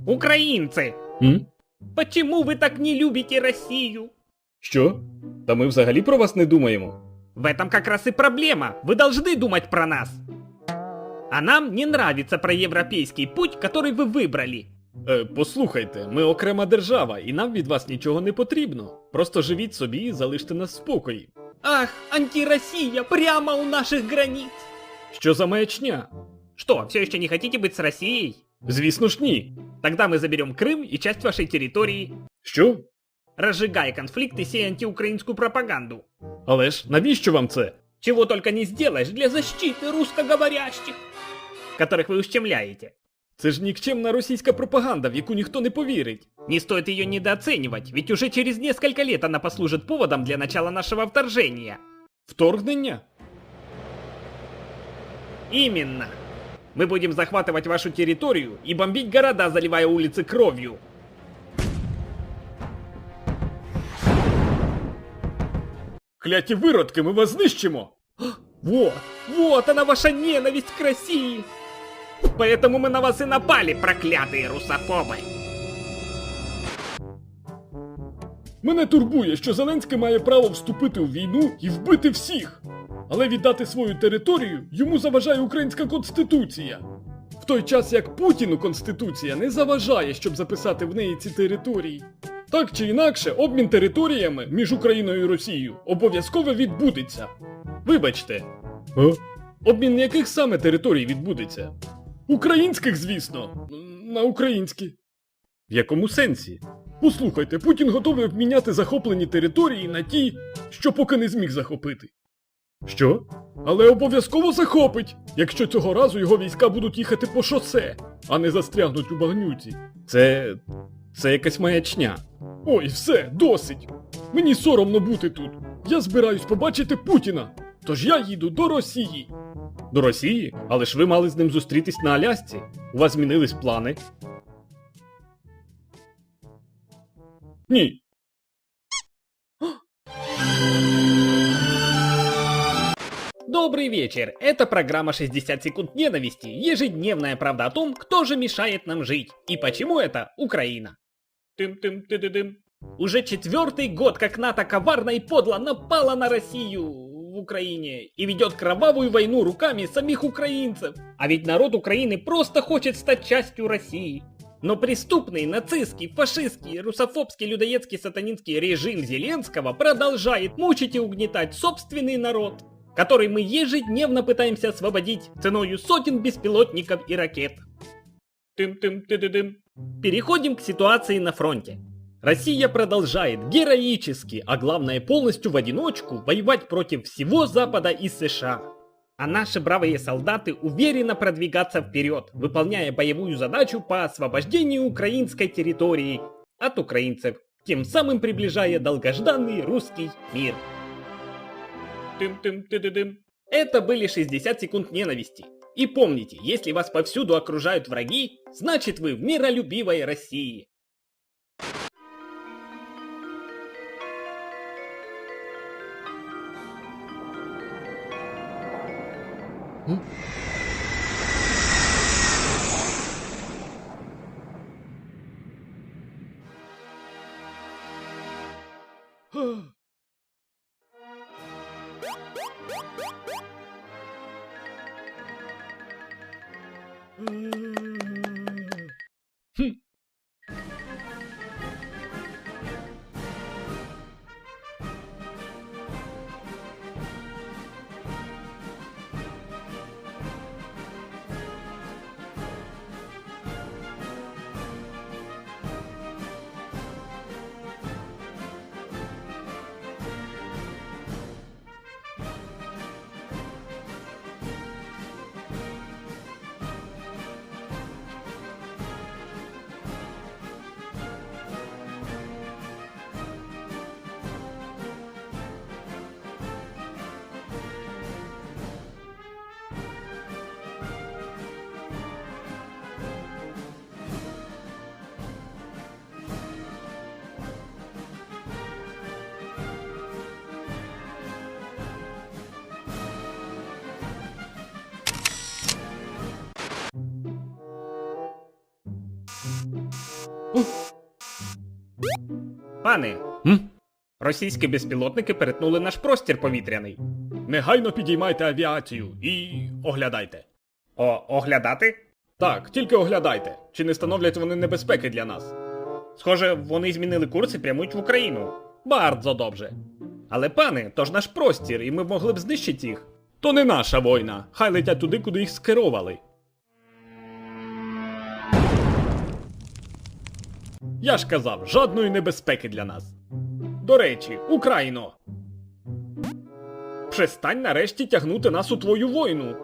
Украинцы! Почему вы так не любите Россию? Що? Та ми взагалі про вас не думаємо. В этом как раз и проблема. Вы должны думать про нас. А нам не нравится проевропейский путь, который вы выбрали. Послухайте, ми окрема держава, і нам від вас нічого не потрібно. Просто живіть собі і залиште нас в спокої. Ах, антироссия прямо у наших границ. Що за маячня? Что, все еще не хотите быть с Россией? Звісно ж ні. Тогда мы заберем Крым и часть вашей территории. Що? Разжигай конфликт и сей антиукраинскую пропаганду. Але ж навіщо вам це? Чего только не сделаешь для защиты русскоговорящих, которых вы ущемляете. Це ж нікчемна російська пропаганда, в яку ніхто не повірить. Не стоит ее недооценивать, ведь уже через несколько лет она послужит поводом для начала нашего вторжения. Вторгнення? Именно. Мы будем захватывать вашу территорию и бомбить города, заливая улицы кровью. Кляті виродки, ми вас знищимо! Вот она ваша ненависть к России. Поэтому мы на вас и напали, проклятые русофобы. Мене турбує, що Зеленський має право вступити у війну і вбити всіх. Але віддати свою територію йому заважає українська конституція. В той час як Путіну конституція не заважає, щоб записати в неї ці території. Так чи інакше, обмін територіями між Україною і Росією обов'язково відбудеться. Вибачте. Обмін яких саме територій відбудеться? Українських, звісно. На українські. В якому сенсі? Послухайте, Путін готовий обміняти захоплені території на ті, що поки не зміг захопити. Що? Але обов'язково захопить, якщо цього разу його війська будуть їхати по шосе, а не застрягнуть у багнюці. Це якась маячня. Ой, все, досить. Мені соромно бути тут. Я збираюсь побачити Путіна. Тож я їду до Росії. До Росії? Але ж ви мали з ним зустрітись на Алясці. У вас змінились плани. Ні. Добрый вечер, это программа 60 секунд ненависти, ежедневная правда о том, кто же мешает нам жить и почему это Украина. Тым-тым-ты-ды-дым. Уже 4-й год, как НАТО коварно и подло напало на Россию в Украине и ведет кровавую войну руками самих украинцев. А ведь народ Украины просто хочет стать частью России. Но преступный, нацистский, фашистский, русофобский, людоедский, сатанинский режим Зеленского продолжает мучить и угнетать собственный народ, который мы ежедневно пытаемся освободить ценою сотен беспилотников и ракет. Тым-тым-ты-ды-дым. Переходим к ситуации на фронте. Россия продолжает героически, а главное полностью в одиночку, воевать против всего Запада и США. А наши бравые солдаты уверенно продвигаться вперед, выполняя боевую задачу по освобождению украинской территории от украинцев, тем самым приближая долгожданный русский мир. Тым-тым-ты-ды-дым. Это были 60 секунд ненависти. И помните, если вас повсюду окружают враги, значит вы в миролюбивой России. Пане, М? російські безпілотники перетнули наш простір повітряний. Негайно підіймайте авіацію і оглядайте. Оглядати? Так, тільки оглядайте. Чи не становлять вони небезпеки для нас? Схоже, вони змінили курс і прямують в Україну. Бардзо добре. Але пане, то ж наш простір, і ми могли б знищити їх. То не наша війна. Хай летять туди, куди їх скеровали. Я ж казав, жодної небезпеки для нас. До речі, Україно! Перестань нарешті тягнути нас у твою війну.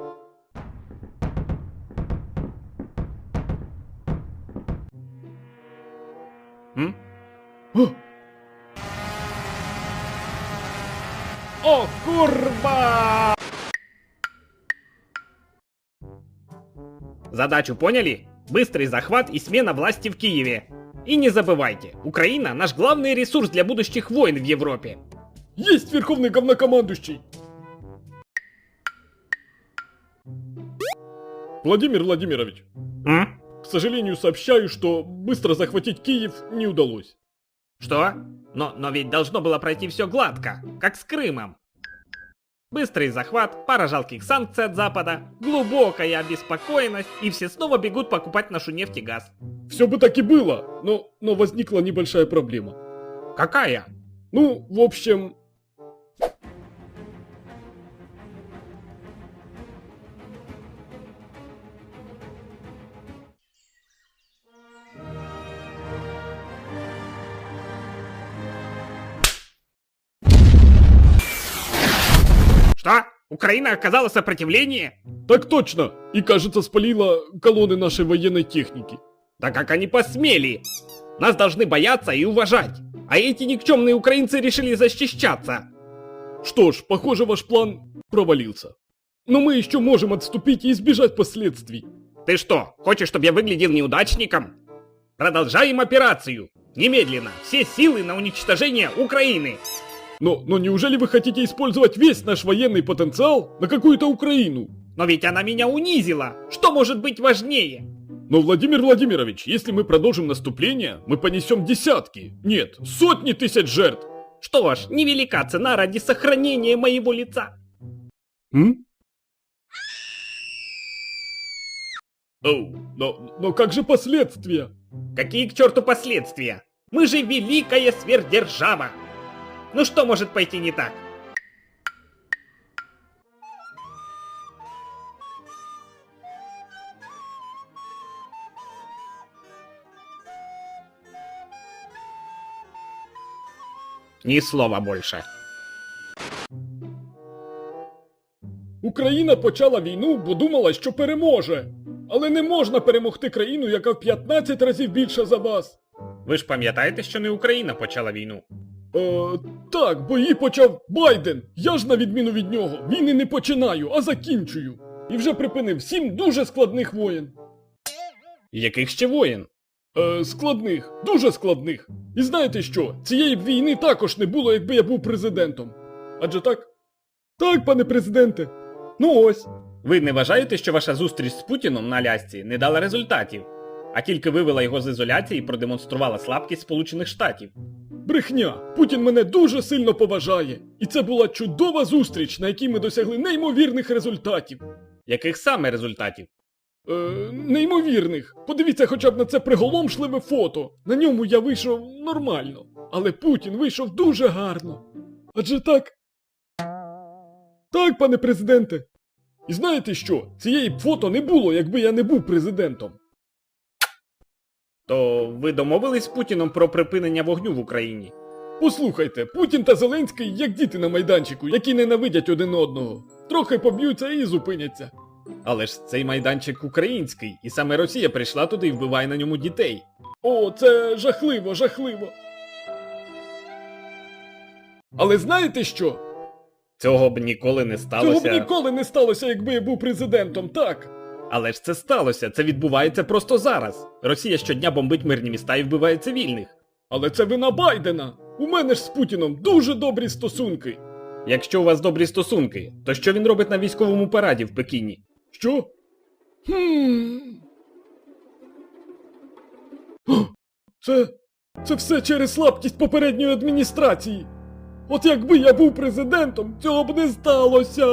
М? О, курва! Задачу поняли? Быстрый захват и смена власти в Киеве. И не забывайте, Украина наш главный ресурс для будущих войн в Европе. Есть верховный говнокомандующий! Владимир Владимирович, М? к сожалению, сообщаю, что быстро захватить Киев не удалось. Что? Но ведь должно было пройти все гладко, как с Крымом. Быстрый захват, пара жалких санкций от Запада, глубокая обеспокоенность, и все снова бегут покупать нашу нефть и газ. Все бы так и было, но возникла небольшая проблема. Какая? Ну, в общем... Что? Украина оказала сопротивление? Так точно! И, кажется, спалила колонны нашей военной техники. Да как они посмели? Нас должны бояться и уважать. А эти никчемные украинцы решили защищаться. Что ж, похоже, ваш план провалился. Но мы еще можем отступить и избежать последствий. Ты что, хочешь, чтобы я выглядел неудачником? Продолжаем операцию. Немедленно. Все силы на уничтожение Украины. Но неужели вы хотите использовать весь наш военный потенциал на какую-то Украину? Но ведь она меня унизила. Что может быть важнее? Но, Владимир Владимирович, если мы продолжим наступление, мы понесем десятки, нет, сотни тысяч жертв. Что ж, невелика цена ради сохранения моего лица. Оу, но как же последствия? Какие к черту последствия? Мы же великая сверхдержава. Ну что может пойти не так? Ни слова больше. Україна почала війну, бо думала, що переможе. Але не можна перемогти країну, яка в 15 разів більша за вас. Ви ж пам'ятаєте, що не Україна почала війну? Так, бо її почав Байден. Я ж, на відміну від нього, війни не починаю, а закінчую. І вже припинив 7 дуже складних воєн. Яких ще воєн? Складних, дуже складних. І знаєте що? Цієї б війни також не було, якби я був президентом. Адже так? Так, пане президенте. Ну ось. Ви не вважаєте, що ваша зустріч з Путіном на Алясці не дала результатів, а тільки вивела його з ізоляції і продемонструвала слабкість Сполучених Штатів? Брехня! Путін мене дуже сильно поважає. І це була чудова зустріч, на якій ми досягли неймовірних результатів. Яких саме результатів? Неймовірних. Подивіться хоча б на це приголомшливе фото. На ньому я вийшов нормально. Але Путін вийшов дуже гарно. Адже так? Так, пане президенте. І знаєте що? Цієї б фото не було, якби я не був президентом. То ви домовились з Путіном про припинення вогню в Україні? Послухайте, Путін та Зеленський як діти на майданчику, які ненавидять один одного. Трохи поб'ються і зупиняться. Але ж цей майданчик український, і саме Росія прийшла туди і вбиває на ньому дітей. О, це жахливо, жахливо. Але знаєте що? Цього б ніколи не сталося. Цього б ніколи не сталося, якби я був президентом, так? Але ж це сталося, це відбувається просто зараз. Росія щодня бомбить мирні міста і вбиває цивільних. Але це вина Байдена. У мене ж з Путіном дуже добрі стосунки. Якщо у вас добрі стосунки, то що він робить на військовому параді в Пекіні? Що? Це все через слабкість попередньої адміністрації. От якби я був президентом, цього б не сталося.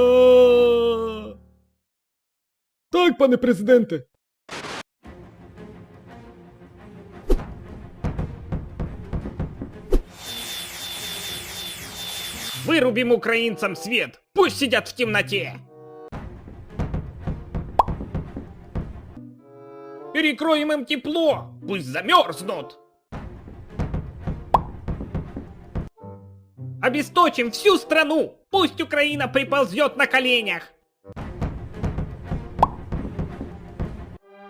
Так, пане президенте. Вырубим украинцам свет, пусть сидят в темноте. Перекроем им тепло, пусть замерзнут. Обесточим всю страну, пусть Украина приползет на коленях.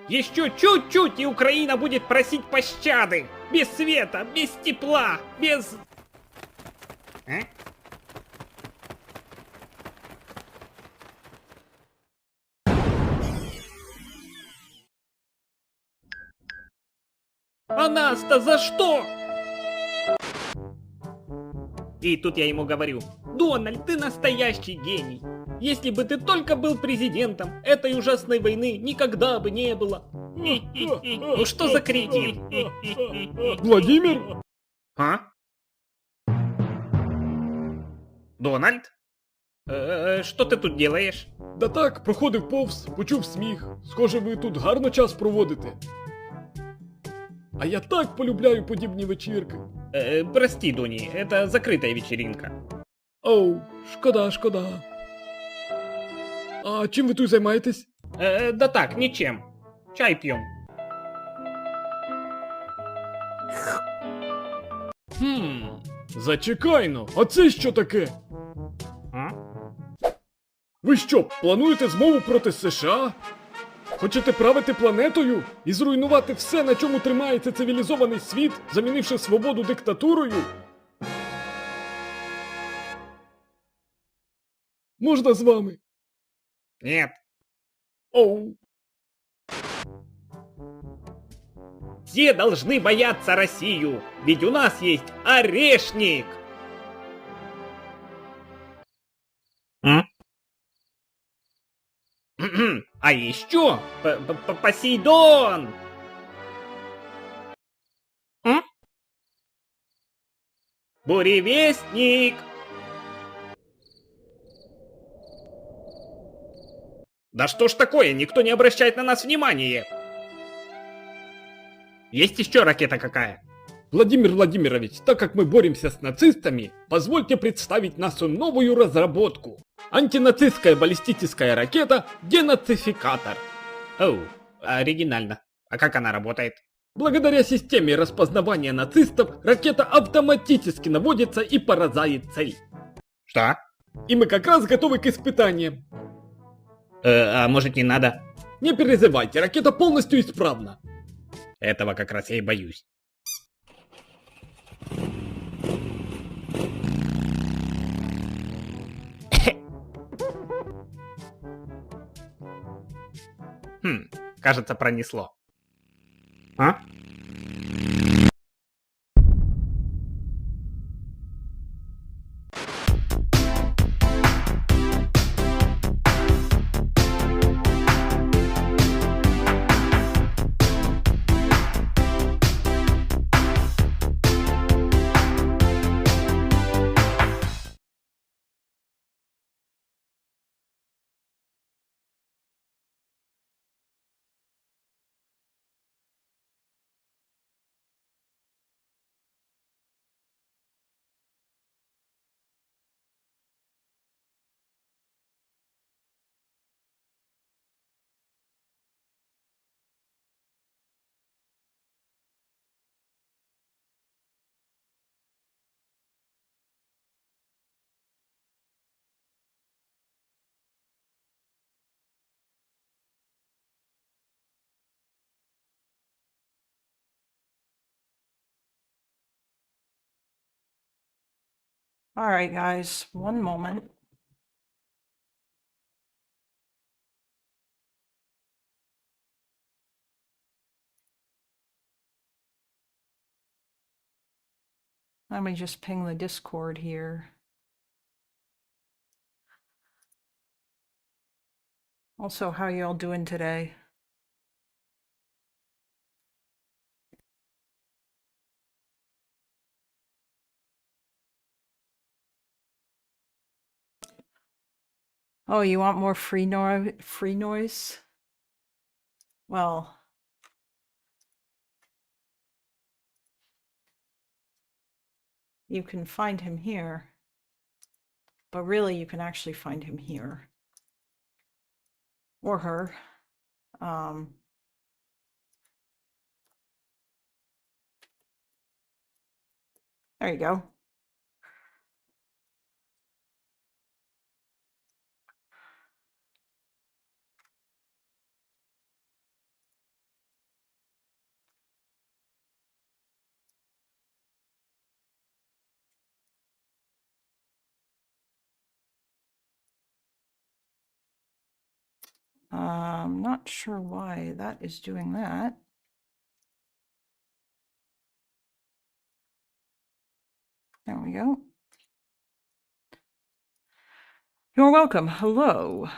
Еще чуть-чуть, и Украина будет просить пощады. Без света, без тепла, без... А нас-то за что? И тут я ему говорю: Дональд, ты настоящий гений. Если бы ты только был президентом, этой ужасной войны никогда бы не было. Ну что за кретин? Владимир? А? Дональд? Что ты тут делаешь? Да так, проходив повз, почув сміх. Схоже, ви тут гарно час проводите. А я так полюбляю подібні вечірки. Прости, Дони, это закрытая вечеринка. Оу, шкода. А чим ви тут займаєтесь? Да так, ничем. Чай пьем. Зачекайно, а це що таке? А? Ви що, плануєте змову проти США? Хочете правити планетою і зруйнувати все, на чому тримається цивілізований світ, замінивши свободу диктатурою? Можна з вами? Нет. Оу. Все должны бояться Россию, ведь у нас есть орешник. А еще Посейдон. Буревестник. Да что ж такое, никто не обращает на нас внимания. Есть еще ракета какая? Владимир Владимирович, так как мы боремся с нацистами, позвольте представить нашу новую разработку. Антинацистская баллистическая ракета «Денацификатор». Оу, оригинально. А как она работает? Благодаря системе распознавания нацистов, ракета автоматически наводится и поражает цель. Что? И мы как раз готовы к испытаниям. А может не надо? Не переживайте, ракета полностью исправна. Этого как раз я и боюсь. Кажется, пронесло. А? All right, guys, one moment. Let me just ping the Discord here. Also, how y'all doing today? Oh, you want more free noise? Well, you can find him here. But really, you can actually find him here. Or her. There you go. I'm not sure why that is doing that. There we go. You're welcome. Hello.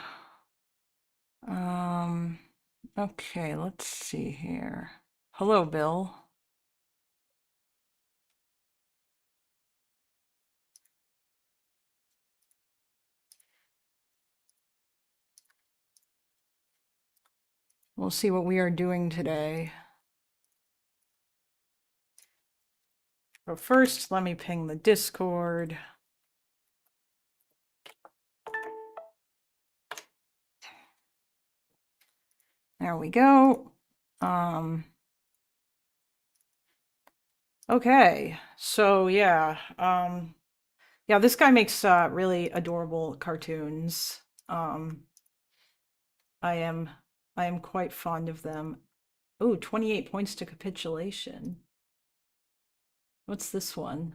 Okay, let's see here. Hello, Bill. We'll see what we are doing today. But first, let me ping the Discord. There we go. Okay, so yeah, yeah, this guy makes really adorable cartoons. I am quite fond of them. Oh, 28 points to capitulation. What's this one?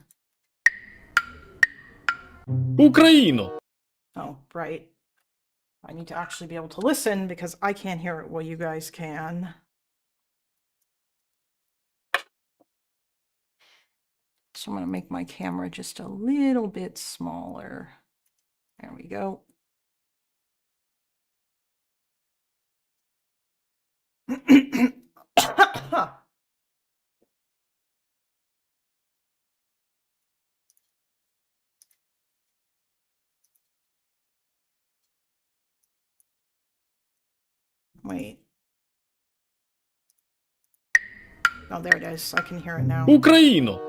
Україно! Oh, right. I need to actually be able to listen because I can't hear it while you guys can. So I'm going to make my camera just a little bit smaller. There we go. Wait. Oh, there it is. I can hear it now. Україно!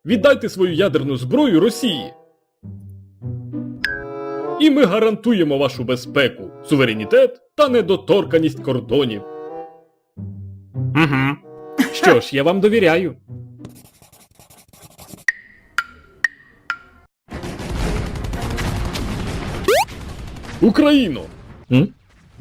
Віддайте свою ядерну зброю Росії. І ми гарантуємо вашу безпеку, суверенітет та недоторканість кордонів. Угу. Що ж, я вам довіряю. Україно!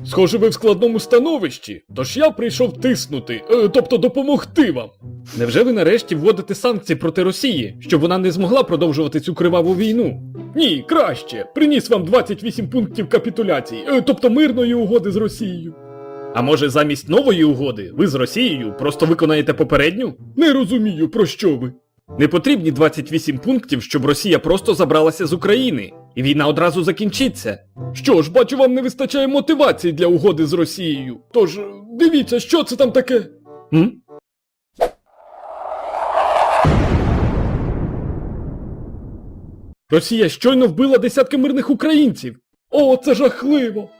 Схоже, ви в складному становищі, тож я прийшов тиснути, тобто допомогти вам. Невже ви нарешті вводите санкції проти Росії, щоб вона не змогла продовжувати цю криваву війну? Ні, краще. Приніс вам 28 пунктів капітуляції, тобто мирної угоди з Росією. А може замість нової угоди ви з Росією просто виконаєте попередню? Не розумію, про що ви. Не потрібні 28 пунктів, щоб Росія просто забралася з України, і війна одразу закінчиться. Що ж, бачу, вам не вистачає мотивації для угоди з Росією. Тож, дивіться, що це там таке? Росія щойно вбила десятки мирних українців. О, це жахливо!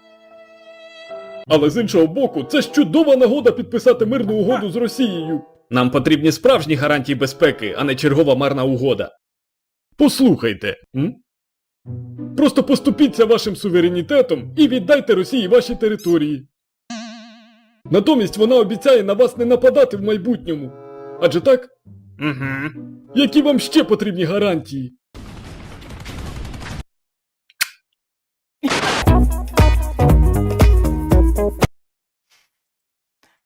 Але з іншого боку, це ж чудова нагода підписати мирну угоду з Росією. Нам потрібні справжні гарантії безпеки, а не чергова марна угода. Послухайте, просто поступіться вашим суверенітетом і віддайте Росії ваші території. Натомість вона обіцяє на вас не нападати в майбутньому. Адже так? Угу. Які вам ще потрібні гарантії?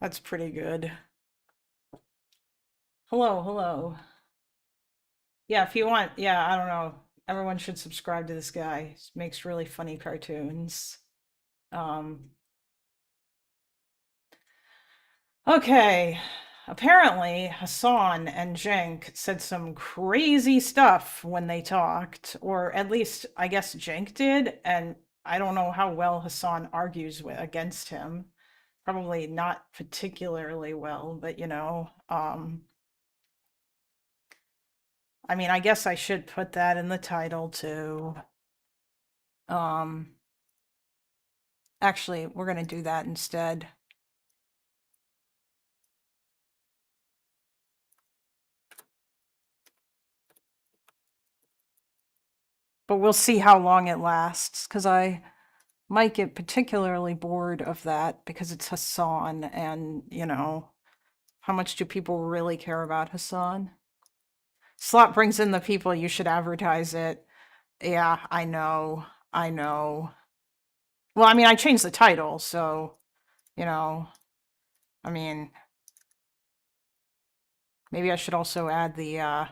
That's pretty good. Hello, hello. Yeah, if you want, yeah, I don't know. Everyone should subscribe to this guy. He makes really funny cartoons. Okay. Apparently, Hasan and Cenk said some crazy stuff when they talked, or at least I guess Cenk did, and I don't know how well Hasan argues against him. Probably not particularly well, but you know, I mean, I guess I should put that in the title too. Actually, we're going to do that instead. But we'll see how long it lasts, because I might get particularly bored of that because it's Hasan, and, you know, how much do people really care about Hasan? Slop brings in the people, you should advertise it. Yeah, I know. I know. Well, I mean, I changed the title, so, you know, I mean, maybe I should also add the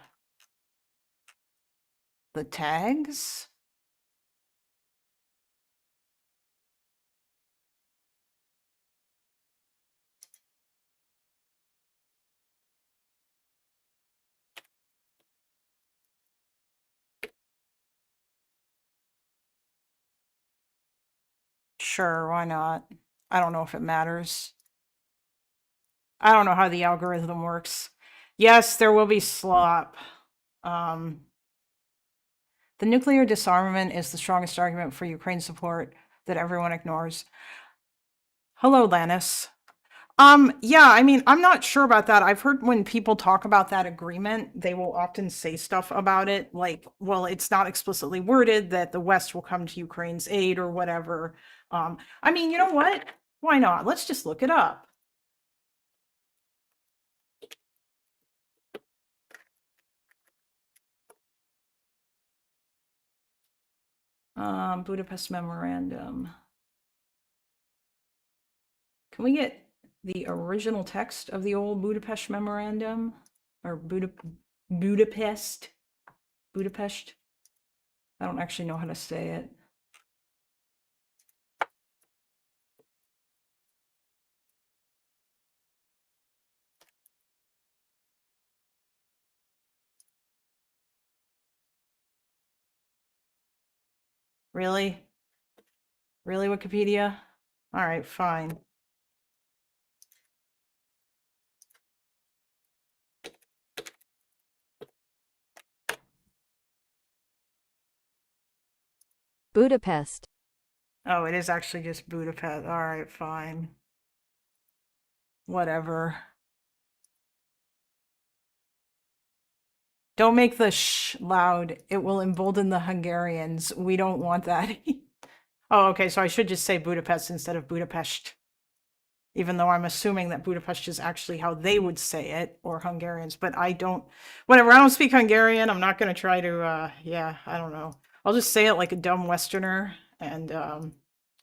tags. Sure, why not? I don't know if it matters. I don't know how the algorithm works. Yes, there will be slop. Um, the nuclear disarmament is the strongest argument for Ukraine support that everyone ignores. Hello, Lannis. Yeah, I mean, I'm not sure about that. I've heard when people talk about that agreement, they will often say stuff about it, like, well, it's not explicitly worded that the West will come to Ukraine's aid or whatever. I mean, you know what? Why not? Let's just look it up. Budapest Memorandum. Can we get the original text of the old Budapest Memorandum? Or Budapest? Budapest? I don't actually know how to say it. Really? Really, Wikipedia? All right, fine. Budapest. Oh, it is actually just Budapest. All right, fine. Whatever. Don't make the sh loud. It will embolden the Hungarians. We don't want that. Oh, okay, so I should just say Budapest instead of Budapest. Even though I'm assuming that Budapest is actually how they would say it, or Hungarians, but I don't, whatever, I don't speak Hungarian. I'm not going to try to, yeah, I don't know. I'll just say it like a dumb Westerner, and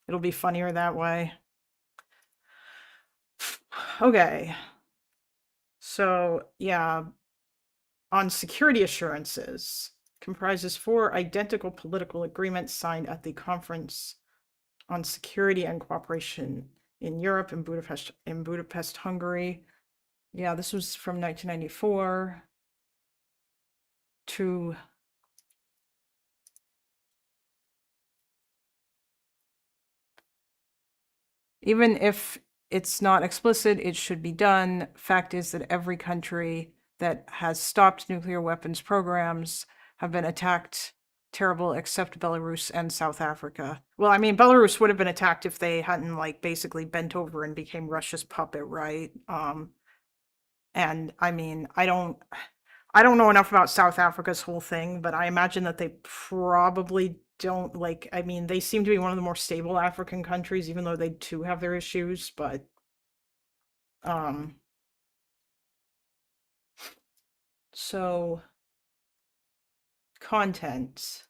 it'll be funnier that way. Okay. So, yeah, on security assurances, comprises 4 identical political agreements signed at the Conference on Security and Cooperation in Europe in Budapest, Hungary. Yeah, this was from 1994 to even if it's not explicit, it should be done. Fact is that every country that has stopped nuclear weapons programs have been attacked terrible, except Belarus and South Africa. Well, I mean, Belarus would have been attacked if they hadn't like basically bent over and became Russia's puppet, right? And I mean, I don't know enough about South Africa's whole thing, but I imagine that they probably don't like, I mean, they seem to be one of the more stable African countries, even though they too have their issues, but so content.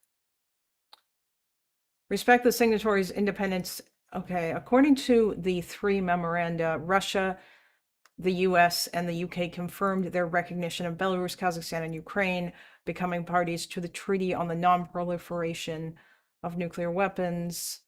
Respect the signatories' independence. Okay, according to the 3 memoranda, Russia, the US, and the UK confirmed their recognition of Belarus, Kazakhstan, and Ukraine becoming parties to the Treaty on the Non-Proliferation of Nuclear Weapons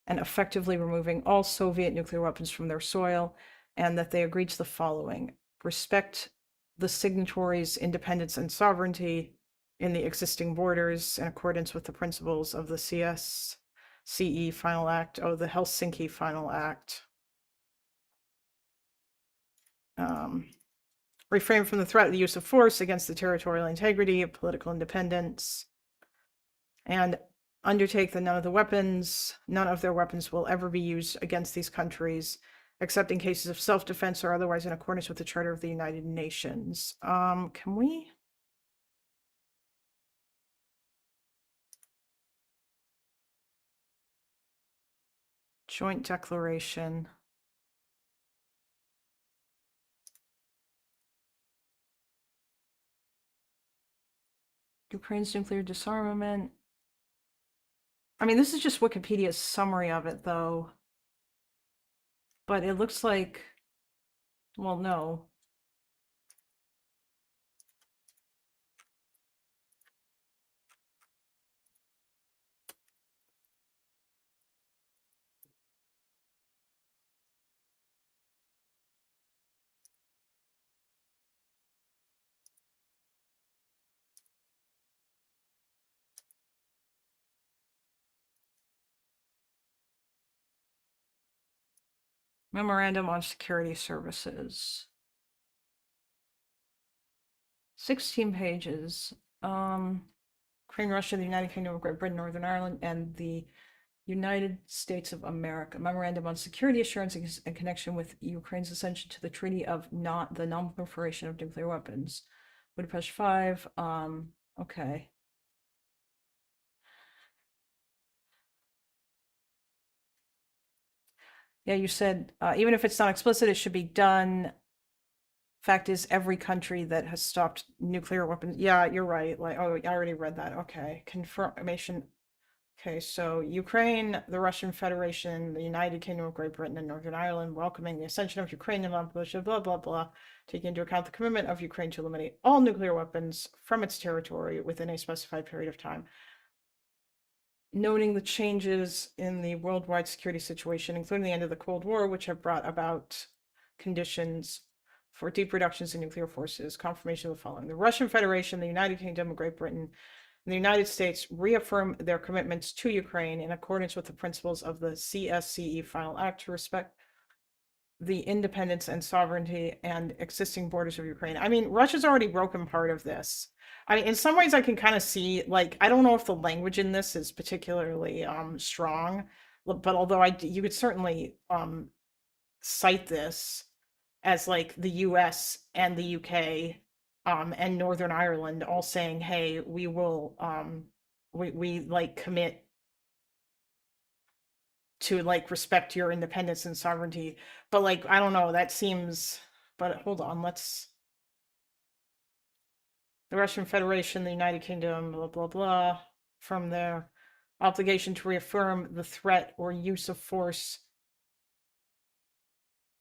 and effectively removing all Soviet nuclear weapons from their soil, and that they agreed to the following: respect the signatories' independence and sovereignty in the existing borders in accordance with the principles of the CSCE Final Act, the Helsinki Final Act. Refrain from the threat of the use of force against the territorial integrity of political independence, and undertake that none of their weapons will ever be used against these countries, except in cases of self-defense or otherwise in accordance with the Charter of the United Nations. Can we? Joint declaration. Ukraine's nuclear disarmament. I mean, this is just Wikipedia's summary of it, though. But it looks like, well, no. Memorandum on Security Services. 16 pages. Ukraine, Russia, the United Kingdom of Great Britain, Northern Ireland, and the United States of America. Memorandum on Security Assurance in connection with Ukraine's accession to the Treaty of the Non-Proliferation of Nuclear Weapons. Budapest 5. Okay. Yeah, you said even if it's not explicit, it should be done. Fact is, every country that has stopped nuclear weapons. Yeah, you're right. Like, oh, I already read that. Okay. Confirmation. Okay, so Ukraine, the Russian Federation, the United Kingdom of Great Britain, and Northern Ireland welcoming the accession of Ukraine to blah, blah, blah, taking into account the commitment of Ukraine to eliminate all nuclear weapons from its territory within a specified period of time. Noting the changes in the worldwide security situation, including the end of the Cold War, which have brought about conditions for deep reductions in nuclear forces, confirmation of the following. The Russian Federation, the United Kingdom of Great Britain, and the United States reaffirm their commitments to Ukraine in accordance with the principles of the CSCE Final Act to respect the independence and sovereignty and existing borders of Ukraine. I mean, Russia's already broken part of this. I mean, in some ways I can kind of see, like, I don't know if the language in this is particularly strong, but although you could certainly cite this as like the US and the UK and Northern Ireland all saying, hey, we will we like commit to like respect your independence and sovereignty. But like, I don't know, that seems, but hold on, let's, the Russian Federation, the United Kingdom, blah, blah, blah, from their obligation to reaffirm the threat or use of force,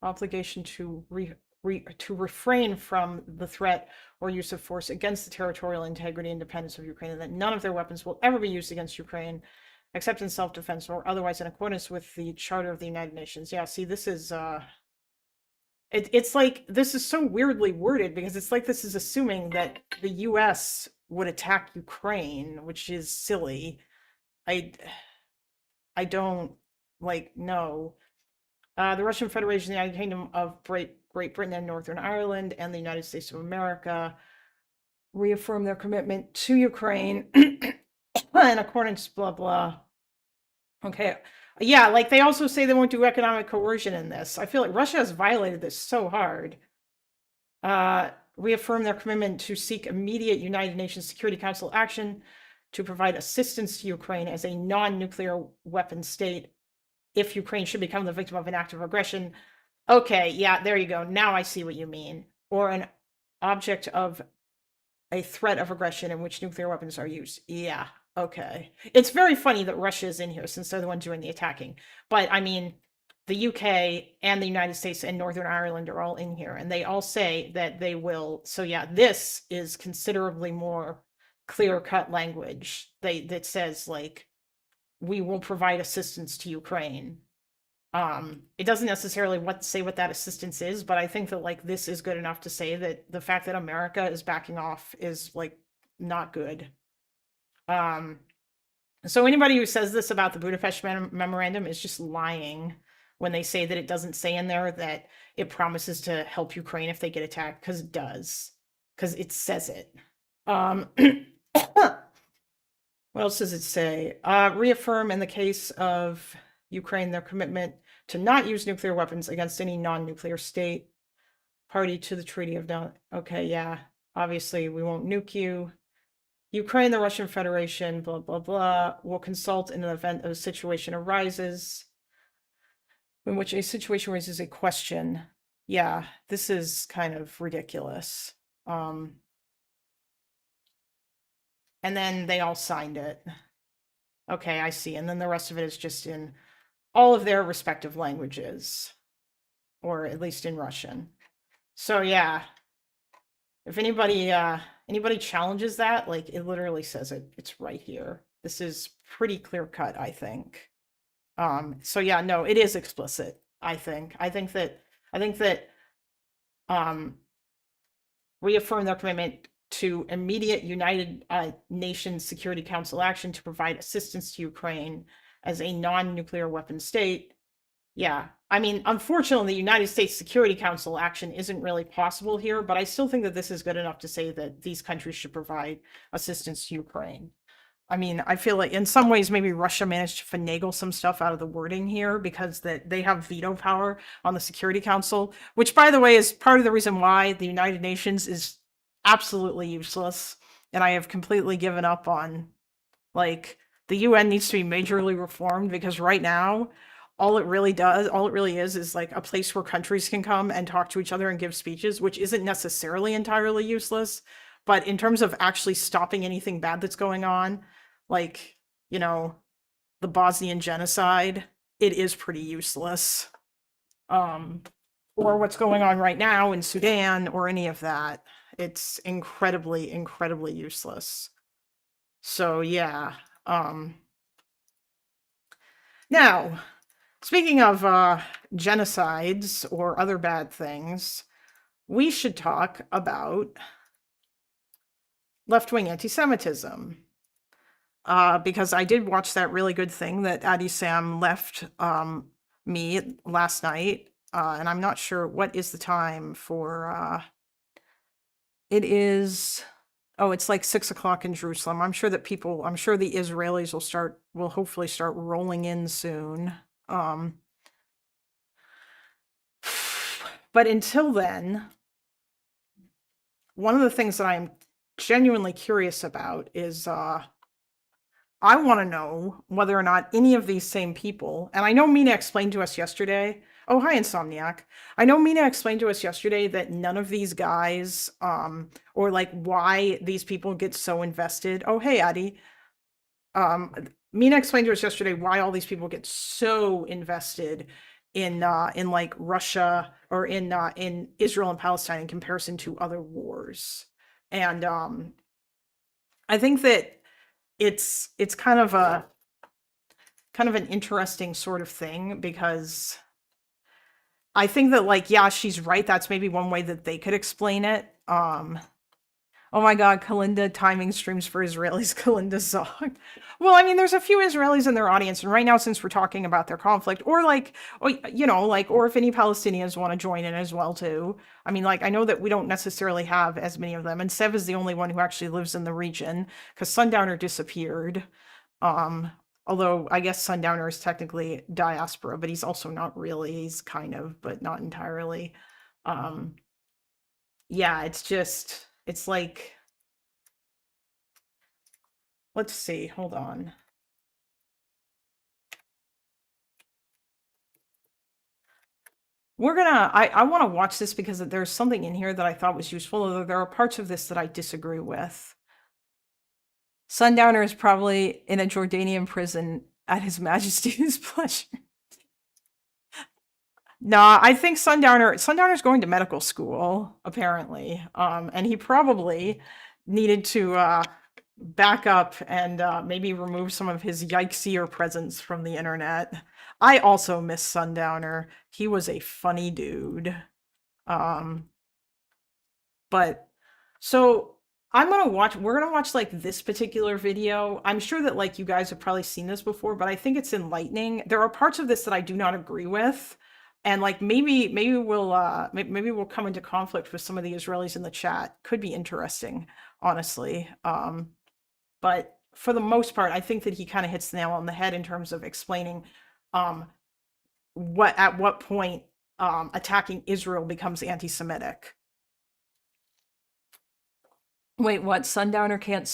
obligation to refrain from the threat or use of force against the territorial integrity and independence of Ukraine, and that none of their weapons will ever be used against Ukraine, except in self-defense or otherwise in accordance with the Charter of the United Nations. Yeah, see, this is it's like, this is so weirdly worded because it's like this is assuming that the US would attack Ukraine, which is silly. I don't like, no. The Russian Federation, the United Kingdom of Great Britain and Northern Ireland, and the United States of America reaffirm their commitment to Ukraine in accordance, blah, blah. Okay. Yeah, like they also say they won't do economic coercion in this. I feel like Russia has violated this so hard. Reaffirm their commitment to seek immediate United Nations Security Council action to provide assistance to Ukraine as a non-nuclear weapon state if Ukraine should become the victim of an act of aggression. Okay, yeah, there you go. Now I see what you mean. Or an object of a threat of aggression in which nuclear weapons are used. Yeah, okay. It's very funny that Russia is in here since they're the ones doing the attacking. But I mean, the UK and the United States and Northern Ireland are all in here, and they all say that they will. So yeah, this is considerably more clear-cut language that says, like, we will provide assistance to Ukraine. It doesn't necessarily say what that assistance is, but I think that like this is good enough to say that the fact that America is backing off is like not good. So anybody who says this about the Budapest Memorandum is just lying when they say that it doesn't say in there that it promises to help Ukraine if they get attacked, because it does, because it says it. What else does it say? Reaffirm in the case of Ukraine their commitment to not use nuclear weapons against any non-nuclear state party to the Treaty of Non. Okay, yeah. Obviously, we won't nuke you. Ukraine, the Russian Federation, blah, blah, blah, will consult in an event a situation arises in which a situation raises a question. Yeah, this is kind of ridiculous. And then they all signed it. Okay, I see. And then the rest of it is just in all of their respective languages, or at least in Russian. So yeah, if anybody challenges that, like it literally says it, it's right here. This is pretty clear cut, I think. So yeah, no, it is explicit, I think. I think that reaffirm their commitment to immediate United Nations Security Council action to provide assistance to Ukraine as a non-nuclear weapon state. Yeah, I mean, unfortunately, the United States Security Council action isn't really possible here, but I still think that this is good enough to say that these countries should provide assistance to Ukraine. I mean, I feel like in some ways, maybe Russia managed to finagle some stuff out of the wording here because that they have veto power on the Security Council, which, by the way, is part of the reason why the United Nations is absolutely useless. And I have completely given up on, like, the UN needs to be majorly reformed because right now, all it really is like a place where countries can come and talk to each other and give speeches, which isn't necessarily entirely useless. But in terms of actually stopping anything bad that's going on, like, you know, the Bosnian genocide, it is pretty useless. Or what's going on right now in Sudan or any of that. It's incredibly, incredibly useless. So yeah. Now, speaking of genocides or other bad things, we should talk about left-wing anti-Semitism. Because I did watch that really good thing that Addie Sam left me last night. And I'm not sure what is the time for it is, oh, it's like 6 o'clock in Jerusalem. I'm sure the Israelis will hopefully start rolling in soon. But until then, one of the things that I'm genuinely curious about is I want to know whether or not any of these same people, and I know Mina explained to us yesterday. Oh, hi, Insomniac. I know Mina explained to us yesterday that none of these guys, or like why these people get so invested. Oh, hey, Addie. Mina explained to us yesterday why all these people get so invested in like Russia or in Israel and Palestine in comparison to other wars. And I think that it's kind of an interesting sort of thing because I think that, like, yeah, she's right. That's maybe one way that they could explain it. Oh my God, Kalinda timing streams for Israelis. Kalinda song. Well, I mean, there's a few Israelis in their audience, and right now, since we're talking about their conflict, or like, you know, like, or if any Palestinians want to join in as well too. I mean, like, I know that we don't necessarily have as many of them, and Sev is the only one who actually lives in the region because Sundowner disappeared. Although I guess Sundowner is technically diaspora, but he's also not really. He's kind of, but not entirely. Yeah, it's like, let's see, hold on. I want to watch this because there's something in here that I thought was useful, although there are parts of this that I disagree with. Sundowner is probably in a Jordanian prison at His Majesty's pleasure. Nah, I think Sundowner's going to medical school, apparently. And he probably needed to back up and maybe remove some of his yikesier presence from the internet. I also miss Sundowner. He was a funny dude. But so we're gonna watch like this particular video. I'm sure that like you guys have probably seen this before, but I think it's enlightening. There are parts of this that I do not agree with. And like maybe we'll come into conflict with some of the Israelis in the chat. Could be interesting, honestly. But for the most part, I think that he kind of hits the nail on the head in terms of explaining at what point attacking Israel becomes anti-Semitic. Wait, what? Sundowner can't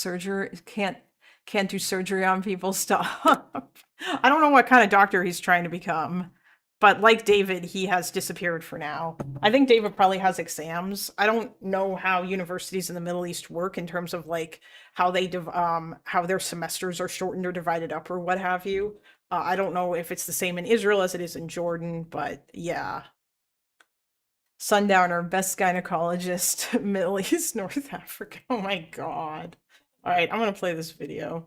do surgery on people? Stop. I don't know what kind of doctor he's trying to become. But like David, he has disappeared for now. I think David probably has exams. I don't know how universities in the Middle East work in terms of like how they how their semesters are shortened or divided up or what have you. I don't know if it's the same in Israel as it is in Jordan, but yeah. Sundowner, best gynecologist, Middle East, North Africa. Oh my god. All right, I'm gonna play this video.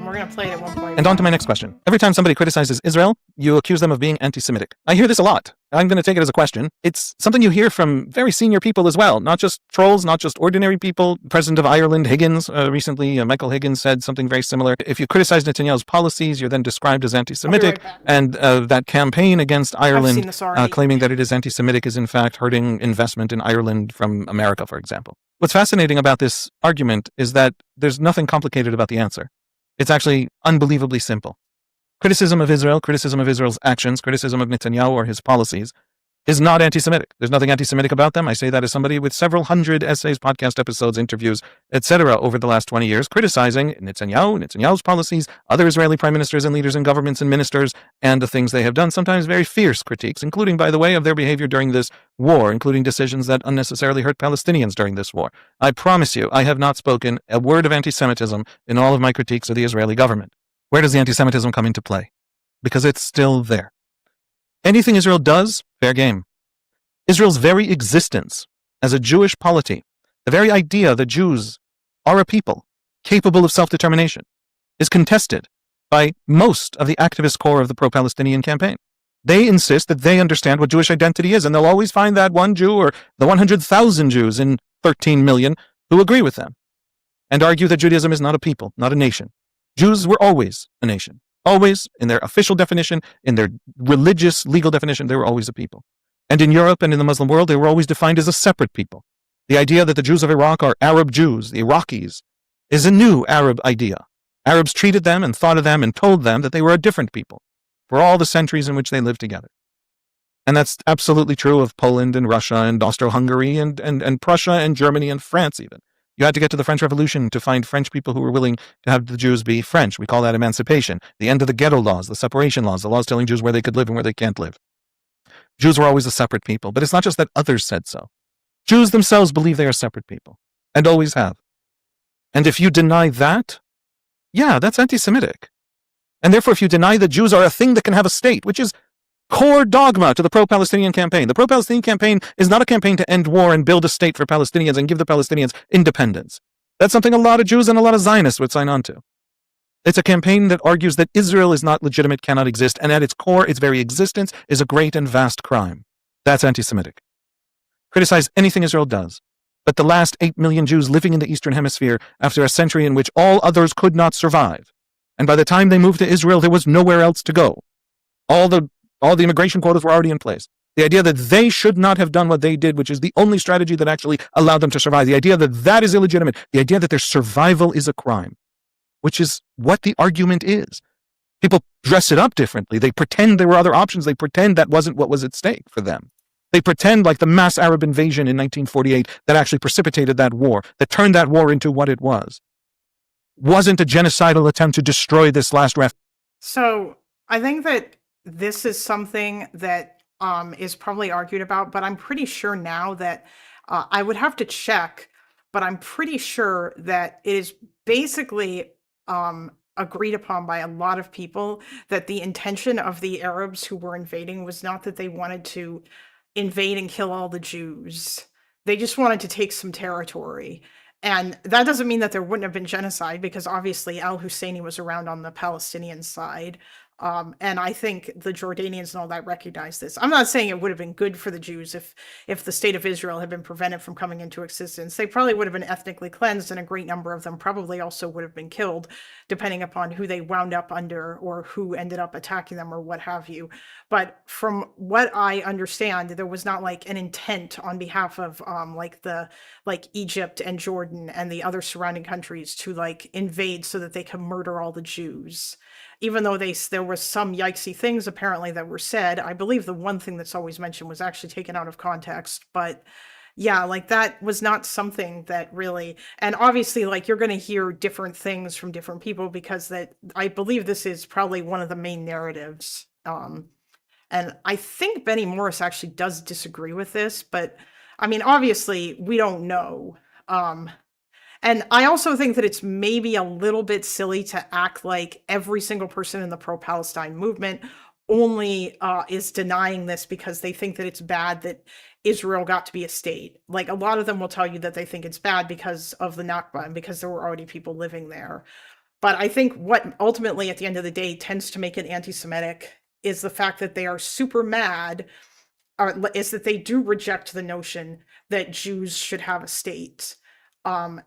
We're going to play it at one point. And on to my next question. Every time somebody criticizes Israel, you accuse them of being anti-Semitic. I hear this a lot. I'm going to take it as a question. It's something you hear from very senior people as well, not just trolls, not just ordinary people. President of Ireland, Higgins, recently, Michael Higgins said something very similar. If you criticize Netanyahu's policies, you're then described as anti-Semitic. And that campaign against Ireland, claiming that it is anti-Semitic, is in fact hurting investment in Ireland from America, for example. What's fascinating about this argument is that there's nothing complicated about the answer. It's actually unbelievably simple. Criticism of Israel, criticism of Israel's actions, criticism of Netanyahu or his policies is not anti-Semitic. There's nothing anti-Semitic about them. I say that as somebody with several hundred essays, podcast episodes, interviews, etc. over the last 20 years, criticizing Netanyahu's policies, other Israeli prime ministers and leaders and governments and ministers, and the things they have done, sometimes very fierce critiques, including, by the way, of their behavior during this war, including decisions that unnecessarily hurt Palestinians during this war. I promise you, I have not spoken a word of anti-Semitism in all of my critiques of the Israeli government. Where does the anti-Semitism come into play? Because it's still there. Anything Israel does, fair game. Israel's very existence as a Jewish polity, the very idea that Jews are a people capable of self-determination, is contested by most of the activist core of the pro-Palestinian campaign. They insist that they understand what Jewish identity is, and they'll always find that one Jew or the 100,000 Jews in 13 million who agree with them and argue that Judaism is not a people, not a nation. Jews were always a nation. Always, in their official definition, in their religious, legal definition, they were always a people. And in Europe and in the Muslim world, they were always defined as a separate people. The idea that the Jews of Iraq are Arab Jews, the Iraqis, is a new Arab idea. Arabs treated them and thought of them and told them that they were a different people for all the centuries in which they lived together. And that's absolutely true of Poland and Russia and Austro-Hungary and Prussia and Germany and France even. You had to get to the French Revolution to find French people who were willing to have the Jews be French. We call that emancipation. The end of the ghetto laws, the separation laws, the laws telling Jews where they could live and where they can't live. Jews were always a separate people, but it's not just that others said so. Jews themselves believe they are separate people, and always have. And if you deny that, yeah, that's anti-Semitic. And therefore, if you deny that Jews are a thing that can have a state, which is core dogma to the pro-Palestinian campaign. The pro-Palestinian campaign is not a campaign to end war and build a state for Palestinians and give the Palestinians independence. That's something a lot of Jews and a lot of Zionists would sign on to. It's a campaign that argues that Israel is not legitimate, cannot exist, and at its core, its very existence is a great and vast crime. That's anti-Semitic. Criticize anything Israel does, but the last 8 million Jews living in the Eastern Hemisphere after a century in which all others could not survive, and by the time they moved to Israel, there was nowhere else to go. All the immigration quotas were already in place. The idea that they should not have done what they did, which is the only strategy that actually allowed them to survive. The idea that that is illegitimate. The idea that their survival is a crime, which is what the argument is. People dress it up differently. They pretend there were other options. They pretend that wasn't what was at stake for them. They pretend like the mass Arab invasion in 1948 that actually precipitated that war, that turned that war into what it was, wasn't a genocidal attempt to destroy this last refuge. So I think that this is something that is probably argued about, but I'm pretty sure now that I would have to check, but I'm pretty sure that it is basically agreed upon by a lot of people that the intention of the Arabs who were invading was not that they wanted to invade and kill all the Jews. They just wanted to take some territory. And that doesn't mean that there wouldn't have been genocide, because obviously al-Husseini was around on the Palestinian side. And I think the Jordanians and all that recognize this. I'm not saying it would have been good for the Jews if the state of Israel had been prevented from coming into existence. They probably would have been ethnically cleansed, and a great number of them probably also would have been killed, depending upon who they wound up under or who ended up attacking them or what have you. But from what I understand, there was not like an intent on behalf of like Egypt and Jordan and the other surrounding countries to like invade so that they could murder all the Jews. Even though there was some yikesy things apparently that were said. I believe the one thing that's always mentioned was actually taken out of context, but yeah, like that was not something that really, and obviously like you're going to hear different things from different people because that I believe this is probably one of the main narratives. And I think Benny Morris actually does disagree with this, but I mean, obviously we don't know. And I also think that it's maybe a little bit silly to act like every single person in the pro-Palestine movement only is denying this because they think that it's bad that Israel got to be a state. Like a lot of them will tell you that they think it's bad because of the Nakba and because there were already people living there. But I think what ultimately at the end of the day tends to make it anti-Semitic is the fact that they are super mad, is that they do reject the notion that Jews should have a state.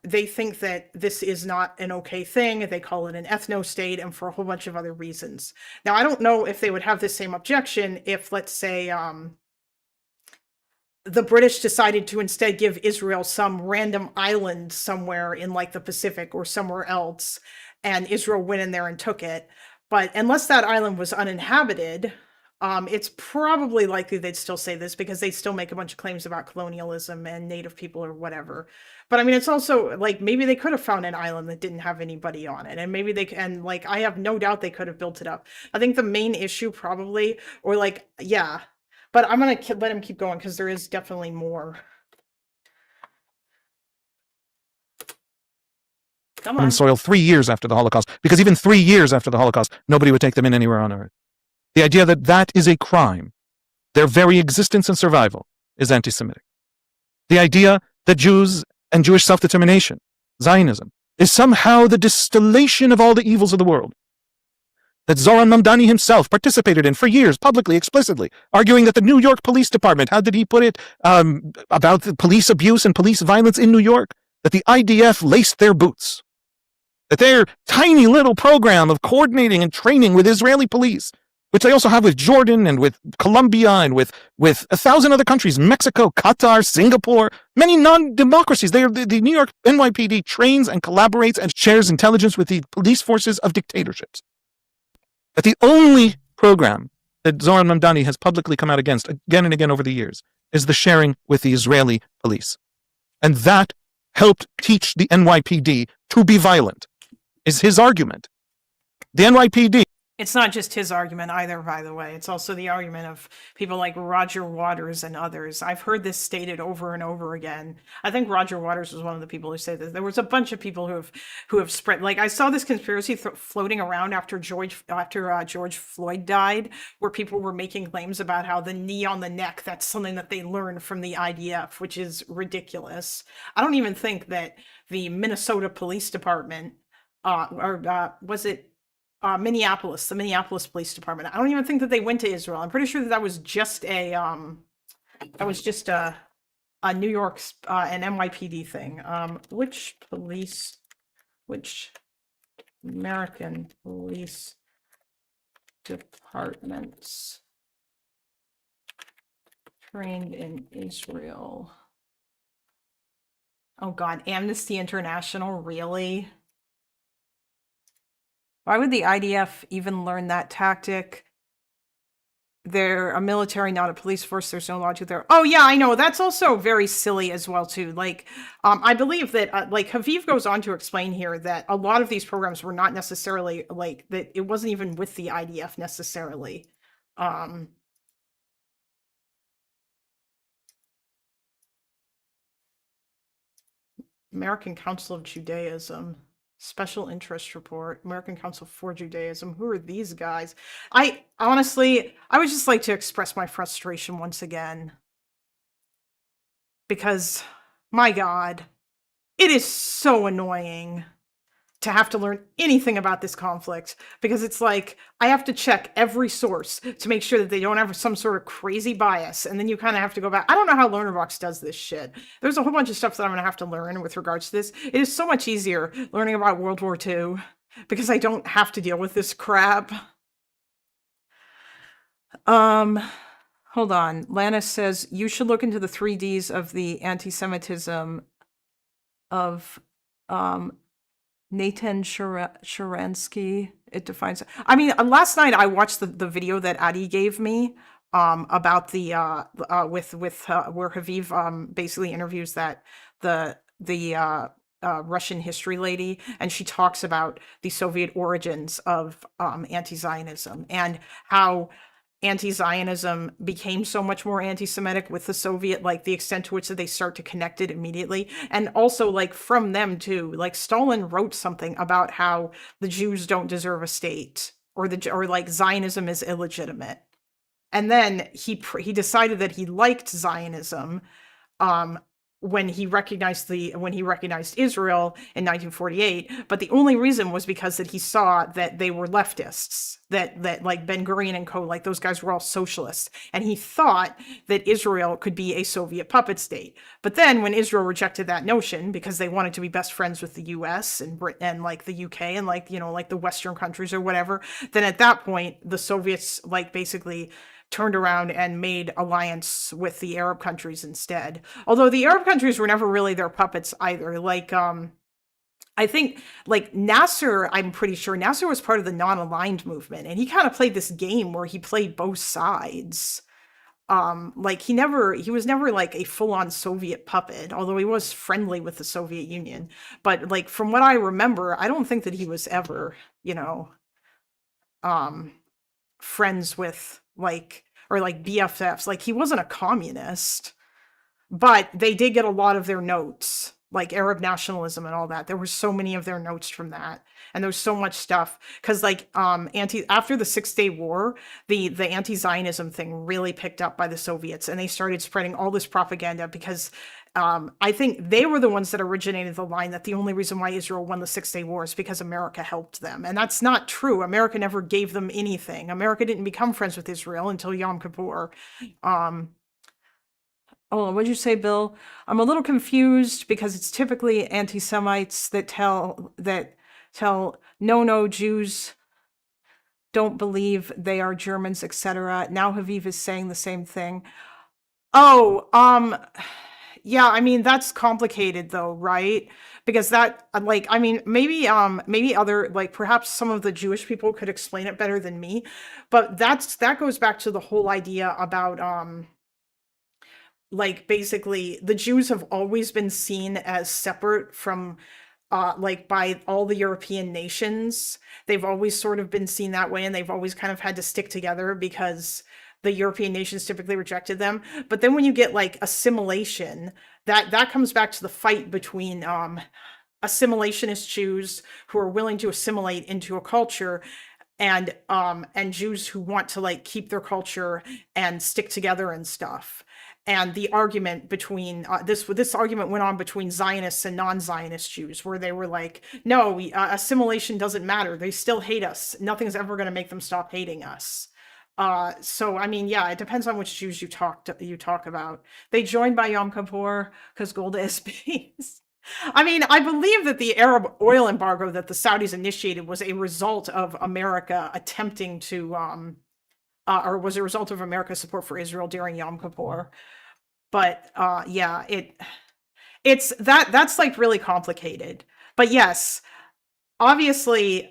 They think that this is not an okay thing. They call it an ethno-state and for a whole bunch of other reasons. Now, I don't know if they would have the same objection if, let's say, the British decided to instead give Israel some random island somewhere in like the Pacific or somewhere else, and Israel went in there and took it. But unless that island was uninhabited, it's probably likely they'd still say this because they still make a bunch of claims about colonialism and native people or whatever. But I mean, it's also like maybe they could have found an island that didn't have anybody on it, and maybe and like I have no doubt they could have built it up. I think the main issue probably, or like, yeah, but I'm gonna let him keep going because there is definitely more. Come on. Soil 3 years after the Holocaust, because even 3 years after the Holocaust, nobody would take them in anywhere on earth. The idea that that is a crime, their very existence and survival, is anti-Semitic. The idea that Jews and Jewish self-determination, Zionism, is somehow the distillation of all the evils of the world. That Zoran Mamdani himself participated in for years, publicly, explicitly, arguing that the New York Police Department, how did he put it, about the police abuse and police violence in New York, that the IDF laced their boots. That their tiny little program of coordinating and training with Israeli police, which they also have with Jordan and with Colombia and with 1,000 other countries, Mexico, Qatar, Singapore, many non-democracies. The New York NYPD trains and collaborates and shares intelligence with the police forces of dictatorships. But the only program that Zoran Mamdani has publicly come out against again and again over the years is the sharing with the Israeli police. And that helped teach the NYPD to be violent, is his argument. The NYPD... It's not just his argument either, by the way. It's also the argument of people like Roger Waters and others. I've heard this stated over and over again. I think Roger Waters was one of the people who said this. There was a bunch of people who have spread. Like I saw this conspiracy floating around after George Floyd died, where people were making claims about how the knee on the neck, that's something that they learned from the IDF, which is ridiculous. I don't even think that the Minnesota Police Department, was it Minneapolis, the Minneapolis Police Department. I don't even think that they went to Israel. I'm pretty sure that was just a New York, an NYPD thing. Which American police departments trained in Israel? Oh God, Amnesty International, really? Why would the IDF even learn that tactic? They're a military, not a police force. There's no logic there. Oh yeah, I know. That's also very silly as well too. Like, I believe that like Haviv goes on to explain here that a lot of these programs were not necessarily like that. It wasn't even with the IDF necessarily. American Council of Judaism. Special Interest Report, American Council for Judaism. Who are these guys? I honestly, I would just like to express my frustration once again. Because, my God, it is so annoying to have to learn anything about this conflict, because it's like I have to check every source to make sure that they don't have some sort of crazy bias, and then you kind of have to go back. I don't know how LearnerBox does this shit. There's a whole bunch of stuff that I'm gonna have to learn with regards to this. It is so much easier learning about World War II because I don't have to deal with this crap. Hold on. Lana says you should look into the 3Ds of the anti-Semitism of Nathan Sharansky. It defines. I mean, last night I watched the video that Adi gave me about the with where Haviv basically interviews the Russian history lady, and she talks about the Soviet origins of anti-Zionism and how anti-Zionism became so much more anti-Semitic with the Soviet, like the extent to which that they start to connect it immediately. And also like from them too, like Stalin wrote something about how the Jews don't deserve a state, or like Zionism is illegitimate. And then he decided that he liked Zionism when he recognized Israel in 1948, but the only reason was because that he saw that they were leftists, that like Ben Gurion and co, like those guys were all socialists, and he thought that Israel could be a Soviet puppet state. But then when Israel rejected that notion because they wanted to be best friends with the US and Britain and like the UK and like, you know, like the Western countries or whatever, then at that point the Soviets like basically turned around and made alliance with the Arab countries instead. Although the Arab countries were never really their puppets either. Like, I think like Nasser, I'm pretty sure Nasser was part of the non-aligned movement, and he kind of played this game where he played both sides. Like he was never like a full-on Soviet puppet, although he was friendly with the Soviet Union. But like from what I remember, I don't think that he was ever, you know, friends with like, or like BFFs. Like he wasn't a communist, but they did get a lot of their notes, like Arab nationalism and all that. There were so many of their notes from that, and there was so much stuff because like after the 6-Day War, the anti-Zionism thing really picked up by the Soviets, and they started spreading all this propaganda because I think they were the ones that originated the line that the only reason why Israel won the 6-Day War is because America helped them. And that's not true. America never gave them anything. America didn't become friends with Israel until Yom Kippur. Oh, what'd you say, Bill? I'm a little confused because it's typically anti-Semites that tell no, Jews don't believe they are Germans, etc. Now Haviv is saying the same thing. Oh, yeah, I mean, that's complicated though, right? Because that, like, I mean, maybe other, like, perhaps some of the Jewish people could explain it better than me, but that goes back to the whole idea about, like, basically, the Jews have always been seen as separate from, like, by all the European nations. They've always sort of been seen that way, and they've always kind of had to stick together because the European nations typically rejected them. But then when you get like assimilation, that comes back to the fight between assimilationist Jews who are willing to assimilate into a culture and Jews who want to like keep their culture and stick together and stuff. And the argument between this argument went on between Zionists and non-Zionist Jews, where they were like, no, assimilation doesn't matter. They still hate us. Nothing's ever going to make them stop hating us. So I mean, yeah, it depends on which Jews you talk about. They joined by Yom Kippur because Golda is based. I mean, I believe that the Arab oil embargo that the Saudis initiated was a result of America attempting to, or was a result of America's support for Israel during Yom Kippur. But yeah, that's like really complicated. But yes, obviously,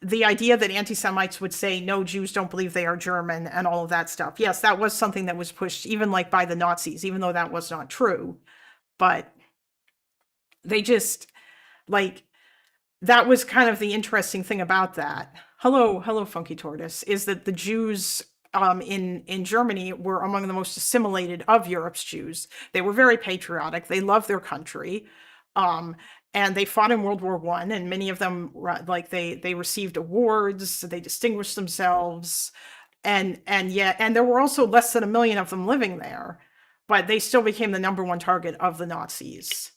the idea that anti-Semites would say, no, Jews don't believe they are German and all of that stuff. Yes, that was something that was pushed even like by the Nazis, even though that was not true. But they just like, that was kind of the interesting thing about that. Hello, Funky Tortoise, is that the Jews in Germany were among the most assimilated of Europe's Jews. They were very patriotic. They loved their country. And they fought in World War I, and many of them, like, they received awards, they distinguished themselves, and there were also less than 1 million of them living there, but they still became the #1 target of the Nazis.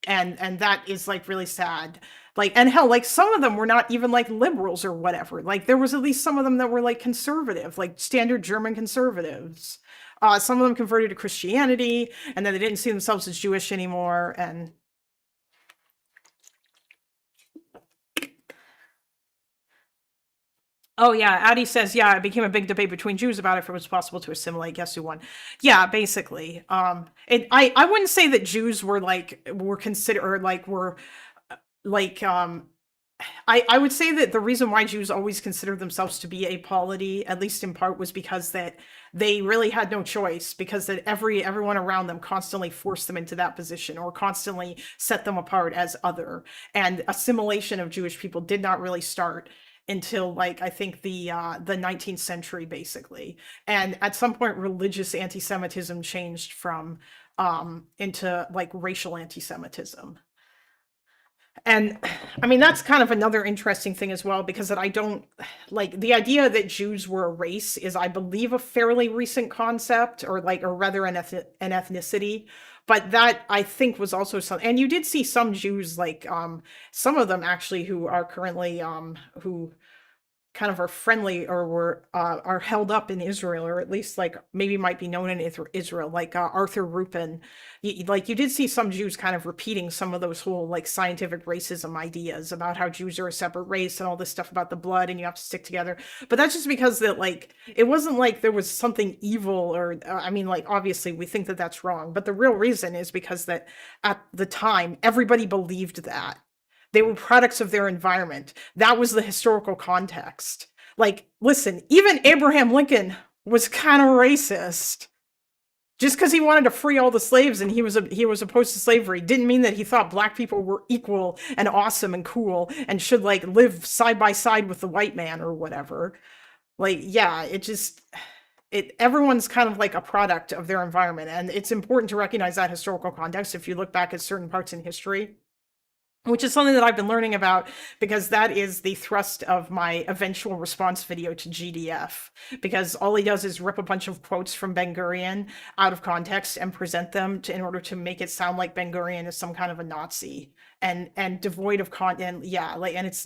And that is, like, really sad. Like, and hell, like some of them were not even like liberals or whatever. Like there was at least some of them that were like conservative, like standard German conservatives. Some of them converted to Christianity, and then they didn't see themselves as Jewish anymore. And oh yeah, Addie says, yeah, it became a big debate between Jews about if it was possible to assimilate. Guess who won? Yeah, basically. I wouldn't say that Jews were considered, or like were like I would say that the reason why Jews always considered themselves to be a polity, at least in part, was because that they really had no choice, because that everyone around them constantly forced them into that position or constantly set them apart as other. And assimilation of Jewish people did not really start until like I think the 19th century, basically. And at some point, religious anti-Semitism changed from into like racial anti-Semitism. And I mean, that's kind of another interesting thing as well, because that I don't like the idea that Jews were a race is, I believe, a fairly recent concept, or rather an ethnicity. But that I think was also some, and you did see some Jews, like some of them actually, who are currently who kind of are friendly or were are held up in Israel, or at least like maybe might be known in Israel, like Arthur Rupin. Like you did see some Jews kind of repeating some of those whole like scientific racism ideas about how Jews are a separate race and all this stuff about the blood and you have to stick together. But that's just because that like it wasn't like there was something evil, or I mean, like obviously we think that that's wrong, but the real reason is because that at the time everybody believed that. They were products of their environment. That was the historical context. Like, listen, even Abraham Lincoln was kind of racist. Just because he wanted to free all the slaves and he was opposed to slavery didn't mean that he thought black people were equal and awesome and cool and should like live side by side with the white man or whatever. Like, yeah, everyone's kind of like a product of their environment, and it's important to recognize that historical context if you look back at certain parts in history, which is something that I've been learning about, because that is the thrust of my eventual response video to GDF, because all he does is rip a bunch of quotes from Ben Gurion out of context and present them in order to make it sound like Ben Gurion is some kind of a Nazi and devoid of content. Yeah, like, and it's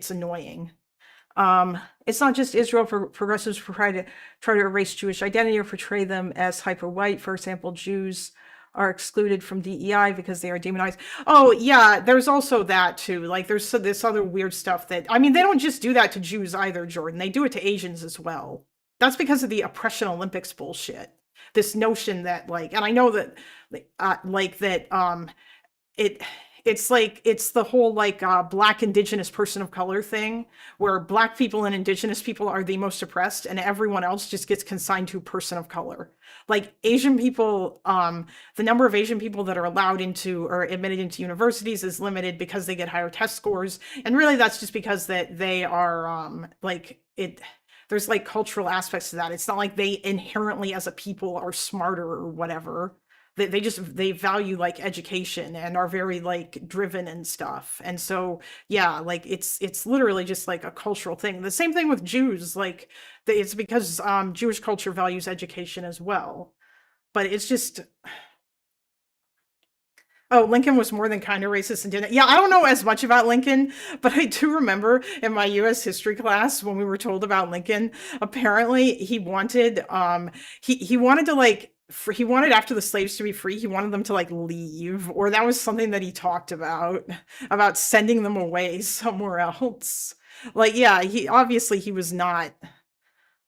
annoying. It's not just Israel. Progressives try to erase Jewish identity or portray them as hyper white. For example, Jews are excluded from DEI because they are demonized. Oh yeah, there's also that too. Like there's this other weird stuff that, I mean, they don't just do that to Jews either, Jordan. They do it to Asians as well. That's because of the oppression Olympics bullshit. This notion that like, and I know that it's the whole like black indigenous person of color thing, where black people and indigenous people are the most oppressed and everyone else just gets consigned to person of color. Like Asian people, the number of Asian people that are allowed into or admitted into universities is limited because they get higher test scores, and really that's just because that they are there's like cultural aspects to that. It's not like they inherently as a people are smarter or whatever. They value like education and are very like driven and stuff. And so yeah, like it's literally just like a cultural thing. The same thing with Jews, like it's because Jewish culture values education as well. But it's just, oh, Lincoln was more than kind of racist and didn't. Yeah, I don't know as much about Lincoln, but I do remember in my U.S. history class when we were told about Lincoln, apparently he wanted he wanted to like, he wanted after the slaves to be free, he wanted them to like leave, or that was something that he talked about sending them away somewhere else. Like, yeah, he was not,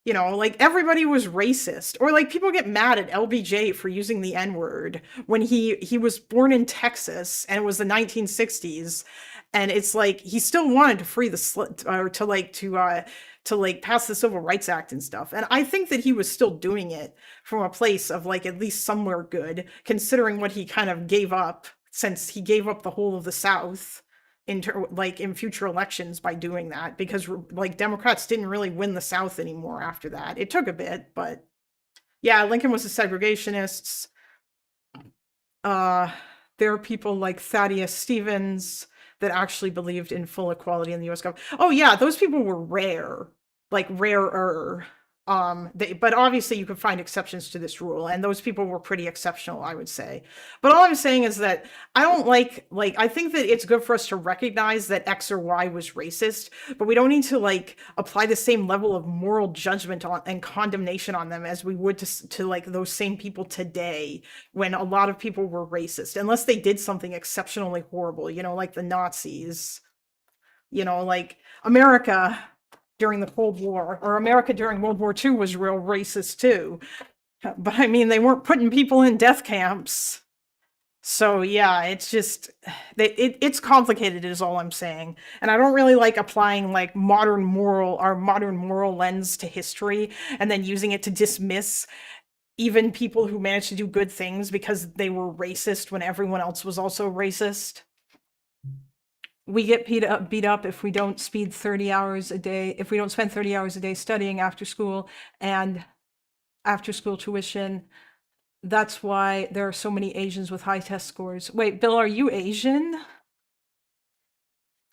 like everybody was racist, or like people get mad at LBJ for using the N-word when he was born in Texas and it was the 1960s, and it's like he still wanted to free to pass the Civil Rights Act and stuff. And I think that he was still doing it from a place of like at least somewhere good, considering what he kind of gave up, since he gave up the whole of the South in future elections by doing that, because like Democrats didn't really win the South anymore after that. It took a bit, but yeah, Lincoln was a segregationist. There are people like Thaddeus Stevens that actually believed in full equality in the U.S. government. Oh yeah, those people were rare, like rarer. But obviously you could find exceptions to this rule, and those people were pretty exceptional, I would say. But all I'm saying is that I don't I think that it's good for us to recognize that X or Y was racist, but we don't need to apply the same level of moral judgment on and condemnation on them as we would to like those same people today, when a lot of people were racist, unless they did something exceptionally horrible, like the Nazis, like America during the Cold War, or America during World War II was real racist too. But I mean, they weren't putting people in death camps. So yeah, it's just, it's complicated is all I'm saying. And I don't really like applying our modern moral lens to history and then using it to dismiss even people who managed to do good things because they were racist when everyone else was also racist. We get beat up if we don't spend 30 hours a day studying after school and after school tuition. That's why there are so many Asians with high test scores. Wait, Bill, are you Asian?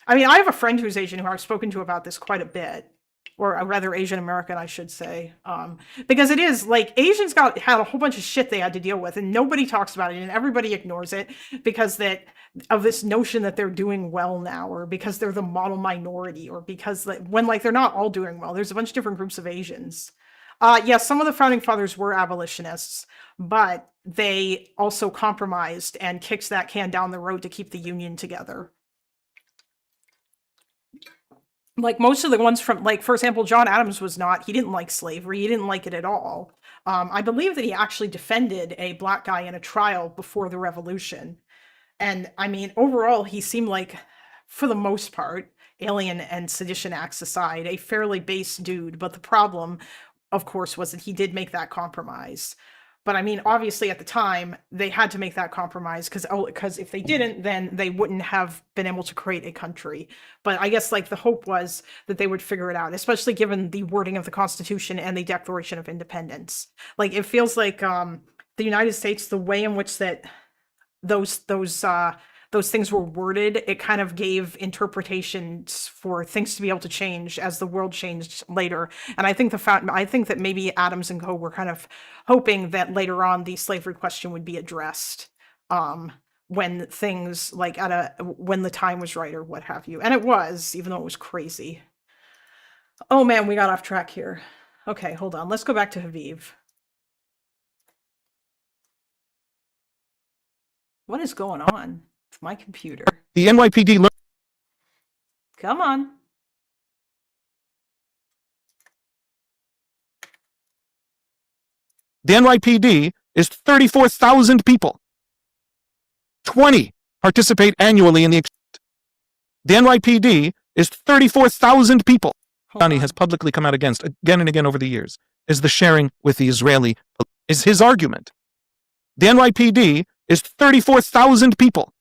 I mean, I have a friend who's Asian who I've spoken to about this quite a bit, or rather Asian American, I should say, because it is Asians had a whole bunch of shit they had to deal with, and nobody talks about it, and everybody ignores it because of this notion that they're doing well now, or because they're the model minority, or because when they're not all doing well. There's a bunch of different groups of Asians. Yes, some of the founding fathers were abolitionists, but they also compromised and kicked that can down the road to keep the Union together. Most of the ones from, for example, John Adams he didn't like slavery. He didn't like it at all. I believe that he actually defended a black guy in a trial before the Revolution. And I mean, overall, he seemed like, for the most part, Alien and Sedition Acts aside, a fairly base dude. But the problem, of course, was that he did make that compromise. But I mean, obviously at the time, they had to make that compromise because if they didn't, then they wouldn't have been able to create a country. But I guess the hope was that they would figure it out, especially given the wording of the Constitution and the Declaration of Independence. It feels like the United States, the way in which that those things were worded, it kind of gave interpretations for things to be able to change as the world changed later. And I think that maybe Adams and co were kind of hoping that later on the slavery question would be addressed when things when the time was right or what have you. And it was, even though it was crazy. Oh man, we got off track here. Okay, hold on. Let's go back to Haviv. What is going on with my computer? The NYPD Come on. The NYPD is 34,000 people. 20 participate annually in the NYPD is 34,000 people. Johnny has publicly come out against again and again over the years is the sharing with the Israeli is his argument. The NYPD is 34,000 people.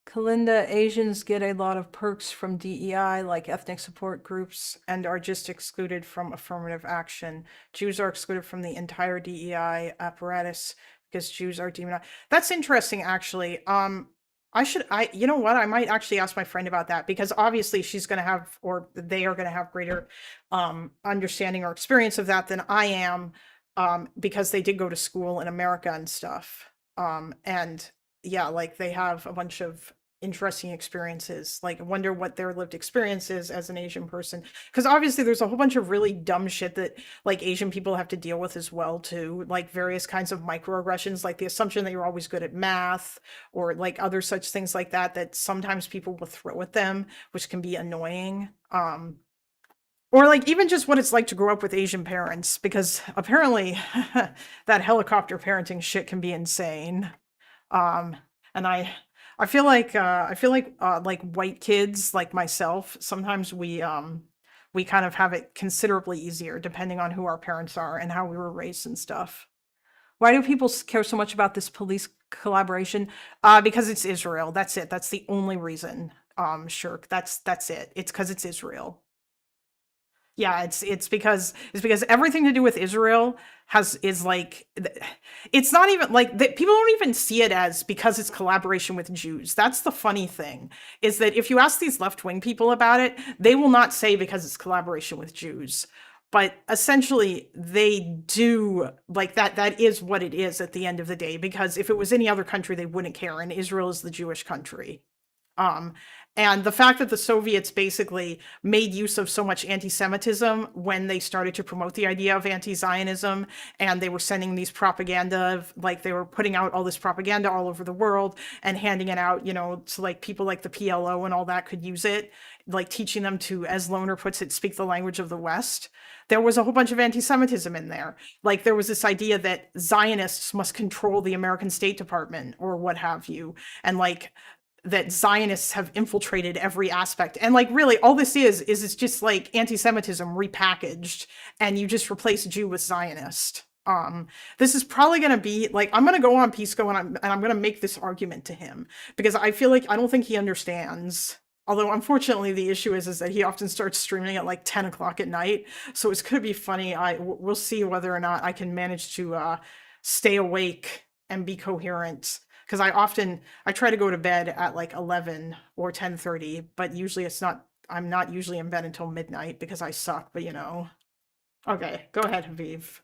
Kalinda, Asians get a lot of perks from DEI, like ethnic support groups, and are just excluded from affirmative action. Jews are excluded from the entire DEI apparatus because Jews are demonized. That's interesting, actually. You know what? I might actually ask my friend about that, because obviously she's going to have, or they are going to have greater understanding or experience of that than I am, because they did go to school in America and stuff. And yeah, they have a bunch of interesting experiences. I wonder what their lived experience is as an Asian person, because obviously there's a whole bunch of really dumb shit that Asian people have to deal with as well too, various kinds of microaggressions, the assumption that you're always good at math, or other such things like that sometimes people will throw at them, which can be annoying. Or even just what it's like to grow up with Asian parents, because apparently that helicopter parenting shit can be insane. And I feel like white kids like myself, sometimes we kind of have it considerably easier depending on who our parents are and how we were raised and stuff. Why do people care so much about this police collaboration? Because it's Israel. That's it. That's the only reason. Shirk. That's it. It's because it's Israel. Yeah, it's because everything to do with Israel is like, it's not even like that. People don't even see it as because it's collaboration with Jews. That's the funny thing, is that if you ask these left-wing people about it, they will not say because it's collaboration with Jews. But essentially they do, like, that is what it is at the end of the day, because if it was any other country they wouldn't care, and Israel is the Jewish country. And the fact that the Soviets basically made use of so much anti-Semitism when they started to promote the idea of anti-Zionism, and they were sending these propaganda, like they were putting out all this propaganda all over the world and handing it out, you know, to like people like the PLO and all that could use it, like teaching them to, as Lohner puts it, speak the language of the West. There was a whole bunch of anti-Semitism in there. Like there was this idea that Zionists must control the American State Department or what have you. And like, that Zionists have infiltrated every aspect. And like, really, all this is it's just like anti-Semitism repackaged, and you just replace Jew with Zionist. This is probably going to be like, I'm going to go on Pisco and I'm going to make this argument to him, because I feel like I don't think he understands. Although unfortunately the issue is that he often starts streaming at like 10 o'clock at night. So it's going to be funny. We'll see whether or not I can manage to stay awake and be coherent. Because I try to go to bed at like 11 or 10:30, but usually I'm not usually in bed until midnight because I suck, but you know. Okay, go ahead, Haviv.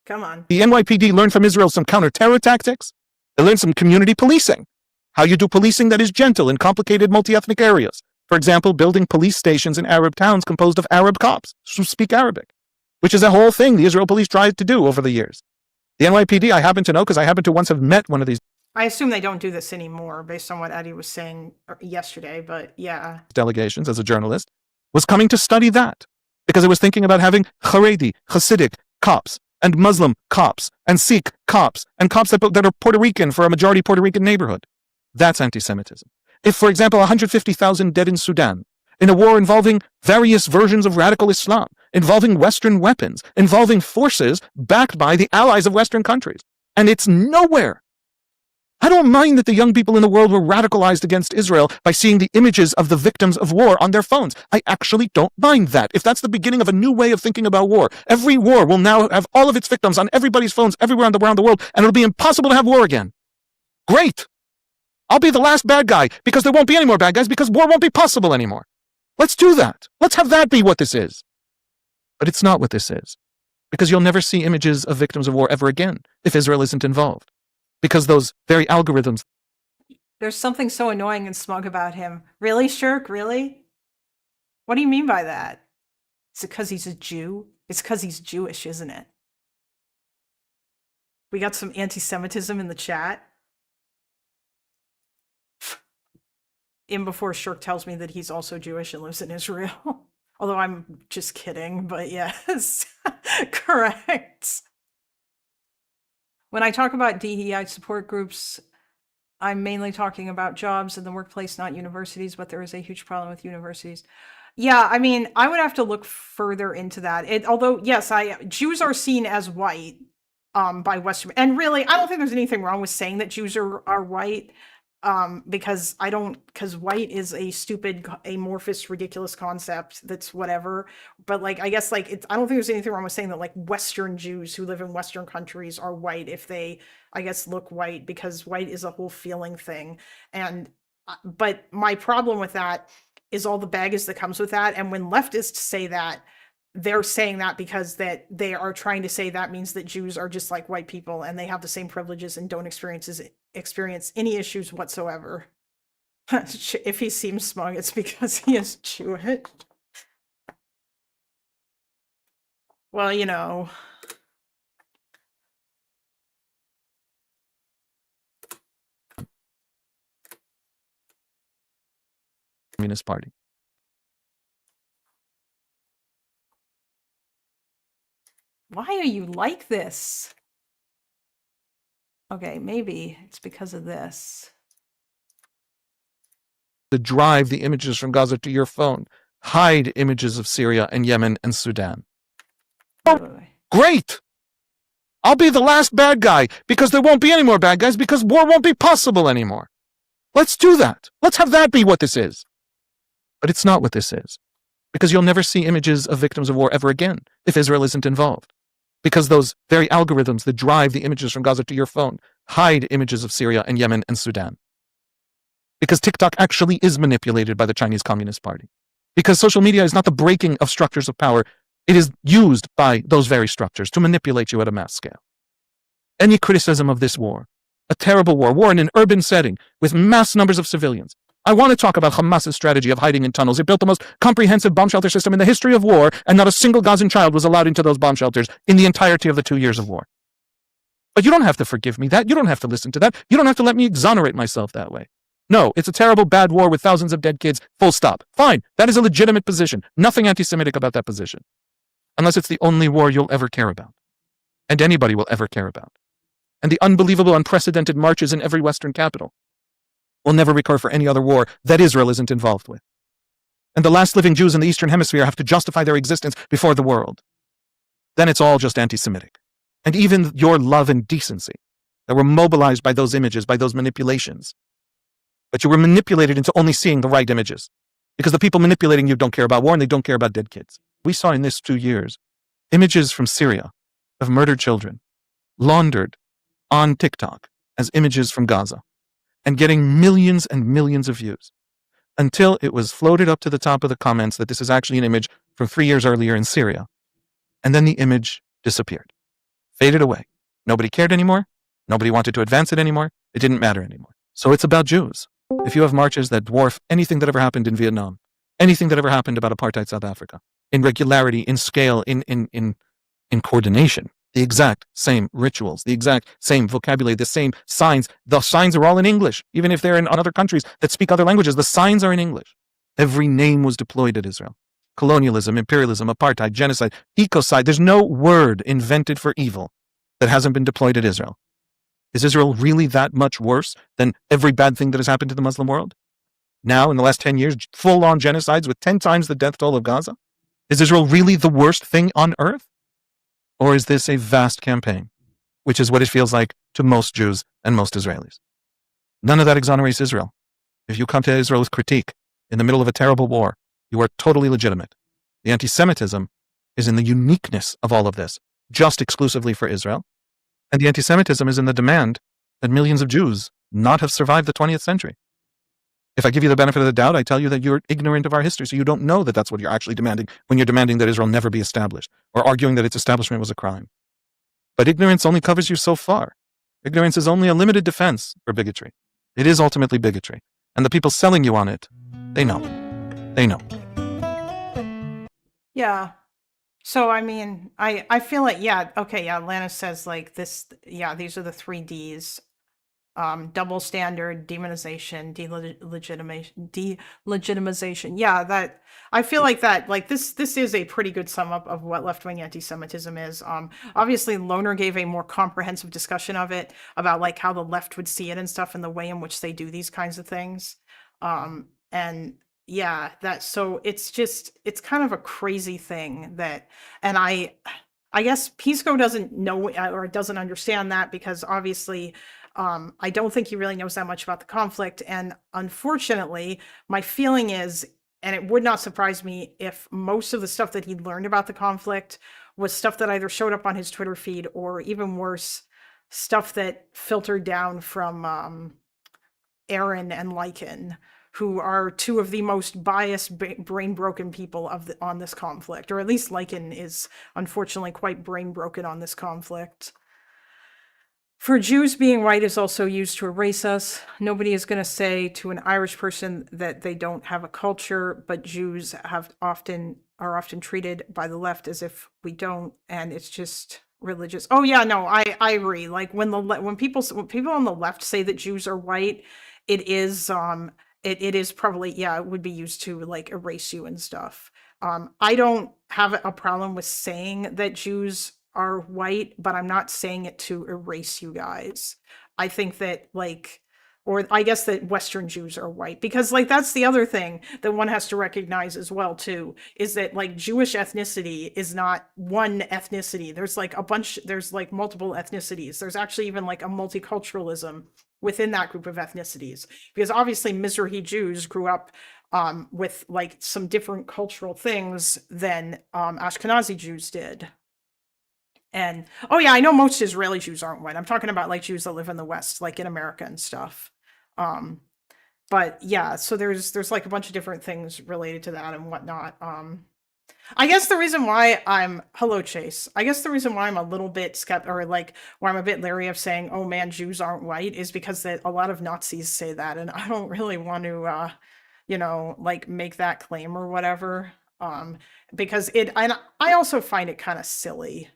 Come on. The NYPD learned from Israel some counter-terror tactics. They learned some community policing. How you do policing that is gentle in complicated multi-ethnic areas. For example, building police stations in Arab towns composed of Arab cops who speak Arabic, which is a whole thing the Israel police tried to do over the years. The NYPD, I happen to know because I happen to once have met one of these I assume they don't do this anymore based on what Eddie was saying yesterday, but yeah. delegations as a journalist, was coming to study that because it was thinking about having Haredi, Hasidic cops and Muslim cops and Sikh cops and cops that are Puerto Rican for a majority Puerto Rican neighborhood. That's anti-Semitism. If, for example, 150,000 dead in Sudan, in a war involving various versions of radical Islam, involving Western weapons, involving forces backed by the allies of Western countries. And it's nowhere. I don't mind that the young people in the world were radicalized against Israel by seeing the images of the victims of war on their phones. I actually don't mind that. If that's the beginning of a new way of thinking about war, every war will now have all of its victims on everybody's phones everywhere around the world, and it'll be impossible to have war again. Great. I'll be the last bad guy because there won't be any more bad guys because war won't be possible anymore. Let's do that. Let's have that be what this is. But it's not what this is. Because you'll never see images of victims of war ever again if Israel isn't involved. Because those very algorithms. There's something so annoying and smug about him. Really, Shirk? Really? What do you mean by that? Is it because he's a Jew? It's because he's Jewish, isn't it? We got some anti-Semitism in the chat. In before Shirk tells me that he's also Jewish and lives in Israel. Although I'm just kidding, but yes, correct. When I talk about DEI support groups, I'm mainly talking about jobs in the workplace, not universities, but there is a huge problem with universities. Yeah, I mean, I would have to look further into that. Although, yes, Jews are seen as white by Western, and really, I don't think there's anything wrong with saying that Jews are white. Because white is a stupid, amorphous, ridiculous concept that's whatever. But like, I guess like I don't think there's anything wrong with saying that like Western Jews who live in Western countries are white if they, I guess, look white, because white is a whole feeling thing. And, but my problem with that is all the baggage that comes with that. And when leftists say that, they're saying that because that they are trying to say that means that Jews are just like white people and they have the same privileges and don't experience any issues whatsoever. If he seems smug, it's because he is Jewish. Well, you know. Communist Party. Why are you like this? Okay, maybe it's because of this. To drive the images from Gaza to your phone. Hide images of Syria and Yemen and Sudan. Great! I'll be the last bad guy because there won't be any more bad guys because war won't be possible anymore. Let's do that. Let's have that be what this is. But it's not what this is. Because you'll never see images of victims of war ever again if Israel isn't involved. Because those very algorithms that drive the images from Gaza to your phone hide images of Syria and Yemen and Sudan. Because TikTok actually is manipulated by the Chinese Communist Party. Because social media is not the breaking of structures of power, it is used by those very structures to manipulate you at a mass scale. Any criticism of this war, a terrible war in an urban setting with mass numbers of civilians. I want to talk about Hamas's strategy of hiding in tunnels. It built the most comprehensive bomb shelter system in the history of war, and not a single Gazan child was allowed into those bomb shelters in the entirety of the 2 years of war. But you don't have to forgive me that. You don't have to listen to that. You don't have to let me exonerate myself that way. No, it's a terrible, bad war with thousands of dead kids, full stop. Fine, that is a legitimate position. Nothing anti-Semitic about that position. Unless it's the only war you'll ever care about. And anybody will ever care about. And the unbelievable, unprecedented marches in every Western capital will never recur for any other war that Israel isn't involved with. And the last living Jews in the Eastern Hemisphere have to justify their existence before the world. Then it's all just anti-Semitic. And even your love and decency that were mobilized by those images, by those manipulations. But you were manipulated into only seeing the right images. Because the people manipulating you don't care about war and they don't care about dead kids. We saw in this 2 years images from Syria of murdered children laundered on TikTok as images from Gaza and getting millions and millions of views until it was floated up to the top of the comments that this is actually an image from 3 years earlier in Syria. And then the image disappeared, faded away. Nobody cared anymore. Nobody wanted to advance it anymore. It didn't matter anymore. So it's about Jews. If you have marches that dwarf anything that ever happened in Vietnam, anything that ever happened about apartheid South Africa, in regularity, in scale, in coordination, the exact same rituals, the exact same vocabulary, the same signs. The signs are all in English. Even if they're in other countries that speak other languages, the signs are in English. Every name was deployed at Israel. Colonialism, imperialism, apartheid, genocide, ecocide. There's no word invented for evil that hasn't been deployed at Israel. Is Israel really that much worse than every bad thing that has happened to the Muslim world? Now, in the last 10 years, full-on genocides with 10 times the death toll of Gaza? Is Israel really the worst thing on earth? Or is this a vast campaign, which is what it feels like to most Jews and most Israelis? None of that exonerates Israel. If you come to Israel with critique in the middle of a terrible war, you are totally legitimate. The anti-Semitism is in the uniqueness of all of this, just exclusively for Israel. And the anti-Semitism is in the demand that millions of Jews not have survived the 20th century. If I give you the benefit of the doubt, I tell you that you're ignorant of our history, so you don't know that that's what you're actually demanding when you're demanding that Israel never be established, or arguing that its establishment was a crime. But ignorance only covers you so far. Ignorance is only a limited defense for bigotry. It is ultimately bigotry. And the people selling you on it, they know. They know. Yeah. So, I mean, I feel like, yeah, okay, yeah, Lana says like this, yeah, these are the 3 Ds. Double standard, demonization, delegitimization. Yeah, that I feel like that, like this is a pretty good sum up of what left-wing anti-Semitism is. Obviously Loner gave a more comprehensive discussion of it, about like how the left would see it and stuff, and the way in which they do these kinds of things. And yeah, so it's kind of a crazy thing that, and I guess Pisco doesn't know or doesn't understand that, because obviously I don't think he really knows that much about the conflict. And unfortunately, my feeling is, and it would not surprise me if most of the stuff that he'd learned about the conflict was stuff that either showed up on his Twitter feed, or even worse, stuff that filtered down from Aaron and Lycan, who are 2 of the most biased, brain broken people on this conflict. Or at least Lycan is unfortunately quite brain broken on this conflict. For Jews, being white is also used to erase us. Nobody is going to say to an Irish person that they don't have a culture, but Jews are often treated by the left as if we don't, and it's just religious. Oh yeah, no, I agree. Like when people on the left say that Jews are white, it is probably, yeah, it would be used to like erase you and stuff. I don't have a problem with saying that Jews are white, but I'm not saying it to erase you guys. I think that or I guess that Western Jews are white, because like that's the other thing that one has to recognize as well too, is that like Jewish ethnicity is not one ethnicity. There's like multiple ethnicities. There's actually even like a multiculturalism within that group of ethnicities, because obviously Mizrahi Jews grew up with like some different cultural things than Ashkenazi Jews did. And oh yeah, I know most Israeli Jews aren't white. I'm talking about like Jews that live in the West, like in America and stuff. But yeah, so there's like a bunch of different things related to that and whatnot. I guess the reason why hello Chase. I guess the reason why I'm a little bit skeptical, or like why I'm a bit leery of saying, oh man, Jews aren't white, is because that a lot of Nazis say that, and I don't really want to like make that claim or whatever. Because I also find it kind of silly.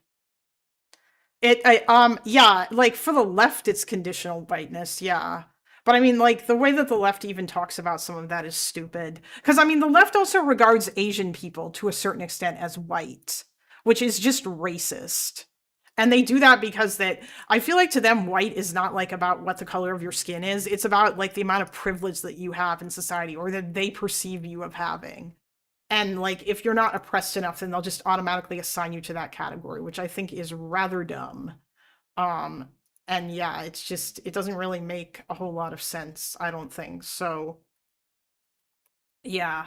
Yeah, like for the left, it's conditional whiteness, yeah. But I mean, like the way that the left even talks about some of that is stupid. Because I mean, the left also regards Asian people to a certain extent as white, which is just racist. And they do that because that I feel like to them, white is not like about what the color of your skin is. It's about like the amount of privilege that you have in society, or that they perceive you of having. And like, if you're not oppressed enough, then they'll just automatically assign you to that category, which I think is rather dumb. And yeah, it's just, it doesn't really make a whole lot of sense, I don't think. So, yeah.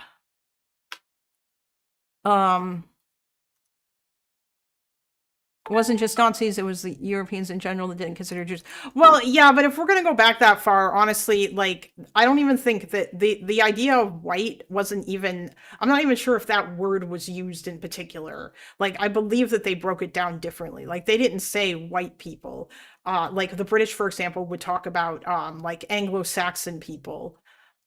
It wasn't just Nazis, it was the Europeans in general that didn't consider Jews. Well, yeah, but if we're going to go back that far, honestly, like, I don't even think that the idea of white wasn't even, I'm not even sure if that word was used in particular. Like, I believe that they broke it down differently. Like, they didn't say white people. Like, the British, for example, would talk about, like, Anglo-Saxon people.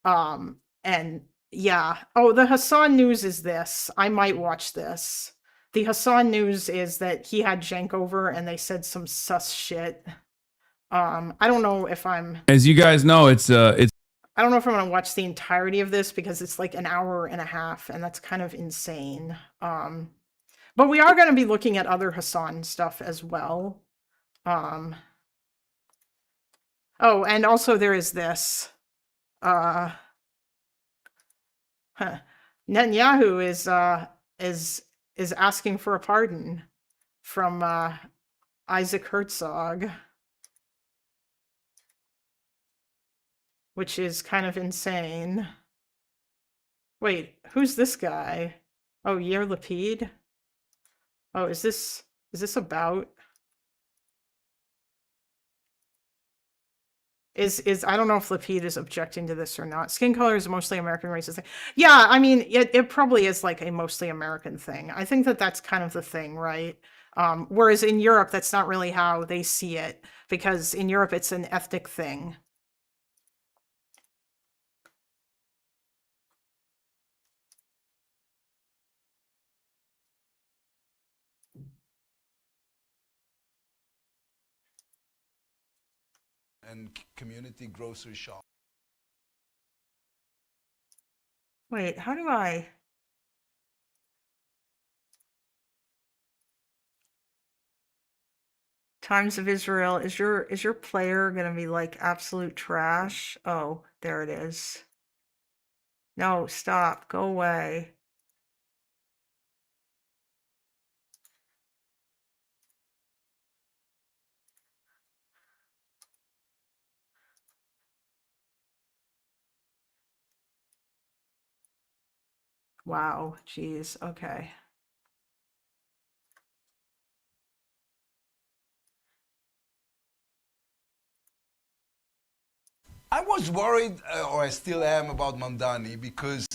And, yeah. Oh, the Hasan news is this. I might watch this. The Hasan news is that he had Cenk over and they said some sus shit. I don't know if I'm... As you guys know, it's I don't know if I'm going to watch the entirety of this because it's like an hour and a half and that's kind of insane. But we are going to be looking at other Hasan stuff as well. Oh, and also there is this. Netanyahu is asking for a pardon from Isaac Herzog, which is kind of insane. Wait, who's this guy? Oh, Yair Lapid? Oh, is this about? I don't know if Lapid is objecting to this or not. Skin color is mostly American racist thing. Yeah, I mean, it probably is like a mostly American thing. I think that that's kind of the thing, right? Whereas in Europe, that's not really how they see it, because in Europe, it's an ethnic thing. And community grocery shop. Wait, how do I... Times of Israel, is your player gonna be like absolute trash? Oh, there it is. No, stop, go away. Wow, geez, okay. I was worried, or I still am, about Mamdani because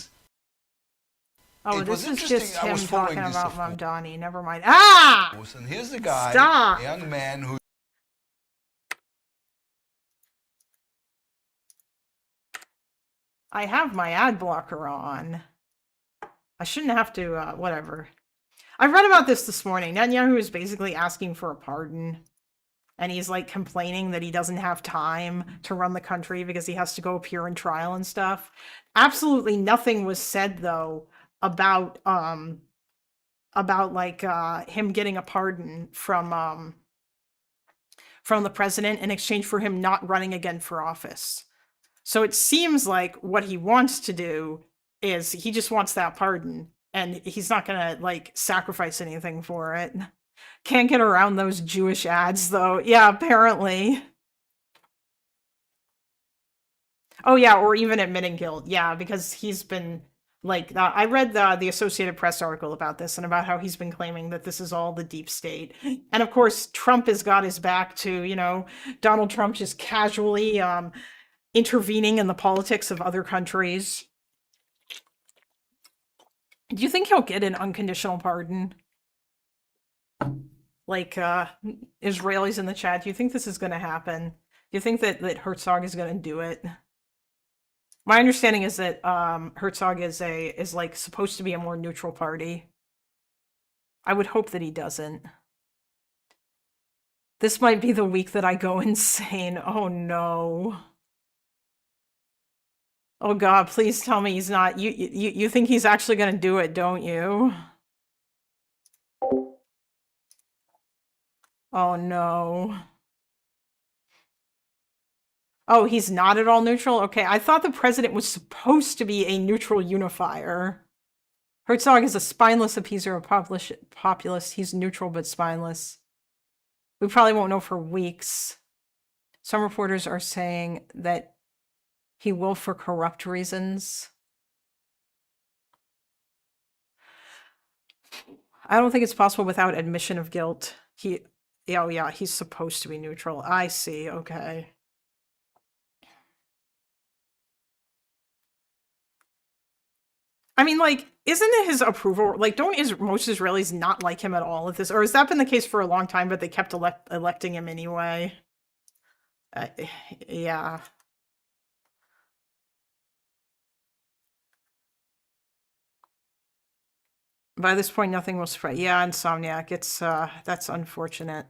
Oh, it was this is interesting. just I him was following talking this, about of Mamdani. Never mind. Ah! course, and here's a guy, Stop. a young man who. I have my ad blocker on. I shouldn't have to, whatever. I read about this morning. Netanyahu is basically asking for a pardon. And he's like complaining that he doesn't have time to run the country because he has to go appear in trial and stuff. Absolutely nothing was said though about like him getting a pardon from the president in exchange for him not running again for office. So it seems like what he wants to do is he just wants that pardon and he's not gonna like sacrifice anything for it. Can't get around those Jewish ads, though. Yeah, apparently. Oh yeah, or even admitting guilt. Yeah, because he's been like I read the Associated Press article about this and about how he's been claiming that this is all the deep state. And of course, Trump has got his back to, Donald Trump just casually intervening in the politics of other countries. Do you think he'll get an unconditional pardon? Like Israelis in the chat, do you think this is going to happen? Do you think that Herzog is going to do it? My understanding is that Herzog is like supposed to be a more neutral party. I would hope that he doesn't. This might be the week that I go insane. Oh no. Oh God, please tell me he's not. You think he's actually going to do it, don't you? Oh no. Oh, he's not at all neutral? Okay, I thought the president was supposed to be a neutral unifier. Herzog is a spineless appeaser of populace. He's neutral but spineless. We probably won't know for weeks. Some reporters are saying that he will for corrupt reasons. I don't think it's possible without admission of guilt. Oh yeah, he's supposed to be neutral. I see, okay. I mean, like, isn't it his approval? Like, don't most Israelis not like him at all at this? Or has that been the case for a long time, but they kept electing him anyway? Yeah. By this point, nothing will spread. Yeah, Insomniac. It's, that's unfortunate.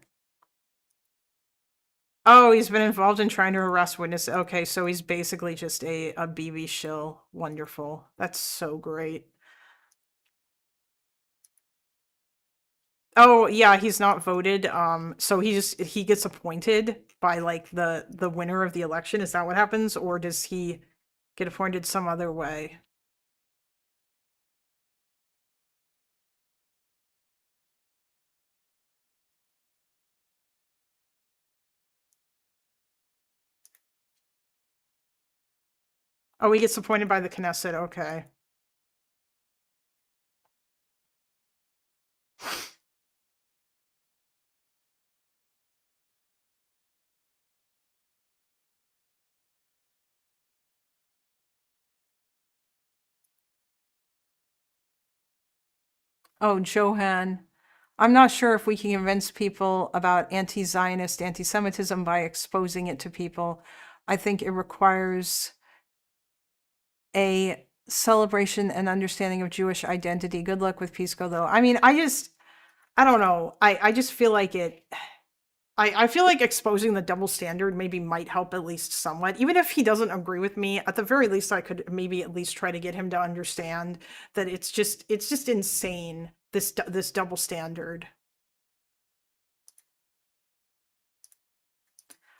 Oh, he's been involved in trying to harass witnesses. Okay, so he's basically just a BB shill. Wonderful. That's so great. Oh, yeah, he's not voted. So he gets appointed by like the winner of the election. Is that what happens? Or does he get appointed some other way? Oh, he gets appointed by the Knesset. Okay. Oh, Johan. I'm not sure if we can convince people about anti-Zionist anti-Semitism by exposing it to people. I think it requires a celebration and understanding of Jewish identity. Good luck with Pisco, though. I mean, I don't know. I just feel like I feel like exposing the double standard maybe might help at least somewhat. Even if he doesn't agree with me, at the very least, I could maybe at least try to get him to understand that it's just insane, this double standard.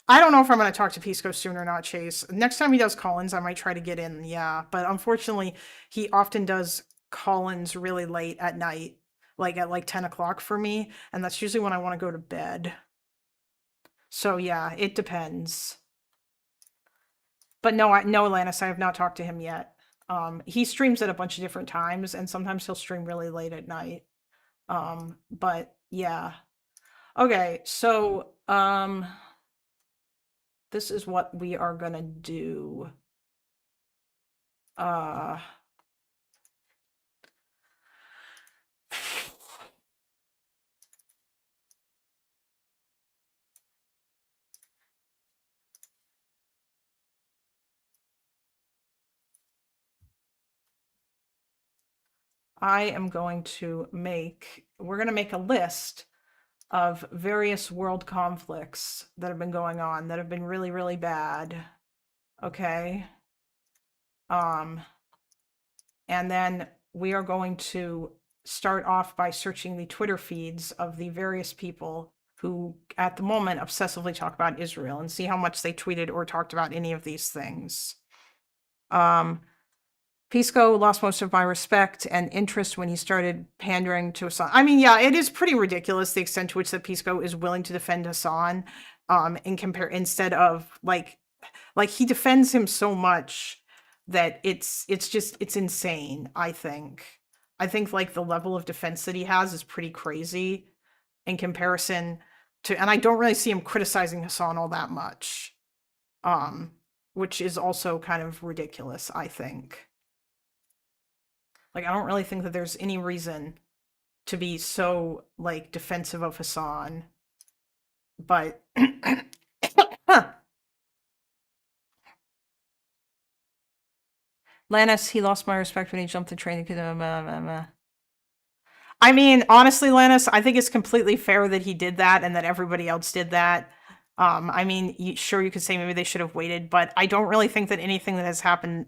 I don't know if I'm going to talk to Pisco soon or not, Chase. Next time he does call-ins, I might try to get in, yeah. But unfortunately, he often does call-ins really late at night, like at like 10 o'clock for me, and that's usually when I want to go to bed. So yeah, it depends. But no, Lannis, I have not talked to him yet. He streams at a bunch of different times, and sometimes he'll stream really late at night. But yeah. Okay, so this is what we are gonna do. I am going to we're going to make a list of various world conflicts that have been going on that have been really, really bad. Okay. And then we are going to start off by searching the Twitter feeds of the various people who at the moment obsessively talk about Israel and see how much they tweeted or talked about any of these things. Pisco lost most of my respect and interest when he started pandering to Hasan. I mean, yeah, it is pretty ridiculous the extent to which that Pisco is willing to defend Hasan instead of like Like, he defends him so much that it's insane, I think. I think like the level of defense that he has is pretty crazy in comparison to, and I don't really see him criticizing Hasan all that much. Which is also kind of ridiculous, I think. Like, I don't really think that there's any reason to be so, like, defensive of Hasan. But, Lannis, he lost my respect when he jumped the train. I mean, honestly, Lannis, I think it's completely fair that he did that and that everybody else did that. I mean, sure, you could say maybe they should have waited, but I don't really think that anything that has happened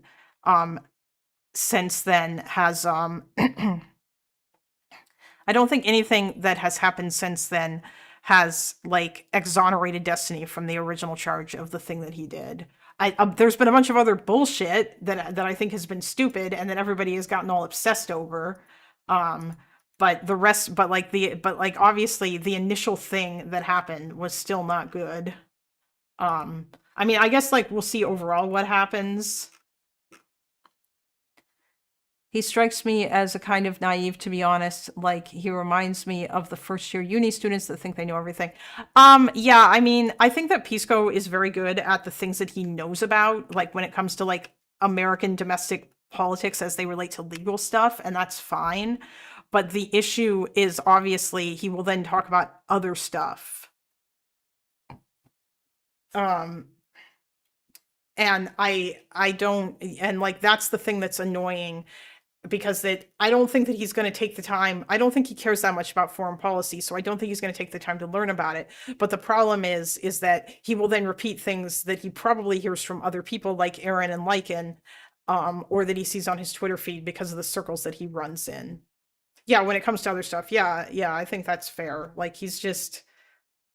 since then has I don't think anything that has happened since then has like exonerated Destiny from the original charge of the thing that he did. There's been a bunch of other bullshit that I think has been stupid and that everybody has gotten all obsessed over. But the rest, but obviously the initial thing that happened was still not good. I mean, I guess like we'll see overall what happens. He strikes me as a kind of naive, to be honest. Like, he reminds me of the first year uni students that think they know everything. Yeah, I mean, I think that Pisco is very good at the things that he knows about, like when it comes to like American domestic politics as they relate to legal stuff, and that's fine. But the issue is obviously he will then talk about other stuff. And I don't, and like that's the thing that's annoying, because that I don't think that he's going to take the time. I don't think he cares that much about foreign policy, so I don't think he's going to take the time to learn about it. But the problem is that he will then repeat things that he probably hears from other people like Aaron and Lycan, or that he sees on his Twitter feed because of the circles that he runs in. Yeah, when it comes to other stuff, yeah, I think that's fair. Like, he's just,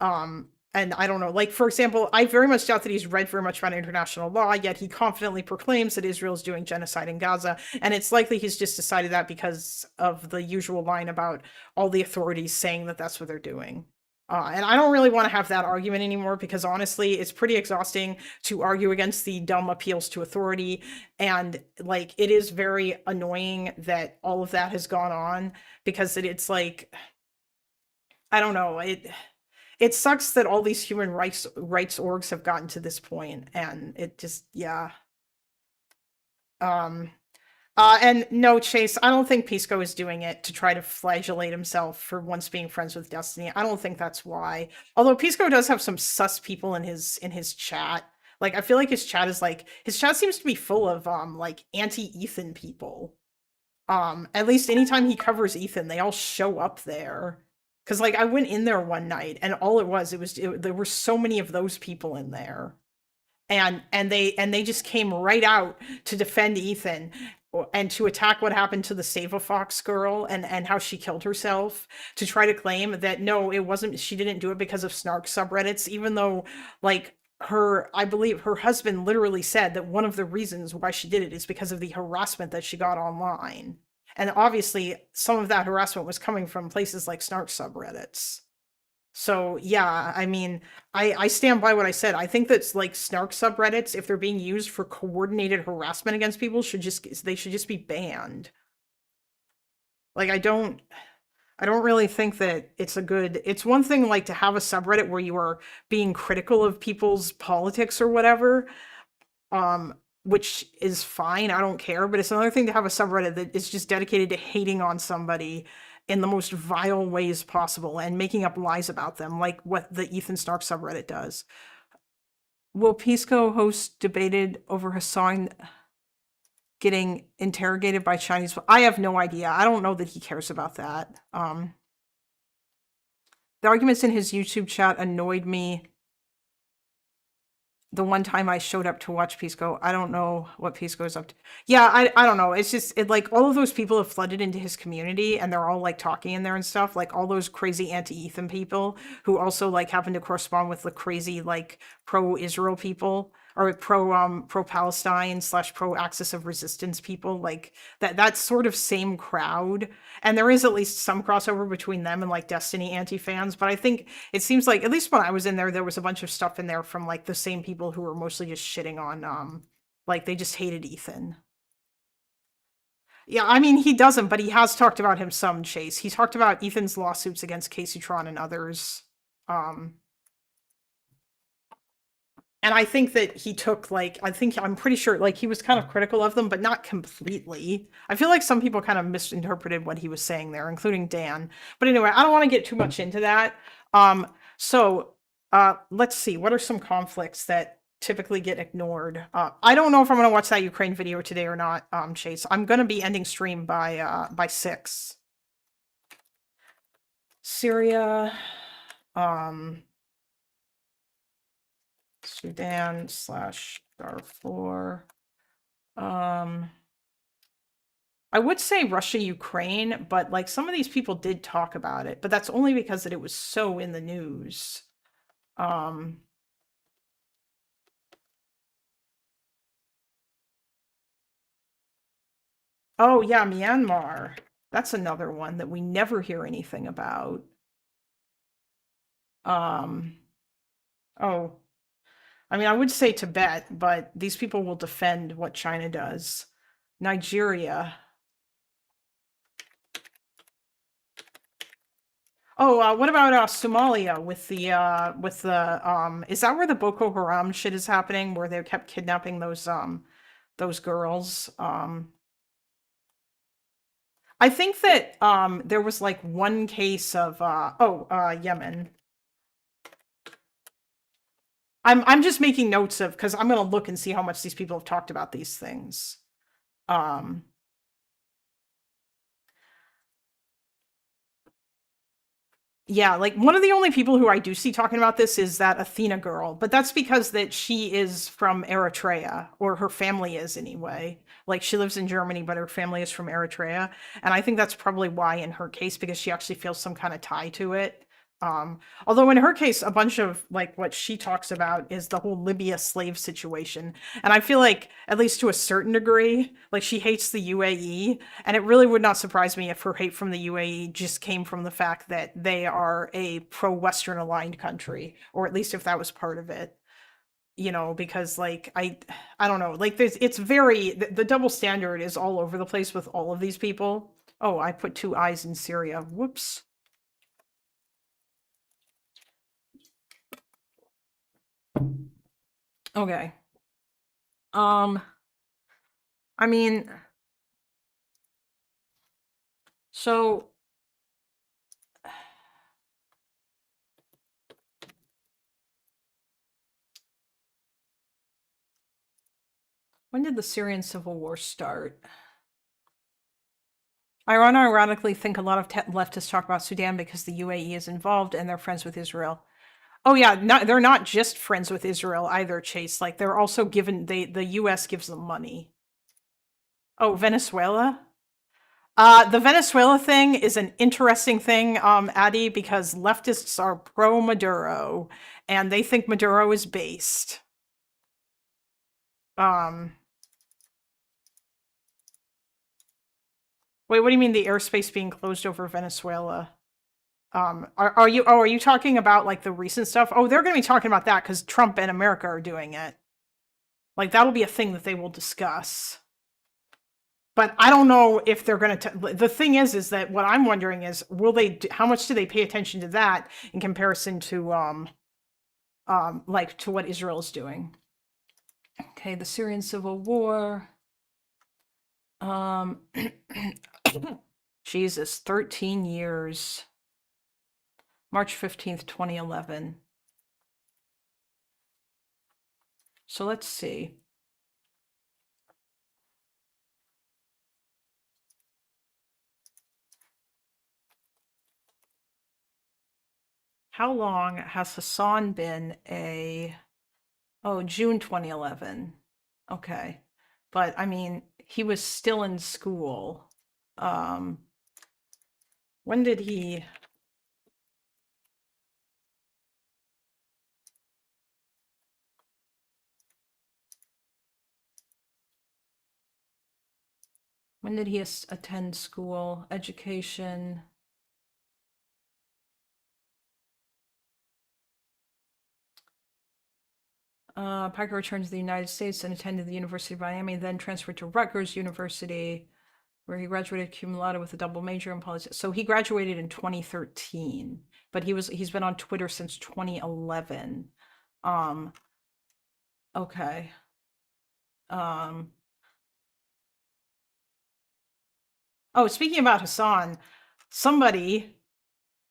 and I don't know, like, for example, I very much doubt that he's read very much about international law, yet he confidently proclaims that Israel is doing genocide in Gaza, and it's likely he's just decided that because of the usual line about all the authorities saying that that's what they're doing. And I don't really want to have that argument anymore, because honestly, it's pretty exhausting to argue against the dumb appeals to authority. And like, it is very annoying that all of that has gone on, because it's like, I don't know, it sucks that all these human rights orgs have gotten to this point, and it just, yeah. And no, Chase, I don't think Pisco is doing it to try to flagellate himself for once being friends with Destiny. I don't think that's why. Although Pisco does have some sus people in his chat. Like, I feel like his chat seems to be full of like anti-Ethan people. At least anytime he covers Ethan, they all show up there. Cause like I went in there one night and all there were so many of those people in there. And they just came right out to defend Ethan and to attack what happened to the Save a Fox girl and how she killed herself, to try to claim that no, it wasn't, she didn't do it because of snark subreddits, even though like I believe her husband literally said that one of the reasons why she did it is because of the harassment that she got online. And obviously some of that harassment was coming from places like snark subreddits. So yeah, I mean, I stand by what I said. I think that's like snark subreddits, if they're being used for coordinated harassment against people, they should just be banned. Like, I don't really think that it's one thing like to have a subreddit where you are being critical of people's politics or whatever, which is fine, I don't care, but it's another thing to have a subreddit that is just dedicated to hating on somebody in the most vile ways possible and making up lies about them, like what the Ethan Snark subreddit does. Will Pisco host debated over Hasan getting interrogated by Chinese? I have no idea. I don't know that he cares about that. The arguments in his YouTube chat annoyed me. The one time I showed up to watch Pisco, I don't know what Pisco is up to. Yeah, I don't know. It's just, like, all of those people have flooded into his community, and they're all, like, talking in there and stuff. Like, all those crazy anti-Ethan people who also, like, happen to correspond with the crazy, like, pro-Israel people. or pro Palestine / pro Axis of Resistance people, like that sort of same crowd. And there is at least some crossover between them and like Destiny anti fans. But I think it seems like, at least when I was in there was a bunch of stuff in there from like the same people who were mostly just shitting on like they just hated Ethan. Yeah, I mean, he doesn't, but he has talked about him some, Chase. He talked about Ethan's lawsuits against Casey Tron and others. And I think that he took, like, I'm pretty sure, like, he was kind of critical of them, but not completely. I feel like some people kind of misinterpreted what he was saying there, including Dan. But anyway, I don't want to get too much into that. So let's see. What are some conflicts that typically get ignored? I don't know if I'm going to watch that Ukraine video today or not, Chase. I'm going to be ending stream by 6. Syria, Sudan / Darfur. I would say Russia, Ukraine, but like some of these people did talk about it, but that's only because that it was so in the news. Oh yeah, Myanmar. That's another one that we never hear anything about. Oh, I mean, I would say Tibet, but these people will defend what China does. Nigeria. Oh, what about Somalia with the is that where the Boko Haram shit is happening, where they kept kidnapping those girls? I think that there was like one case of Yemen. I'm just making notes of, because I'm gonna look and see how much these people have talked about these things. Yeah, like one of the only people who I do see talking about this is that Athena girl, but that's because that she is from Eritrea, or her family is anyway. Like she lives in Germany, but her family is from Eritrea. And I think that's probably why in her case, because she actually feels some kind of tie to it. Although in her case, a bunch of like what she talks about is the whole Libya slave situation. And I feel like, at least to a certain degree, like she hates the UAE. And it really would not surprise me if her hate from the UAE just came from the fact that they are a pro-Western aligned country, or at least if that was part of it. You know, because like I don't know, like it's very the double standard is all over the place with all of these people. Oh, I put 2 eyes in Syria. Whoops. Okay. I mean, so when did the Syrian civil war start? I ironically think a lot of leftists talk about Sudan because the UAE is involved and they're friends with Israel. Oh yeah, they're not just friends with Israel either, Chase. Like they're also given the US gives them money. Oh, Venezuela? The Venezuela thing is an interesting thing, Addie, because leftists are pro Maduro and they think Maduro is based. Wait, what do you mean the airspace being closed over Venezuela? Are you talking about like the recent stuff? Oh, they're going to be talking about that because Trump and America are doing it. Like that'll be a thing that they will discuss. But I don't know if they're going to. The thing is that what I'm wondering is, will they? How much do they pay attention to that in comparison to like to what Israel is doing? Okay, the Syrian civil war. Jesus, 13 years. March 15th, 2011. So let's see. How long has Hasan been a... Oh, June 2011. Okay. But I mean, he was still in school. When did he... When did he attend school? Education. Parker returned to the United States and attended the University of Miami, then transferred to Rutgers University, where he graduated cum laude with a double major in politics. So he graduated in 2013, but he's been on Twitter since 2011. Okay. Oh, speaking about Hasan, somebody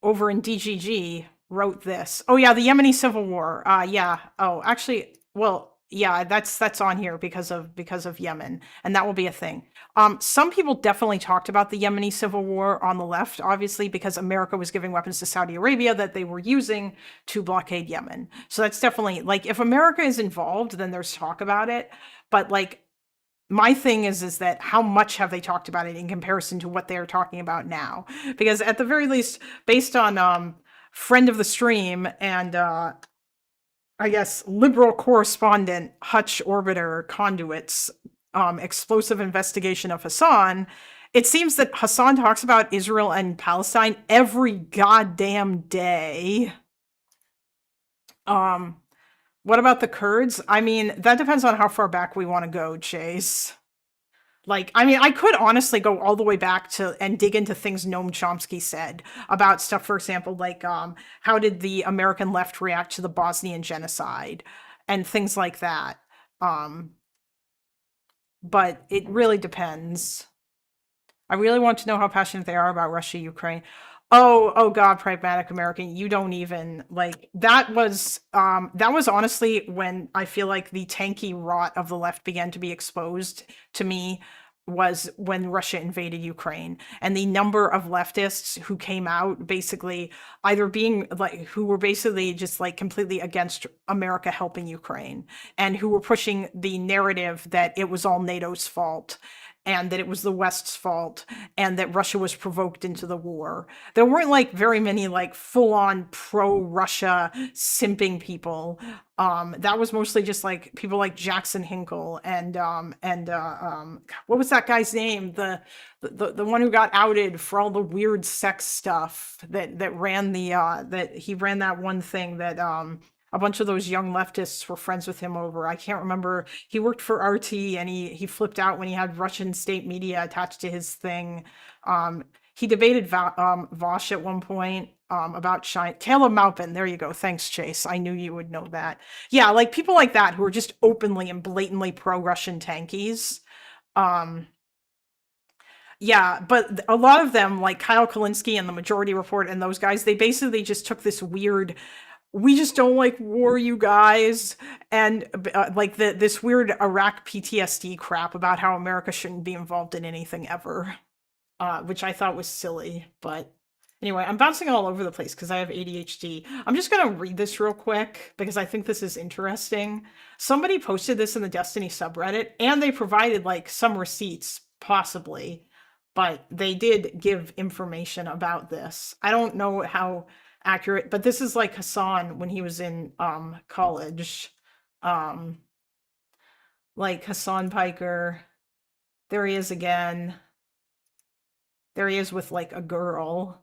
over in DGG wrote this. Oh yeah, the Yemeni civil war. Yeah. Oh, actually, well, yeah, that's on here because of Yemen, and that will be a thing. Some people definitely talked about the Yemeni civil war on the left, obviously, because America was giving weapons to Saudi Arabia that they were using to blockade Yemen. So that's definitely like if America is involved, then there's talk about it. But like my thing is that how much have they talked about it in comparison to what they're talking about now? Because at the very least, based on friend of the stream and I guess liberal correspondent Hutch Orbiter Conduit's explosive investigation of Hasan, it seems that Hasan talks about Israel and Palestine every goddamn day. What about the Kurds? I mean, that depends on how far back we want to go, Chase. Like, I mean, I could honestly go all the way back to and dig into things Noam Chomsky said about stuff, for example, like how did the American left react to the Bosnian genocide and things like that. But it really depends. I really want to know how passionate they are about Russia, Ukraine. Oh God, pragmatic American, you don't even like that was honestly when I feel like the tanky rot of the left began to be exposed to me was when Russia invaded Ukraine, and the number of leftists who came out basically either being like who were basically just like completely against America helping Ukraine and who were pushing the narrative that it was all NATO's fault and that it was the West's fault and that Russia was provoked into the war. There weren't like very many like full-on pro-Russia simping people. That was mostly just like people like Jackson Hinkle and what was that guy's name? The one who got outed for all the weird sex stuff that ran the that he ran that one thing that a bunch of those young leftists were friends with him over. I can't remember. He worked for RT and he flipped out when he had Russian state media attached to his thing. He debated Vosh at one point about China. Caleb Maupin, there you go. Thanks, Chase. I knew you would know that. Yeah, like people like that who are just openly and blatantly pro-Russian tankies. Yeah, but a lot of them, like Kyle Kalinske and the Majority Report and those guys, they basically just took this weird we just don't like war, you guys, and like this weird Iraq PTSD crap about how America shouldn't be involved in anything ever, which I thought was silly. But anyway, I'm bouncing all over the place because I have ADHD. I'm just gonna read this real quick because I think this is interesting. Somebody posted this in the Destiny subreddit, and they provided like some receipts, possibly, but they did give information about this. I don't know how accurate, but this is like Hasan when he was in college. Like Hasan Piker. There he is again. There he is with like a girl.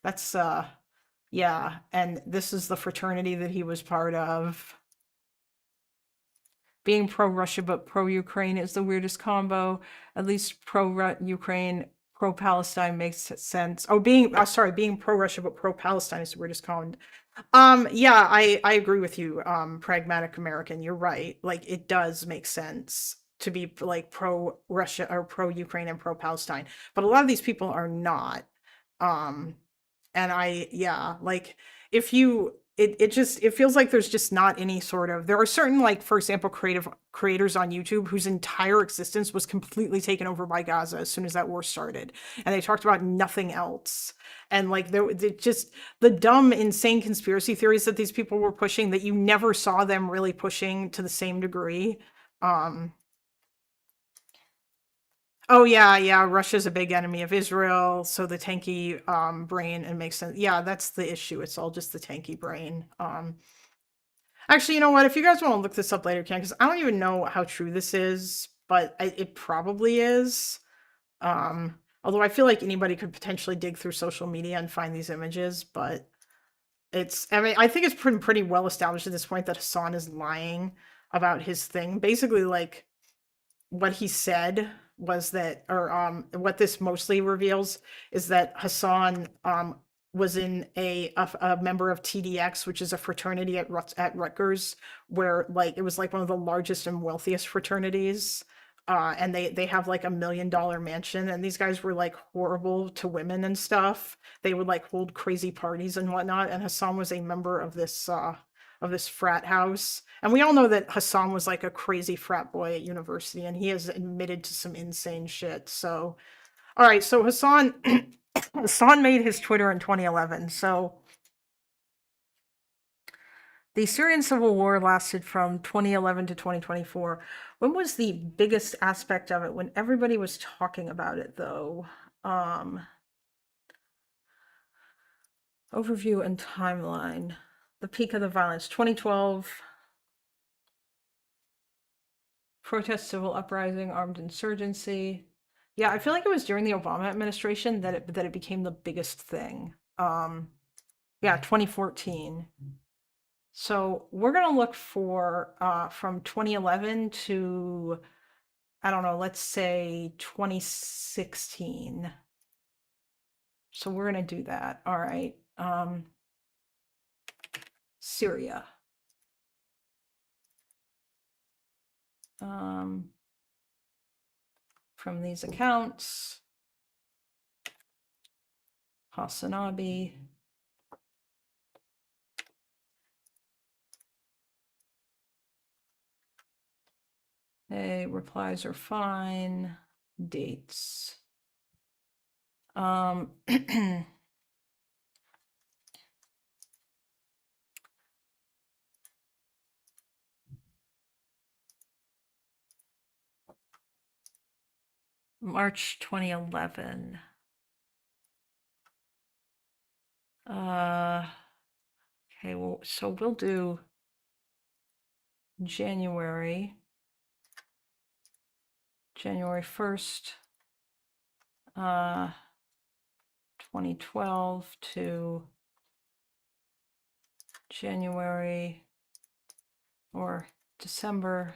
That's yeah, and this is the fraternity that he was part of. Being pro-Russia but pro-Ukraine is the weirdest combo. At least pro-Ukraine, pro-Palestine makes sense. Oh, being pro-Russia but pro-Palestine is the weirdest combo. Yeah, I agree with you, pragmatic American. You're right. Like it does make sense to be like pro-Russia or pro-Ukraine and pro-Palestine. But a lot of these people are not. And like if you it feels like there's just not any sort of there are certain like for example creators on YouTube whose entire existence was completely taken over by Gaza as soon as that war started, and they talked about nothing else. And like just the dumb insane conspiracy theories that these people were pushing that you never saw them really pushing to the same degree. Oh yeah, Russia's a big enemy of Israel, so the tanky brain, it makes sense. Yeah, that's the issue. It's all just the tanky brain. Actually, you know what? If you guys want to look this up later, can, because I don't even know how true this is, but it probably is. Although I feel like anybody could potentially dig through social media and find these images, but I mean, I think it's pretty well established at this point that Hasan is lying about his thing. Basically, like, what he said was that, or what this mostly reveals is that Hasan was in a member of TDX, which is a fraternity at Rutgers, where like it was like one of the largest and wealthiest fraternities. And they have like $1 million mansion, and these guys were like horrible to women and stuff. They would like hold crazy parties and whatnot. And Hasan was a member of this frat house. And we all know that Hasan was like a crazy frat boy at university, and he has admitted to some insane shit. So, all right, so Hasan Hasan made his Twitter in 2011. So the Syrian civil war lasted from 2011 to 2024. When was the biggest aspect of it? When everybody was talking about it, though. Overview and timeline. The peak of the violence, 2012. Protest, civil uprising, armed insurgency. Yeah, I feel like it was during the Obama administration that it became the biggest thing. Yeah, 2014. So we're gonna look for from 2011 to, I don't know, let's say 2016. So we're gonna do that. All right. Syria. From these accounts, Hasanabi. Hey, replies are fine. Dates. March 2011. Okay, well, so we'll do January 1st, 2012 to January or December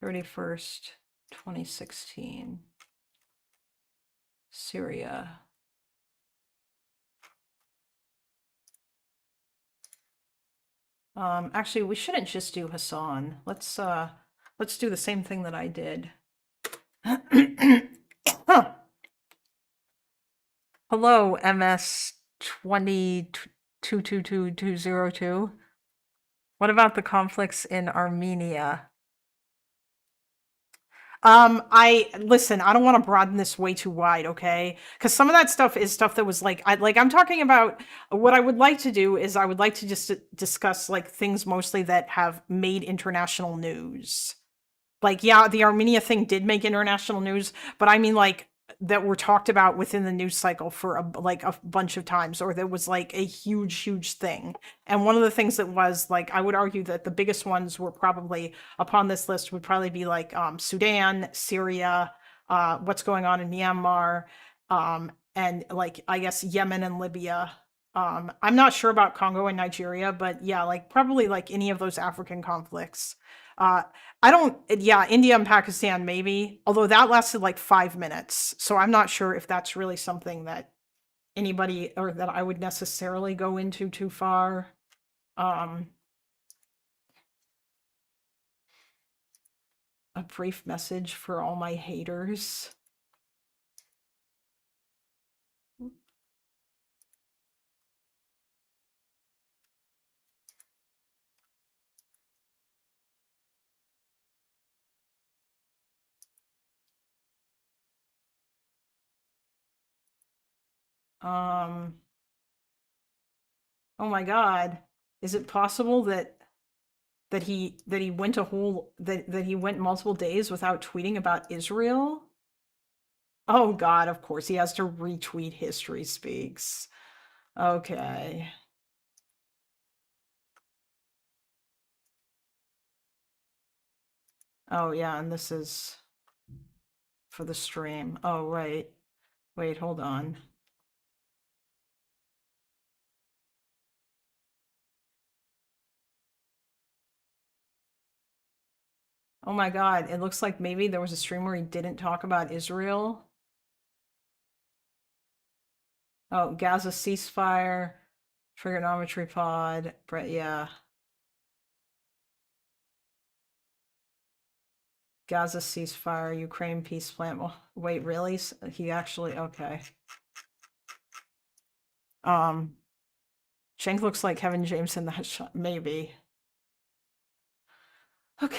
31st, 2016. Syria. Actually, we shouldn't just do Hasan. Let's do the same thing that I did. Hello, MS 2222202. What about the conflicts in Armenia? I listen, I don't want to broaden this way too wide, okay? Because some of that stuff is stuff that was like, I'm talking about what I would like to do is I would like to just discuss like things mostly that have made international news. Like, yeah, the Armenia thing did make international news, but I mean like that were talked about within the news cycle for a bunch of times, or there was like a huge thing. And one of the things that was like, I would argue that the biggest ones were probably upon this list would probably be like Sudan, Syria, what's going on in Myanmar, and like I guess Yemen and Libya. I'm not sure about Congo and Nigeria, but yeah, like probably like any of those African conflicts. I don't, yeah, India and Pakistan, maybe, although that lasted like 5 minutes. So I'm not sure if that's really something that anybody or that I would necessarily go into too far. A brief message for all my haters. Oh my God, is it possible that he went that he went multiple days without tweeting about Israel? Oh God, of course he has to retweet History Speaks. Okay. Oh yeah, and this is for the stream. Oh, right. Wait, hold on. Oh my God, it looks like maybe there was a stream where he didn't talk about Israel. Oh, Gaza ceasefire, trigonometry pod, yeah. Gaza ceasefire, Ukraine peace plan. Well, wait, really? He actually, okay. Shank looks like Kevin James in that shot, maybe. Okay.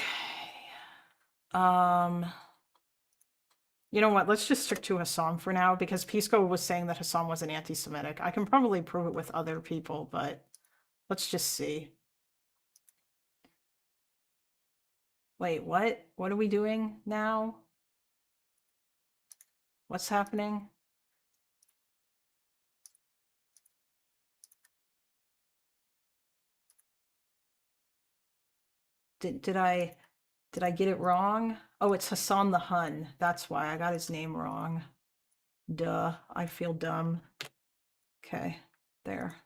You know what? Let's just stick to Hasan for now because Pisco was saying that Hasan wasn't anti-Semitic. I can probably prove it with other people, but let's just see. Wait, what? What are we doing now? What's happening? Did I get it wrong? Oh, it's Hasan the Hun. That's why I got his name wrong. Duh, I feel dumb. Okay, there.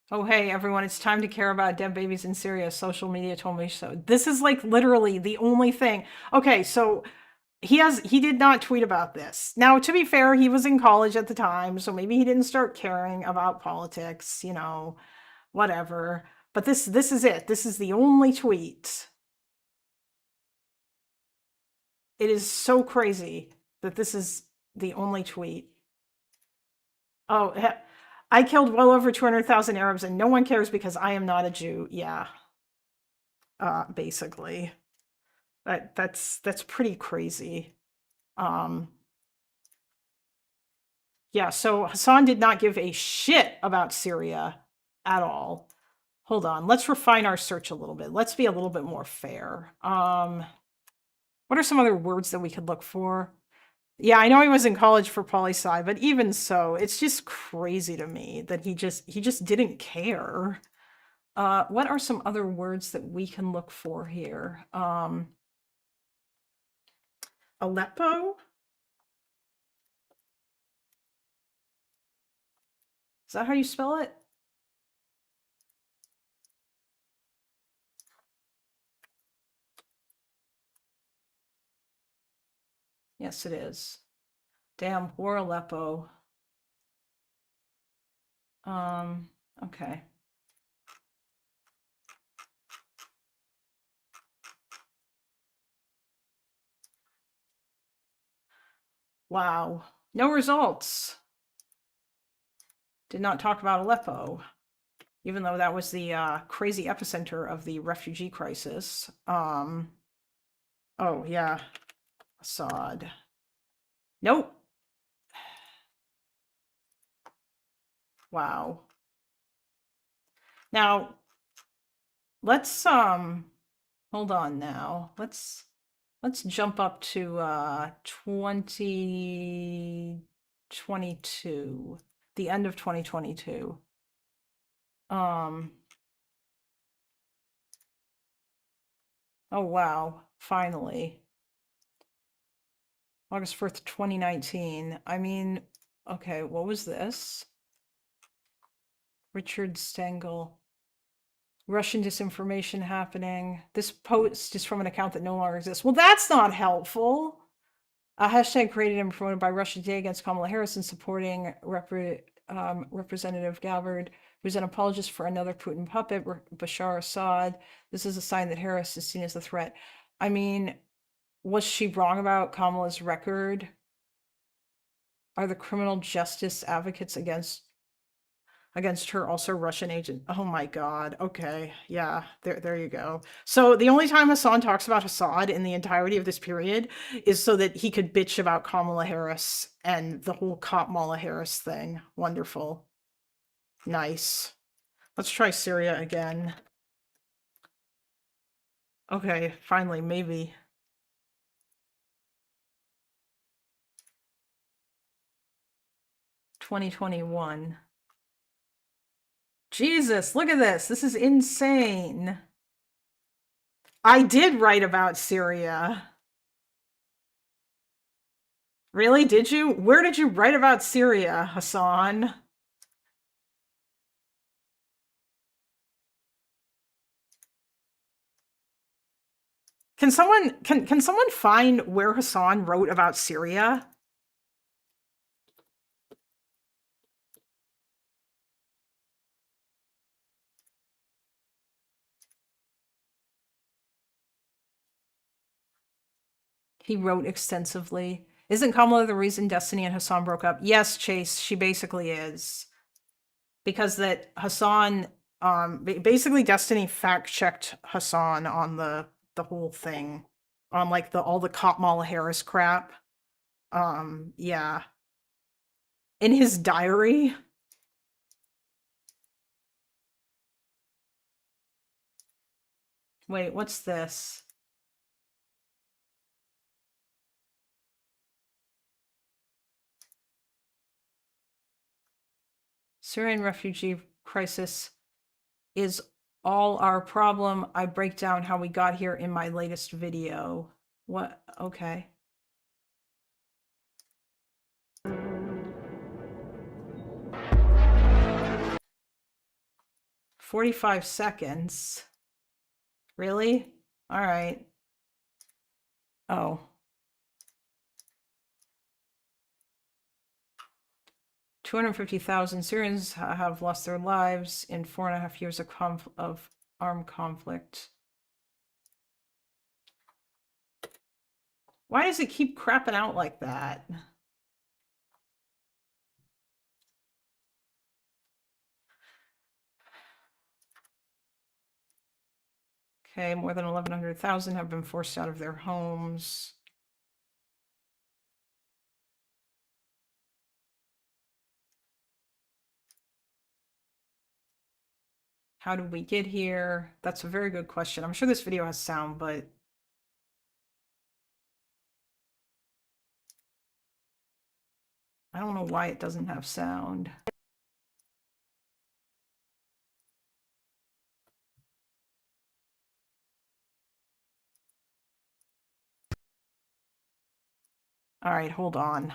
Oh, hey, everyone, it's time to care about dead babies in Syria. Social media told me so. This is like literally the only thing. Okay, so he did not tweet about this. Now, to be fair, he was in college at the time, so maybe he didn't start caring about politics, you know, whatever. But this is it. This is the only tweet. It is so crazy that this is the only tweet. Oh, I killed well over 200,000 Arabs and no one cares because I am not a Jew. Yeah. Basically. That's pretty crazy. Yeah, so Hasan did not give a shit about Syria at all. Hold on, let's refine our search a little bit. Let's be a little bit more fair. What are some other words that we could look for? Yeah, I know he was in college for poli-sci, but even so, it's just crazy to me that he just didn't care. What are some other words that we can look for here? Aleppo? Is that how you spell it? Yes, it is. Damn, war Aleppo. Okay. Wow, no results. Did not talk about Aleppo, even though that was the crazy epicenter of the refugee crisis. Oh yeah, Assad. Nope. Wow. Now, let's hold on now. Let's jump up to 2022, the end of 2022. Oh wow, finally. August 4th, 2019. I mean, okay, what was this? Richard Stengel. Russian disinformation happening. This post is from an account that no longer exists. Well, that's not helpful. A hashtag created and promoted by Russia Today against Kamala Harris and supporting Representative Gabbard, who's an apologist for another Putin puppet, Bashar Assad. This is a sign that Harris is seen as a threat. I mean, was she wrong about Kamala's record? Are the criminal justice advocates against her also Russian agent? Oh my God. Okay. Yeah, there you go. So the only time Hasan talks about Assad in the entirety of this period is so that he could bitch about Kamala Harris and the whole Kamala Harris thing. Wonderful. Nice. Let's try Syria again. Okay, finally, maybe. $2021. Jesus, look at this. This is insane. I did write about Syria. Really? Did you? Where did you write about Syria, Hasan? Can someone find where Hasan wrote about Syria? He wrote extensively. Isn't Kamala the reason Destiny and Hasan broke up? Yes, Chase, she basically is. Because that Hasan, basically Destiny fact-checked Hasan on the whole thing. On like all the Kamala Harris crap. Yeah. In his diary. Wait, what's this? Syrian refugee crisis is all our problem. I break down how we got here in my latest video. What? Okay. $45. Really? All right. Oh. $250,000 Syrians have lost their lives in 4.5 years of armed conflict. Why does it keep crapping out like that? Okay, more than 1,100,000 have been forced out of their homes. How did we get here? That's a very good question. I'm sure this video has sound, but I don't know why it doesn't have sound. All right, hold on.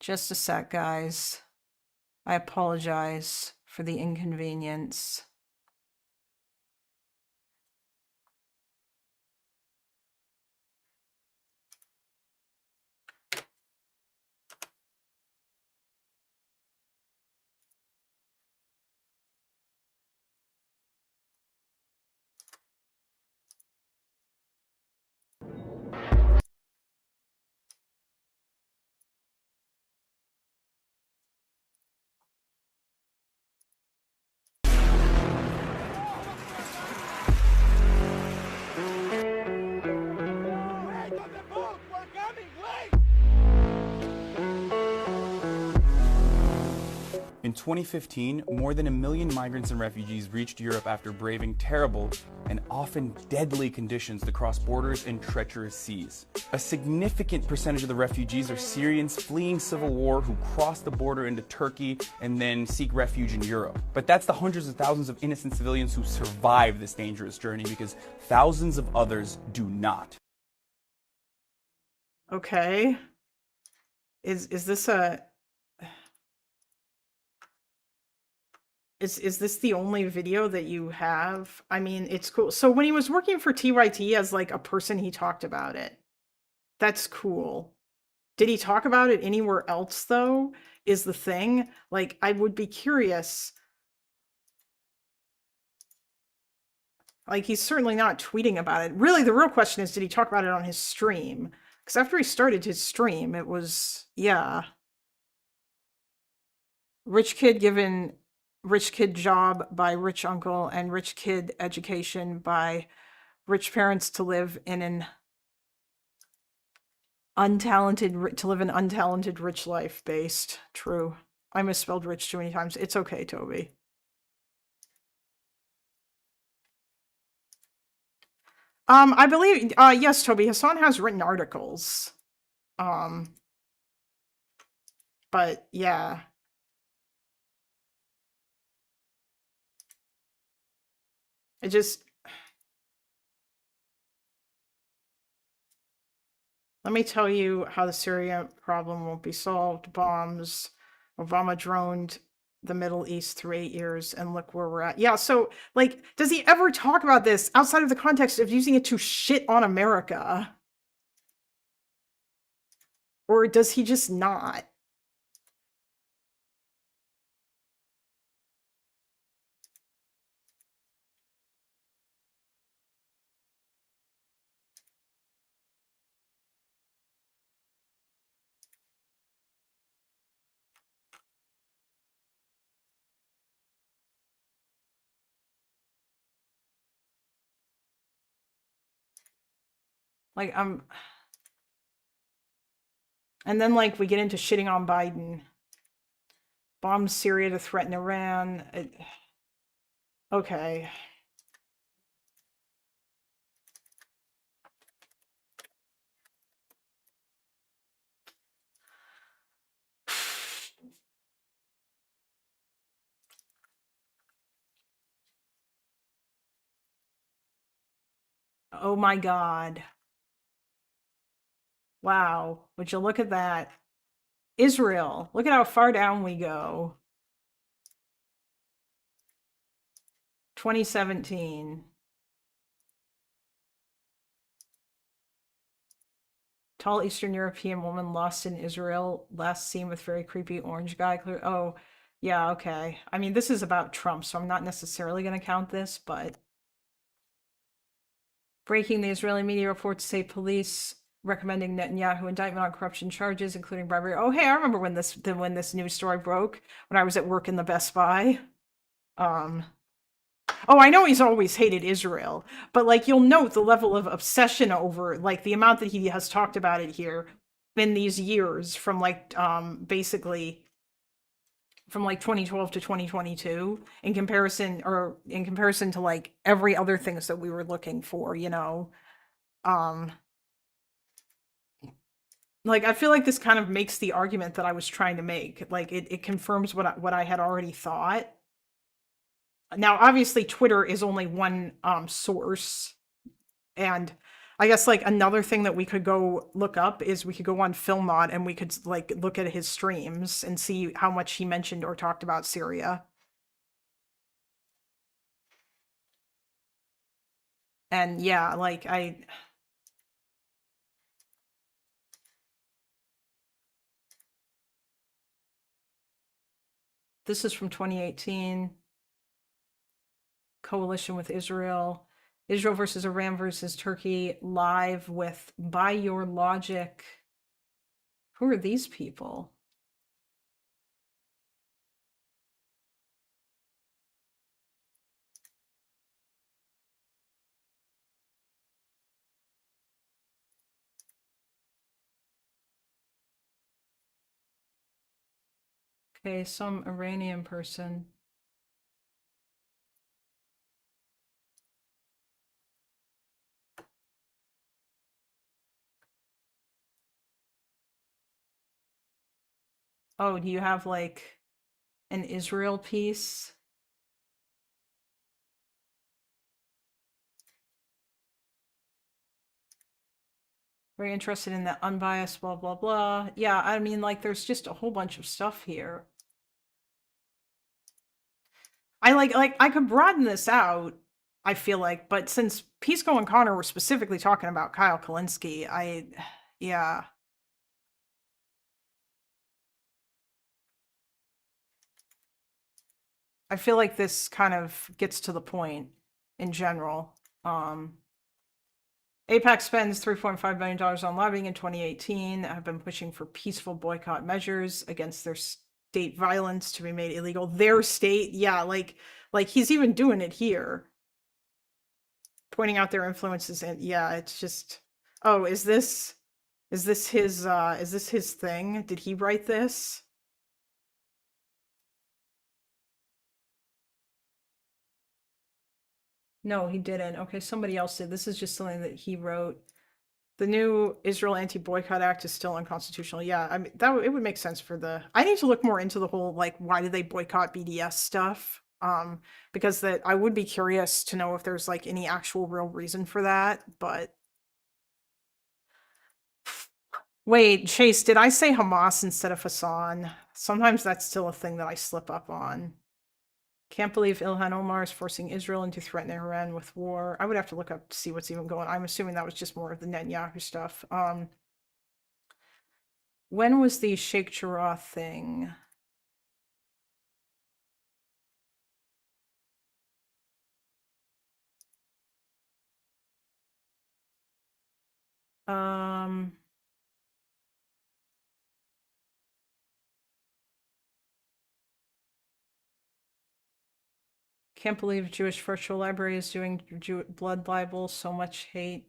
Just a sec, guys. I apologize for the inconvenience. In 2015, more than 1 million migrants and refugees reached Europe after braving terrible and often deadly conditions to cross borders and treacherous seas. A significant percentage of the refugees are Syrians fleeing civil war who cross the border into Turkey and then seek refuge in Europe. But that's the hundreds of thousands of innocent civilians who survive this dangerous journey, because thousands of others do not. Okay. Is this a... Is this the only video that you have? I mean, it's cool. So when he was working for TYT as like a person, he talked about it. That's cool. Did he talk about it anywhere else though? Is the thing. Like, I would be curious. Like, he's certainly not tweeting about it. Really, the real question is, did he talk about it on his stream? Because after he started his stream, it was, yeah. Rich kid given rich kid job by rich uncle and rich kid education by rich parents to live in an untalented rich life based. True. I misspelled rich too many times. It's okay, Toby. I believe, yes, Toby, Hasan has written articles. But yeah. It just, let me tell you how the Syria problem won't be solved. Bombs. Obama droned the Middle East through 8 years, and look where we're at. Yeah, so, like, does he ever talk about this outside of the context of using it to shit on America? Or does he just not? Like, and then, like, we get into shitting on Biden. Bomb Syria to threaten Iran. Okay. Oh my God. Wow. Would you look at that? Israel. Look at how far down we go. 2017. Tall Eastern European woman lost in Israel. Last seen with very creepy orange guy. Oh, yeah, okay. I mean, this is about Trump, so I'm not necessarily going to count this, but. Breaking, the Israeli media reports say police recommending Netanyahu indictment on corruption charges, including bribery. Oh, hey, I remember when this news story broke, when I was at work in the Best Buy. Oh, I know he's always hated Israel, but, like, you'll note the level of obsession over, like, the amount that he has talked about it here in these years from, like, basically from, like, 2012 to 2022 in comparison to, like, every other things that we were looking for, you know. Like, I feel like this kind of makes the argument that I was trying to make. Like, it confirms what I had already thought. Now, obviously, Twitter is only one source, and I guess, like, another thing that we could go look up is we could go on Filmmod and we could, like, look at his streams and see how much he mentioned or talked about Syria. And yeah, like, this is from 2018. Coalition with Israel. Israel versus Iran versus Turkey live with By Your Logic. Who are these people? Okay, some Iranian person. Oh, do you have, like, an Israel piece? Very interested in the unbiased, blah, blah, blah. Yeah, I mean, like, there's just a whole bunch of stuff here. I could broaden this out, I feel like, but since Pisco and Connor were specifically talking about Kyle Kalinske, yeah. I feel like this kind of gets to the point in general. AIPAC spends $3.5 million on lobbying in 2018, have been pushing for peaceful boycott measures against their state violence to be made illegal. Their state, yeah, like he's even doing it here. pointing out their influences, and yeah, it's just, oh, is this his thing? Did he write this? No, he didn't. Okay, somebody else did. This is just something that he wrote. The new Israel Anti-Boycott Act is still unconstitutional. Yeah, I mean it would make sense for the. I need to look more into the whole like why did they boycott BDS stuff? Because that I would be curious to know if there's like any actual real reason for that. But wait, Chase, did I say Hamas instead of Hasan? Sometimes that's still a thing that I slip up on. Can't believe Ilhan Omar is forcing Israel into threatening Iran with war. I would have to look up to see what's even going on. I'm assuming that was just more of the Netanyahu stuff. When was the Sheikh Jarrah thing? Can't believe Jewish Virtual Library is doing blood libel, so much hate.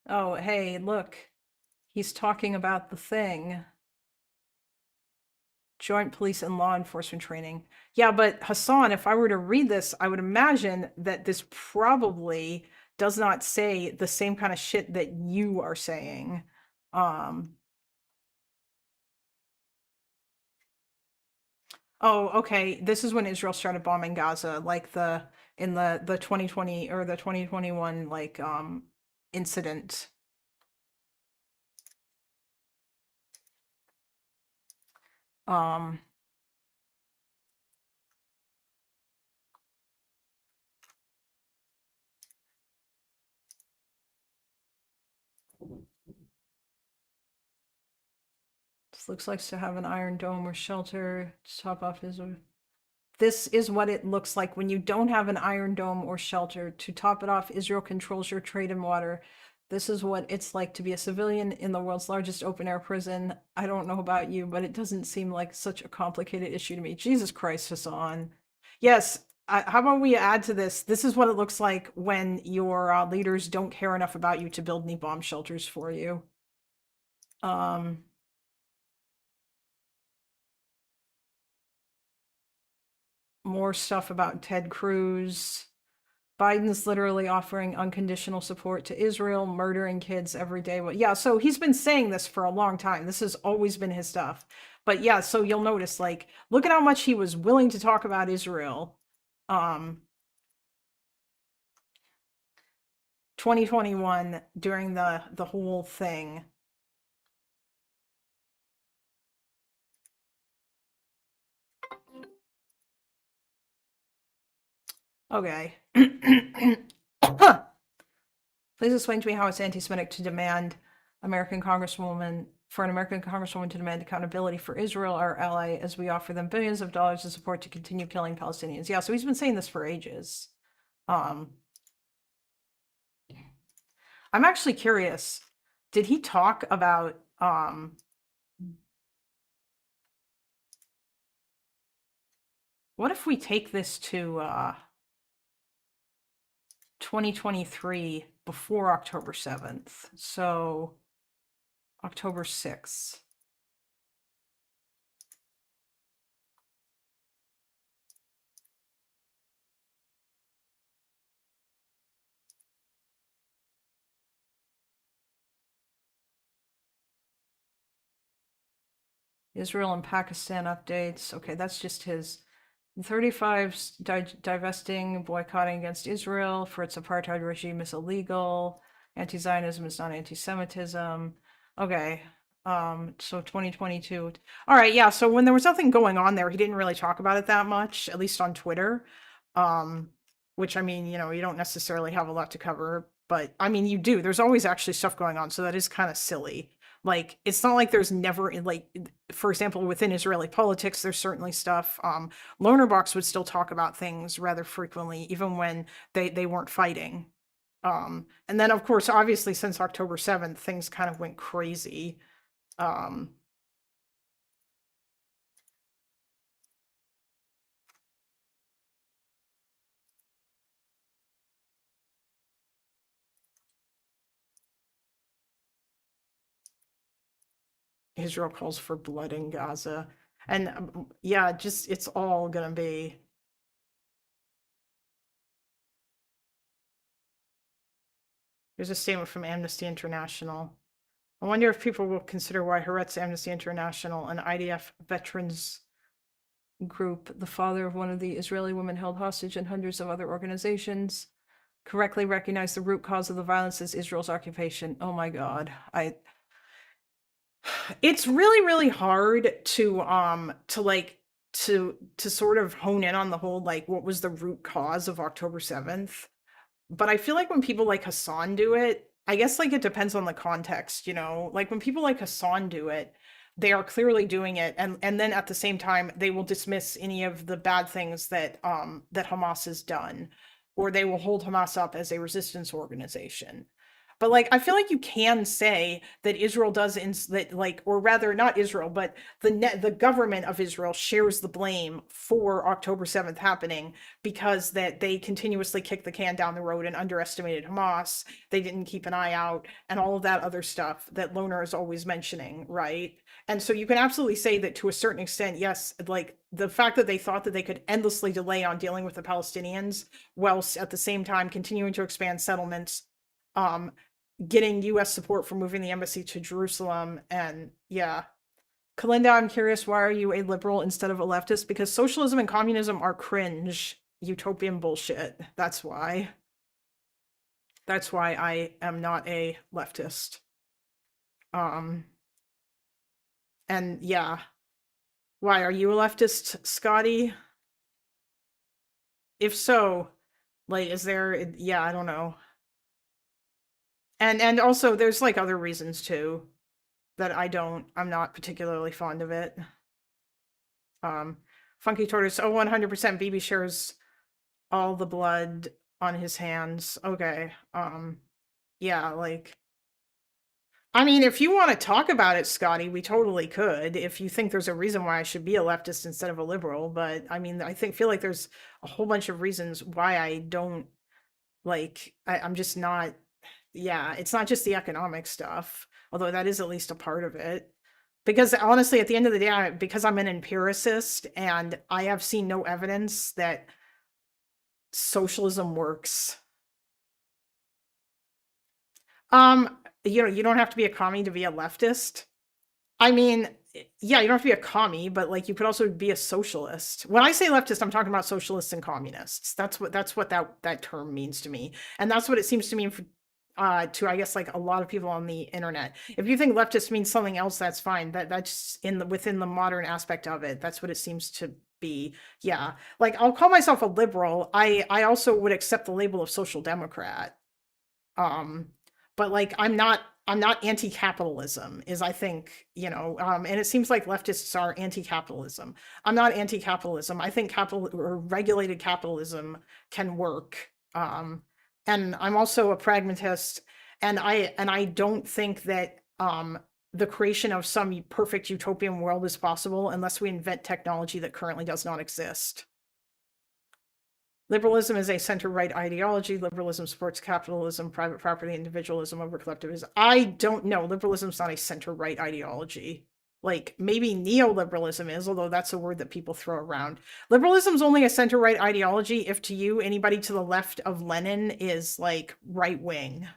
Oh, hey, look. He's talking about the thing. Joint police and law enforcement training. Yeah, but Hasan, if I were to read this, I would imagine that this probably does not say the same kind of shit that you are saying. Oh, okay. This is when Israel started bombing Gaza, like in the 2020 or the 2021 like incident. Um This looks like to have an iron dome or shelter to top off Israel. This is what it looks like when you don't have an iron dome or shelter. To top it off, Israel controls your trade in water. This is what it's like to be a civilian in the world's largest open air prison. I don't know about you, but it doesn't seem like such a complicated issue to me. Jesus Christ, Hasan. Yes, how about we add to this? This is what it looks like when your leaders don't care enough about you to build any bomb shelters for you. More stuff about Ted Cruz. Biden's literally offering unconditional support to Israel, murdering kids every day. Well, yeah, so he's been saying this for a long time. This has always been his stuff. But yeah, so you'll notice, like, look at how much he was willing to talk about Israel. 2021 during the whole thing. Okay. Please explain to me how it's anti-Semitic to demand for an American congresswoman to demand accountability for Israel, our ally, as we offer them billions of dollars of support to continue killing Palestinians. Yeah, so he's been saying this for ages. I'm actually curious. Did he talk about what if we take this to 2023 before October 7th? So October 6th. Israel and Pakistan updates. Okay, that's just his. 35 divesting, boycotting against Israel for its apartheid regime is illegal. Anti-Zionism is not anti-Semitism. Okay. So 2022. All right, yeah. So when there was nothing going on there, he didn't really talk about it that much, at least on Twitter. Which I mean, you know, you don't necessarily have a lot to cover, but I mean, you do. There's always actually stuff going on, so that is kind of silly. Like, it's not like there's never like, for example, within Israeli politics, there's certainly stuff. Lonerbox would still talk about things rather frequently, even when they weren't fighting. And then, of course, obviously, since October 7th, things kind of went crazy. Israel calls for blood in Gaza. And yeah, just it's all gonna be. There's a statement from Amnesty International. I wonder if people will consider why Haaretz, Amnesty International, an IDF veterans group, the father of one of the Israeli women held hostage, and hundreds of other organizations, correctly recognize the root cause of the violence as Israel's occupation. Oh my God. It's really, really hard to sort of hone in on the whole, like, what was the root cause of October 7th. But I feel like when people like Hasan do it, I guess like it depends on the context, you know? Like when people like Hasan do it, they are clearly doing it, and then at the same time they will dismiss any of the bad things that that Hamas has done, or they will hold Hamas up as a resistance organization. But like I feel like you can say that Israel does that, like, or rather not Israel, but the government of Israel shares the blame for October 7th happening, because that they continuously kicked the can down the road and underestimated Hamas. They didn't keep an eye out and all of that other stuff that Loner is always mentioning, right? And so you can absolutely say that to a certain extent, yes, like the fact that they thought that they could endlessly delay on dealing with the Palestinians whilst at the same time continuing to expand settlements, getting US support for moving the embassy to Jerusalem. And yeah. Kalinda, I'm curious, why are you a liberal instead of a leftist? Because socialism and communism are cringe, utopian bullshit. That's why. That's why I am not a leftist. And yeah. Why, are you a leftist, Scotty? If so, like, is there, yeah, I don't know. And also there's like other reasons too that I'm not particularly fond of it. Funky Tortoise, oh, 100% BB shares all the blood on his hands. Okay. Yeah, like, I mean, if you want to talk about it, Scotty, we totally could, if you think there's a reason why I should be a leftist instead of a liberal. But I mean, feel like there's a whole bunch of reasons why I don't, like, I'm just not. Yeah, it's not just the economic stuff, although that is at least a part of it. Because honestly, at the end of the day, because I'm an empiricist and I have seen no evidence that socialism works. You know, you don't have to be a commie to be a leftist. I mean, yeah, you don't have to be a commie, but like you could also be a socialist. When I say leftist, I'm talking about socialists and communists. That's what that term means to me, and that's what it seems to mean for, to, I guess, like a lot of people on the internet. If you think leftist means something else, that's fine. That's within the modern aspect of it. That's what it seems to be. Yeah, like I'll call myself a liberal. I also would accept the label of social democrat. But like I'm not anti-capitalism, is, I think, you know, and it seems like leftists are anti-capitalism. I'm not anti-capitalism. I think capital or regulated capitalism can work. And I'm also a pragmatist, and I don't think that the creation of some perfect utopian world is possible unless we invent technology that currently does not exist. Liberalism is a center-right ideology. Liberalism supports capitalism, private property, individualism over collectivism. I don't know. Liberalism's not a center-right ideology. Like, maybe neoliberalism is, although that's a word that people throw around. Liberalism's only a center-right ideology if to you, anybody to the left of Lenin is, like, right-wing.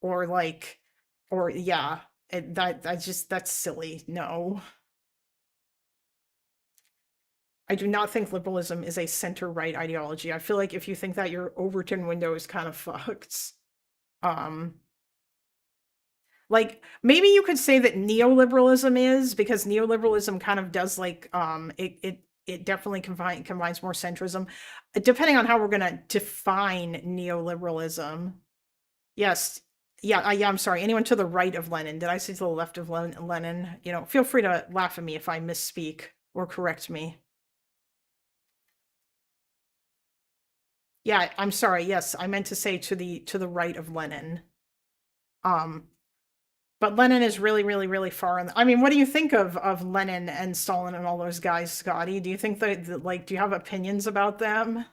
Or, like, or, yeah. That's silly. No. I do not think liberalism is a center-right ideology. I feel like if you think that, your Overton window is kind of fucked. Like, maybe you could say that neoliberalism is, because neoliberalism kind of does, like, it definitely combines more centrism, depending on how we're gonna define neoliberalism. Yes. Yeah, yeah, I'm sorry. Anyone to the right of Lenin. Did I say to the left of Lenin? You know, feel free to laugh at me if I misspeak or correct me. Yeah, I'm sorry. Yes, I meant to say to the right of Lenin. But Lenin is really, really, really far in. I mean, what do you think of Lenin and Stalin and all those guys, Scotty? Do you think that, like, do you have opinions about them?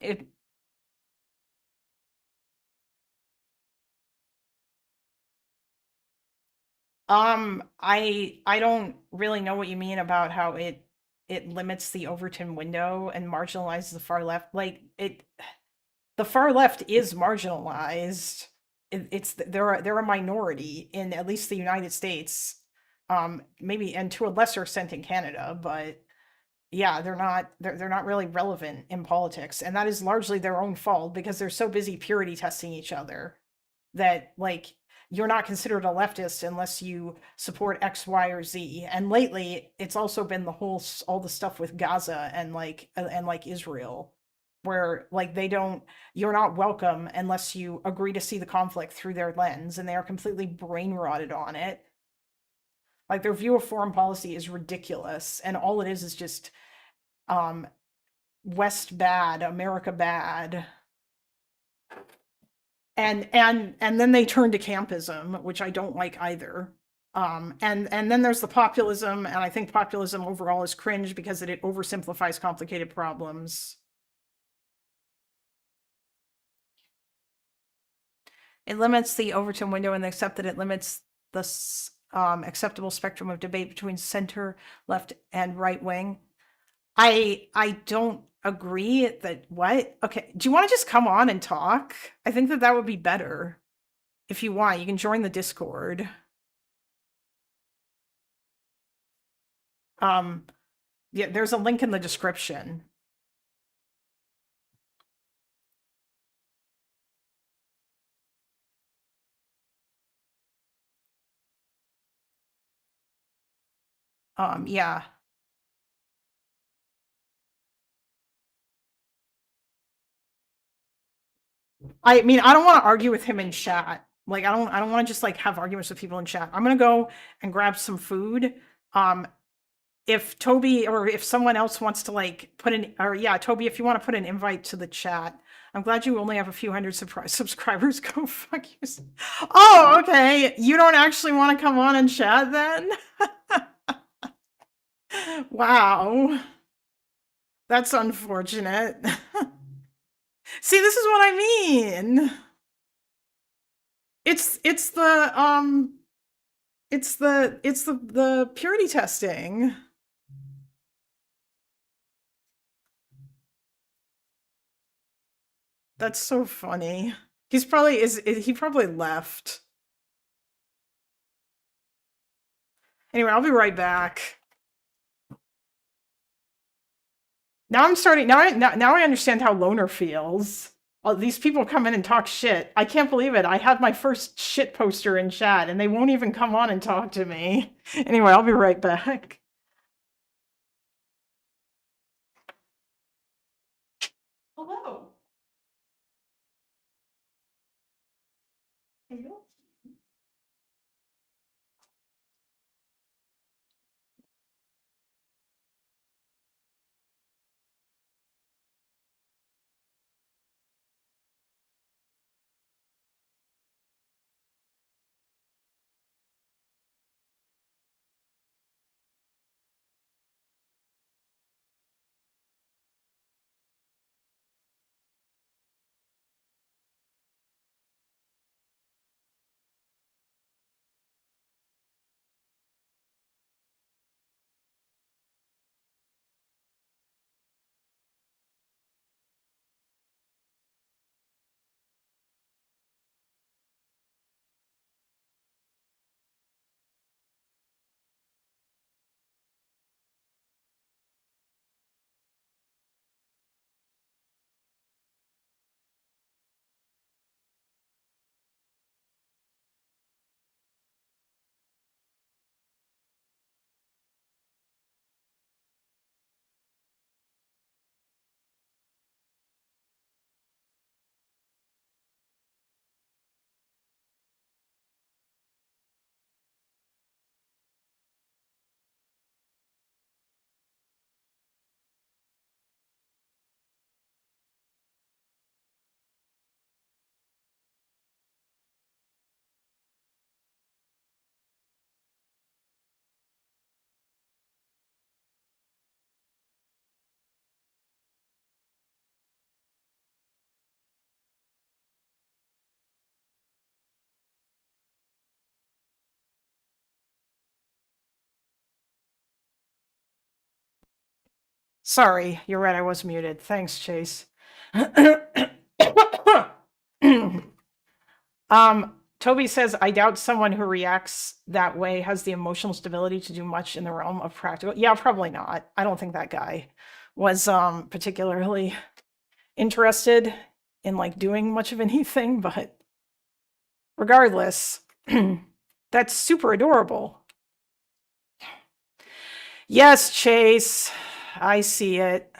it I don't really know what you mean about how it limits the Overton window and marginalizes the far left. Like the far left is marginalized. They're a minority in at least the United States, maybe and to a lesser extent in Canada, but yeah, they're not really relevant in politics, and that is largely their own fault because they're so busy purity testing each other that like you're not considered a leftist unless you support X, Y, or Z. And lately, it's also been the whole all the stuff with Gaza and like Israel, where like they don't you're not welcome unless you agree to see the conflict through their lens, and they are completely brain rotted on it. Like their view of foreign policy is ridiculous, and all it is just um West bad, America bad. And then they turn to campism, which I don't like either. And then there's the populism, and I think populism overall is cringe because it oversimplifies complicated problems. It limits the Overton window, and except that it limits the acceptable spectrum of debate between center, left, and right wing. I don't agree that what? Okay, do you want to just come on and talk? I think that that would be better. If you want, you can join the Discord. Yeah, there's a link in the description. Yeah. I mean, I don't want to argue with him in chat. Like, I don't want to just like have arguments with people in chat. I'm gonna go and grab some food. If Toby or if someone else wants to like put in, or yeah, Toby, if you want to put an invite to the chat. I'm glad you only have a few hundred subscribers. Go fuck yourself. Oh, okay. You don't actually want to come on and chat then? Wow. That's unfortunate. See, this is what I mean. It's the purity testing. That's so funny. He probably left. Anyway, I'll be right back. Now I'm starting now I understand how Loner feels. All these people come in and talk shit. I can't believe it. I had my first shit poster in chat and they won't even come on and talk to me. Anyway, I'll be right back. Hello. Hello. Sorry, you're right, I was muted. Thanks, Chase. Toby says, I doubt someone who reacts that way has the emotional stability to do much in the realm of practical. Yeah, probably not. I don't think that guy was particularly interested in like doing much of anything, but regardless, that's super adorable. Yes, Chase, I see it.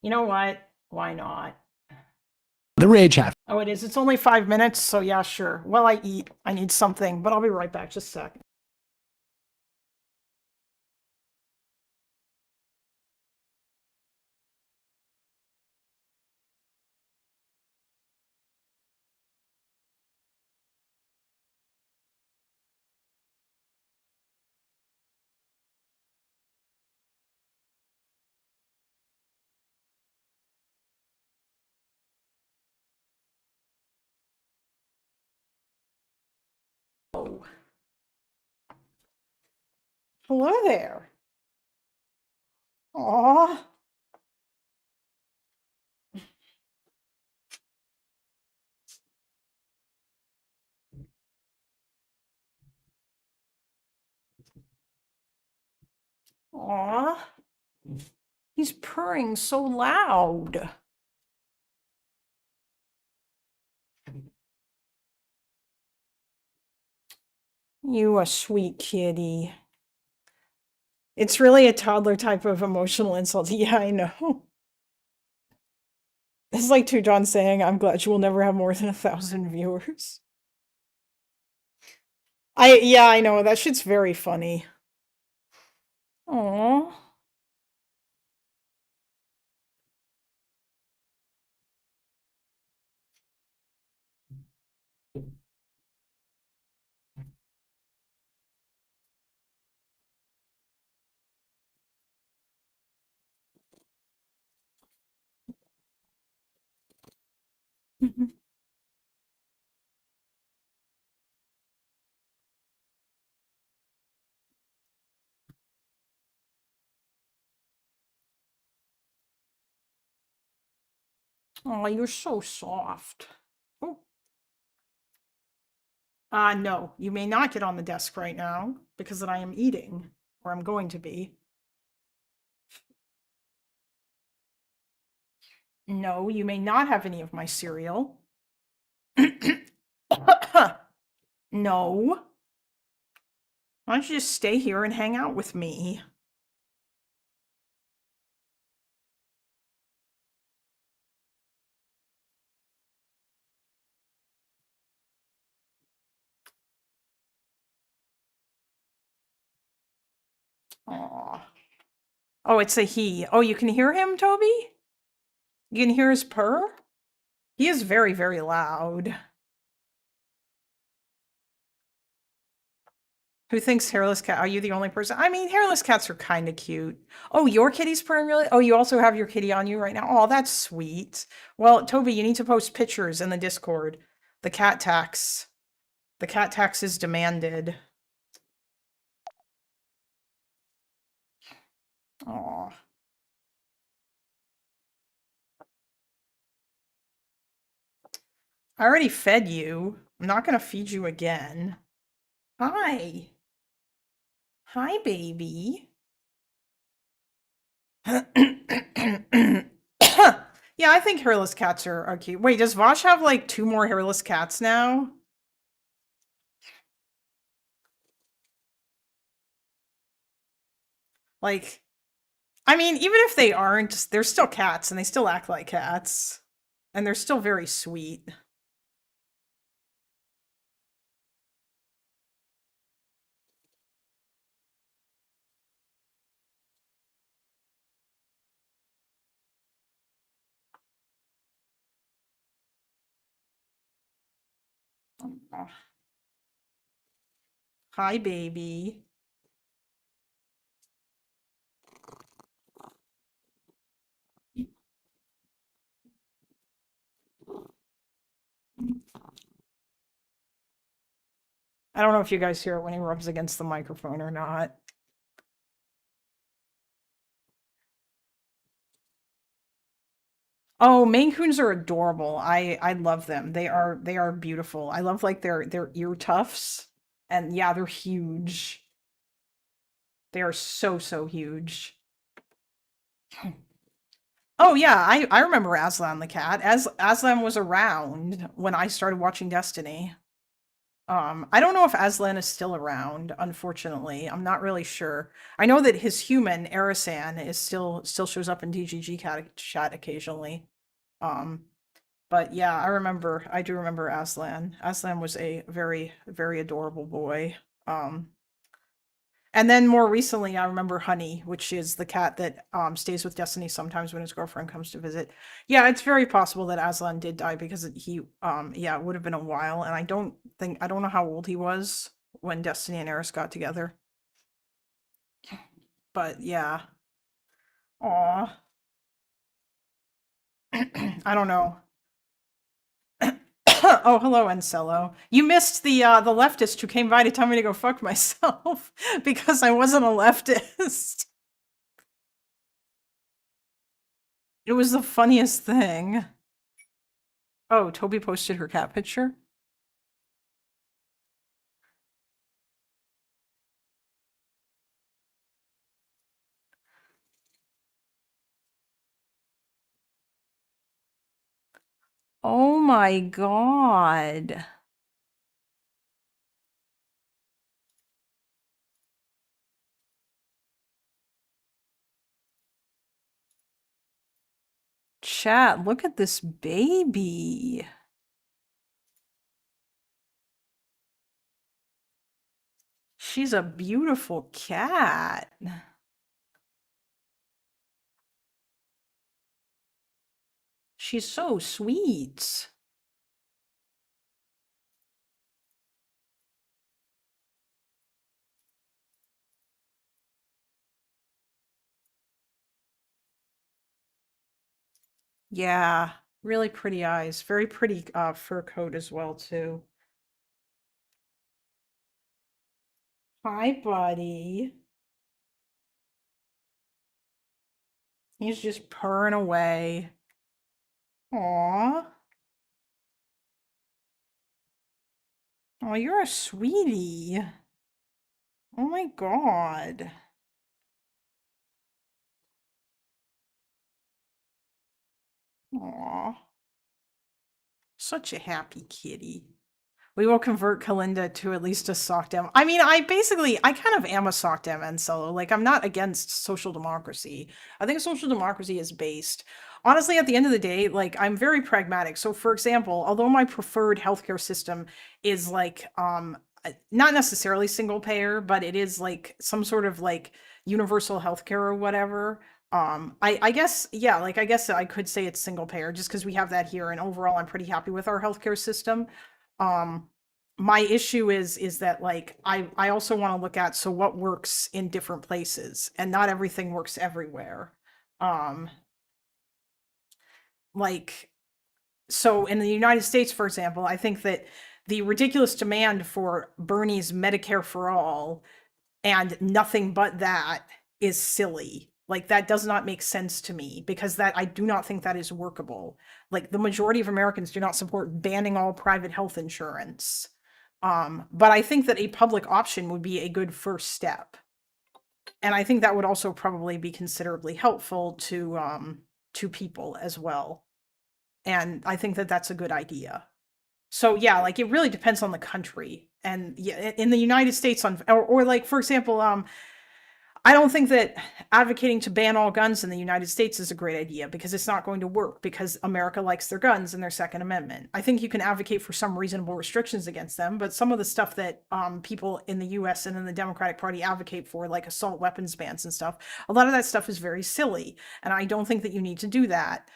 You know what? Why not? The rage have. Oh, it is. It's only 5 minutes, so yeah, sure. While I eat, I need something, but I'll be right back. Just a sec. Oh. Hello there. Aw. Aw. He's purring so loud. You a sweet kitty. It's really a toddler type of emotional insult. Yeah, I know. It's like Two John saying, I'm glad you will never have more than 1,000 viewers. Yeah, I know. That shit's very funny. Aww. Oh, you're so soft. Oh. No, you may not get on the desk right now because I am eating, or I'm going to be. No, you may not have any of my cereal. No. Why don't you just stay here and hang out with me? Aw. Oh, it's a he. Oh, you can hear him, Toby? You can hear his purr? He is very, very loud. Who thinks hairless cat? Are you the only person? I mean, hairless cats are kind of cute. Oh, your kitty's purring really? Oh, you also have your kitty on you right now? Oh, that's sweet. Well, Toby, you need to post pictures in the Discord. The cat tax. The cat tax is demanded. Aw. I already fed you. I'm not going to feed you again. Hi. Hi, baby. Yeah, I think hairless cats are cute. Wait, does Vosh have like 2 more hairless cats now? Like, I mean, even if they aren't, they're still cats and they still act like cats. And they're still very sweet. Aw. Hi, baby. I don't know if you guys hear it when he rubs against the microphone or not. Oh, Maine Coons are adorable. I love them. They are beautiful. I love like their ear tufts. And yeah, they're huge. They are so huge. Oh yeah, I remember Aslan the cat. As Aslan was around when I started watching Destiny. I don't know if Aslan is still around, unfortunately. I'm not really sure. I know that his human, Erasan, is still shows up in DGG chat occasionally. Um, but yeah, I do remember Aslan. Aslan was a very adorable boy. Um, and then more recently, I remember Honey, which is the cat that stays with Destiny sometimes when his girlfriend comes to visit. Yeah, it's very possible that Aslan did die because he yeah, it would have been a while, and I don't know how old he was when Destiny and Eris got together. But yeah. Aw. I don't know. Oh, hello, Ancello. You missed the leftist who came by to tell me to go fuck myself because I wasn't a leftist. It was the funniest thing. Oh, Toby posted her cat picture? Oh my god. Chat, look at this baby. She's a beautiful cat. She's so sweet. Yeah, really pretty eyes. Very pretty fur coat as well, too. Hi, buddy. He's just purring away. Aw. Oh, you're a sweetie. Oh my god. Aw. Such a happy kitty. We will convert Kalinda to at least a sock dem. I mean, I kind of am a sock dem and solo. Like, I'm not against social democracy. I think social democracy is based. Honestly, at the end of the day, like, I'm very pragmatic. So, for example, although my preferred healthcare system is like, not necessarily single payer, but it is like some sort of like universal healthcare or whatever. I guess, yeah, like, I guess I could say it's single payer just because we have that here. And overall, I'm pretty happy with our healthcare system. um my issue is that like I also want to look at so what works in different places, and not everything works everywhere. um like, so in the United States, for example, I think that the ridiculous demand for Bernie's Medicare for all and nothing but that is silly. Like, that does not make sense to me, because that I do not think that is workable. Like, the majority of Americans do not support banning all private health insurance. But I think that a public option would be a good first step. And I think that would also probably be considerably helpful to people as well. And I think that that's a good idea. So yeah, like, it really depends on the country. And yeah, in the United States, or like, for example, I don't think that advocating to ban all guns in the United States is a great idea, because it's not going to work, because America likes their guns and their Second Amendment. I think you can advocate for some reasonable restrictions against them, but some of the stuff that people in the US and in the Democratic Party advocate for, like assault weapons bans and stuff, a lot of that stuff is very silly. And I don't think that you need to do that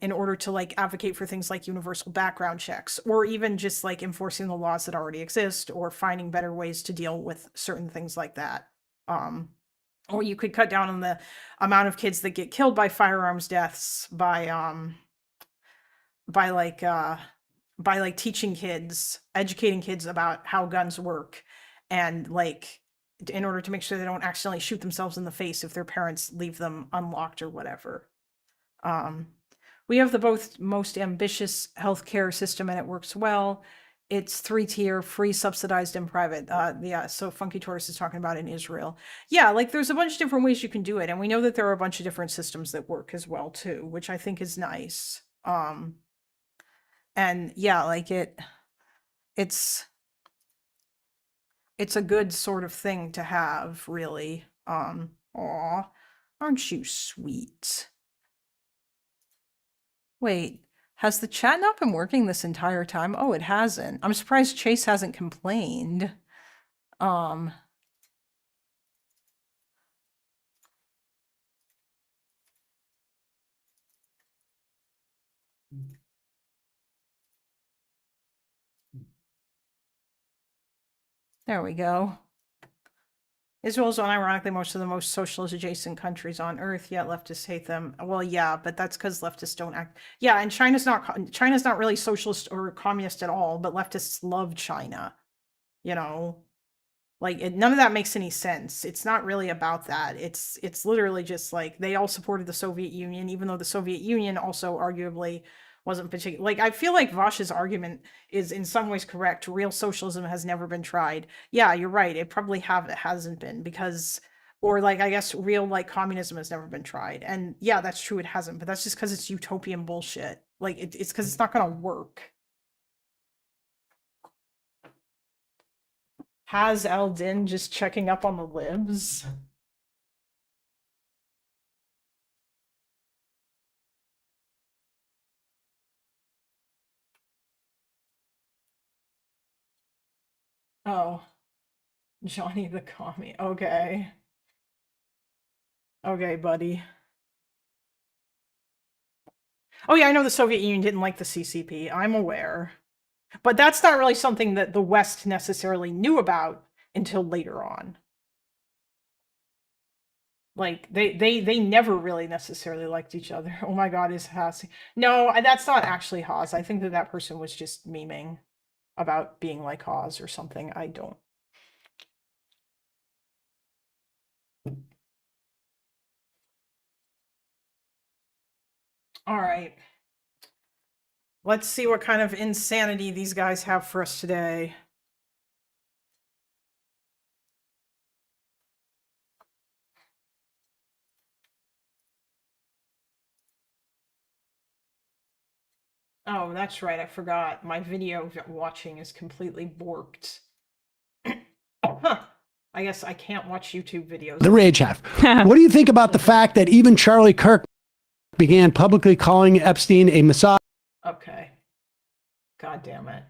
in order to like advocate for things like universal background checks, or even just like enforcing the laws that already exist, or finding better ways to deal with certain things like that. Or you could cut down on the amount of kids that get killed by firearms deaths by like by like teaching kids, educating kids about how guns work, and like in order to make sure they don't accidentally shoot themselves in the face if their parents leave them unlocked or whatever. We have the both most ambitious healthcare system and it works well. It's 3-tier, free, subsidized, and private. Yeah, so Funky Tortoise is talking about in Israel. Yeah, like there's a bunch of different ways you can do it, and we know that there are a bunch of different systems that work as well too, which I think is nice. And yeah, like it's a good sort of thing to have, really. Aw, aren't you sweet? Wait, has the chat not been working this entire time? Oh, it hasn't. I'm surprised Chase hasn't complained. There we go. Israel is unironically most of the most socialist adjacent countries on earth, yet leftists hate them. Well, yeah, but that's because leftists don't act. Yeah, and China's not really socialist or communist at all, but leftists love China. You know, like none of that makes any sense. It's not really about that. It's literally just like they all supported the Soviet Union, even though the Soviet Union also arguably wasn't particular. Like I feel like Vosh's argument is in some ways correct. Real socialism has never been tried. Yeah, you're right. It probably hasn't been because, or like I guess real like communism has never been tried. And yeah, that's true. It hasn't. But that's just because it's utopian bullshit. Like it's because it's not gonna work. Has Al-Din just checking up on the libs? Oh, Johnny the commie. Okay. Okay, buddy. Oh yeah, I know the Soviet Union didn't like the CCP. I'm aware. But that's not really something that the West necessarily knew about until later on. Like they never really necessarily liked each other. Oh my God, is Haas? No, that's not actually Haas. I think that person was just memeing about being like Haas or something. I don't. All right. Let's see what kind of insanity these guys have for us today. Oh, that's right. I forgot. My video watching is completely borked. Huh. I guess I can't watch YouTube videos. The Rage Half. What do you think about the fact that even Charlie Kirk began publicly calling Epstein a Mossad? Okay. God damn it.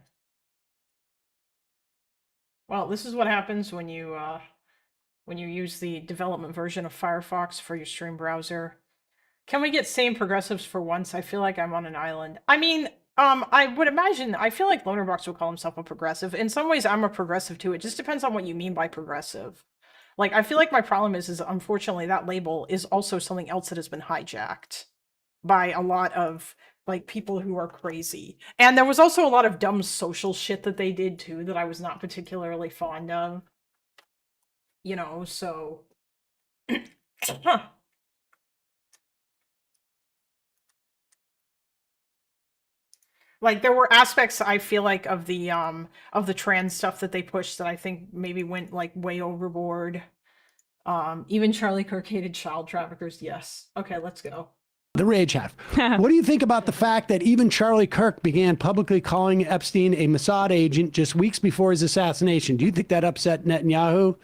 Well, this is what happens when you use the development version of Firefox for your stream browser. Can we get sane progressives for once? I feel like I'm on an island. I mean, I would imagine, I feel like Lonerbox would call himself a progressive. In some ways, I'm a progressive too. It just depends on what you mean by progressive. Like, I feel like my problem is unfortunately that label is also something else that has been hijacked by a lot of like people who are crazy. And there was also a lot of dumb social shit that they did too that I was not particularly fond of. You know, so huh. Like there were aspects I feel like of the trans stuff that they pushed that I think maybe went like way overboard. Even Charlie Kirk hated child traffickers. Yes. Okay, let's go. The Rage Half. What do you think about the fact that even Charlie Kirk began publicly calling Epstein a Mossad agent just weeks before his assassination? Do you think that upset Netanyahu?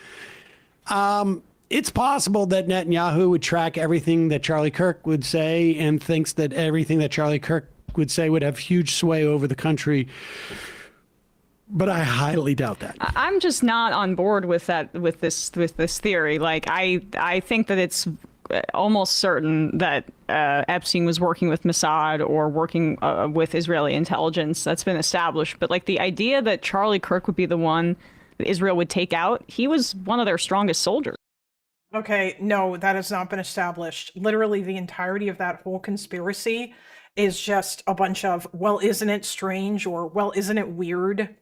It's possible that Netanyahu would track everything that Charlie Kirk would say and thinks that everything that Charlie Kirk would say would have huge sway over the country. But I highly doubt that. I'm just not on board with that, with this theory. Like, I think that it's almost certain that Epstein was working with Mossad or working with Israeli intelligence. That's been established. But like the idea that Charlie Kirk would be the one that Israel would take out, he was one of their strongest soldiers. Okay, no, that has not been established. Literally the entirety of that whole conspiracy is just a bunch of, well, isn't it strange, or well, isn't it weird?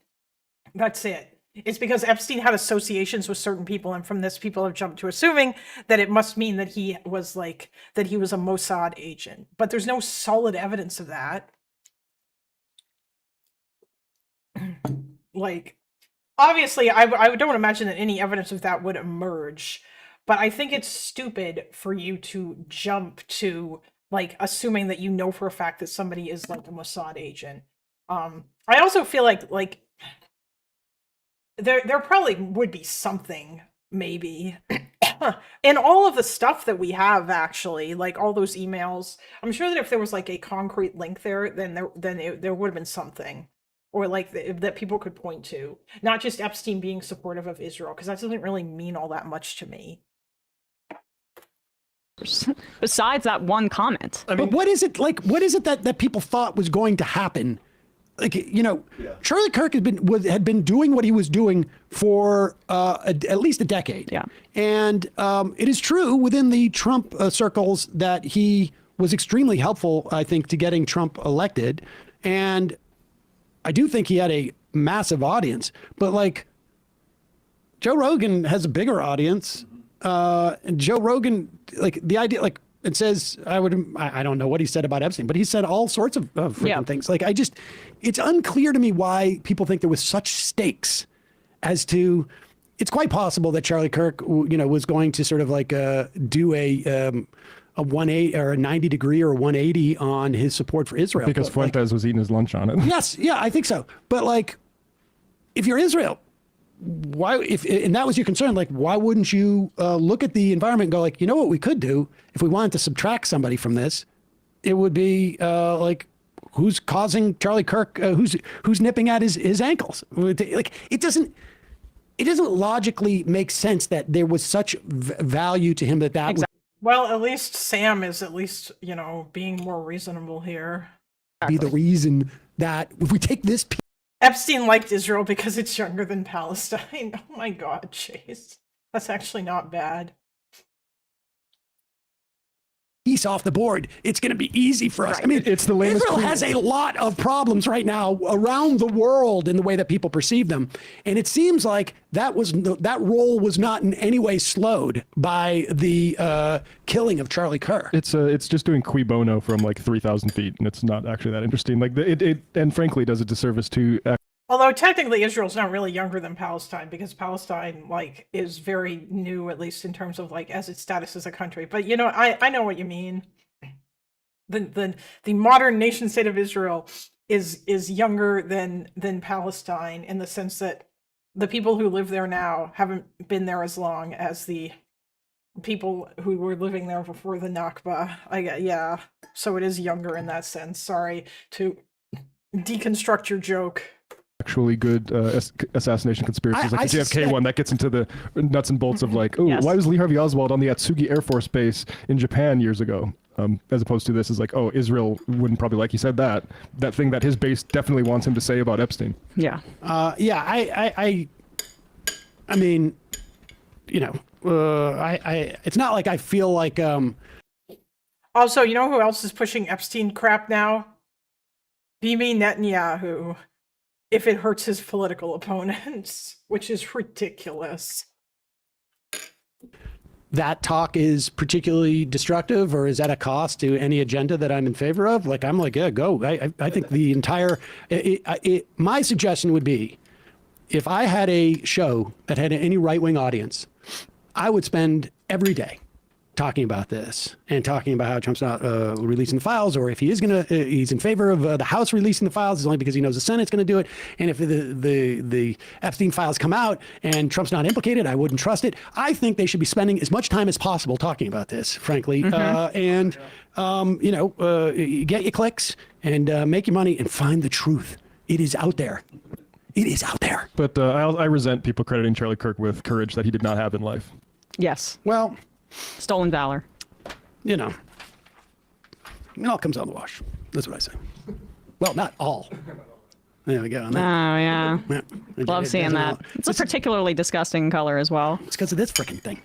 That's it. It's because Epstein had associations with certain people, and from this, people have jumped to assuming that it must mean that he was a Mossad agent. But there's no solid evidence of that. Like, obviously, I don't imagine that any evidence of that would emerge, but I think it's stupid for you to jump to, like, assuming that you know for a fact that somebody is, like, a Mossad agent. I also feel like there probably would be something, maybe, in all of the stuff that we have, actually, like all those emails. I'm sure that if there was like a concrete link there, then there would have been something, or like that people could point to, not just Epstein being supportive of Israel, because that doesn't really mean all that much to me. Besides that one comment. But what is it that people thought was going to happen? Like, Charlie Kirk had been doing what he was doing for at least a decade. Yeah. And it is true within the Trump circles that he was extremely helpful, I think, to getting Trump elected. And I do think he had a massive audience. But, like, Joe Rogan has a bigger audience. And Joe Rogan, like, the idea, like, it says, I don't know what he said about Epstein, but he said all sorts of freaking things. Like, it's unclear to me why people think there was such stakes as to, it's quite possible that Charlie Kirk, was going to sort of like do a 180 or a 90 degree or 180 on his support for Israel. Because Fuentes was eating his lunch on it. Yes. Yeah, I think so. But, like, if you're Israel, and that was your concern, like, why wouldn't you look at the environment and go, like, what we could do if we wanted to subtract somebody from this? It would be like, who's causing Charlie Kirk, who's nipping at his ankles? Like, it doesn't logically make sense that there was such value to him that Exactly. Well, at least Sam is being more reasonable here. would be the reason that if we take this Epstein liked Israel because it's younger than Palestine. Oh my God, Chase. That's actually not bad. piece off the board, it's going to be easy for us. Right. I mean, it's the lamest Israel tweet. has a lot of problems right now around the world in the way that people perceive them. And it seems like that role was not in any way slowed by the killing of Charlie Kirk. It's just doing cui bono from like 3,000 feet, and it's not actually that interesting. Like it and frankly does a disservice to. Although technically Israel's not really younger than Palestine, because Palestine is very new, at least in terms of as its status as a country. But I know what you mean. The modern nation state of Israel is younger than Palestine, in the sense that the people who live there now haven't been there as long as the people who were living there before the Nakba. Yeah, so it is younger in that sense. Sorry to deconstruct your joke. Actually good assassination conspiracies, like the JFK one that gets into the nuts and bolts of Yes. why was Lee Harvey Oswald on the Atsugi Air Force Base in Japan years ago? As opposed to this is like, oh, Israel wouldn't probably like he said that thing that his base definitely wants him to say about Epstein. Yeah. I mean, it's not like I feel like. Also, you know who else is pushing Epstein crap now? Bibi Netanyahu. If it hurts his political opponents, which is ridiculous. That talk is particularly destructive, or is at a cost to any agenda that I'm in favor of? I'm like, yeah, go. I think the entire. My suggestion would be, if I had a show that had any right-wing audience, I would spend every day talking about this and talking about how Trump's not releasing the files, or if he is going to, he's in favor of the House releasing the files, it's only because he knows the Senate's going to do it. And if the Epstein files come out and Trump's not implicated, I wouldn't trust it. I think they should be spending as much time as possible talking about this, frankly. Get your clicks and make your money and find the truth. It is out there. It is out there. But I resent people crediting Charlie Kirk with courage that he did not have in life. Yes. Well, stolen valor. It all comes out in the wash. That's what I say. Well, not all. There we go. Oh, yeah. Love seeing that. It's a particularly disgusting color as well. It's because of this freaking thing.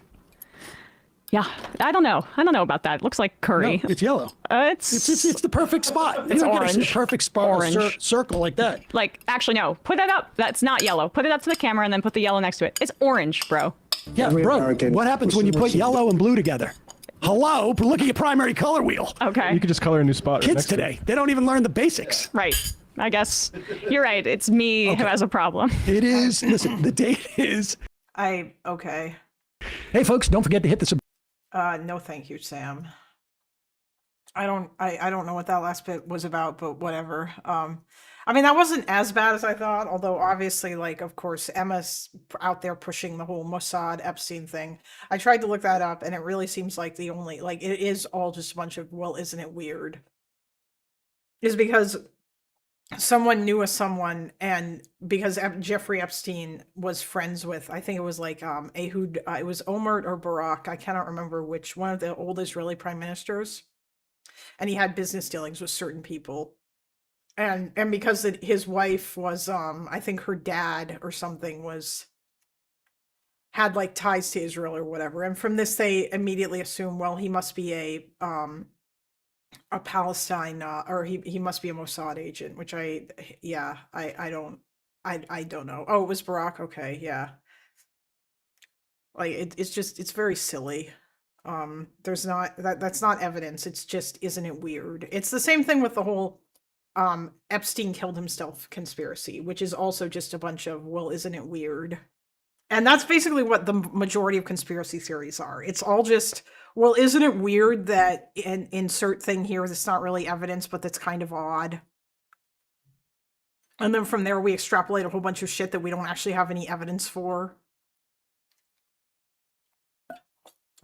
Yeah, I don't know. I don't know about that. It looks like curry. No, it's yellow. It's the perfect spot. It's You don't orange. get a perfect spot, Orange. circle like that. Like, actually, no. Put that up. That's not yellow. Put it up to the camera and then put the yellow next to it. It's orange, bro. Yeah, bro. What happens when you put yellow and blue together? Hello, look at your primary color wheel. Okay. You could just color a new spot. Right Kids next to it. today, they don't even learn the basics. Right. I guess you're right. It's me who has a problem. It is. Listen, the date is. Okay. Hey, folks, don't forget to hit the sub. No, thank you, Sam. I don't know what that last bit was about, but whatever. I mean, that wasn't as bad as I thought, although obviously, like, of course, Emma's out there pushing the whole Mossad Epstein thing. I tried to look that up, and it really seems like the only, like, it is all just a bunch of, well, isn't it weird? Is because someone knew of someone, and because Jeffrey Epstein was friends with, I think it was like Ehud, it was Omar or Barak, I cannot remember which, one of the old Israeli prime ministers, and he had business dealings with certain people. And because his wife was, I think her dad or something had like ties to Israel or whatever. And from this, they immediately assume, well, he must be a Palestine, or he must be a Mossad agent, which I don't know. Oh, it was Barack. Okay. Yeah. Like it's very silly. There's not, that's not evidence. It's just, isn't it weird? It's the same thing with the whole Epstein killed himself conspiracy, which is also just a bunch of, well, isn't it weird? And that's basically what the majority of conspiracy theories are. It's all just, well, isn't it weird that an insert thing here that's not really evidence, but that's kind of odd? And then from there, we extrapolate a whole bunch of shit that we don't actually have any evidence for.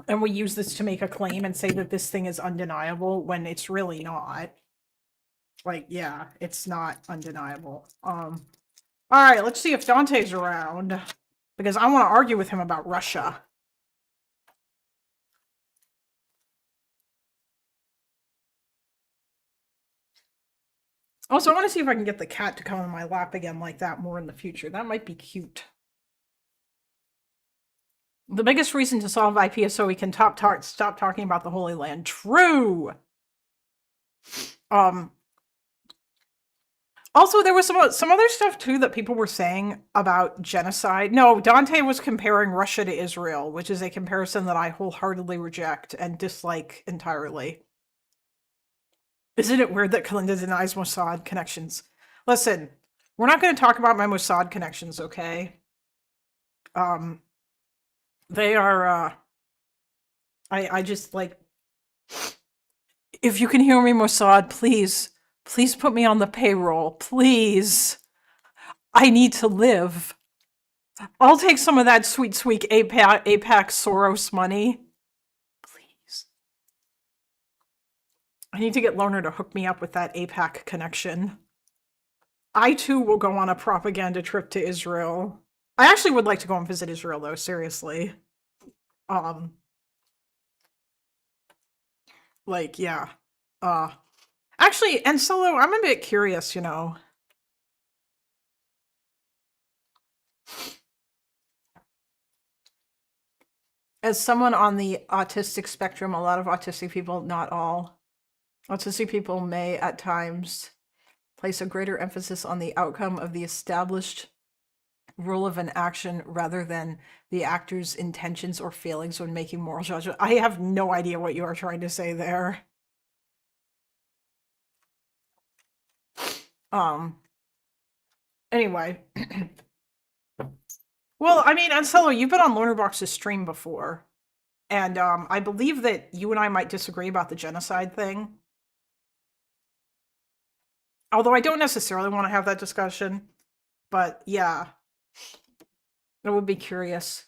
And we use this to make a claim and say that this thing is undeniable when it's really not. Like, yeah, it's not undeniable. All right, let's see if Dante's around, because I want to argue with him about Russia. Also, I want to see if I can get the cat to come on my lap again like that more in the future. That might be cute. The biggest reason to solve IP is so we can stop talking about the Holy Land. True! Also, there was some other stuff, too, that people were saying about genocide. No, Dante was comparing Russia to Israel, which is a comparison that I wholeheartedly reject and dislike entirely. Isn't it weird that Kalinda denies Mossad connections? Listen, we're not going to talk about my Mossad connections, okay? They are, I just, like, if you can hear me, Mossad, please put me on the payroll, please. I need to live. I'll take some of that sweet APAC Soros money. Please. I need to get Loner to hook me up with that APAC connection. I, too, will go on a propaganda trip to Israel. I actually would like to go and visit Israel, though, seriously. Like, yeah. Actually, and Solo, I'm a bit curious, you know. As someone on the autistic spectrum, a lot of autistic people, not all, autistic people may at times place a greater emphasis on the outcome of the established rule of an action rather than the actor's intentions or feelings when making moral judgment. I have no idea what you are trying to say there. Anyway. Well, I mean, Anselo, you've been on Lonerbox's stream before. And I believe that you and I might disagree about the genocide thing. Although I don't necessarily want to have that discussion. But yeah. I would be curious.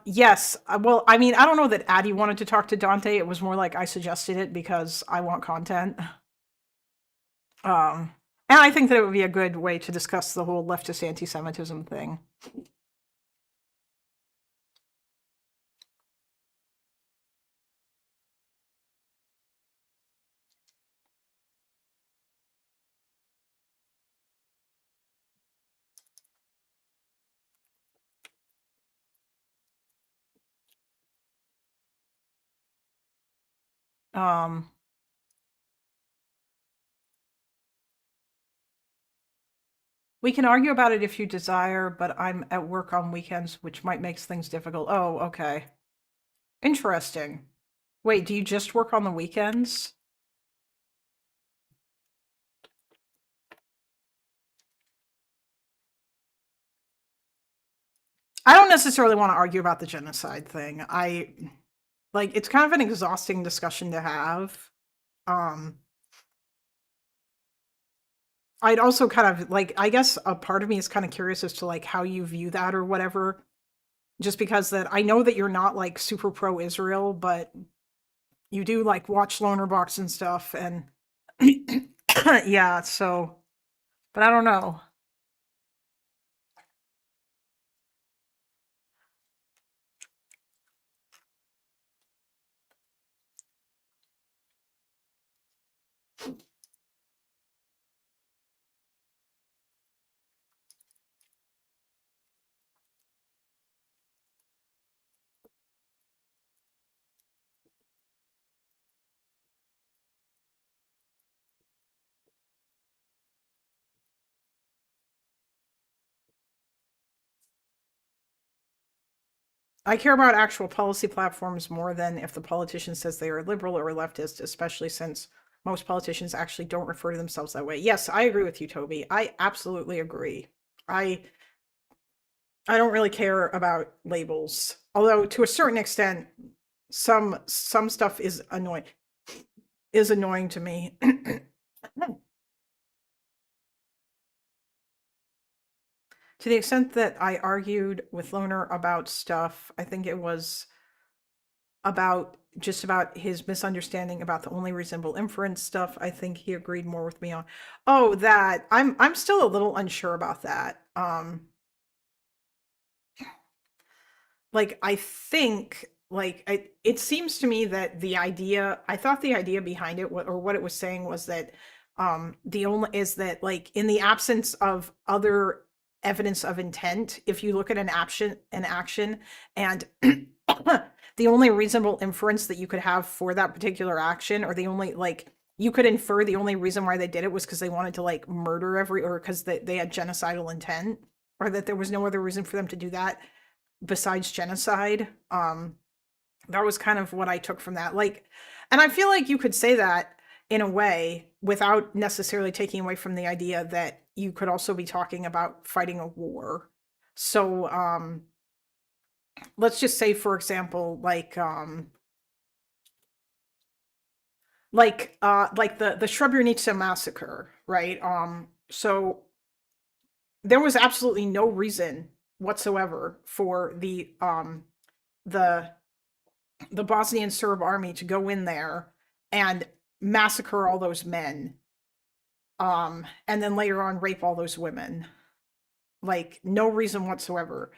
Yes. Well, I mean, I don't know that Addie wanted to talk to Dante. It was more like I suggested it because I want content. And I think that it would be a good way to discuss the whole leftist anti-Semitism thing. Um, we can argue about it if you desire, but I'm at work on weekends, which might make things difficult. Oh, okay. Interesting. Wait, do you just work on the weekends? I don't necessarily want to argue about the genocide thing. It's kind of an exhausting discussion to have. I'd also kind of I guess a part of me is kind of curious as to like how you view that or whatever. Just because that I know that you're not like super pro Israel, but you do like watch Loner Box and stuff, and yeah, so but I don't know. I care about actual policy platforms more than if the politician says they are liberal or leftist, especially since most politicians actually don't refer to themselves that way. Yes, I agree with you, Toby. I absolutely agree. I I don't really care about labels. Although to a certain extent some stuff is annoying to me. To the extent that I argued with Loner about stuff, I think it was about his misunderstanding about the only reasonable inference stuff. I think he agreed more with me on. Oh, that I'm still a little unsure about that. I think it seems to me that I thought the idea behind it or what it was saying was that the only is that like in the absence of other evidence of intent, if you look at an action and the only reasonable inference that you could have for that particular action, or the only you could infer the only reason why they did it was because they wanted to like murder or because they had genocidal intent, or that there was no other reason for them to do that besides genocide. That was kind of what I took from that. And I feel like you could say that in a way without necessarily taking away from the idea that you could also be talking about fighting a war. So let's just say, for example, the Srebrenica massacre, right? So there was absolutely no reason whatsoever for the Bosnian Serb army to go in there and massacre all those men, and then later on rape all those women. No reason whatsoever.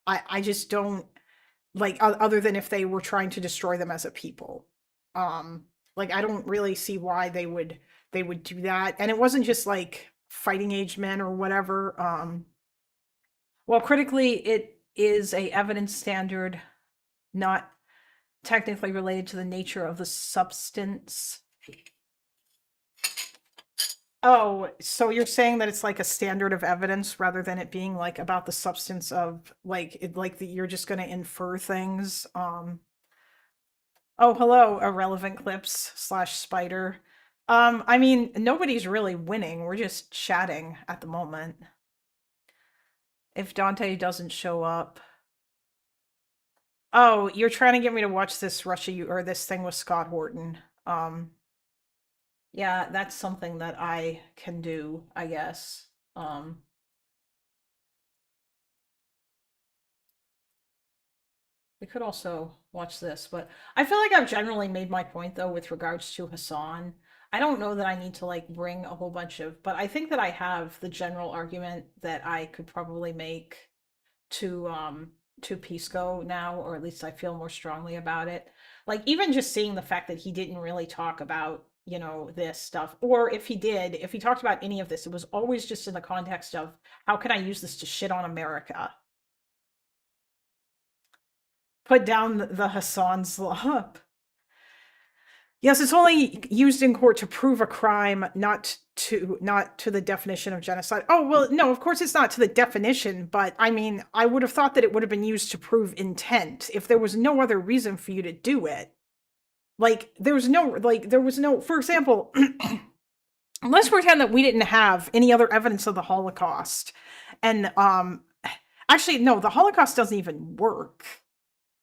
I just don't other than if they were trying to destroy them as a people. I don't really see why they would do that. And it wasn't just like fighting age men or whatever. Well, critically, it is a evidence standard, not technically related to the nature of the substance. Oh, so you're saying that it's like a standard of evidence rather than it being like about the substance of you're just going to infer things. Oh, hello, irrelevant clips / spider. I mean, nobody's really winning. We're just chatting at the moment. If Dante doesn't show up. Oh, you're trying to get me to watch this this thing with Scott Horton. Yeah, that's something that I can do, I guess. We could also watch this, but I feel like I've generally made my point though with regards to Hasan. I don't know that I need to like bring a whole bunch of, but I think that I have the general argument that I could probably make to Pisco now, or at least I feel more strongly about it. Like even just seeing the fact that he didn't really talk about, this stuff, or if he did, if he talked about any of this, it was always just in the context of how can I use this to shit on America? Put down the Hasan Slop. Yes, it's only used in court to prove a crime, not to the definition of genocide. Oh, well, no, of course it's not to the definition, but I mean, I would have thought that it would have been used to prove intent if there was no other reason for you to do it. Like, there was no, for example, let's pretend that we didn't have any other evidence of the Holocaust. And actually, no, the Holocaust doesn't even work.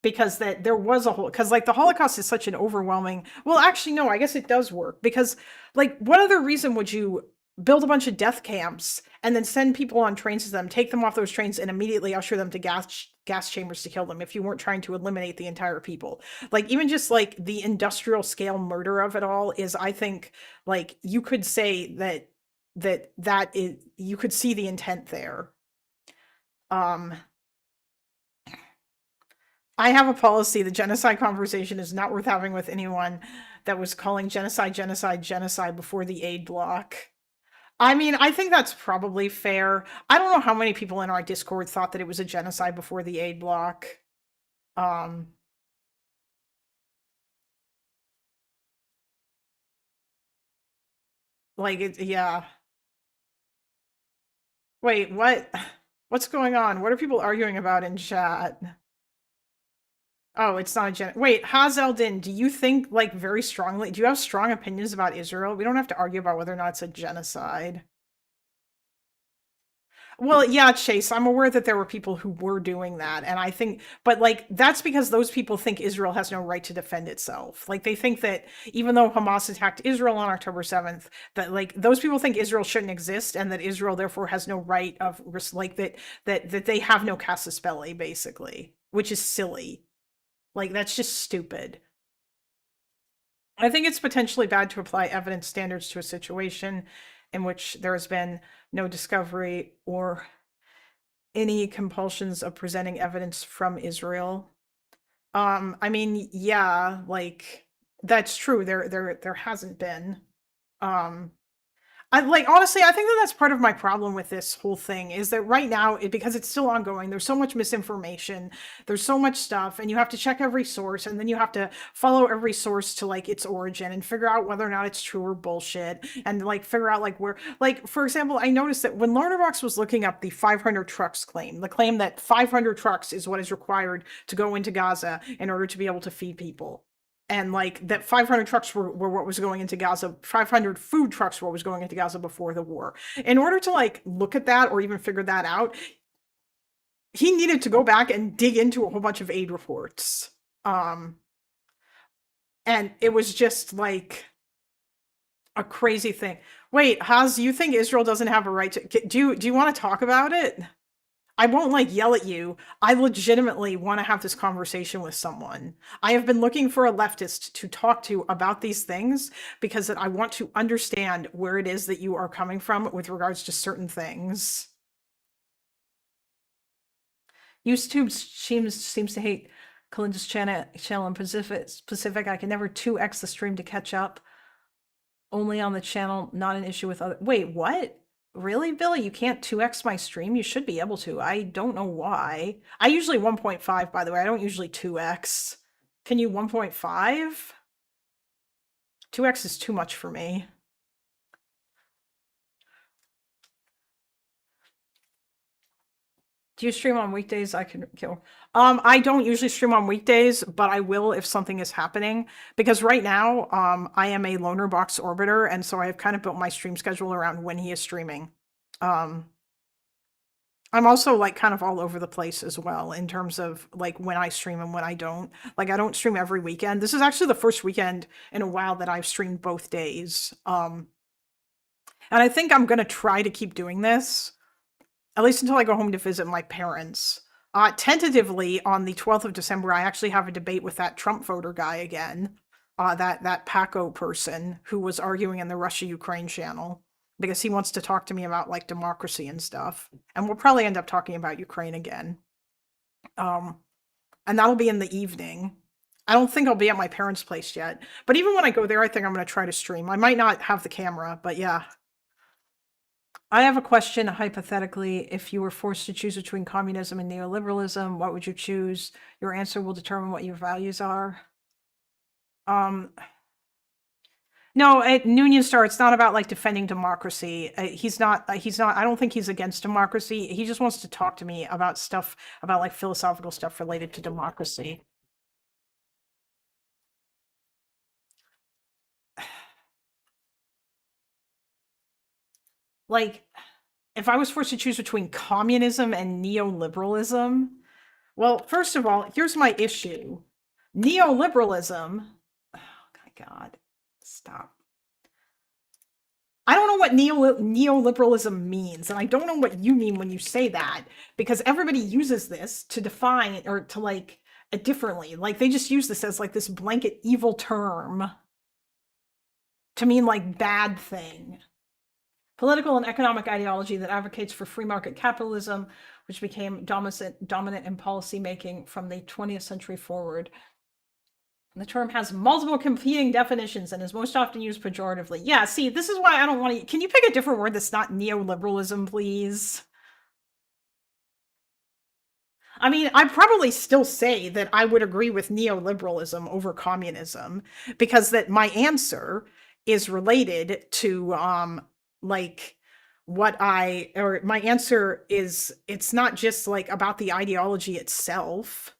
Because that there was a whole, because like the Holocaust is such an overwhelming, well, actually, no, I guess it does work. Because like, what other reason would you build a bunch of death camps and then send people on trains to them, take them off those trains, and immediately usher them to gas chambers to kill them if you weren't trying to eliminate the entire people? Like, even just like the industrial scale murder of it all is, I think, like, you could say that is, you could see the intent there. I have a policy: the genocide conversation is not worth having with anyone that was calling genocide before the aid block. I mean, I think that's probably fair. I don't know how many people in our Discord thought that it was a genocide before the aid block. Like, yeah. Wait, what? What's going on? What are people arguing about in chat? Oh, it's not a wait, Hazeldin, do you think, like, very strongly, do you have strong opinions about Israel? We don't have to argue about whether or not it's a genocide. Well, yeah, Chase, I'm aware that there were people who were doing that, and I think, but like, that's because those people think Israel has no right to defend itself. Like, they think that even though Hamas attacked Israel on October 7th, that like, those people think Israel shouldn't exist, and that Israel therefore has no right of, like, that they have no casus belli, basically, which is silly. Like, that's just stupid. I think it's potentially bad to apply evidence standards to a situation in which there has been no discovery or any compulsions of presenting evidence from Israel. I mean, yeah, like, that's true. There hasn't been. I like, honestly, I think that that's part of my problem with this whole thing is that right now, because it's still ongoing, there's so much misinformation, there's so much stuff, and you have to check every source, and then you have to follow every source to like its origin and figure out whether or not it's true or bullshit, and like figure out like where, like, for example, I noticed that when Larnerbox was looking up the 500 trucks claim, the claim that 500 trucks is what is required to go into Gaza in order to be able to feed people. And like that 500 trucks were what was going into Gaza, 500 food trucks were what was going into Gaza before the war. In order to like look at that or even figure that out, he needed to go back and dig into a whole bunch of aid reports. And it was just like a crazy thing. Wait, Haz, you think Israel doesn't have a right to, do you want to talk about it? I won't like yell at you. I legitimately want to have this conversation with someone. I have been looking for a leftist to talk to about these things because I want to understand where it is that you are coming from with regards to certain things. YouTube seems to hate Kalinda's channel in Pacific. I can never 2x the stream to catch up. Only on the channel, not an issue with other. Wait, what? Really, Billy? You can't 2x my stream? You should be able to. I don't know why. I usually 1.5, by the way. I don't usually 2x. Can you 1.5? 2x is too much for me. Do you stream on weekdays? I can kill. I don't usually stream on weekdays, but I will if something is happening. Because right now, I am a loner box orbiter, and so I have kind of built my stream schedule around when he is streaming. I'm also like kind of all over the place as well in terms of like when I stream and when I don't. Like, I don't stream every weekend. This is actually the first weekend in a while that I've streamed both days. And I think I'm gonna try to keep doing this, at least until I go home to visit my parents. Tentatively, on the 12th of December, I actually have a debate with that Trump voter guy again, that Paco person who was arguing in the Russia-Ukraine channel, because he wants to talk to me about, like, democracy and stuff. And we'll probably end up talking about Ukraine again. And that'll be in the evening. I don't think I'll be at my parents' place yet. But even when I go there, I think I'm going to try to stream. I might not have the camera, but yeah. I have a question, hypothetically. If you were forced to choose between communism and neoliberalism, what would you choose? Your answer will determine what your values are. No, Union Star, it's not about like defending democracy. He's not, I don't think he's against democracy. He just wants to talk to me about stuff, about like philosophical stuff related to democracy. Like, if I was forced to choose between communism and neoliberalism, well, first of all, here's my issue. Neoliberalism, oh my God, stop. I don't know what neoliberalism means, and I don't know what you mean when you say that, because everybody uses this to define or to like it differently. Like they just use this as like this blanket evil term to mean like bad thing. Political and economic ideology that advocates for free market capitalism, which became dominant in policy making from the 20th century forward. The term has multiple competing definitions and is most often used pejoratively. Yeah, see, this is why I don't want to... Can you pick a different word that's not neoliberalism, please? I mean, I'd probably still say that I would agree with neoliberalism over communism, because that my answer is related to, like, my answer is, it's not just, like, about the ideology itself.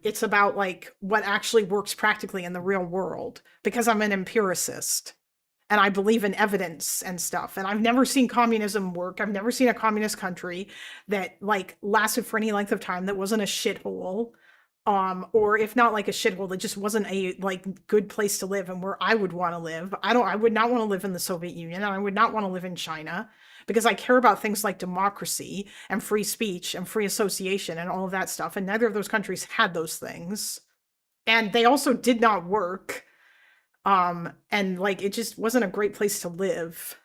It's about like what actually works practically in the real world, because I'm an empiricist and I believe in evidence and stuff. And I've never seen communism work. I've never seen a communist country that like lasted for any length of time that wasn't a shithole. Or if not like a shithole, that just wasn't a like good place to live and where I would want to live. I would not want to live in the Soviet Union, and I would not want to live in China, because I care about things like democracy and free speech and free association and all of that stuff. And neither of those countries had those things. And they also did not work. And like, it just wasn't a great place to live.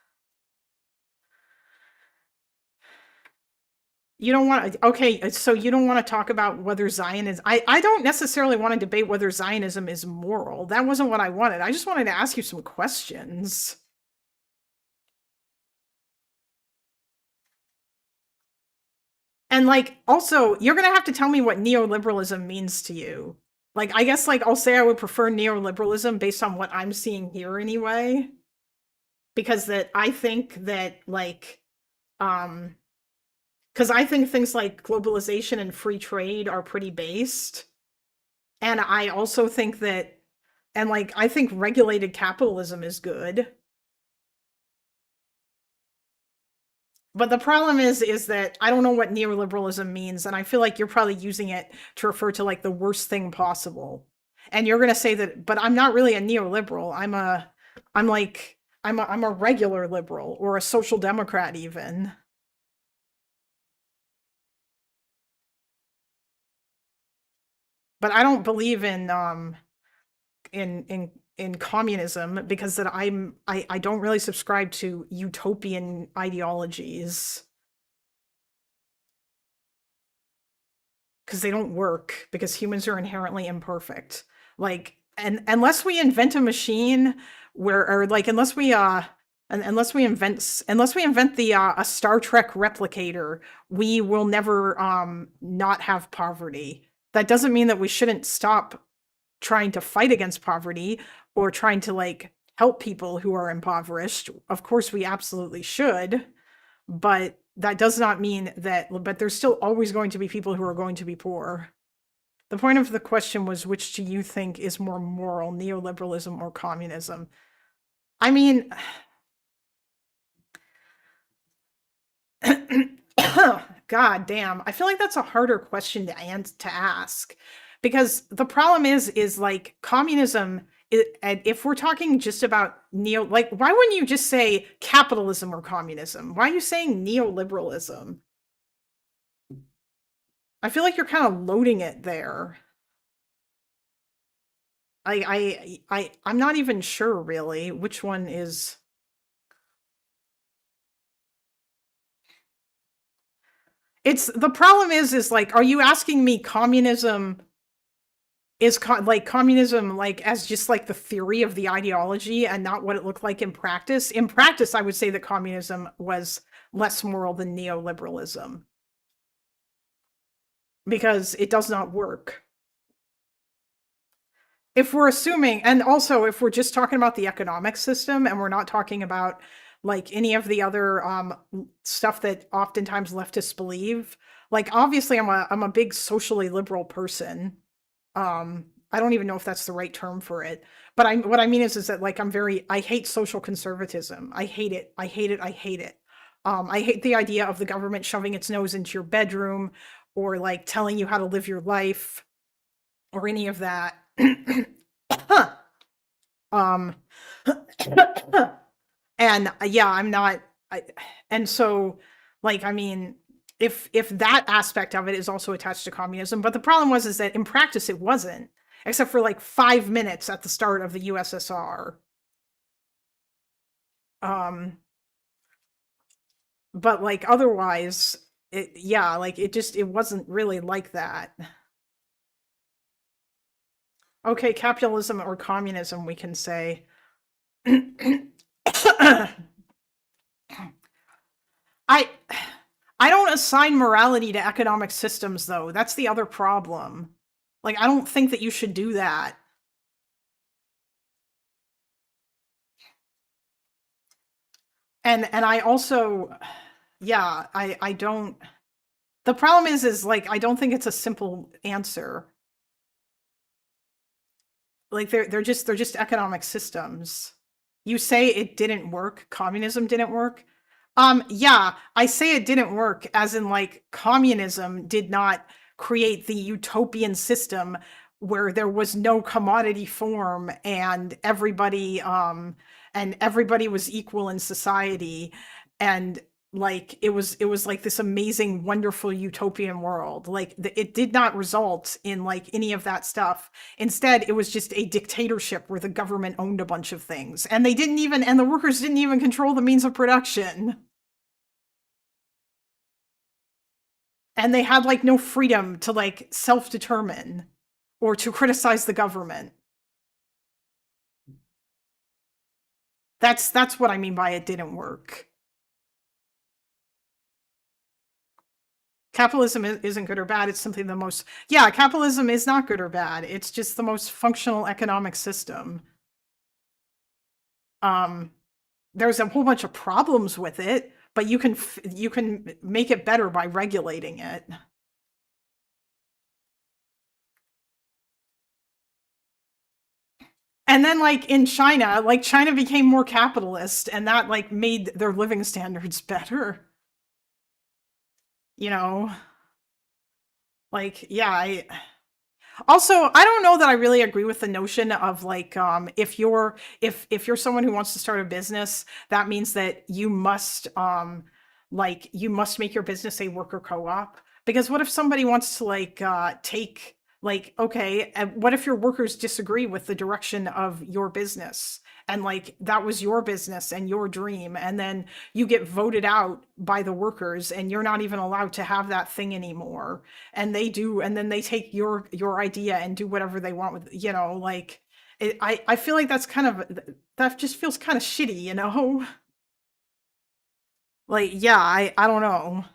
You don't want to, okay, so you don't want to talk about whether Zionism, I don't necessarily want to debate whether Zionism is moral. That wasn't what I wanted. I just wanted to ask you some questions. And like, also, you're going to have to tell me what neoliberalism means to you. Like, I guess like, I'll say I would prefer neoliberalism based on what I'm seeing here anyway. Because that I think that like, because I think things like globalization and free trade are pretty based. And I also think that, and like, I think regulated capitalism is good. But the problem is that I don't know what neoliberalism means, and I feel like you're probably using it to refer to like the worst thing possible. And you're going to say that, but I'm not really a neoliberal. I'm a regular liberal, or a social democrat even. But I don't believe in communism, because that I don't really subscribe to utopian ideologies, because they don't work, because humans are inherently imperfect. Like, and unless we invent a machine where, or like, unless we invent the a Star Trek replicator, we will never not have poverty. That doesn't mean that we shouldn't stop trying to fight against poverty, or trying to like help people who are impoverished. Of course we absolutely should, but that does not mean that, but there's still always going to be people who are going to be poor. The point of the question was, which do you think is more moral, neoliberalism or communism? I mean, God damn, I feel like that's a harder question to ask, because the problem is like communism, if we're talking just about like, why wouldn't you just say capitalism or communism? Why are you saying neoliberalism? I feel like you're kind of loading it there. I'm not even sure really which one is. It's, the problem is like, are you asking me communism is like communism like as just like the theory of the ideology and not what it looked like in practice? In practice, I would say that communism was less moral than neoliberalism, because it does not work. if we're assuming, and also if we're just talking about the economic system and we're not talking about like any of the other stuff that oftentimes leftists believe, like obviously I'm a big socially liberal person. I don't even know if that's the right term for it, but what I mean is that like I hate social conservatism. I hate it. I hate it. I hate it. I hate the idea of the government shoving its nose into your bedroom or like telling you how to live your life or any of that. um and yeah, I'm not and so like I mean if that aspect of it is also attached to communism, but the problem is that in practice it wasn't, except for like 5 minutes at the start of the USSR. But like otherwise yeah, like it wasn't really like that. Okay, capitalism or communism, we can say. I don't assign morality to economic systems, though. That's the other problem. Like, I don't think that you should do that. And I also, yeah, I don't. The problem is like I don't think it's a simple answer. Like they're just economic systems. You say it didn't work, communism didn't work. Yeah, I say it didn't work as in like communism did not create the utopian system where there was no commodity form and everybody was equal in society, and like it was like this amazing wonderful utopian world. Like it did not result in like any of that stuff. Instead it was just a dictatorship where the government owned a bunch of things and and the workers didn't even control the means of production, and they had like no freedom to like self-determine or to criticize the government. That's what I mean by it didn't work. Capitalism isn't good or bad. It's something capitalism is not good or bad. It's just the most functional economic system. There's a whole bunch of problems with it, but you can make it better by regulating it. And then like in China, like China became more capitalist and that like made their living standards better. You know, like, yeah, I don't know that I really agree with the notion of like, if you're someone who wants to start a business, that means that you must make your business a worker co-op. Because what if somebody wants to like, take like, okay, what if your workers disagree with the direction of your business? And like that was your business and your dream, and then you get voted out by the workers and you're not even allowed to have that thing anymore, and they do, and then they take your idea and do whatever they want with, you know, like I feel like that just feels kind of shitty, you know. Like, yeah, I don't know.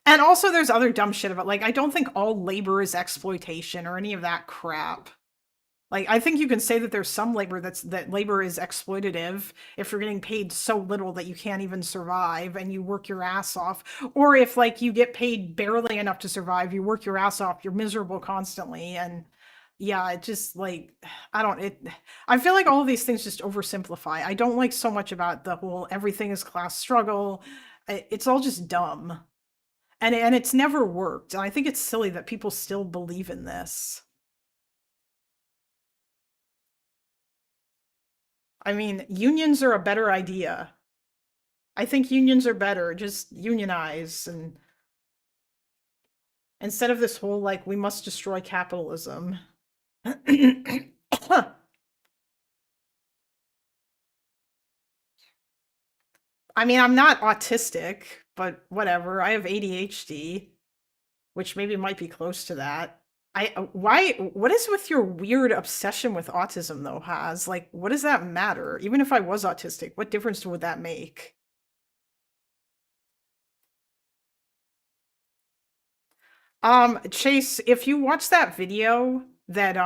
And also there's other dumb shit about, like, I don't think all labor is exploitation or any of that crap. Like, I think you can say that there's some labor that labor is exploitative if you're getting paid so little that you can't even survive and you work your ass off. Or if, like, you get paid barely enough to survive, you work your ass off, you're miserable constantly. And yeah, it just, like, I feel like all of these things just oversimplify. I don't like so much about the whole everything is class struggle. It's all just dumb. And it's never worked. And I think it's silly that people still believe in this. I mean, unions are a better idea. I think unions are better. Just unionize, and instead of this whole like we must destroy capitalism. I mean, I'm not autistic, but whatever. I have ADHD, which maybe might be close to that. What is with your weird obsession with autism though, Has? Like, what does that matter? Even if I was autistic, what difference would that make? Chase, if you watch that video that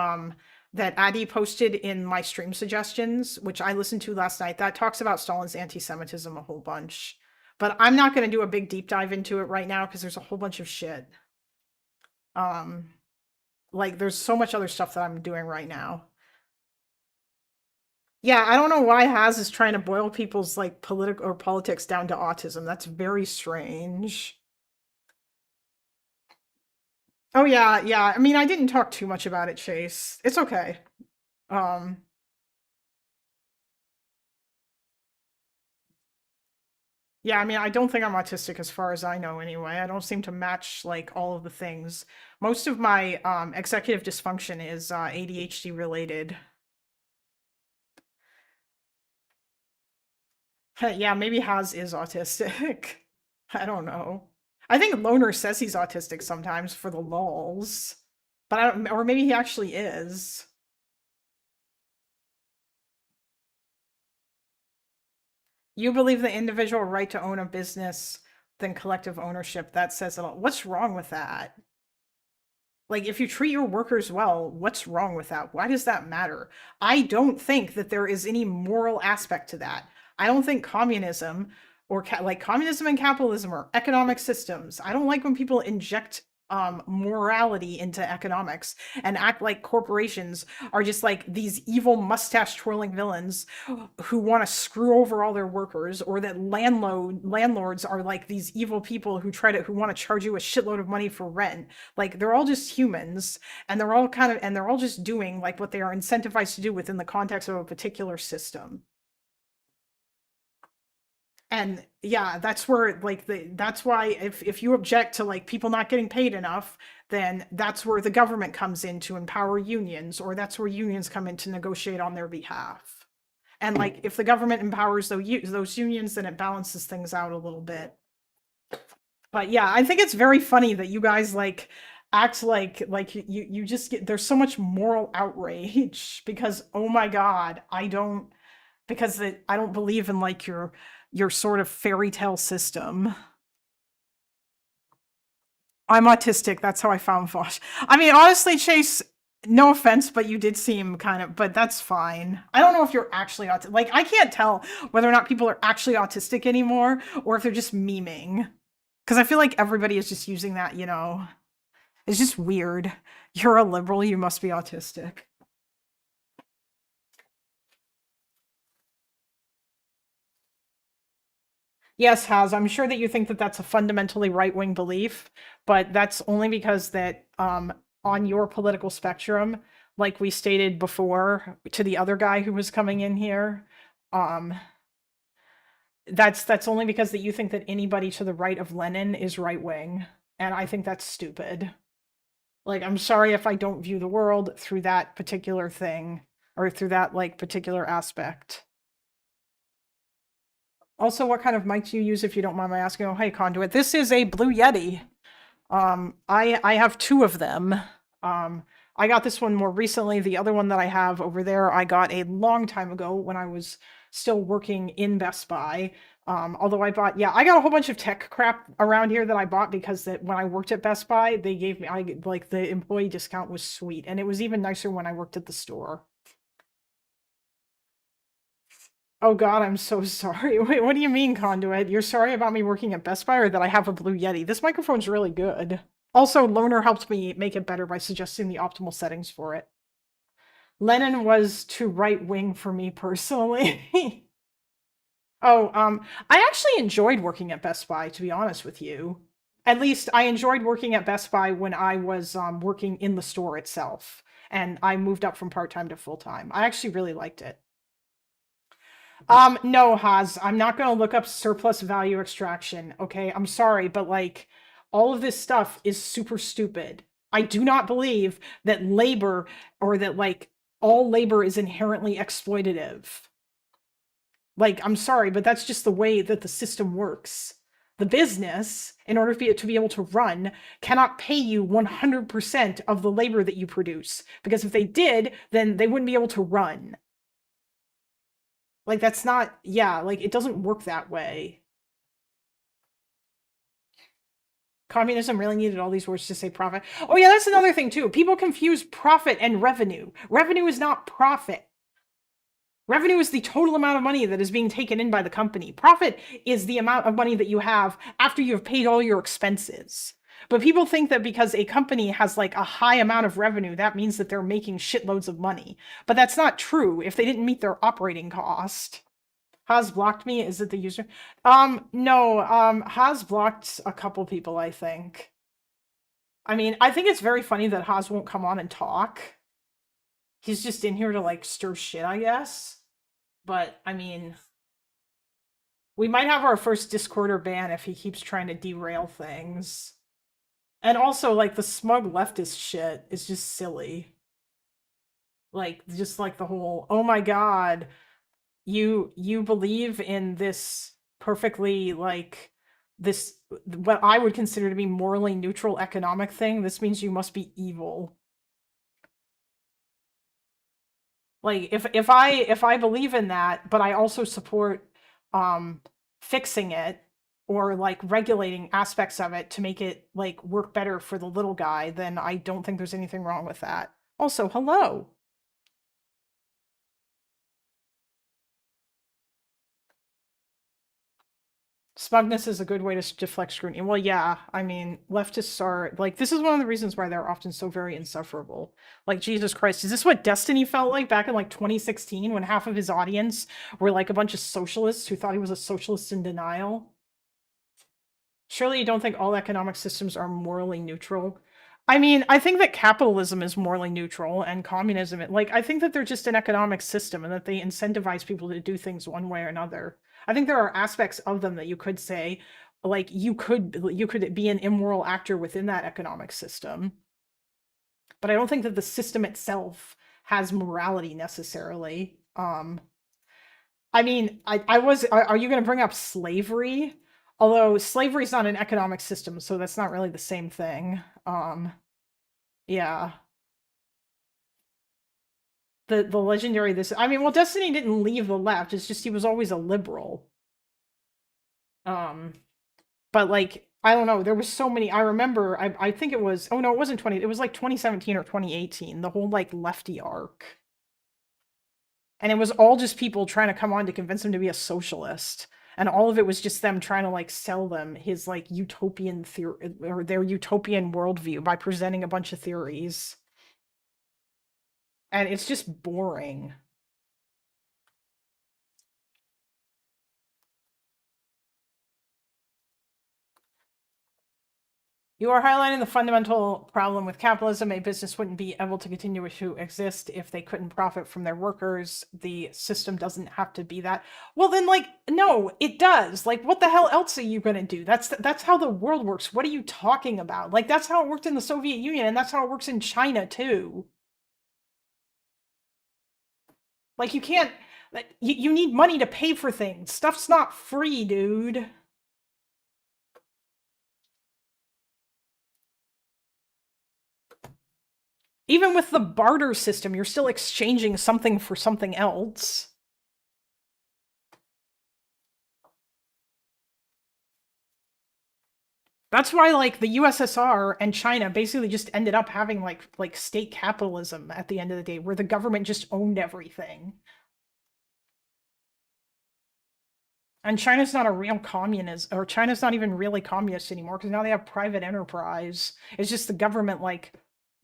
Addy posted in my stream suggestions, which I listened to last night, that talks about Stalin's anti-Semitism a whole bunch. But I'm not going to do a big deep dive into it right now because there's a whole bunch of shit. Like there's so much other stuff that I'm doing right now. Yeah, I don't know why Haz is trying to boil people's like political or politics down to autism. That's very strange. Oh yeah, yeah. I mean, I didn't talk too much about it, Chase. It's okay. Um Yeah, I mean, I don't think I'm autistic as far as I know anyway. I don't seem to match like all of the things. Most of my executive dysfunction is ADHD related. Yeah, maybe Haz is autistic. I don't know. I think Loner says he's autistic sometimes for the lulz. But I don't, or maybe he actually is. You believe the individual right to own a business than collective ownership. That says it all. What's wrong with that? Like, if you treat your workers well, what's wrong with that? Why does that matter? I don't think that there is any moral aspect to that. I don't think communism or like communism and capitalism are economic systems. I don't like when people inject morality into economics and act like corporations are just like these evil mustache twirling villains who want to screw over all their workers, or that landlords are like these evil people who want to charge you a shitload of money for rent. Like they're all just humans, and they're all just doing like what they are incentivized to do within the context of a particular system. And yeah, that's where like that's why if you object to like people not getting paid enough, then that's where the government comes in to empower unions, or that's where unions come in to negotiate on their behalf. And like if the government empowers those unions, then it balances things out a little bit. But yeah, I think it's very funny that you guys like act like you just get, there's so much moral outrage because oh my god, I don't believe in like your sort of fairy tale system. I'm autistic. That's how I found Vosh. I mean, honestly, Chase, no offense, but you did seem kind of, but that's fine. I don't know if you're actually autistic. Like, I can't tell whether or not people are actually autistic anymore or if they're just memeing. Because I feel like everybody is just using that, you know. It's just weird. You're a liberal, you must be autistic. Yes, Haz, I'm sure that you think that that's a fundamentally right-wing belief, but that's only because that on your political spectrum, like we stated before to the other guy who was coming in here, that's only because that you think that anybody to the right of Lenin is right-wing, and I think that's stupid. Like, I'm sorry if I don't view the world through that particular thing, or through that, like, particular aspect. Also, what kind of mic do you use, if you don't mind my asking? Oh, hey, Conduit. This is a Blue Yeti. I have two of them. I got this one more recently. The other one that I have over there, I got a long time ago when I was still working in Best Buy. Although I got a whole bunch of tech crap around here that I bought because that when I worked at Best Buy, they gave me, like the employee discount was sweet. And it was even nicer when I worked at the store. Oh god, I'm so sorry. Wait, what do you mean, Conduit? You're sorry about me working at Best Buy or that I have a Blue Yeti? This microphone's really good. Also, Loner helped me make it better by suggesting the optimal settings for it. Lenin was too right-wing for me personally. Oh, I actually enjoyed working at Best Buy, to be honest with you. At least I enjoyed working at Best Buy when I was working in the store itself. And I moved up from part-time to full-time. I actually really liked it. No, Haz, I'm not gonna look up surplus value extraction, okay? I'm sorry, but like, all of this stuff is super stupid. I do not believe that labor, or that like, all labor is inherently exploitative. Like, I'm sorry, but that's just the way that the system works. The business, in order for it to be able to run, cannot pay you 100% of the labor that you produce. Because if they did, then they wouldn't be able to run. Like, that's not, yeah, like, it doesn't work that way. Communism really needed all these words to say profit. Oh yeah, that's another thing too. People confuse profit and revenue. Revenue is not profit. Revenue is the total amount of money that is being taken in by the company. Profit is the amount of money that you have after you have paid all your expenses. But people think that because a company has like a high amount of revenue, that means that they're making shitloads of money. But that's not true if they didn't meet their operating cost. Haas blocked me? Is it the user? No, Haas blocked a couple people, I think. I mean, I think it's very funny that Haas won't come on and talk. He's just in here to like stir shit, I guess. But I mean, we might have our first Discorder ban if he keeps trying to derail things. And also, like, the smug leftist shit is just silly. Like, just like the whole, oh my god, you believe in this perfectly, like, this, what I would consider to be morally neutral economic thing, this means you must be evil. Like, if I believe in that, but I also support fixing it or like regulating aspects of it to make it like work better for the little guy, then I don't think there's anything wrong with that. Also, hello. Smugness is a good way to deflect scrutiny. Well, yeah, I mean, leftists are, like, this is one of the reasons why they're often so very insufferable. Like, Jesus Christ, is this what Destiny felt like back in, like, 2016 when half of his audience were, like, a bunch of socialists who thought he was a socialist in denial? Surely you don't think all economic systems are morally neutral? I mean, I think that capitalism is morally neutral and communism, like, I think that they're just an economic system and that they incentivize people to do things one way or another. I think there are aspects of them that you could say, like, you could be an immoral actor within that economic system. But I don't think that the system itself has morality necessarily. I mean, are you going to bring up slavery? Although slavery is not an economic system, so that's not really the same thing. Yeah. The legendary I mean, well, Destiny didn't leave the left, it's just he was always a liberal. But like, I don't know, there was so many, I remember, I think it was, oh no, it wasn't it was like 2017 or 2018, the whole like lefty arc. And it was all just people trying to come on to convince him to be a socialist. And all of it was just them trying to like sell them his like utopian theory or their utopian worldview by presenting a bunch of theories. And it's just boring. You are highlighting the fundamental problem with capitalism. A business wouldn't be able to continue to exist if they couldn't profit from their workers. The system doesn't have to be that. Well, then, like, no, it does. Like, what the hell else are you going to do? That's how the world works. What are you talking about? Like, that's how it worked in the Soviet Union, and that's how it works in China, too. Like, you can't... You need money to pay for things. Stuff's not free, dude. Even with the barter system, you're still exchanging something for something else. That's why, like, the USSR and China basically just ended up having, like state capitalism at the end of the day, where the government just owned everything. And China's not a real communist, or China's not even really communist anymore, because now they have private enterprise. It's just the government, like,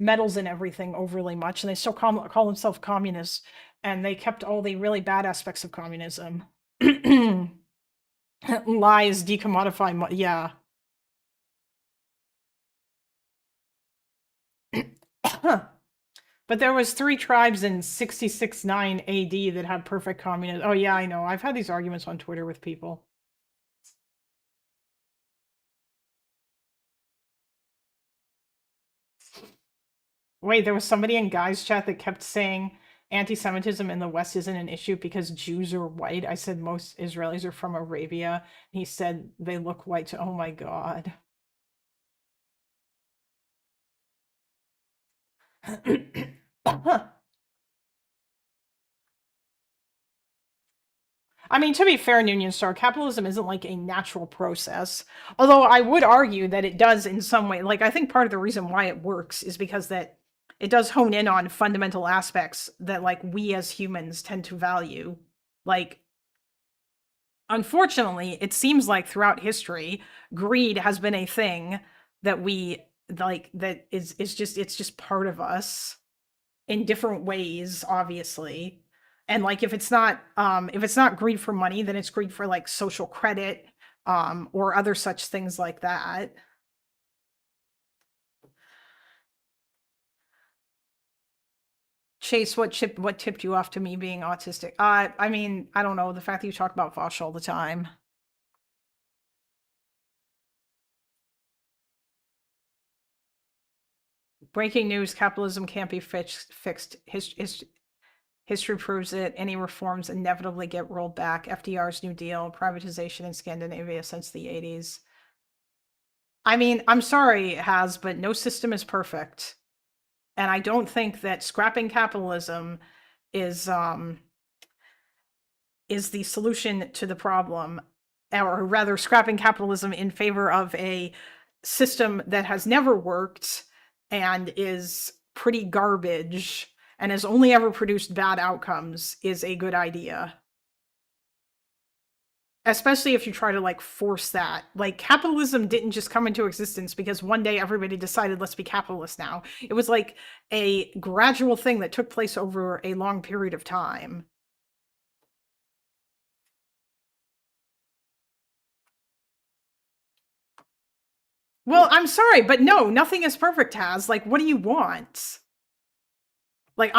meddles in everything overly much, and they still call themselves communists, and they kept all the really bad aspects of communism. Lies, decommodify, yeah. But there was 3 tribes in 66-9 AD that had perfect communism. Oh yeah, I know. I've had these arguments on Twitter with people. Wait, there was somebody in Guy's chat that kept saying anti-Semitism in the West isn't an issue because Jews are white. I said most Israelis are from Arabia. He said they look white too. Oh my god. I mean, to be fair, Union Star, capitalism isn't like a natural process. Although I would argue that it does in some way. Like, I think part of the reason why it works is because that it does hone in on fundamental aspects that like we as humans tend to value. Like, unfortunately, it seems like throughout history, greed has been a thing that we like that is just it's just part of us in different ways, obviously. And like if it's not greed for money, then it's greed for like social credit, or other such things like that. Chase, what tipped you off to me being autistic? I mean, I don't know, the fact that you talk about Vosh all the time. Breaking news, capitalism can't be fixed. History proves it. Any reforms inevitably get rolled back. FDR's New Deal, privatization in Scandinavia since the 80s. I mean, I'm sorry, Has, but no system is perfect. And I don't think that scrapping capitalism is the solution to the problem, or rather scrapping capitalism in favor of a system that has never worked and is pretty garbage and has only ever produced bad outcomes is a good idea. Especially if you try to like force that. Like, capitalism didn't just come into existence because one day everybody decided let's be capitalist now. It was like a gradual thing that took place over a long period of time. Well, I'm sorry, but no, nothing is perfect, Has. Like, what do you want? Like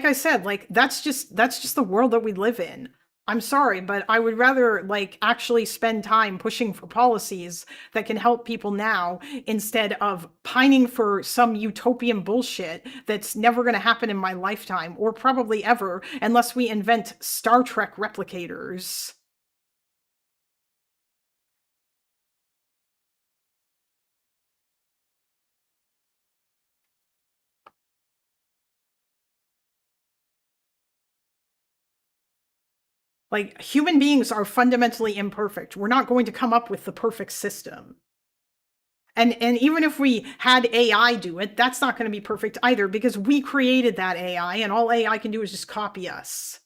I said, like that's just the world that we live in. I'm sorry, but I would rather like actually spend time pushing for policies that can help people now instead of pining for some utopian bullshit that's never going to happen in my lifetime or probably ever unless we invent Star Trek replicators. Like, human beings are fundamentally imperfect. We're not going to come up with the perfect system. And even if we had AI do it, that's not going to be perfect either because we created that AI and all AI can do is just copy us.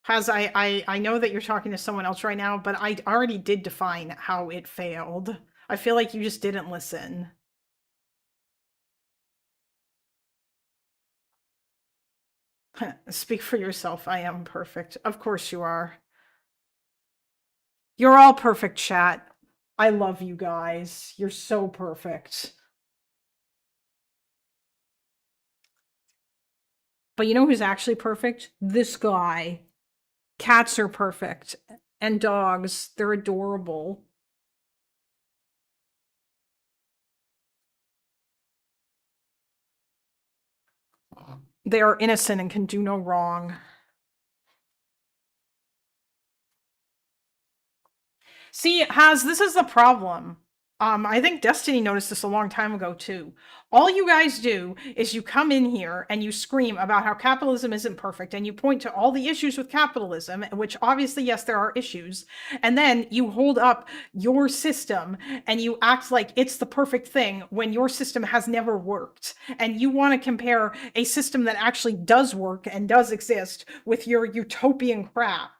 Has I know that you're talking to someone else right now, but I already did define how it failed. I feel like you just didn't listen. Speak for yourself. I am perfect. Of course you are. You're all perfect, chat. I love you guys. You're so perfect. But you know who's actually perfect? This guy. Cats are perfect. And dogs. They're adorable. They are innocent and can do no wrong. See, this is the problem. I think Destiny noticed this a long time ago too. All you guys do is you come in here and you scream about how capitalism isn't perfect and you point to all the issues with capitalism, which obviously, yes, there are issues. And then you hold up your system and you act like it's the perfect thing when your system has never worked. And you want to compare a system that actually does work and does exist with your utopian crap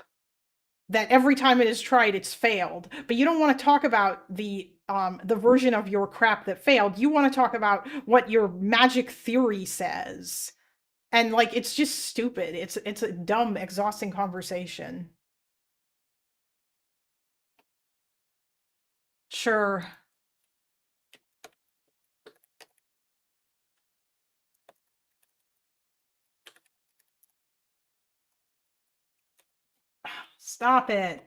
that every time it is tried, it's failed. But you don't want to talk about the version of your crap that failed. You want to talk about what your magic theory says. And like, it's just stupid. It's a dumb, exhausting conversation. Sure. Stop it.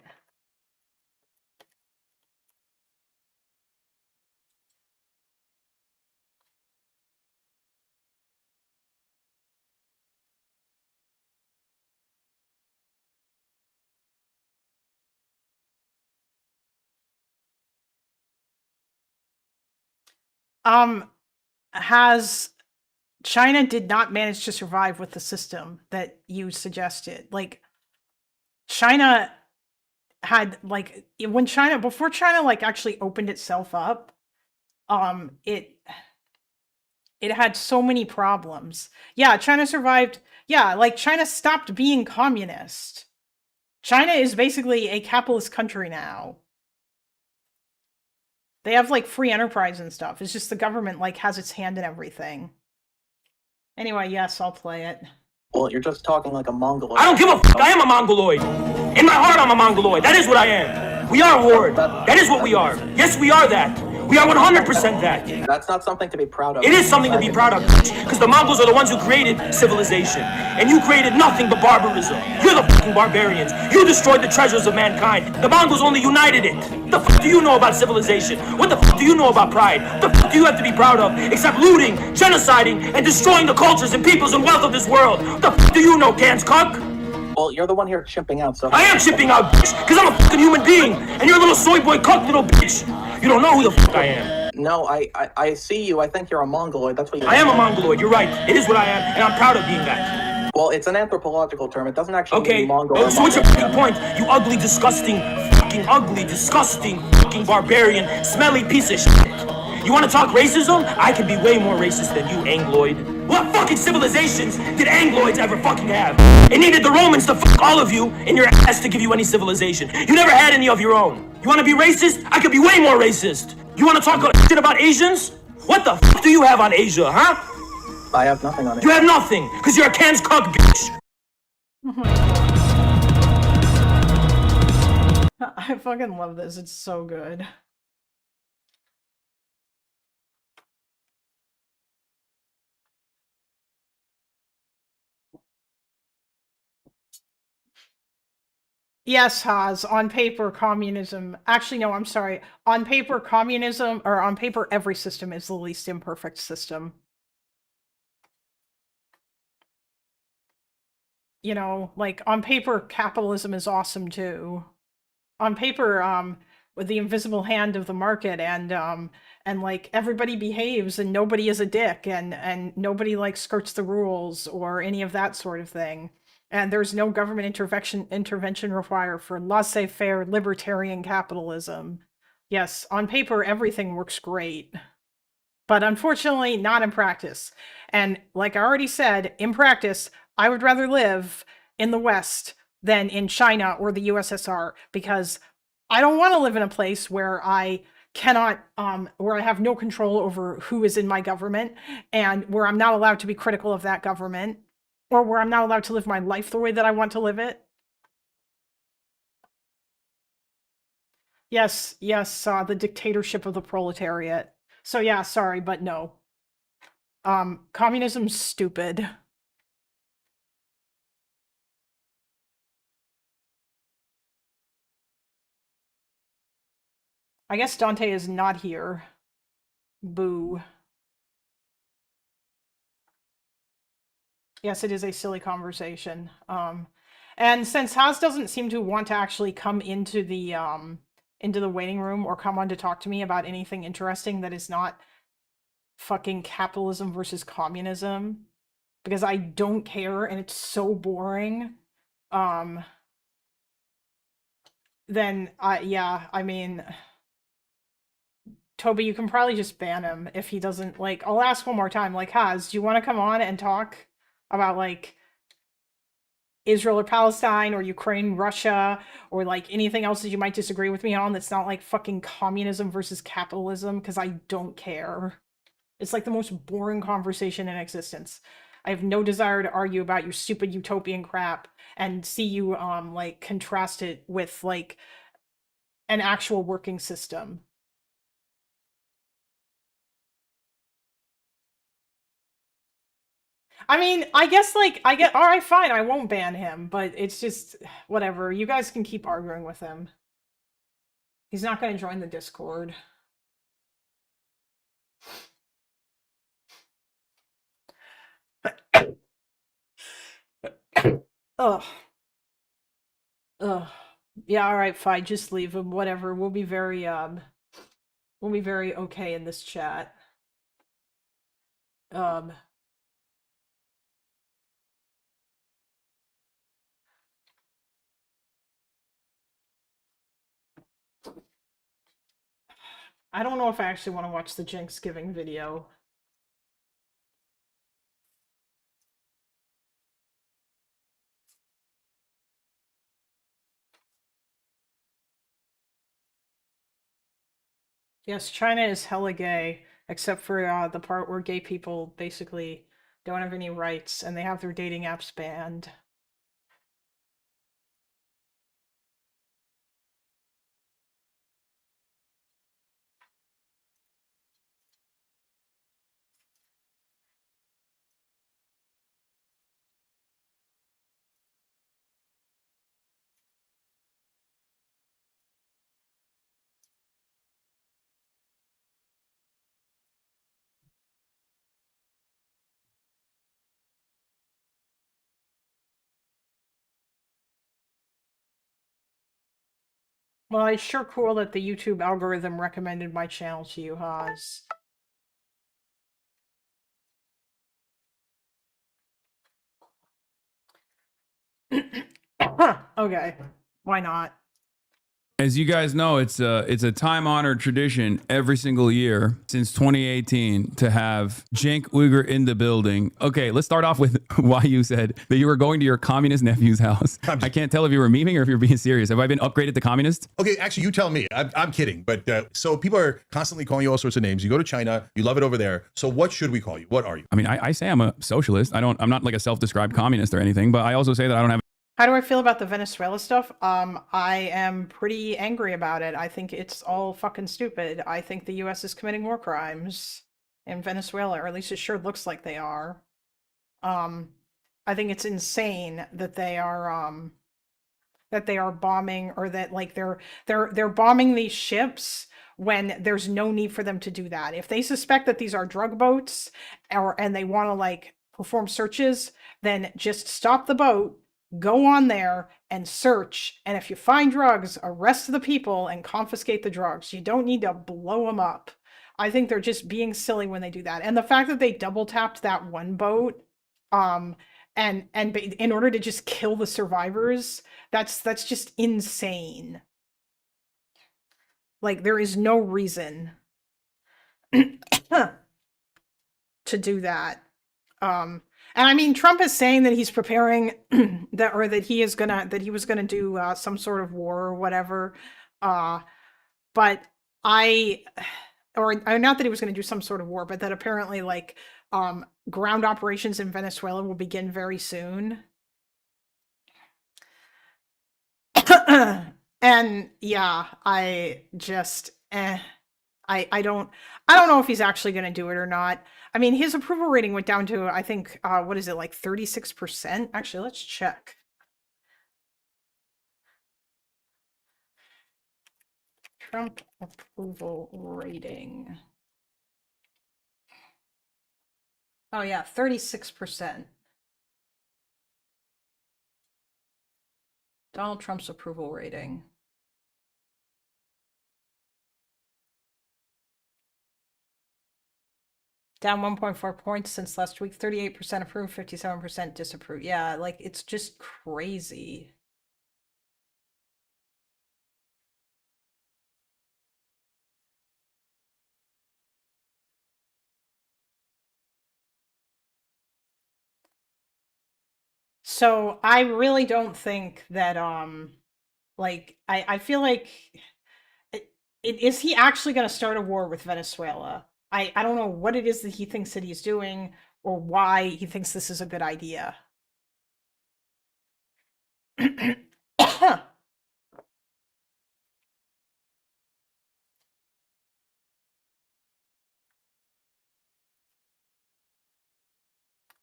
has China did not manage to survive with the system that you suggested. Like, China had, like, when China, before China, like, actually opened itself up, it had so many problems. Yeah, China survived. Yeah, like, China stopped being communist. China is basically a capitalist country now. They have, like, free enterprise and stuff. It's just the government, like, has its hand in everything. Anyway, yes, I'll play it. Well, you're just talking like a Mongoloid. I don't give a fuck. I am a Mongoloid. In my heart, I'm a Mongoloid. That is what I am. We are Horde. That is what we are. Yes, we are that. We are 100% that. That's not something to be proud of. It is something to be proud of, because the Mongols are the ones who created civilization, and you created nothing but barbarism. You're the fucking barbarians. You destroyed the treasures of mankind. The Mongols only united it. What the fuck do you know about civilization? What the fuck do you know about pride? What the fuck do you have to be proud of, except looting, genociding, and destroying the cultures and peoples and wealth of this world? What the fuck do you know, Gans Cuck? Well, you're the one here chipping out, so... I am chipping out, bitch, because I'm a fucking human being, and you're a little soy boy cuck little bitch. You don't know who the fuck I am. No, I see you. I think you're a Mongoloid. That's what you... I am a Mongoloid. You're right. It is what I am, and I'm proud of being that. Well, it's an anthropological term. It doesn't actually mean Mongol. Okay, so what's your fucking point? You ugly, disgusting, fucking barbarian, smelly piece of shit. You want to talk racism? I can be way more racist than you, Angloid. What fucking civilizations did Angloids ever fucking have? It needed the Romans to fuck all of you in your ass to give you any civilization. You never had any of your own. You want to be racist? I could be way more racist. You want to talk shit about Asians? What the fuck do you have on Asia, huh? I have nothing on it. You have nothing, because you're a Can's cuck, bitch. I fucking love this. It's so good. Yes, Haas, on paper, communism. Actually, no, I'm sorry. On paper, communism, or on paper, every system is the least imperfect system. You know, like, on paper, capitalism is awesome too. On paper, with the invisible hand of the market, and like, everybody behaves and nobody is a dick, and nobody, like, skirts the rules or any of that sort of thing. And there's no government intervention required for laissez-faire libertarian capitalism. Yes, on paper, everything works great. But unfortunately, not in practice. And like I already said, in practice, I would rather live in the West than in China or the USSR, because I don't want to live in a place where I cannot, where I have no control over who is in my government, and where I'm not allowed to be critical of that government, or where I'm not allowed to live my life the way that I want to live it. Yes, the dictatorship of the proletariat. So yeah, sorry, but no. Communism's stupid. I guess Dante is not here. Boo. Yes, it is a silly conversation. And since Haas doesn't seem to want to actually come into the waiting room or come on to talk to me about anything interesting that is not fucking capitalism versus communism, because I don't care and it's so boring, then I mean, Toby, you can probably just ban him if he doesn't, like, I'll ask one more time, like, Haas, do you want to come on and talk about, like, Israel or Palestine or Ukraine, Russia, or, like, anything else that you might disagree with me on that's not, like, fucking communism versus capitalism? Because I don't care. It's, like, the most boring conversation in existence. I have no desire to argue about your stupid utopian crap and see you, like, contrast it with, like, an actual working system. I mean, I guess, like, all right, fine, I won't ban him, but it's just, whatever. You guys can keep arguing with him. He's not going to join the Discord. Ugh. Ugh. Yeah, all right, fine, just leave him, whatever. We'll be very okay in this chat. Um, I don't know if I actually want to watch the Jinxgiving video. Yes, China is hella gay, except for the part where gay people basically don't have any rights and they have their dating apps banned. Well, it's sure cool that the YouTube algorithm recommended my channel to you, Haas. Okay, why not? As you guys know, it's a time-honored tradition every single year since 2018 to have Cenk Uyghur in the building. Okay, let's start off with why you said that you were going to your communist nephew's house. I can't tell if you were memeing or if you're being serious. Have I been upgraded to communist? Okay, actually, you tell me. I'm kidding. But so people are constantly calling you all sorts of names. You go to China, you love it over there. So what should we call you? What are you? I mean, I say I'm a socialist. I'm not like a self-described communist or anything, but I also say that I don't have. How do I feel about the Venezuela stuff? I am pretty angry about it. I think it's all fucking stupid. I think the US is committing war crimes in Venezuela, or at least it sure looks like they are. I think it's insane that they are bombing, or that like they're bombing these ships when there's no need for them to do that. If they suspect that these are drug boats and they want to like perform searches, then just stop the boat, go on there and search, and if you find drugs, arrest the people and confiscate the drugs. You don't need to blow them up. I think they're just being silly when they do that. And the fact that they double tapped that one boat and in order to just kill the survivors, that's just insane. Like, there is no reason to do that. And I mean, Trump is saying that he's preparing that he was gonna do some sort of war or whatever. But not that he was gonna do some sort of war, but that apparently like ground operations in Venezuela will begin very soon. And yeah, I just I don't know if he's actually going to do it or not. I mean, his approval rating went down to, I think, what is it, like 36%? Actually, let's check. Trump approval rating. Oh yeah, 36%. Donald Trump's approval rating. Down 1.4 points since last week. 38% approved, 57% disapprove. Yeah, like, it's just crazy. So I really don't think that like I feel like is he actually going to start a war with Venezuela? I don't know what it is that he thinks that he's doing, or why he thinks this is a good idea.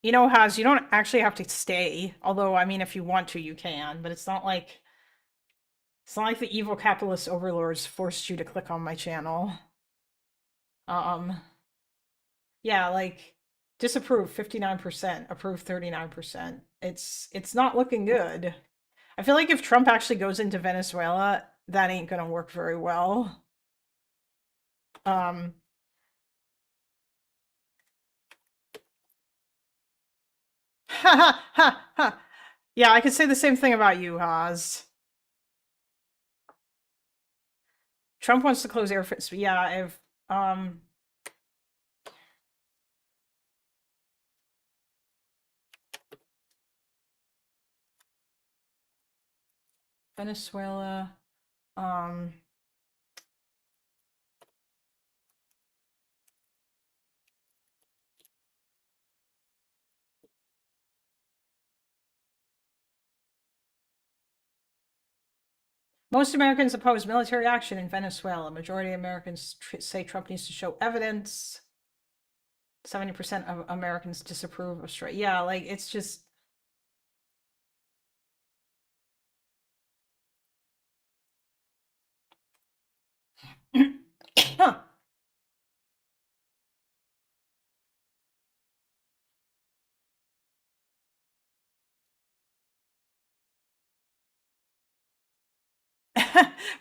You know, Haz, you don't actually have to stay. Although, I mean, if you want to, you can. But it's not like the evil capitalist overlords forced you to click on my channel. Yeah, like, disapprove 59%, approve 39%. It's not looking good. I feel like if Trump actually goes into Venezuela, that ain't gonna work very well. Ha ha ha ha. Yeah, I could say the same thing about you, Haas. Trump wants to close airfares. Yeah, if Venezuela, most Americans oppose military action in Venezuela. Majority of Americans say Trump needs to show evidence. 70% of Americans disapprove of strike. Yeah, like it's just. Huh.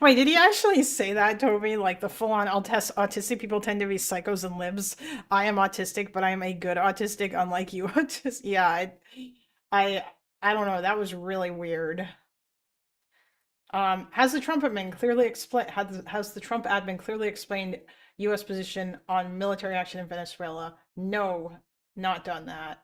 Wait, did he actually say that, Toby? Like the full-on autistic people tend to be psychos and libs. I am autistic, but I am a good autistic, unlike you autistic. Yeah, I, I don't know. That was really weird. Has the Trump admin clearly explained? Has the Trump admin clearly explained U.S. position on military action in Venezuela? No, not done that.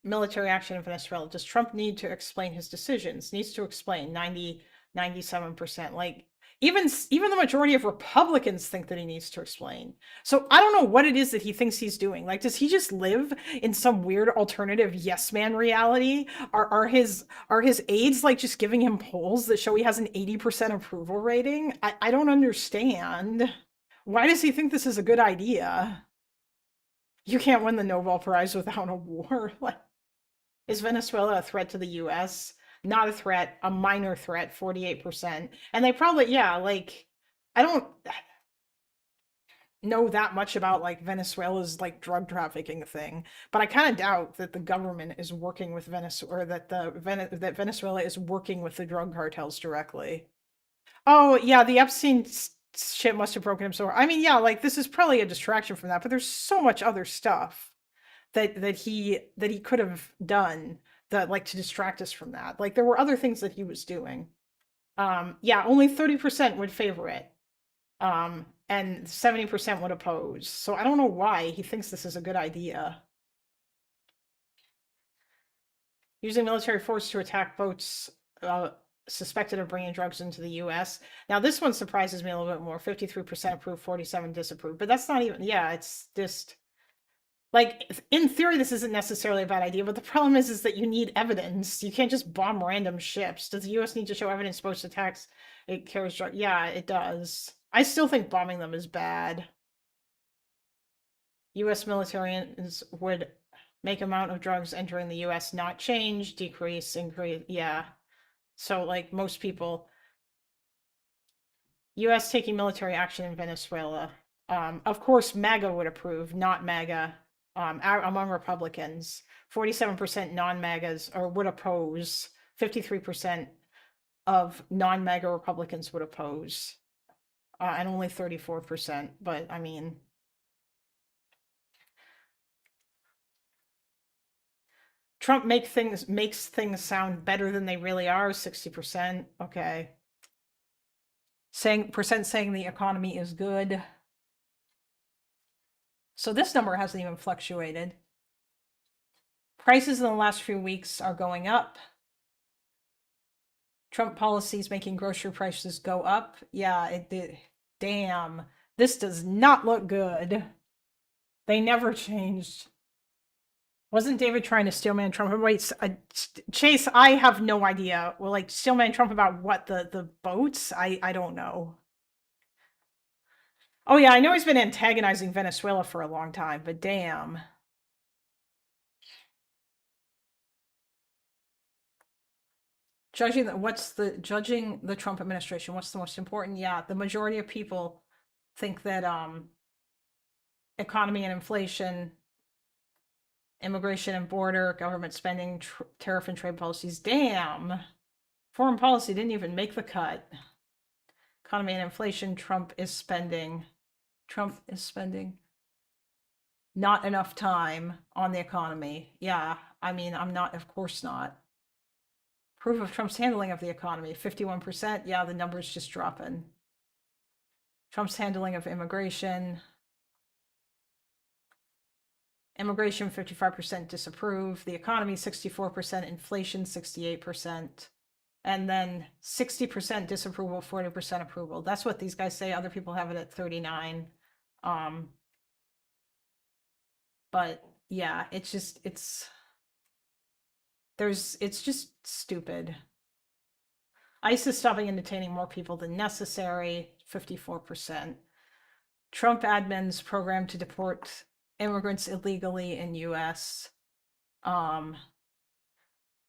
Military action in Venezuela. Does Trump need to explain his decisions? Needs to explain 97%. Like even the majority of Republicans think that he needs to explain. So I don't know what it is that he thinks he's doing. Like, does he just live in some weird alternative yes man reality? Are his aides like just giving him polls that show he has an 80% approval rating? I don't understand. Why does he think this is a good idea? You can't win the Nobel Prize without a war. Like, is Venezuela a threat to the US? Not a threat, a minor threat, 48%. And they probably, yeah, like, I don't know that much about like Venezuela's like drug trafficking thing, but I kind of doubt that the government is working with Venezuela, or that that Venezuela is working with the drug cartels directly. Oh, yeah, the Epstein shit must have broken him so. I mean, yeah, like this is probably a distraction from that, but there's so much other stuff that he could have done that like to distract us from that. Like there were other things that he was doing. Yeah, only 30% would favor it. And 70% would oppose. So I don't know why he thinks this is a good idea. Using military force to attack boats suspected of bringing drugs into the US. Now this one surprises me a little bit more. 53% approve, 47 disapprove. But that's not even, yeah, it's just like in theory this isn't necessarily a bad idea, but the problem is that you need evidence. You can't just bomb random ships. Does the US need to show evidence boats attacks it carries drugs? Yeah, it does. I still think bombing them is bad. US militarians would make amount of drugs entering the US not change, decrease, increase. Yeah. So like most people, US taking military action in Venezuela. Of course, MAGA would approve, not MAGA. Among Republicans, 47% non-MAGAs or would oppose. 53% of non-MAGA Republicans would oppose, and only 34%. But I mean, Trump makes things sound better than they really are. 60%. Okay. Saying the economy is good. So this number hasn't even fluctuated. Prices in the last few weeks are going up. Trump policies making grocery prices go up. Yeah, it did. Damn, this does not look good. They never changed. Wasn't David trying to steelman Trump? Wait, Chase, I have no idea. Well, like steelman Trump about what, the boats? I don't know. Oh yeah, I know he's been antagonizing Venezuela for a long time, but damn. Judging the Trump administration, what's the most important? Yeah, the majority of people think that economy and inflation, immigration and border, government spending, tariff and trade policies. Damn. Foreign policy didn't even make the cut. Economy and inflation, Trump is spending. not enough time on the economy. Yeah, I mean, I'm not, of course not. Proof of Trump's handling of the economy, 51%. Yeah, the number's just dropping. Trump's handling of immigration. Immigration, 55% disapprove. The economy, 64%. Inflation, 68%. And then 60% disapproval, 40% approval. That's what these guys say. Other people have it at 39. But yeah, it's just stupid. ICE is stopping and detaining more people than necessary, 54%. Trump admins program to deport immigrants illegally in U.S.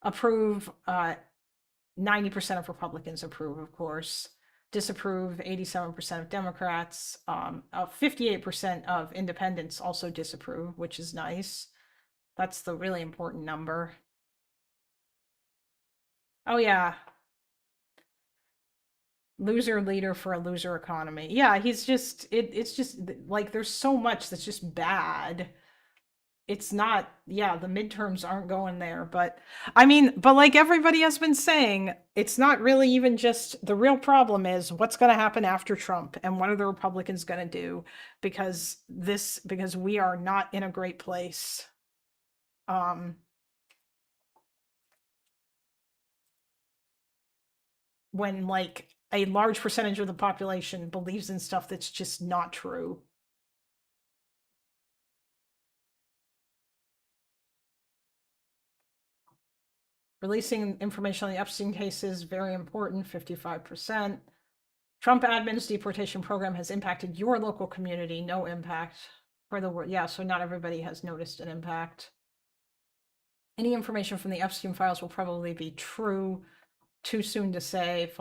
Approve, 90% of Republicans approve, of course. Disapprove, 87% of Democrats. 58% of independents also disapprove, which is nice. That's the really important number. Oh yeah. Loser leader for a loser economy. Yeah, he's just, it's just like there's so much that's just bad. It's not, yeah, the midterms aren't going there, but I mean, but like everybody has been saying, it's not really even just, the real problem is what's going to happen after Trump and what are the Republicans going to do, because we are not in a great place. When like a large percentage of the population believes in stuff that's just not true. Releasing information on the Epstein case is very important, 55%. Trump admin's deportation program has impacted your local community, no impact for the world. Yeah, so not everybody has noticed an impact. Any information from the Epstein files will probably be true. Too soon to say.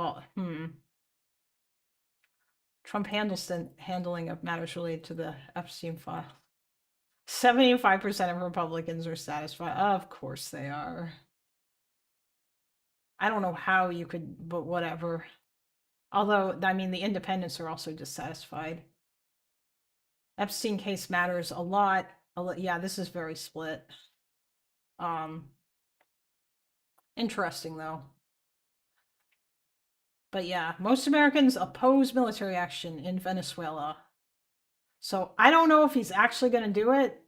Trump handling of matters related to the Epstein file. 75% of Republicans are satisfied. Of course they are. I don't know how you could, but whatever. Although, I mean, the independents are also dissatisfied. Epstein case matters a lot. Yeah, this is very split. Interesting, though. But yeah, most Americans oppose military action in Venezuela. So I don't know if he's actually going to do it.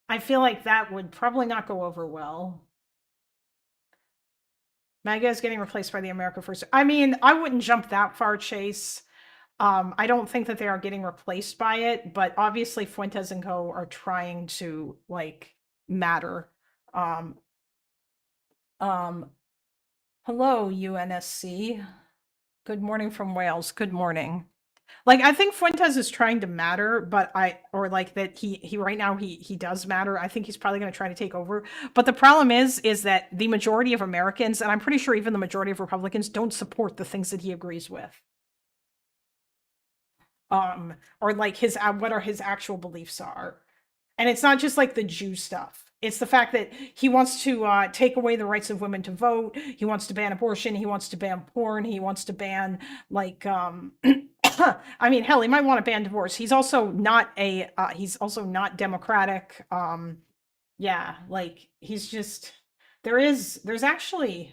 I feel like that would probably not go over well. MAGA is getting replaced by the America First. I mean, I wouldn't jump that far, Chase. I don't think that they are getting replaced by it, but obviously Fuentes and co are trying to like matter. Hello, UNSC. Good morning from Wales. Good morning. Like, I think Fuentes is trying to matter, but he right now he does matter. I think he's probably going to try to take over. But the problem is that the majority of Americans, and I'm pretty sure even the majority of Republicans, don't support the things that he agrees with. Or like what are his actual beliefs are. And it's not just like the Jew stuff. It's the fact that he wants to take away the rights of women to vote. He wants to ban abortion. He wants to ban porn. He wants to ban like, I mean, hell, he might want to ban divorce. He's also not democratic. Yeah, like he's just, there's actually,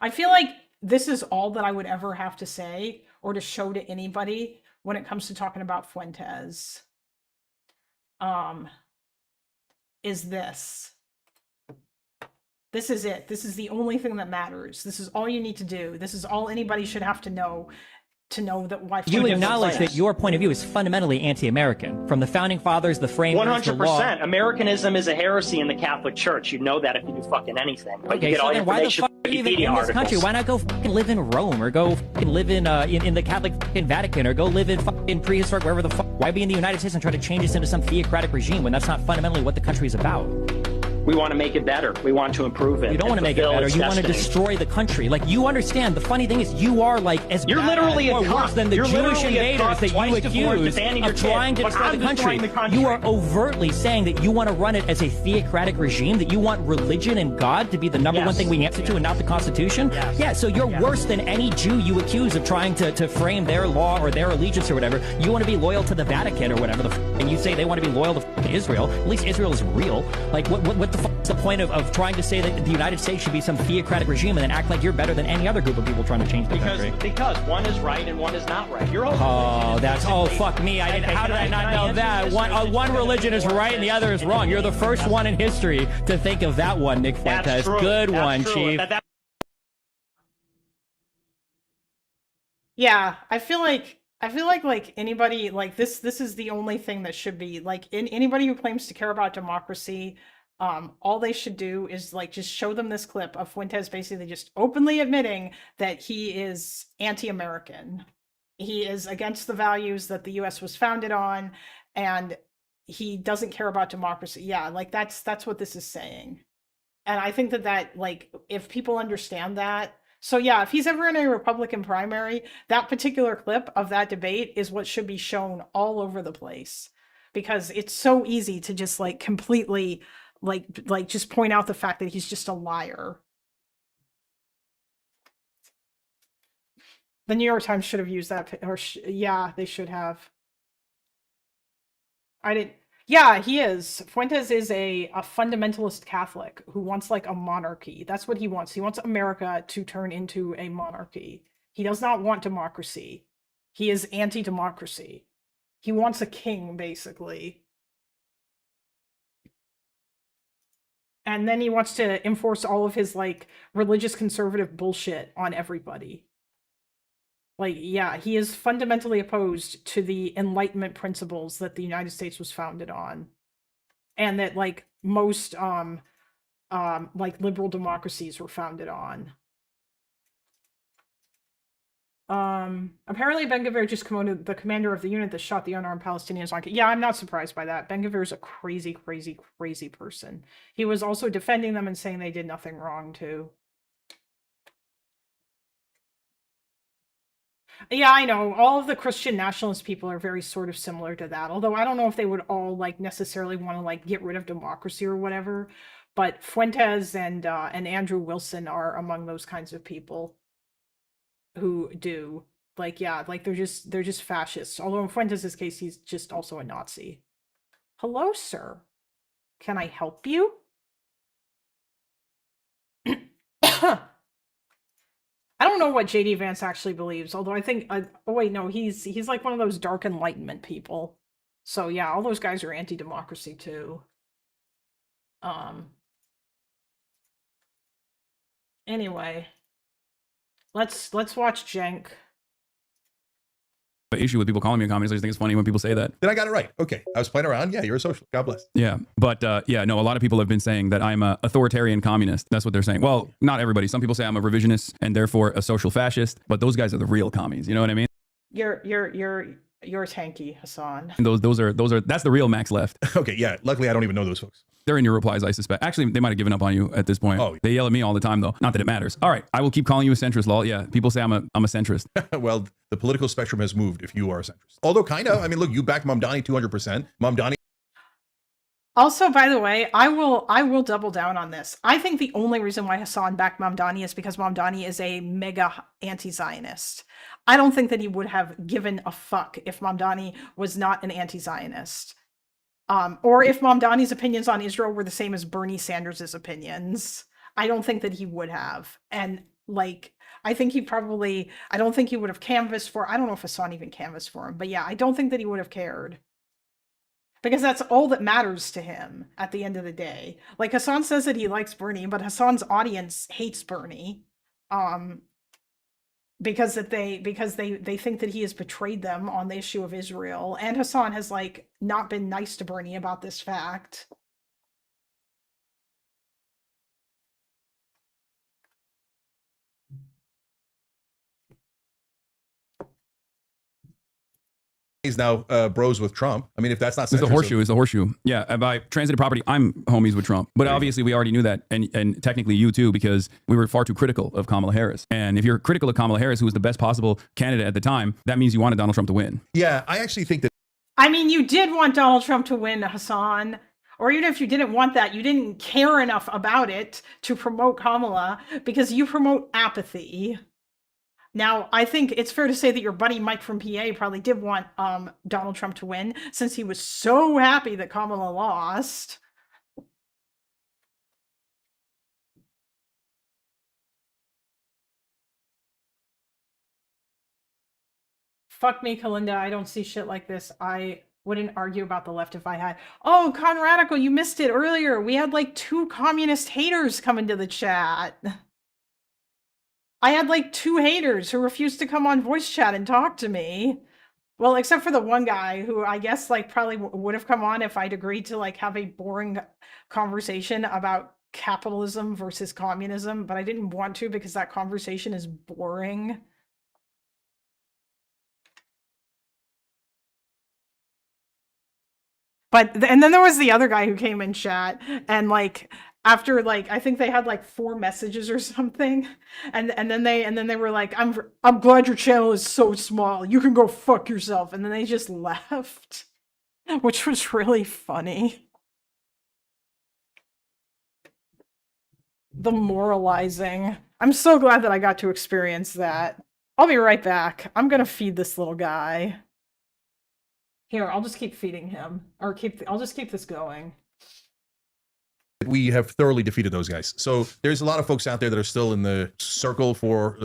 I feel like this is all that I would ever have to say or to show to anybody when it comes to talking about Fuentes. Is this. This is it. This is the only thing that matters. This is all you need to do. This is all anybody should have to know that why you acknowledge that your point of view is fundamentally anti-American. From the founding fathers, the framers, 100%. Americanism is a heresy in the Catholic Church. You know that if you do fucking anything. But okay, you get so all then why the fuck are you even in this country? Why not go fucking live in Rome, or go fucking live in the Catholic fucking Vatican, or go live in fucking prehistoric wherever the fuck? Why be in the United States and try to change us into some theocratic regime when that's not fundamentally what the country is about? We want to make it better. We want to improve it. You don't want to make it better. You want to destroy the country. Like, you understand. The funny thing is, you are like as You're literally or worse than the Jewish invaders that you accuse of trying to destroy the country. You are overtly saying that you want to run it as a theocratic regime, that you want religion and God to be the number one thing we answer to and not the Constitution. Yeah, so you're worse than any Jew you accuse of trying to frame their law or their allegiance or whatever. You want to be loyal to the Vatican or whatever, and you say they want to be loyal to Israel. At least Israel is real. Like, what the fuck is the point of trying to say that the United States should be some theocratic regime and then act like you're better than any other group of people trying to change the country? Because one is right and one is not right. You're fuck me. How did I not know that? One religion is right and the other is wrong. You're the first one in history to think of that one, Nick Fuentes. Good one, Chief. Yeah, I feel like anybody like this is the only thing that should be like anybody who claims to care about democracy, all they should do is like just show them this clip of Fuentes basically just openly admitting that he is anti-American. He is against the values that the US was founded on, and he doesn't care about democracy. Yeah, like that's what this is saying. And I think that like if people understand that. So yeah, if he's ever in a Republican primary, that particular clip of that debate is what should be shown all over the place, because it's so easy to just like completely like just point out the fact that he's just a liar. The New York Times should have used that, or yeah, they should have. I didn't. Yeah, he is. Fuentes is a fundamentalist Catholic who wants like a monarchy. That's what he wants. He wants America to turn into a monarchy. He does not want democracy. He is anti-democracy. He wants a king, basically. And then he wants to enforce all of his like religious conservative bullshit on everybody. Like, yeah, he is fundamentally opposed to the Enlightenment principles that the United States was founded on, and that like most like liberal democracies were founded on. Apparently Ben-Gvir just promoted the commander of the unit that shot the unarmed Palestinians on. Yeah, I'm not surprised by that. Ben-Gvir is a crazy person. He was also defending them and saying they did nothing wrong too. Yeah, I know. All of the Christian nationalist people are very sort of similar to that. Although I don't know if they would all like necessarily want to like get rid of democracy or whatever. But Fuentes and Andrew Wilson are among those kinds of people who do. Like, yeah, like they're just fascists. Although in Fuentes' case, he's just also a Nazi. Hello, sir. Can I help you? I don't know what JD Vance actually believes, although I think oh wait, no, he's like one of those dark enlightenment people. So yeah, all those guys are anti-democracy too. Anyway, let's watch Cenk. Issue with people calling me a communist. I just think it's funny when people say that. Then I got it right. Okay. I was playing around. Yeah, you're a socialist. God bless. Yeah. But yeah, no, a lot of people have been saying that I'm a authoritarian communist. That's what they're saying. Well, not everybody. Some people say I'm a revisionist and therefore a social fascist, but those guys are the real commies. You know what I mean? You're tanky, Hasan. And those are that's the real Max left. Okay, yeah. Luckily I don't even know those folks. They're in your replies, I suspect. Actually, they might have given up on you at this point. Oh, they yell at me all the time, though. Not that it matters. All right, I will keep calling you a centrist, lol. Yeah, people say I'm a centrist. Well, the political spectrum has moved if you are a centrist. Although kind of, I mean, look, you back Mamdani 200%. Mamdani. Also, by the way, I will double down on this. I think the only reason why Hasan backed Mamdani is because Mamdani is a mega anti-Zionist. I don't think that he would have given a fuck if Mamdani was not an anti-Zionist. Or if Mamdani's opinions on Israel were the same as Bernie Sanders' opinions. I don't think that he would have. And like, I don't think he would have canvassed for, I don't know if Hasan even canvassed for him, but yeah, I don't think that he would have cared. Because that's all that matters to him at the end of the day. Like, Hasan says that he likes Bernie, but Hasan's audience hates Bernie. Because they think that he has betrayed them on the issue of Israel, and Hasan has like not been nice to Bernie about this fact. He's now bros with Trump. I mean, if that's not It's the horseshoe. It's the horseshoe. Yeah, by transitive property, I'm homies with Trump. But obviously, we already knew that, and technically you too, because we were far too critical of Kamala Harris. And if you're critical of Kamala Harris, who was the best possible candidate at the time, that means you wanted Donald Trump to win. Yeah, I actually think that. I mean, you did want Donald Trump to win, Hasan. Or even if you didn't want that, you didn't care enough about it to promote Kamala because you promote apathy. Now, I think it's fair to say that your buddy Mike from PA probably did want Donald Trump to win since he was so happy that Kamala lost. Fuck me, Kalinda. I don't see shit like this. I wouldn't argue about the left if I had. Oh, Con Radical, you missed it earlier. We had like 2 communist haters come into the chat. I had like 2 haters who refused to come on voice chat and talk to me. Well, except for the one guy who I guess like probably would have come on if I'd agreed to like have a boring conversation about capitalism versus communism, but I didn't want to because that conversation is boring. But and then there was the other guy who came in chat and like after like I think they had like 4 messages or something, and then they were like, I'm glad your channel is so small. You can go fuck yourself. And then they just left, which was really funny. The moralizing. I'm so glad that I got to experience that. I'll be right back. I'm gonna feed this little guy. Here, I'll just keep feeding him, or I'll just keep this going. We have thoroughly defeated those guys. So there's a lot of folks out there that are still in the circle for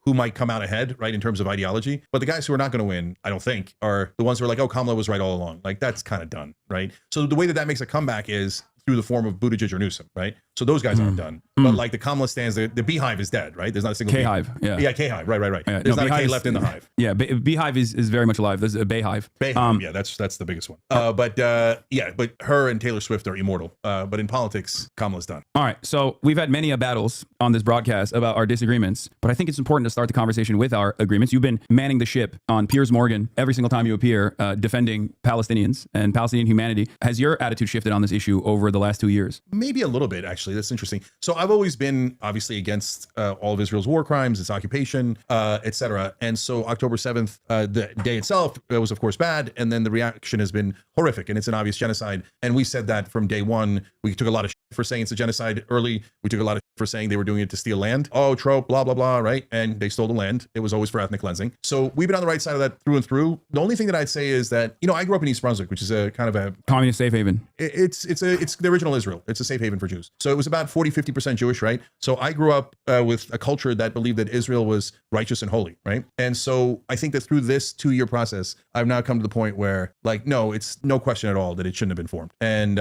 who might come out ahead, right, in terms of ideology. But the guys who are not going to win, I don't think, are the ones who are like, oh, Kamala was right all along. Like, that's kind of done, right? So the way that makes a comeback is through the form of Buttigieg or Newsom, right? So those guys aren't done. But like the Kamala stands, the beehive is dead, right? There's not a single K-hive, yeah. Yeah, K-hive, right. Yeah, There's no, not a K left in the hive. Yeah, beehive is very much alive. There's a bayhive. Bayhive, yeah, that's the biggest one. But her and Taylor Swift are immortal. But in politics, Kamala's done. All right, so we've had many battles on this broadcast about our disagreements, but I think it's important to start the conversation with our agreements. You've been manning the ship on Piers Morgan every single time you appear, defending Palestinians and Palestinian humanity. Has your attitude shifted on this issue over the last 2 years? Maybe a little bit, actually. That's interesting. So I've always been obviously against all of Israel's war crimes, its occupation, etc. And so October 7th, the day itself was of course bad, and then the reaction has been horrific, and it's an obvious genocide. And we said that from day one. We took a lot of shit for saying it's a genocide early. We took a lot of shit for saying they were doing it to steal land. Oh, trope, blah, blah, blah, right? And they stole the land. It was always for ethnic cleansing. So we've been on the right side of that through and through. The only thing that I'd say is that, you know, I grew up in East Brunswick, which is a kind of a communist safe haven. It's the original Israel. It's a safe haven for Jews. So it was about 40-50% Jewish, right? So I grew up with a culture that believed that Israel was righteous and holy, right? And so I think that through this 2-year process, I've now come to the point where, like, no, it's no question at all that it shouldn't have been formed. And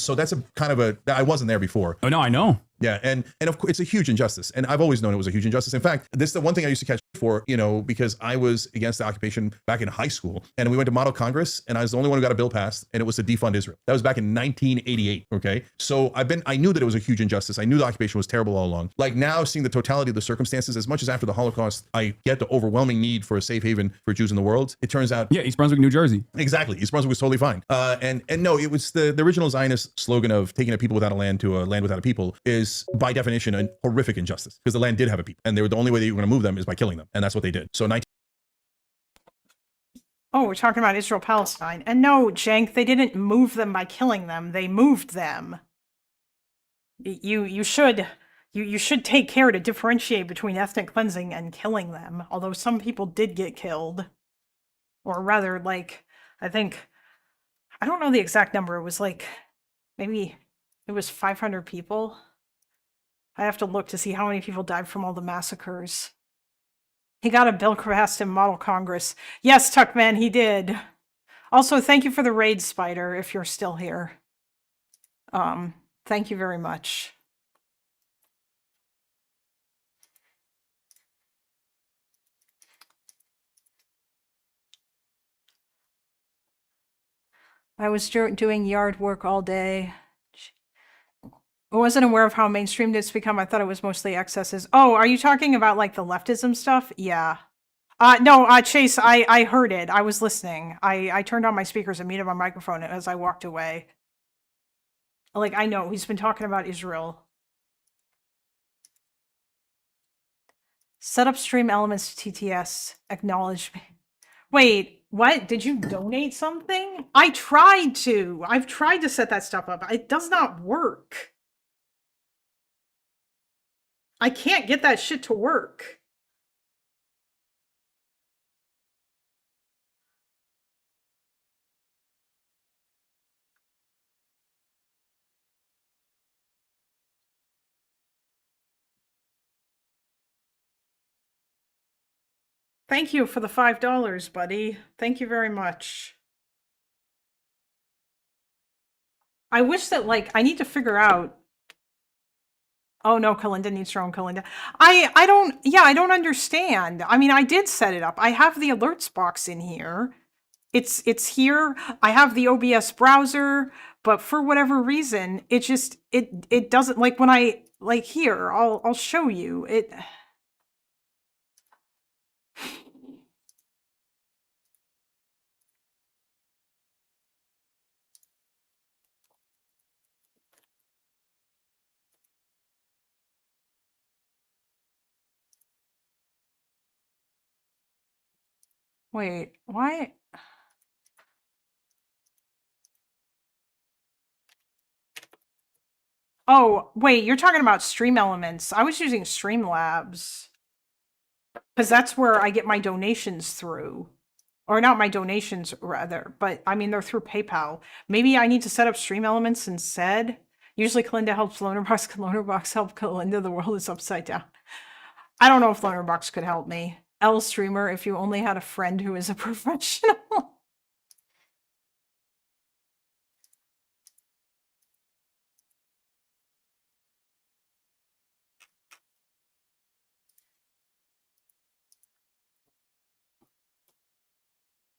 so that's a kind of I wasn't there before. Oh no, I know. Yeah, and of course it's a huge injustice, and I've always known it was a huge injustice. In fact, this is the one thing I used to catch for, you know, because I was against the occupation back in high school, and we went to Model Congress, and I was the only one who got a bill passed, and it was to defund Israel. That was back in 1988. Okay, so I knew that it was a huge injustice. I knew the occupation was terrible all along. Like now, seeing the totality of the circumstances, as much as after the Holocaust, I get the overwhelming need for a safe haven for Jews in the world. It turns out, yeah, East Brunswick, New Jersey. Exactly, East Brunswick was totally fine. And no, it was the original Zionist slogan of taking a people without a land to a land without a people is by definition a horrific injustice, because the land did have a people, and they were the only way that you were going to move them is by killing them, and that's what they did. So Oh, we're talking about Israel-Palestine. And no, Cenk, they didn't move them by killing them. They moved them. You should take care to differentiate between ethnic cleansing and killing them, although some people did get killed. Or rather, like, I don't know the exact number. It was like, maybe it was 500 people. I have to look to see how many people died from all the massacres. He got a bill passed in Model Congress. Yes, Tuckman, he did. Also, thank you for the raid, Spider, if you're still here. Thank you very much. I was doing yard work all day. I wasn't aware of how mainstreamed it's become. I thought it was mostly excesses. Oh, are you talking about like the leftism stuff? Yeah. No, Chase, I heard it. I was listening. I turned on my speakers and muted my microphone as I walked away. Like, I know, he's been talking about Israel. Set up stream elements to TTS. Acknowledge me. Wait, what? Did you donate something? I tried to. I've tried to set that stuff up. It does not work. I can't get that shit to work. Thank you for the $5, buddy. Thank you very much. I wish that, like, I need to figure out. Oh no, Kalinda needs her own Kalinda. I don't understand. I mean, I did set it up. I have the alerts box in here. It's here. I have the OBS browser, but for whatever reason, it just it doesn't, like, when I, like, here, I'll show you. It Wait, why? Oh, wait, you're talking about Stream Elements. I was using Streamlabs. Because that's where I get my donations through. Or not my donations, rather. But, I mean, they're through PayPal. Maybe I need to set up Stream Elements instead? Usually Kalinda helps Lonerbox. Can Lonerbox help Kalinda? The world is upside down. I don't know if Lonerbox could help me. L Streamer, if you only had a friend who is a professional.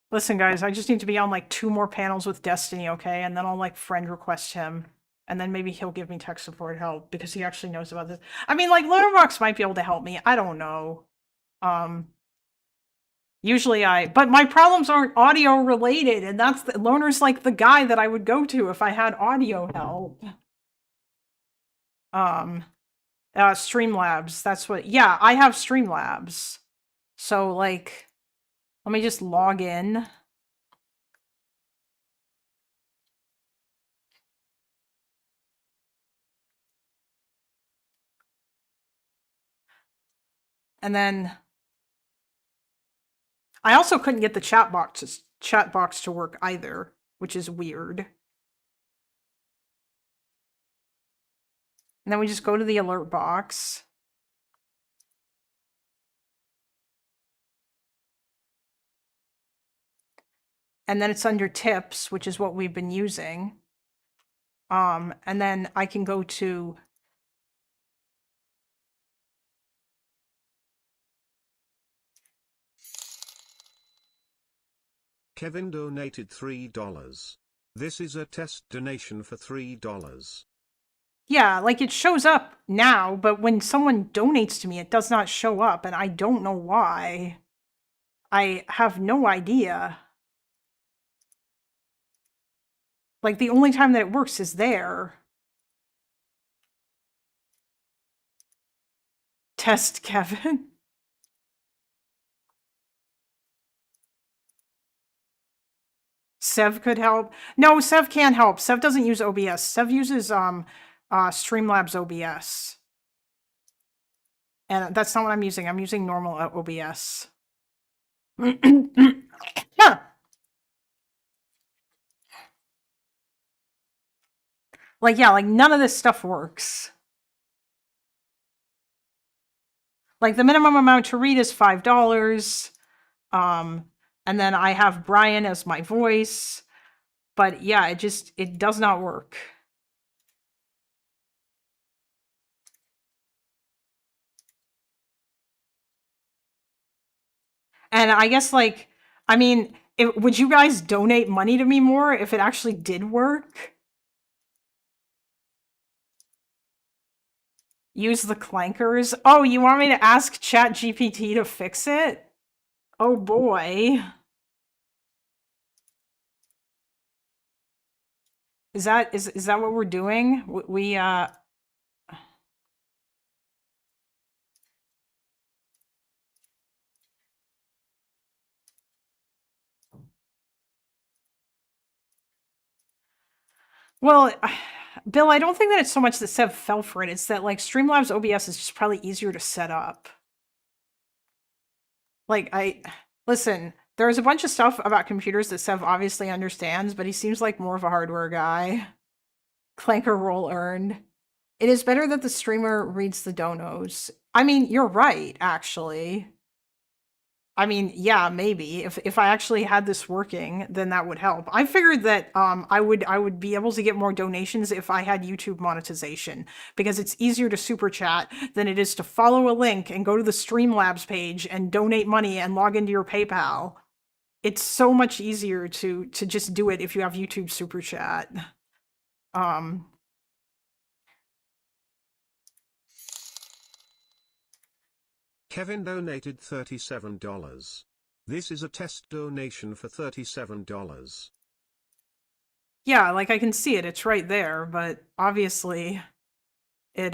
Listen, guys, I just need to be on, like, 2 more panels with Destiny, okay? And then I'll, like, friend request him. And then maybe he'll give me tech support help because he actually knows about this. I mean, like, Lonerbox might be able to help me. I don't know. Usually but my problems aren't audio related, and Loner's like the guy that I would go to if I had audio help. Streamlabs, that's what, yeah, I have Streamlabs. So, like, let me just log in. And then I also couldn't get the chat box to work either, which is weird. And then we just go to the alert box. And then it's under tips, which is what we've been using. And then I can go to Kevin donated $3. This is a test donation for $3. Yeah, like, it shows up now, but when someone donates to me, it does not show up, and I don't know why. I have no idea. Like, the only time that it works is there. Test Kevin. Sev could help. No, Sev can't help. Sev doesn't use OBS. Sev uses Streamlabs OBS. And that's not what I'm using. I'm using normal OBS. Like, yeah, like, none of this stuff works. Like, the minimum amount to read is $5. And then I have Brian as my voice. But yeah, it does not work. And I guess, like, I mean, would you guys donate money to me more if it actually did work? Use the clankers? Oh, you want me to ask ChatGPT to fix it? Oh boy. Is that what we're doing? We well, Bill, I don't think that it's so much that Sev fell for it. It's that like Streamlabs OBS is just probably easier to set up. Like listen, there's a bunch of stuff about computers that Sev obviously understands, but he seems like more of a hardware guy. Clanker roll earned. It is better that the streamer reads the donos. I mean, you're right, actually. I mean, yeah, maybe if I actually had this working, then that would help. I figured that I would be able to get more donations if I had YouTube monetization, because it's easier to super chat than it is to follow a link and go to the Streamlabs page and donate money and log into your PayPal. It's so much easier to just do it if you have YouTube super chat. Kevin donated $37. This is a test donation for $37. Yeah, like I can see it, it's right there, but obviously it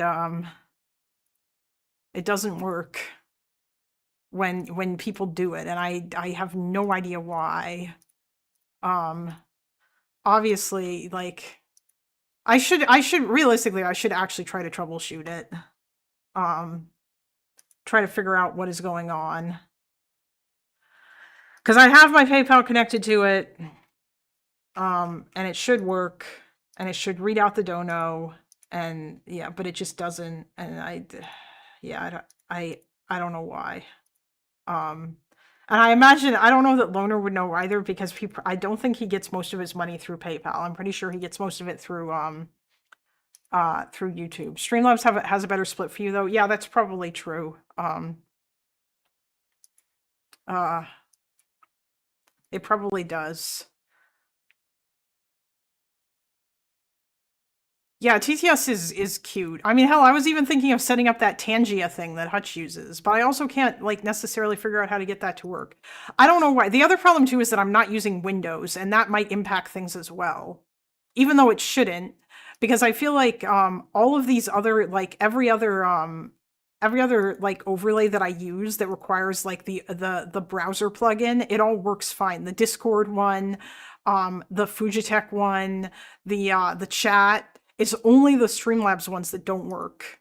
doesn't work when people do it, and I have no idea why. Obviously, like I should realistically I should actually try to troubleshoot it. Try to figure out what is going on. Because I have my PayPal connected to it, and it should work, and it should read out the dono, and yeah, but it just doesn't, and I don't know why. And I imagine, I don't know that Loner would know either, because I don't think he gets most of his money through PayPal. I'm pretty sure he gets most of it through YouTube. Streamlabs has a better split for you though. Yeah, that's probably true. It probably does. Yeah, TTS is cute. I mean, hell, I was even thinking of setting up that Tangia thing that Hutch uses, but I also can't like necessarily figure out how to get that to work. I don't know why. The other problem too is that I'm not using Windows, and that might impact things as well, even though it shouldn't, because I feel like all of these other, like every other like overlay that I use that requires like the browser plugin, it all works fine. The Discord one, the Fujitech one, the chat. It's only the Streamlabs ones that don't work.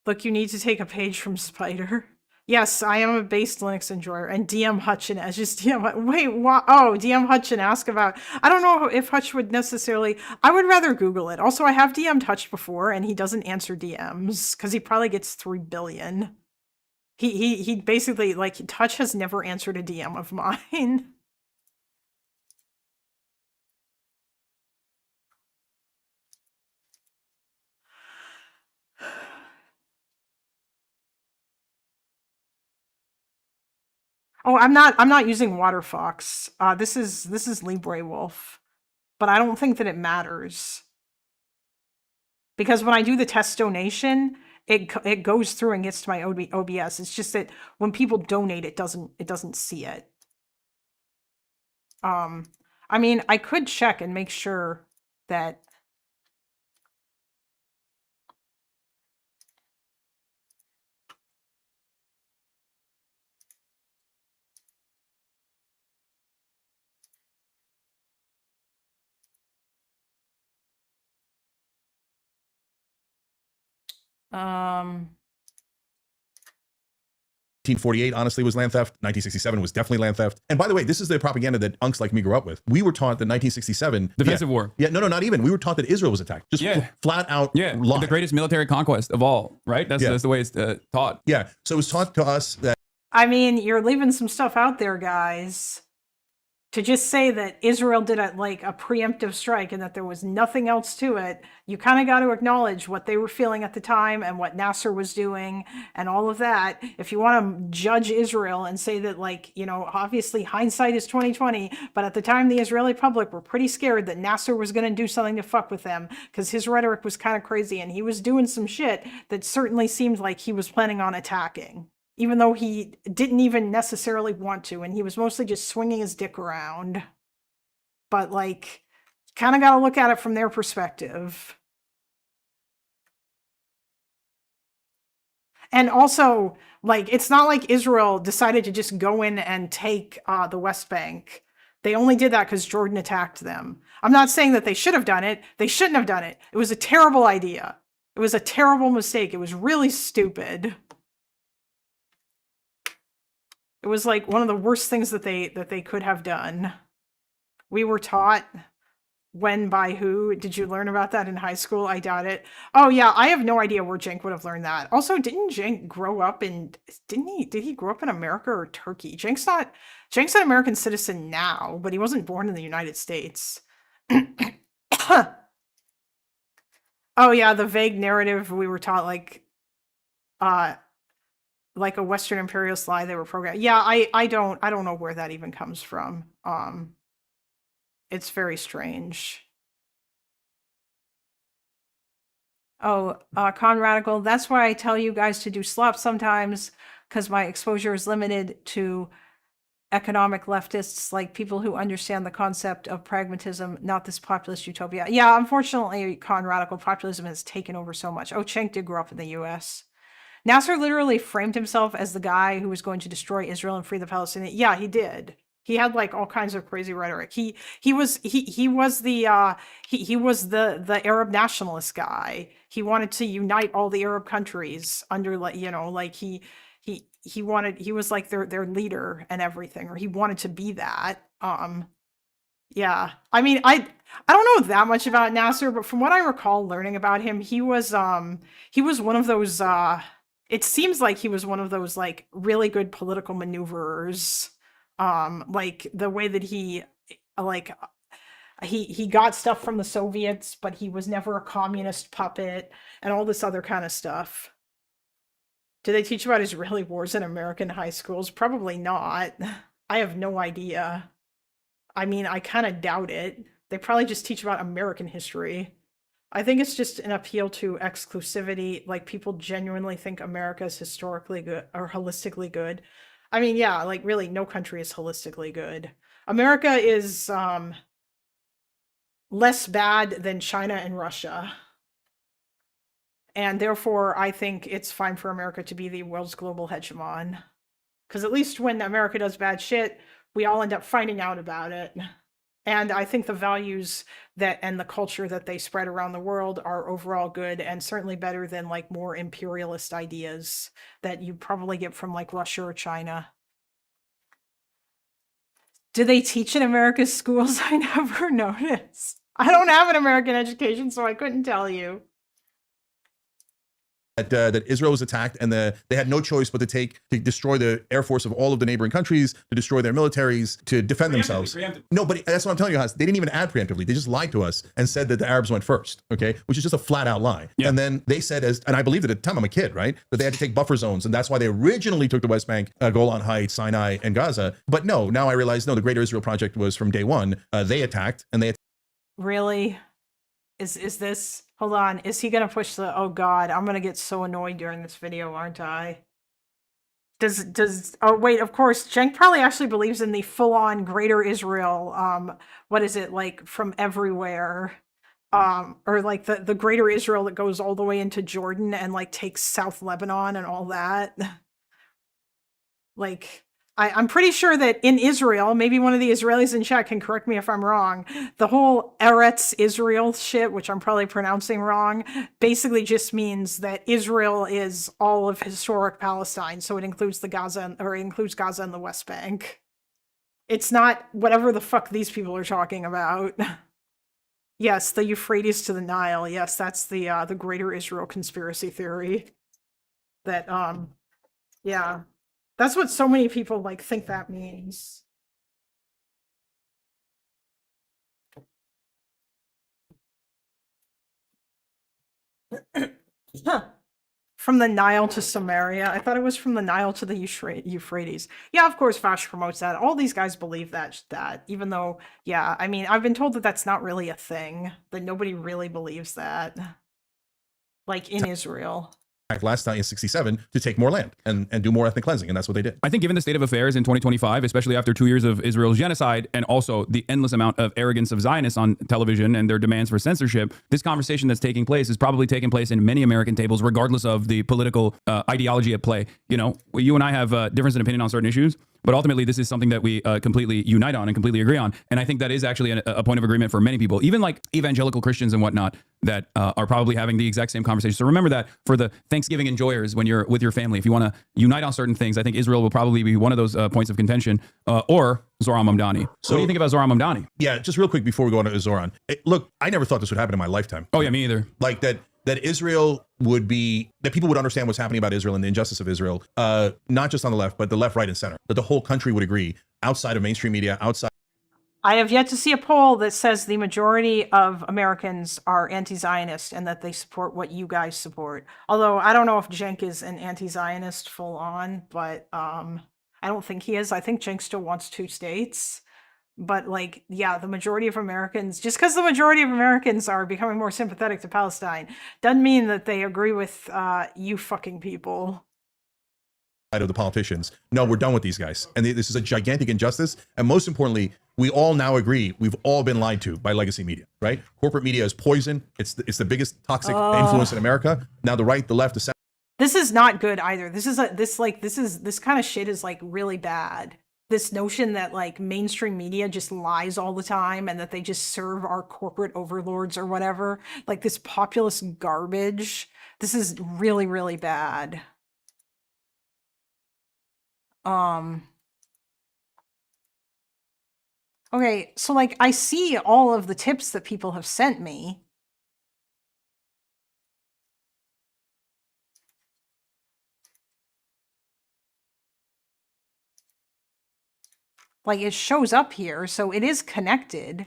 Look, you need to take a page from Spider. Yes, I am a based Linux enjoyer, and DM Hutchin as just DM. Wait, what? Oh, DM Hutchin ask about. I don't know if Hutch would necessarily. I would rather Google it. Also, I have DM'd Hutch before, and he doesn't answer DMs because he probably gets 3 billion. He basically like Hutch has never answered a DM of mine. Oh, I'm not using WaterFox. This is LibreWolf, but I don't think that it matters, because when I do the test donation, it goes through and gets to my OBS. It's just that when people donate, it doesn't see it. I mean, I could check and make sure that. Um, 1948 honestly was land theft. 1967 was definitely land theft. And by the way, this is the propaganda that unks like me grew up with. We were taught that 1967 defensive war. Yeah, no, not even. We were taught that Israel was attacked. Just flat out. Yeah, lie. The greatest military conquest of all. Right. That's the way it's taught. Yeah. So it was taught to us that. I mean, you're leaving some stuff out there, guys. To just say that Israel did a preemptive strike and that there was nothing else to it, you kind of got to acknowledge what they were feeling at the time and what Nasser was doing and all of that. If you want to judge Israel and say that, obviously hindsight is 2020, but at the time the Israeli public were pretty scared that Nasser was going to do something to fuck with them because his rhetoric was kind of crazy and he was doing some shit that certainly seemed like he was planning on attacking. even though he didn't even necessarily want to, and he was mostly just swinging his dick around. But like, kind of got to look at it from their perspective. And also, like, it's not like Israel decided to just go in and take the West Bank. They only did that because Jordan attacked them. I'm not saying that they should have done it. They shouldn't have done it. It was a terrible idea. It was a terrible mistake. It was really stupid. It was like one of the worst things that they could have done. We were taught when by who. Did you learn about that in high school? I doubt it. Oh yeah, I have no idea where Cenk would have learned that. Also, didn't Cenk grow up in did he grow up in America or Turkey? Cenk's an American citizen now, but he wasn't born in the United States. Oh yeah, the vague narrative we were taught, like a Western imperialist lie they were programmed. Yeah, I don't know where that even comes from. It's very strange. Oh, Con Radical, that's why I tell you guys to do Slop sometimes, because my exposure is limited to economic leftists, like people who understand the concept of pragmatism, not this populist utopia. Yeah, unfortunately, Con Radical, populism has taken over so much. Oh, Cenk did grow up in the US. Nasser literally framed himself as the guy who was going to destroy Israel and free the Palestinians. Yeah, he did. He had like all kinds of crazy rhetoric. He was the Arab nationalist guy. He wanted to unite all the Arab countries under, like, you know, like he was like their leader and everything, or he wanted to be that. Yeah. I mean, I don't know that much about Nasser, but from what I recall learning about him, he was one of those it seems like he was one of those like really good political maneuverers. Like the way that he got stuff from the Soviets, but he was never a communist puppet and all this other kind of stuff. Do they teach about Israeli wars in American high schools? Probably not. I have no idea. I mean, I kind of doubt it. They probably just teach about American history. I think it's just an appeal to exclusivity. Like, people genuinely think America is historically good or holistically good. I mean, yeah, like really no country is holistically good. America is less bad than China and Russia. And therefore, I think it's fine for America to be the world's global hegemon. Because at least when America does bad shit, we all end up finding out about it. And I think the values that and the culture that they spread around the world are overall good, and certainly better than like more imperialist ideas that you probably get from like Russia or China. Do they teach in America's schools? I never noticed. I don't have an American education, so I couldn't tell you. That Israel was attacked, and they had no choice but to destroy the air force of all of the neighboring countries, to destroy their militaries, to defend themselves. No, but that's what I'm telling you, Hasan. They didn't even add preemptively. They just lied to us and said that the Arabs went first, okay? Which is just a flat out lie. Yeah. And then they said, and I believed it at the time, I'm a kid, right? That they had to take buffer zones, and that's why they originally took the West Bank, Golan Heights, Sinai, and Gaza. But no, now I realize, no, the Greater Israel Project was from day one. They attacked, and they... Really? Is this, hold on, is he gonna push the, oh god, I'm gonna get so annoyed during this video, aren't I? Oh wait, of course, Cenk probably actually believes in the full-on Greater Israel, what is it, like, from everywhere, or like the Greater Israel that goes all the way into Jordan and like takes South Lebanon and all that. Like, I'm pretty sure that in Israel, maybe one of the Israelis in chat can correct me if I'm wrong, the whole Eretz Israel shit, which I'm probably pronouncing wrong, basically just means that Israel is all of historic Palestine, so it includes Gaza and the West Bank. It's not whatever the fuck these people are talking about. Yes, the Euphrates to the Nile. Yes, that's the Greater Israel conspiracy theory. That yeah. That's what so many people like think that means. From the Nile to Samaria. I thought it was from the Nile to the Euphrates. Yeah, of course, Vash promotes that. All these guys believe that, even though, yeah, I mean, I've been told that that's not really a thing, that nobody really believes that. Like in Israel. last time in 67 to take more land and do more ethnic cleansing, and that's what they did. I think given the state of affairs in 2025, especially after 2 years of Israel's genocide and also the endless amount of arrogance of Zionists on television and their demands for censorship, this conversation that's taking place is probably taking place in many American tables, regardless of the political ideology at play. You know, you and I have difference in opinion on certain issues, but ultimately this is something that we completely unite on and completely agree on. And I think that is actually a point of agreement for many people, even like evangelical Christians and whatnot, that are probably having the exact same conversation. So remember that for the Thanksgiving enjoyers when you're with your family, if you want to unite on certain things, I think Israel will probably be one of those points of contention, or Zoran Mamdani. So what do you think about Zoran Mamdani? Yeah, just real quick before we go on to Zoran. Look, I never thought this would happen in my lifetime. Oh yeah, me either. Like that Israel would be, that people would understand what's happening about Israel and the injustice of Israel, not just on the left, but the left, right, and center. That the whole country would agree, outside of mainstream media, outside. I have yet to see a poll that says the majority of Americans are anti-Zionist and that they support what you guys support. Although I don't know if Cenk is an anti-Zionist full on, but I don't think he is. I think Cenk still wants 2 states. But like, yeah, the majority of Americans, just because the majority of Americans are becoming more sympathetic to Palestine, doesn't mean that they agree with you fucking people. Of the politicians. No, we're done with these guys. And this is a gigantic injustice. And most importantly, we all now agree we've all been lied to by legacy media, right? Corporate media is poison. It's the biggest toxic influence in America. Now the right, the left, the center. This is not good either. This kind of shit is like really bad. This notion that like mainstream media just lies all the time and that they just serve our corporate overlords or whatever, like this populist garbage. This is really, really bad. Okay, so like I see all of the tips that people have sent me. Like it shows up here, so it is connected.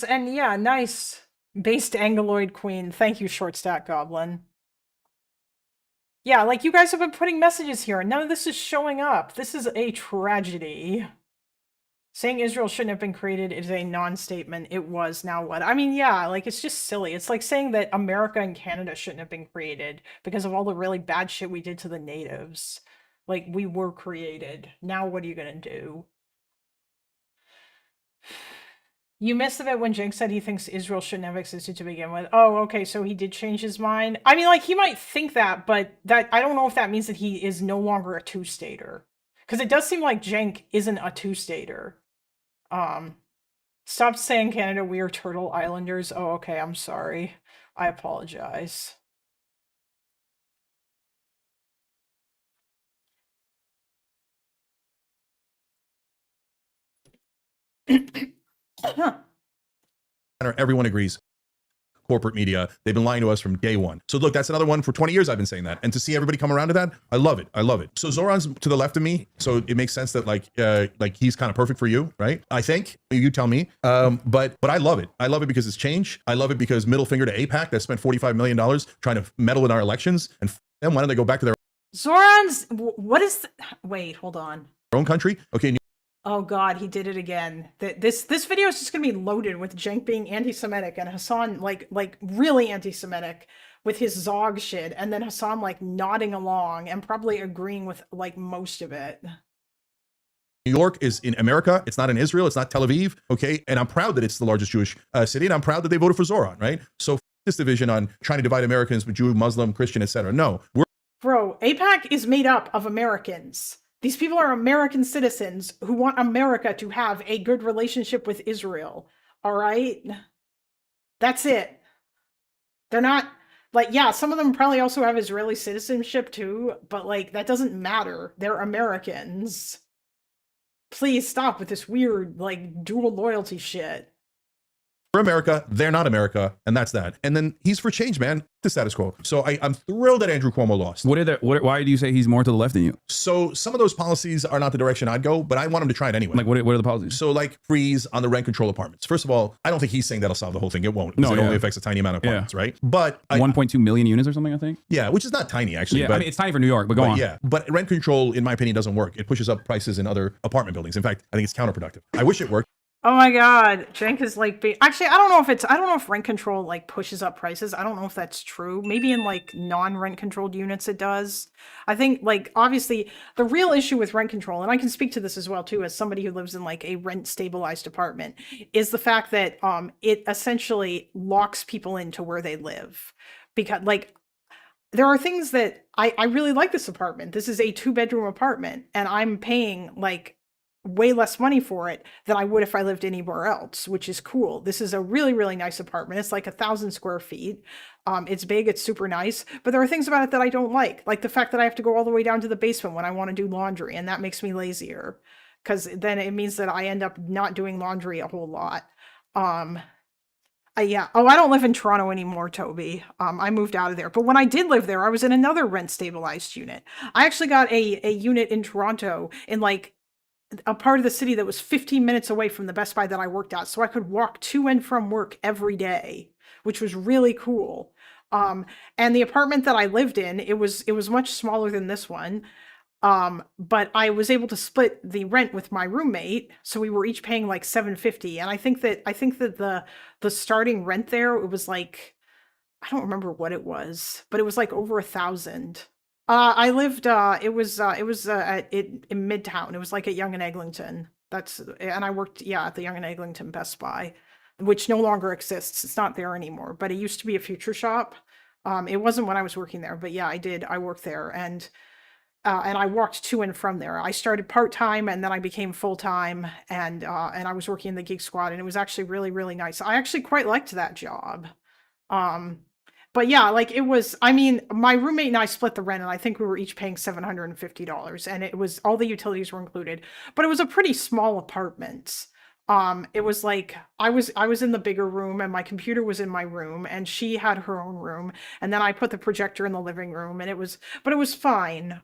And yeah, nice. Based Angloid Queen. Thank you, Short Stack Goblin. Yeah, like you guys have been putting messages here and none of this is showing up. This is a tragedy. Saying Israel shouldn't have been created is a non-statement. It was, now what? I mean, yeah, like it's just silly. It's like saying that America and Canada shouldn't have been created because of all the really bad shit we did to the natives. Like we were created. Now what are you gonna do? You missed the bit when Cenk said he thinks Israel shouldn't have existed to begin with. Oh, okay, so he did change his mind. I mean, like, he might think that, but that I don't know if that means that he is no longer a two-stater. Because it does seem like Cenk isn't a two-stater. Stop saying Canada, we are Turtle Islanders. Oh, okay, I'm sorry. I apologize. Everyone agrees. Corporate media, they've been lying to us from day one. So look, that's another one. For 20 years I've been saying that, and to see everybody come around to that, I love it. I love it. So Zoran's to the left of me, so it makes sense that like he's kind of perfect for you, right? I think, you tell me. But I love it. I love it because it's change. I love it because middle finger to AIPAC that spent $45 million trying to meddle in our elections, and then why don't they go back to their Zoran's, what is wait, hold on. own country? Okay. Oh God, he did it again. This video is just gonna be loaded with Cenk being anti-Semitic and Hasan like really anti-Semitic with his Zog shit, and then Hasan like nodding along and probably agreeing with like most of it. New York is in America. It's not in Israel. It's not Tel Aviv. Okay. And I'm proud that it's the largest Jewish city, and I'm proud that they voted for Zoran, right? So this division on trying to divide Americans with Jew, Muslim, Christian, etc. No. Bro, AIPAC is made up of Americans. These people are American citizens who want America to have a good relationship with Israel. All right? That's it. They're not, like, yeah, some of them probably also have Israeli citizenship too, but, like, that doesn't matter. They're Americans. Please stop with this weird, like, dual loyalty shit. for America, they're not America, and that's that. And then he's for change, man. The status quo. So I'm thrilled that Andrew Cuomo lost. Why do you say he's more to the left than you? So some of those policies are not the direction I'd go, but I want him to try it anyway. Like what are the policies? So like freeze on the rent control apartments. First of all, I don't think he's saying that'll solve the whole thing. It won't. No, It only affects a tiny amount of apartments, right? But 1.2 million units or something, I think. Yeah, which is not tiny actually. Yeah, but, I mean it's tiny for New York, but go on. Yeah, but rent control, in my opinion, doesn't work. It pushes up prices in other apartment buildings. In fact, I think it's counterproductive. I wish it worked. Oh my God, Cenk is like, actually, I don't know if rent control like pushes up prices. I don't know if that's true. Maybe in like non-rent controlled units it does. I think like obviously the real issue with rent control, and I can speak to this as well too, as somebody who lives in like a rent stabilized apartment, is the fact that it essentially locks people into where they live. Because like there are things that I really like this apartment. This is a 2-bedroom apartment and I'm paying like way less money for it than I would if I lived anywhere else, which is cool. This is a really, really nice apartment. It's like 1,000 square feet. It's big, it's super nice, but there are things about it that I don't like the fact that I have to go all the way down to the basement when I want to do laundry, and that makes me lazier because then it means that I end up not doing laundry a whole lot. Yeah. Oh, I don't live in Toronto anymore, Toby. I moved out of there. But when I did live there, I was in another rent stabilized unit. I actually got a unit in Toronto in like a part of the city that was 15 minutes away from the Best Buy that I worked at. So I could walk to and from work every day, which was really cool. And the apartment that I lived in, it was much smaller than this one. But I was able to split the rent with my roommate. So we were each paying like $750. And I think that the starting rent there, it was like, I don't remember what it was, but it was like over 1,000. I lived, it was in Midtown. It was like at Yonge and Eglinton. And I worked, at the Yonge and Eglinton Best Buy, which no longer exists. It's not there anymore, but it used to be a Future Shop. It wasn't when I was working there, but yeah, I worked there and I walked to and from there. I started part-time and then I became full-time and I was working in the Geek Squad and it was actually really, really nice. I actually quite liked that job. But yeah, like it was, I mean, my roommate and I split the rent and I think we were each paying $750 and it was, all the utilities were included, but it was a pretty small apartment. It was like, I was in the bigger room and my computer was in my room and she had her own room. And then I put the projector in the living room and it was fine.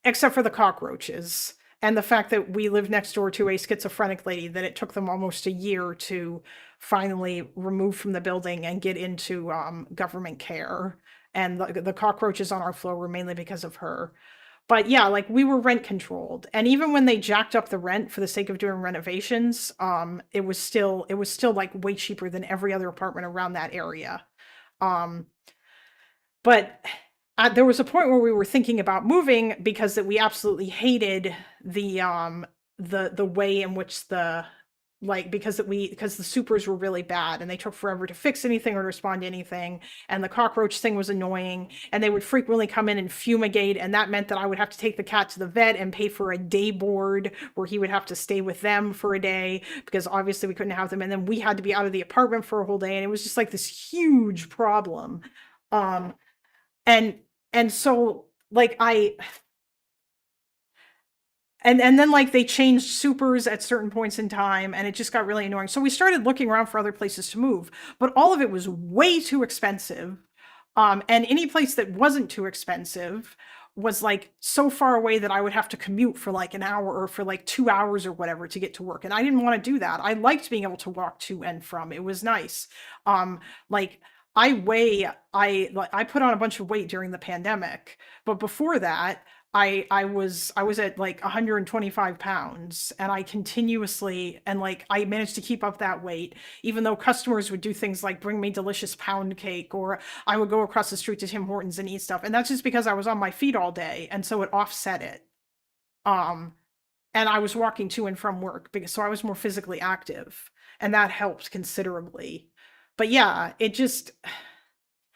Except for the cockroaches and the fact that we lived next door to a schizophrenic lady that it took them almost a year to finally remove from the building and get into government care. And the cockroaches on our floor were mainly because of her. But yeah, like we were rent controlled. And even when they jacked up the rent for the sake of doing renovations, it was still like way cheaper than every other apartment around that area. But there was a point where we were thinking about moving because that we absolutely hated the way in which because the supers were really bad and they took forever to fix anything or to respond to anything, and the cockroach thing was annoying, and they would frequently come in and fumigate, and that meant that I would have to take the cat to the vet and pay for a day board where he would have to stay with them for a day because obviously we couldn't have them, and then we had to be out of the apartment for a whole day, and it was just like this huge problem. And so like and then like they changed supers at certain points in time and it just got really annoying. So we started looking around for other places to move, but all of it was way too expensive. And any place that wasn't too expensive was like so far away that I would have to commute for like an hour or for like 2 hours or whatever to get to work. And I didn't want to do that. I liked being able to walk to and from. It was nice. Like I put on a bunch of weight during the pandemic, but before that, I was at like 125 pounds and I continuously, and like I managed to keep up that weight, even though customers would do things like bring me delicious pound cake, or I would go across the street to Tim Hortons and eat stuff. And that's just because I was on my feet all day. And so it offset it. And I was walking to and from work so I was more physically active and that helped considerably. But yeah, it just,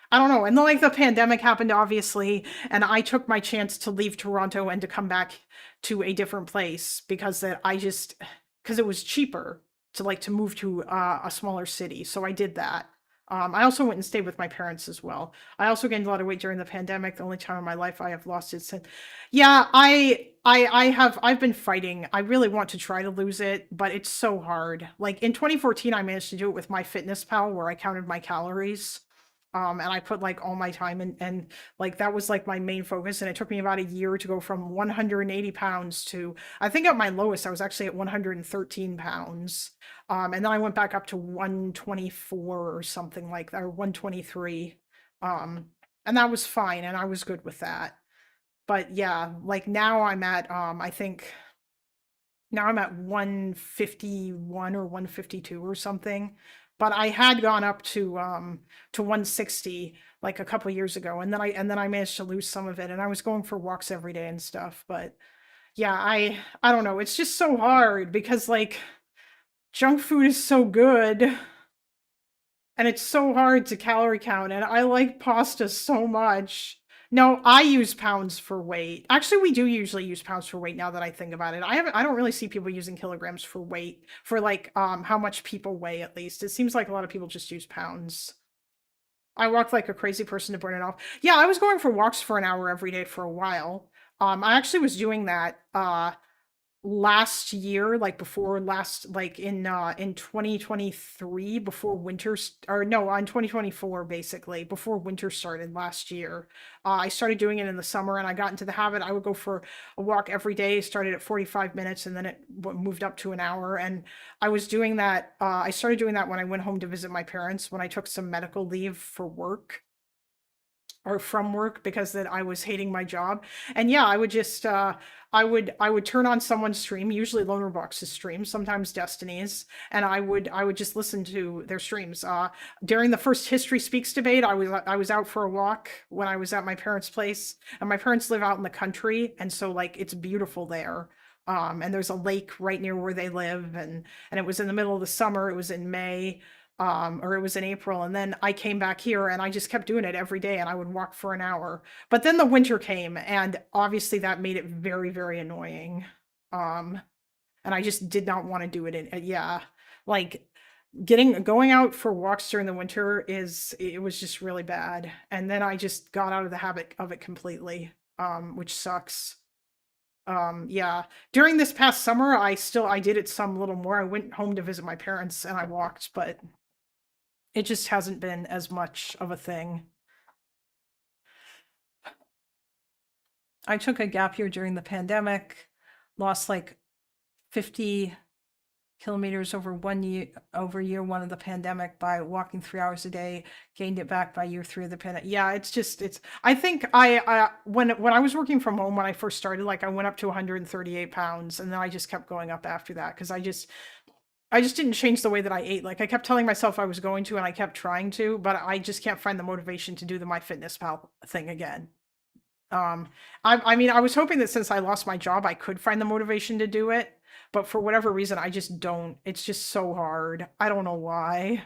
I don't know. And then like the pandemic happened, obviously, and I took my chance to leave Toronto and to come back to a different place because it was cheaper to move to a smaller city. So I did that. I also went and stayed with my parents as well. I also gained a lot of weight during the pandemic. The only time in my life I have lost it since. Yeah, I've been fighting. I really want to try to lose it, but it's so hard. Like in 2014, I managed to do it with MyFitnessPal, where I counted my calories. And I put like all my time in, and like that was like my main focus. And it took me about a year to go from 180 pounds to, I think at my lowest, I was actually at 113 pounds. And then I went back up to 124 or something like that, or 123. And that was fine. And I was good with that. But yeah, like now I'm at, I think now I'm at 151 or 152 or something. But I had gone up to 160 like a couple years ago, and then I managed to lose some of it, and I was going for walks every day and stuff. But yeah, I don't know. It's just so hard because like junk food is so good, and it's so hard to calorie count, and I like pasta so much. No, I use pounds for weight. Actually, we do usually use pounds for weight now that I think about it. I don't really see people using kilograms for weight, for like how much people weigh at least. It seems like a lot of people just use pounds. I walked like a crazy person to burn it off. Yeah, I was going for walks for an hour every day for a while. I actually was doing that last year, like before last, like in 2023, before winter, or no, on 2024, basically before winter started last year. I started doing it in the summer, and I got into the habit. I would go for a walk every day. Started at 45 minutes, and then it moved up to an hour. And I was doing that. I started doing that when I went home to visit my parents, when I took some medical leave for work, or from work, because that I was hating my job. And yeah, I would just I would turn on someone's stream, usually Lonerbox's stream, sometimes Destiny's, and I would just listen to their streams. During the first History Speaks debate, I was out for a walk when I was at my parents' place, and my parents live out in the country, and so like it's beautiful there. And there's a lake right near where they live, and it was in the middle of the summer. It was in May, or it was in April, and then I came back here, and I just kept doing it every day, and I would walk for an hour. But then the winter came, and obviously that made it very, very annoying. And I just did not want to do it. Yeah, like going out for walks during the winter it was just really bad. And then I just got out of the habit of it completely, which sucks. Yeah, during this past summer, I did it some little more. I went home to visit my parents and I walked, but it just hasn't been as much of a thing. I took a gap year during the pandemic, lost like 50 kilometers over year one of the pandemic by walking 3 hours a day, gained it back by year 3 of the pandemic. Yeah, I think when I was working from home, when I first started, like I went up to 138 pounds, and then I just kept going up after that, because I just didn't change the way that I ate. Like I kept telling myself I was going to, and I kept trying to, but I just can't find the motivation to do the MyFitnessPal thing again. I mean, I was hoping that since I lost my job, I could find the motivation to do it, but for whatever reason, I just don't. It's just so hard. I don't know why.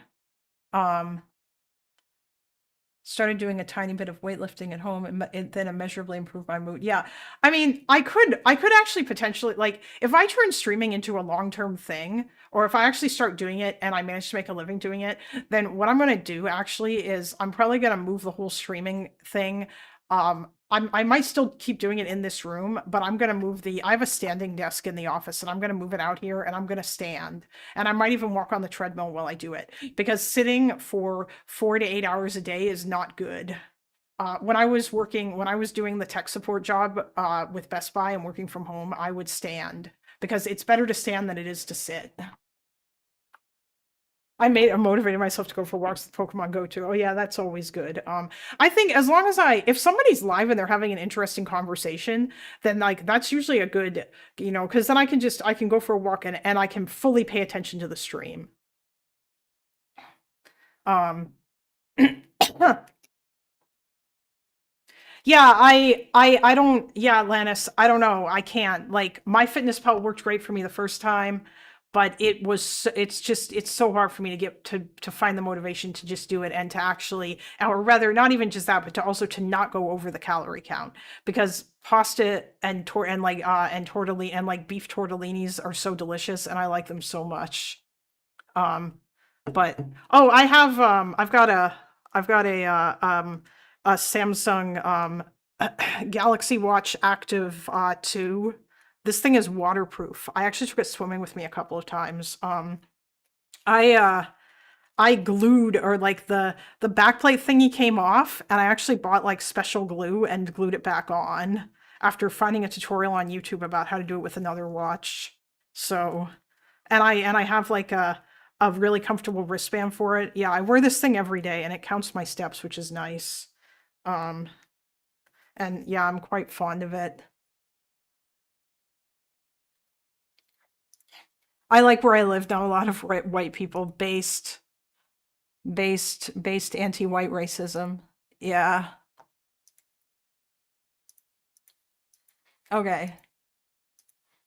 Started doing a tiny bit of weightlifting at home, and then immeasurably improved my mood. Yeah, I mean, I could actually potentially, like, if I turn streaming into a long-term thing, or if I actually start doing it and I manage to make a living doing it, then what I'm going to do actually is I'm probably going to move the whole streaming thing. I might still keep doing it in this room, but I'm going to move I have a standing desk in the office, and I'm going to move it out here, and I'm going to stand, and I might even walk on the treadmill while I do it, because sitting for 4 to 8 hours a day is not good. When I was doing the tech support job with Best Buy and working from home, I would stand, because it's better to stand than it is to sit. I motivated myself to go for walks with Pokemon Go too. Oh yeah, that's always good. I think as long as if somebody's live and they're having an interesting conversation, then like that's usually a good, because then I can go for a walk and I can fully pay attention to the stream. Yeah, I don't, yeah, Lannis, I don't know. I can't. Like, MyFitnessPal worked great for me the first time, but it's so hard for me to get to find the motivation to just do it, and to actually, or rather, not even just that, but to also to not go over the calorie count, because pasta and tortellini and like beef tortellinis are so delicious, and I like them so much. But oh, I've got a Samsung Galaxy Watch Active 2. This thing is waterproof. I actually took it swimming with me a couple of times. I glued, or like the backplate thingy came off, and I actually bought like special glue and glued it back on after finding a tutorial on YouTube about how to do it with another watch. So, and I have like a really comfortable wristband for it. Yeah, I wear this thing every day and it counts my steps, which is nice. And yeah, I'm quite fond of it. I like where I live now. A lot of white people based anti-white racism. Yeah. Okay.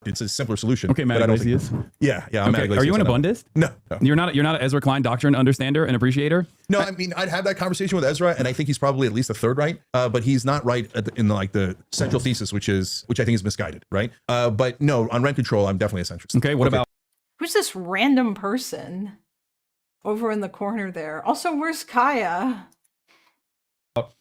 It's a simpler solution. Okay, Matt Iglesias. Yeah, I'm Matt Okay. Iglesias. Are you an Abundist? No. You're not an Ezra Klein doctrine understander and appreciator? No, I mean, I'd had that conversation with Ezra, and I think he's probably at least a third right, but he's not right in the central thesis, which I think is misguided, right? But no, on rent control, I'm definitely a centrist. Okay, what about? Who's this random person over in the corner there? Also, where's Kaya?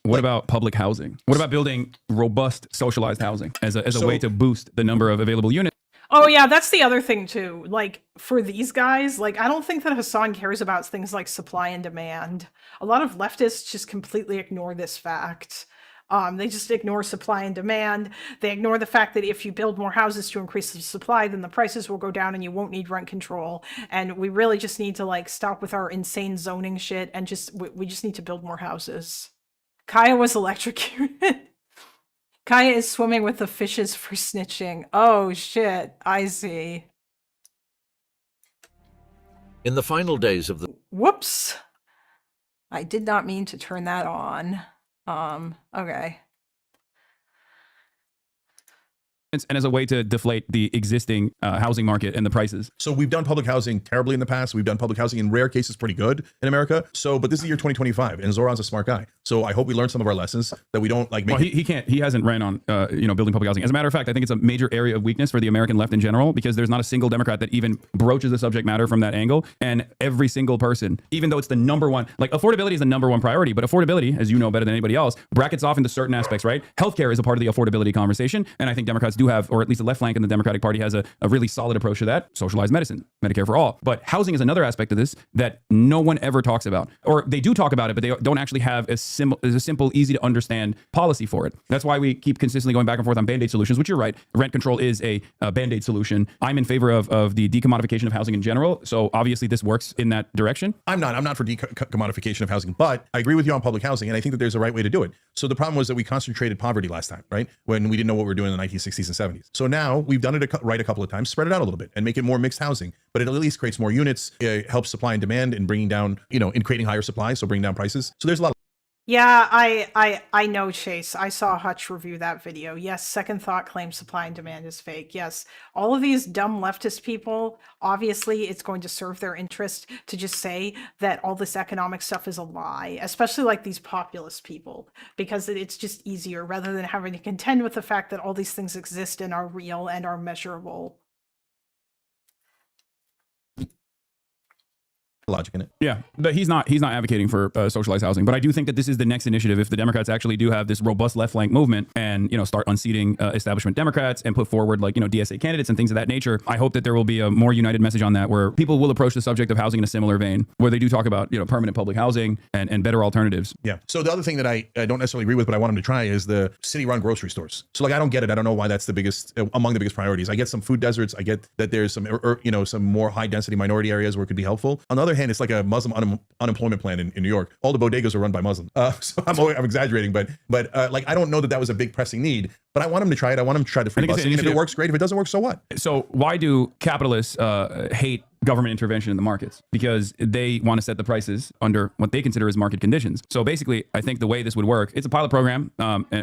What about public housing? What about building robust socialized housing as a way to boost the number of available units? Oh yeah, that's the other thing too. Like for these guys, like I don't think that Hasan cares about things like supply and demand. A lot of leftists just completely ignore this fact. They just ignore supply and demand. They ignore the fact that if you build more houses to increase the supply, then the prices will go down and you won't need rent control. And we really just need to like stop with our insane zoning shit and we just need to build more houses. Kaya was electrocuted. Kaya is swimming with the fishes for snitching. Oh shit, I see. In the final days of the... Whoops. I did not mean to turn that on. Okay. And as a way to deflate the existing housing market and the prices. So we've done public housing terribly in the past. We've done public housing in rare cases pretty good in America. So, but this is the year 2025, and Zoran's a smart guy. So I hope we learn some of our lessons that we don't like. He hasn't ran on building public housing. As a matter of fact, I think it's a major area of weakness for the American left in general, because there's not a single Democrat that even broaches the subject matter from that angle. And every single person, even though it's the number one, like affordability is the number one priority, but affordability, as you know better than anybody else, brackets off into certain aspects, right? Healthcare is a part of the affordability conversation, and I think Democrats do have, or at least the left flank in the Democratic Party has a really solid approach to that. Socialized medicine, Medicare for all. But housing is another aspect of this that no one ever talks about, or they do talk about it, but they don't actually have a simple, easy to understand policy for it. That's why we keep consistently going back and forth on band-aid solutions, which you're right. Rent control is a band-aid solution. I'm in favor of the decommodification of housing in general. So obviously this works in that direction. I'm not for decommodification of housing, but I agree with you on public housing, and I think that there's a right way to do it. So the problem was that we concentrated poverty last time, right? When we didn't know what we were doing in the 1960s and 70s. So now we've done it right a couple of times, spread it out a little bit and make it more mixed housing, but it at least creates more units, it helps supply and demand in bringing down, in creating higher supply, so bring down prices. So there's a lot of... Yeah, I know, Chase. I saw Hutch review that video. Yes, second thought claims supply and demand is fake. Yes, all of these dumb leftist people, obviously it's going to serve their interest to just say that all this economic stuff is a lie, especially like these populist people, because it's just easier rather than having to contend with the fact that all these things exist and are real and are measurable. Logic in it. Yeah, but he's not advocating for socialized housing. But I do think that this is the next initiative. If the Democrats actually do have this robust left flank movement and start unseating establishment Democrats and put forward like DSA candidates and things of that nature, I hope that there will be a more united message on that, where people will approach the subject of housing in a similar vein, where they do talk about permanent public housing and better alternatives. Yeah. So the other thing that I don't necessarily agree with, but I want them to try, is the city-run grocery stores. So like I don't get it. I don't know why that's the biggest among the biggest priorities. I get some food deserts. I get that there's some some more high density minority areas where it could be helpful. On the other hand, it's like a Muslim unemployment plan in New York. All the bodegas are run by Muslims. So I'm exaggerating, but like I don't know that was a big pressing need. But I want them to try it. I want them to try the free busing. And if it works, great. If it doesn't work, so what? So why do capitalists hate government intervention in the markets? Because they want to set the prices under what they consider as market conditions. So basically, I think the way this would work, it's a pilot program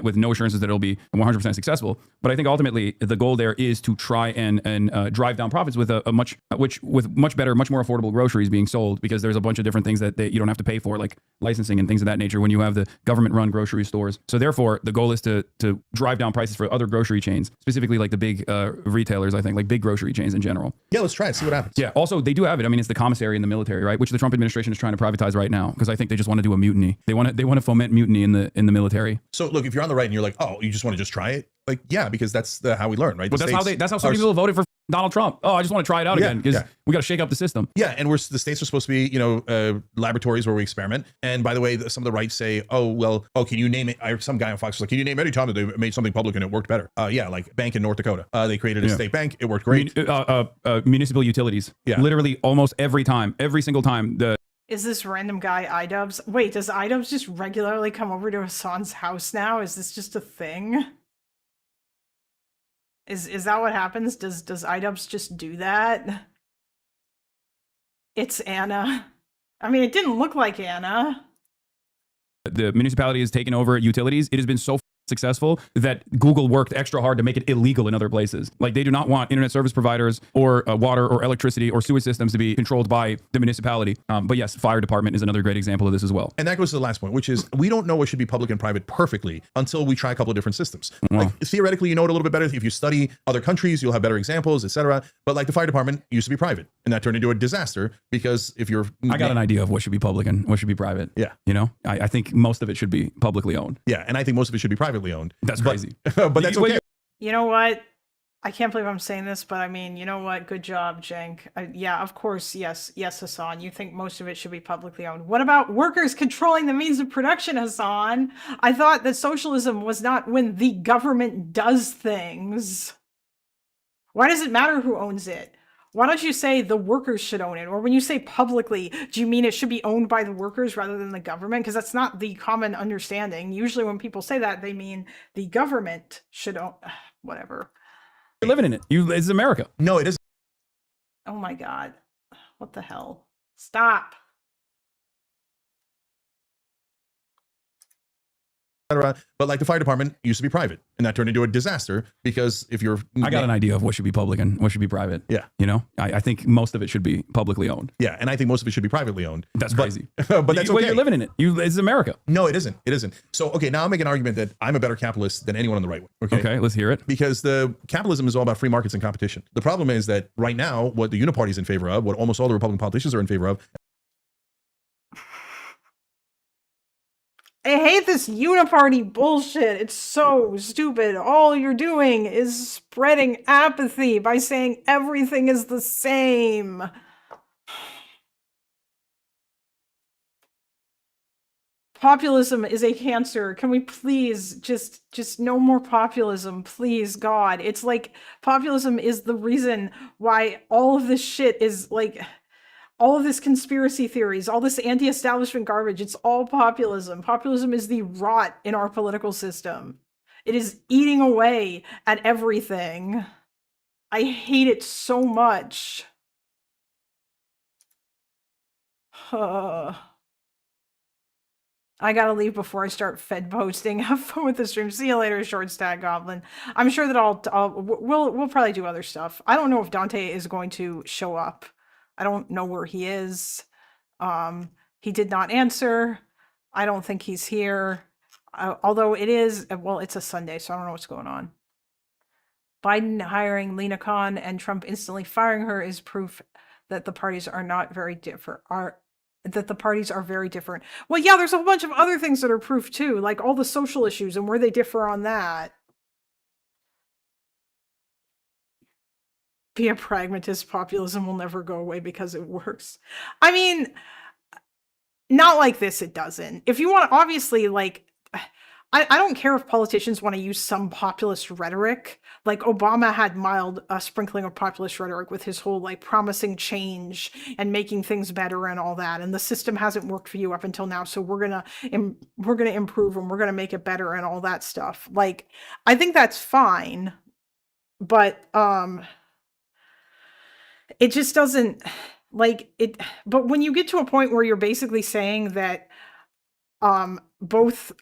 with no assurances that it'll be 100% successful. But I think ultimately the goal there is to try and drive down profits with much better, much more affordable groceries being sold, because there's a bunch of different things that you don't have to pay for, like licensing and things of that nature, when you have the government-run grocery stores. So therefore, the goal is to drive down prices for other grocery chains, specifically like the big retailers, I think, like big grocery chains in general. Yeah, let's try it, see what happens. Yeah. Also, they do have it. I mean, it's the commissary in the military, right? Which the Trump administration is trying to privatize right now because I think they just want to do a mutiny. They want to foment mutiny in the military. So look, if you're on the right and you're like, oh, you just want to try it, like, yeah, because that's how we learn, right? But that's how so many people voted for Donald Trump. Oh, I just want to try it out again because we got to shake up the system. Yeah, and the states are supposed to be, laboratories where we experiment. And by the way, some of the right say, can you name it? Some guy on Fox was like, can you name any time that they made something public and it worked better? Yeah, like bank in North Dakota. They created a state bank. It worked great. Municipal utilities. Yeah, literally almost every single time. Is this random guy iDubbbz? Wait, does iDubbbz just regularly come over to Hasan's house now? Is this just a thing? Is that what happens? Does iDubbbz just do that? It's Anna. I mean, it didn't look like Anna. The municipality has taken over utilities. It has been so successful that Google worked extra hard to make it illegal in other places. Like they do not want internet service providers or water or electricity or sewage systems to be controlled by the municipality. But yes, fire department is another great example of this as well. And that goes to the last point, which is we don't know what should be public and private perfectly until we try a couple of different systems. Like theoretically, you know it a little bit better. If you study other countries, you'll have better examples, etc. But like the fire department used to be private and that turned into a disaster because if you're... I got an idea of what should be public and what should be private. Yeah. You know, I think most of it should be publicly owned. Yeah. And I think most of it should be privately owned. That's crazy. But that's okay. You know what? I can't believe I'm saying this, but I mean, you know what? Good job, Cenk. Yeah, of course. Yes, Hasan. You think most of it should be publicly owned. What about workers controlling the means of production, Hasan? I thought that socialism was not when the government does things. Why does it matter who owns it? Why don't you say the workers should own it? Or when you say publicly, do you mean it should be owned by the workers rather than the government? Because that's not the common understanding. Usually when people say that, they mean the government should own... Whatever. You're living in it. It's America. No, it isn't. Oh my God. What the hell? Stop. But like the fire department used to be private and that turned into a disaster because if you're... I got an idea of what should be public and what should be private. Yeah. You know, I think most of it should be publicly owned. Yeah. And I think most of it should be privately owned. That's crazy. But that's okay. You're living in it. It's America. No, it isn't. It isn't. So, okay, now I'll make an argument that I'm a better capitalist than anyone on the right. Okay, let's hear it. Because the capitalism is all about free markets and competition. The problem is that right now, what the Uniparty is in favor of, what almost all the Republican politicians are in favor of, I hate this uniparty bullshit. It's so stupid. All you're doing is spreading apathy by saying everything is the same. Populism is a cancer. Can we please just no more populism, please, God. It's like populism is the reason why all of this shit is like... all of this conspiracy theories, all this anti-establishment garbage, it's all populism. Populism is the rot in our political system. It is eating away at everything. I hate it so much. I gotta leave before I start Fed posting. Have fun with the stream. See you later, Short Stack Goblin. I'm sure that we'll probably do other stuff. I don't know if Dante is going to show up. I don't know where he is. He did not answer. I don't think he's here. Although it is, well, it's a Sunday, so I don't know what's going on. Biden hiring Lena Khan and Trump instantly firing her is proof that the parties are not very different. That the parties are very different. Well, yeah, there's a whole bunch of other things that are proof too, like all the social issues and where they differ on that. Be a pragmatist. Populism will never go away because it works. I mean, not like this, it doesn't. If you want, obviously, like, I don't care if politicians want to use some populist rhetoric. Like Obama had mild sprinkling of populist rhetoric with his whole like promising change and making things better and all that. And the system hasn't worked for you up until now, so we're gonna improve and we're gonna make it better and all that stuff. Like, I think that's fine, but it just doesn't like it. But when you get to a point where you're basically saying that both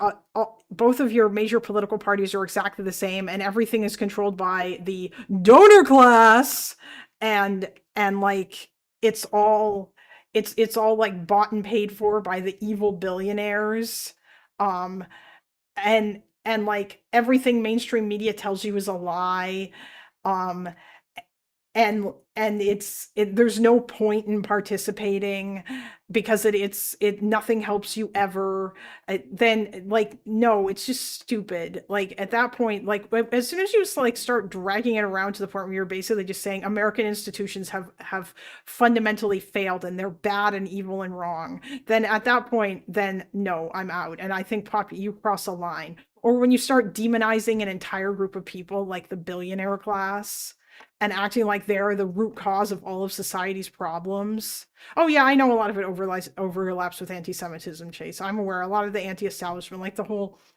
of your major political parties are exactly the same and everything is controlled by the donor class and like it's all like bought and paid for by the evil billionaires, and like everything mainstream media tells you is a lie, and there's no point in participating because it nothing helps you ever. Then like, no, it's just stupid. Like at that point, like as soon as you like start dragging it around to the point where you're basically just saying American institutions have fundamentally failed and they're bad and evil and wrong, then at that point, then no, I'm out. And I think you cross a line. Or when you start demonizing an entire group of people, like the billionaire class, and acting like they're the root cause of all of society's problems. Oh yeah, I know a lot of it overlaps with anti-Semitism, Chase. I'm aware a lot of the anti-establishment, like the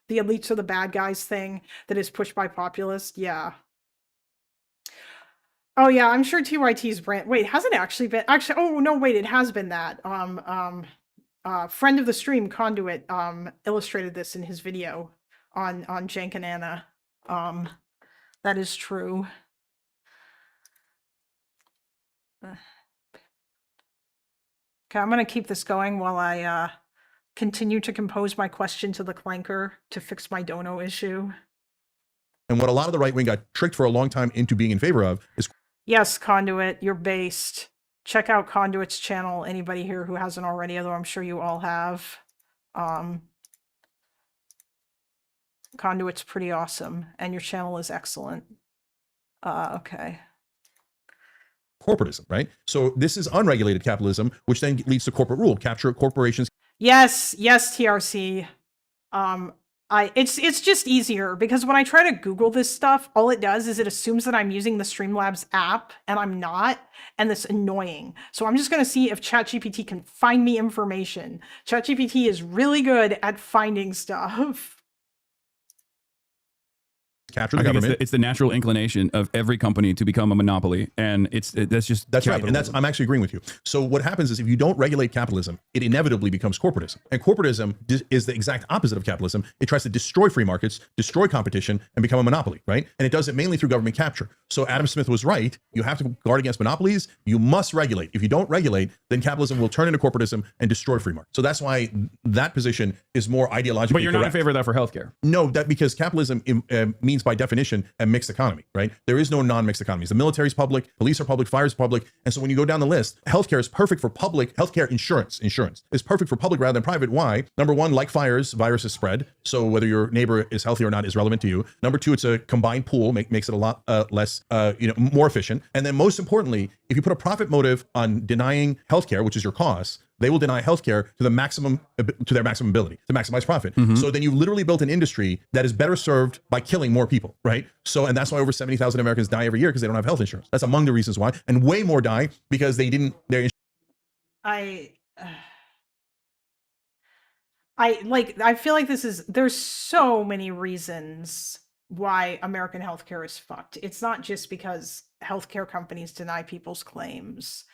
elites are the bad guys thing that is pushed by populists. Yeah. Oh yeah, I'm sure TYT's brand. Wait, has it actually been? Actually, oh no, wait, it has been that. Friend of the stream, Conduit, illustrated this in his video on Cenk and Anna. That is true. Okay, I'm going to keep this going while I continue to compose my question to the clanker to fix my dono issue. And what a lot of the right wing got tricked for a long time into being in favor of is... Yes, Conduit, you're based. Check out Conduit's channel, anybody here who hasn't already, although I'm sure you all have. Conduit's pretty awesome, and your channel is excellent. Okay. corporatism, right? So this is unregulated capitalism, which then leads to corporate rule, capture corporations. Yes, TRC. It's just easier because when I try to Google this stuff, all it does is it assumes that I'm using the Streamlabs app and I'm not, and that's annoying. So I'm just going to see if ChatGPT can find me information. ChatGPT is really good at finding stuff. Capture the government. It's the natural inclination of every company to become a monopoly, and that's right, and I'm actually agreeing with you. So what happens is if you don't regulate capitalism, it inevitably becomes corporatism, and corporatism is the exact opposite of capitalism. It tries to destroy free markets, destroy competition, and become a monopoly, right? And it does it mainly through government capture. So Adam Smith was right. You have to guard against monopolies. You must regulate. If you don't regulate, then capitalism will turn into corporatism and destroy free markets. So that's why that position is more ideologically But you're not correct. in favor of that for healthcare. No, that because capitalism means by definition a mixed economy, right? There is no non-mixed economies. The military is public, police are public, fire is public, and so when you go down the list, healthcare is perfect for public. Healthcare insurance is perfect for public rather than private. Why? Number one, like fires, viruses spread. So whether your neighbor is healthy or not is relevant to you. Number two, it's a combined pool, makes it a lot less, more efficient. And then most importantly, if you put a profit motive on denying healthcare, which is your cost, they will deny healthcare to their maximum ability to maximize profit. So then you literally built an industry that is better served by killing more people, right? So, and that's why over 70,000 Americans die every year because they don't have health insurance. That's among the reasons why. And way more die because they didn't, I feel like there's so many reasons why American healthcare is fucked. It's not just because healthcare companies deny people's claims.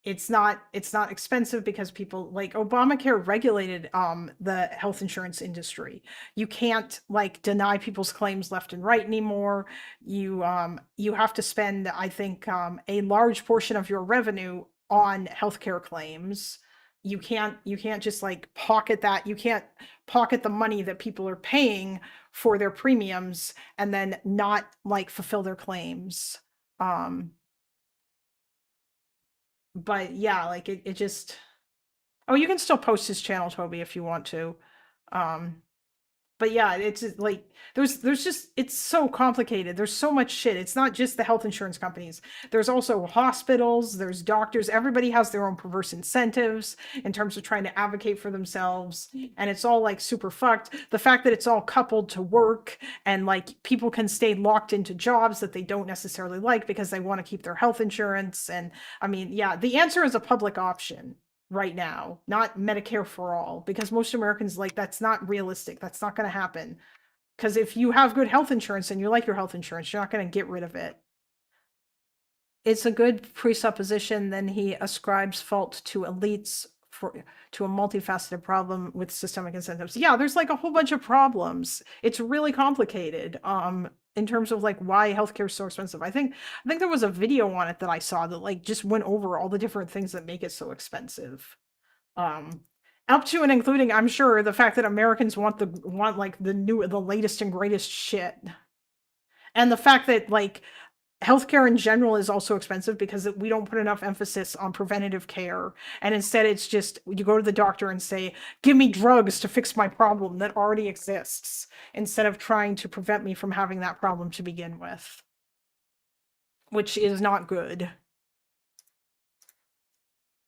It's not expensive because people like Obamacare regulated the health insurance industry. You can't like deny people's claims left and right anymore. You have to spend, I think, a large portion of your revenue on healthcare claims. You can't just like pocket that. You can't pocket the money that people are paying for their premiums and then not like fulfill their claims. But yeah, like it just, oh, you can still post his channel, Toby, if you want to. But yeah, it's like, there's just, it's so complicated. There's so much shit. It's not just the health insurance companies. There's also hospitals, there's doctors. Everybody has their own perverse incentives in terms of trying to advocate for themselves. And it's all like super fucked. The fact that it's all coupled to work and like people can stay locked into jobs that they don't necessarily like because they want to keep their health insurance. And I mean, yeah, the answer is a public option right now, not Medicare for all, because most Americans like that's not realistic. That's not going to happen. Because if you have good health insurance and you like your health insurance, you're not going to get rid of it. It's a good presupposition. Then he ascribes fault to elites to a multifaceted problem with systemic incentives. Yeah, there's like a whole bunch of problems. It's really complicated. In terms of like why healthcare is so expensive. I think there was a video on it that I saw that like just went over all the different things that make it so expensive. Up to and including, I'm sure, the fact that Americans want like the latest and greatest shit. And the fact that like healthcare in general is also expensive because we don't put enough emphasis on preventative care. And instead it's just, you go to the doctor and say, give me drugs to fix my problem that already exists, instead of trying to prevent me from having that problem to begin with, which is not good.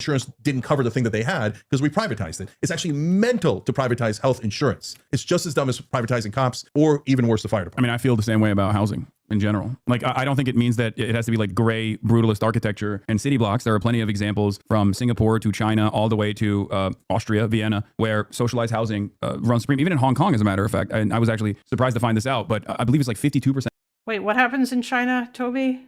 Insurance didn't cover the thing that they had because we privatized it. It's actually mental to privatize health insurance. It's just as dumb as privatizing cops, or even worse, the fire department. I mean, I feel the same way about housing in general. Like, I don't think it means that it has to be like gray, brutalist architecture and city blocks. There are plenty of examples from Singapore to China, all the way to Austria, Vienna, where socialized housing runs supreme. Even in Hong Kong, as a matter of fact. And I was actually surprised to find this out, but I believe it's like 52%. Wait, what happens in China, Toby?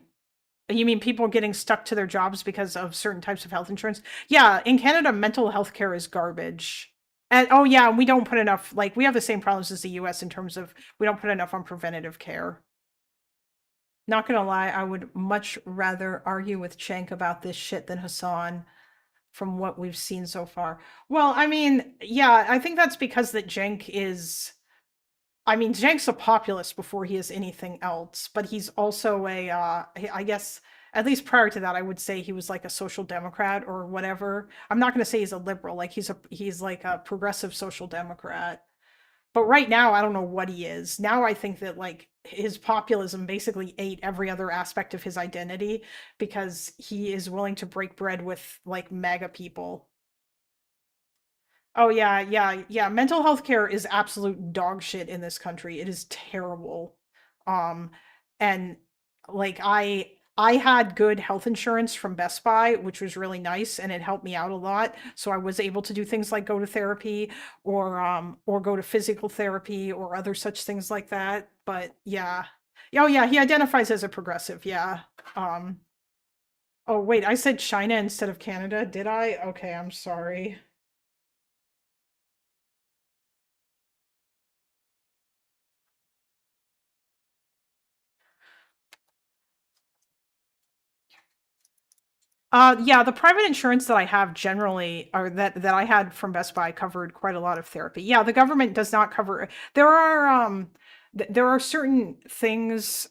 You mean people getting stuck to their jobs because of certain types of health insurance? Yeah, in Canada, mental health care is garbage. And oh yeah, we don't put enough, like we have the same problems as the US in terms of we don't put enough on preventative care. Not gonna lie, I would much rather argue with Cenk about this shit than Hasan from what we've seen so far. Well, I mean, yeah, I think that's because that Cenk is... I mean, Cenk's a populist before he is anything else, but he's also a, I guess, at least prior to that, I would say he was like a social democrat or whatever. I'm not going to say he's a liberal, like he's like a progressive social democrat. But right now, I don't know what he is. Now I think that like his populism basically ate every other aspect of his identity because he is willing to break bread with like MAGA people. Oh yeah. Mental health care is absolute dog shit in this country. It is terrible. And like I had good health insurance from Best Buy, which was really nice, and it helped me out a lot. So I was able to do things like go to therapy or go to physical therapy or other such things like that. But yeah. Oh yeah, he identifies as a progressive, yeah. Oh wait, I said China instead of Canada, did I? Okay, I'm sorry. Yeah, the private insurance that I have generally, or that I had from Best Buy, covered quite a lot of therapy. Yeah, the government does not cover. There are certain things,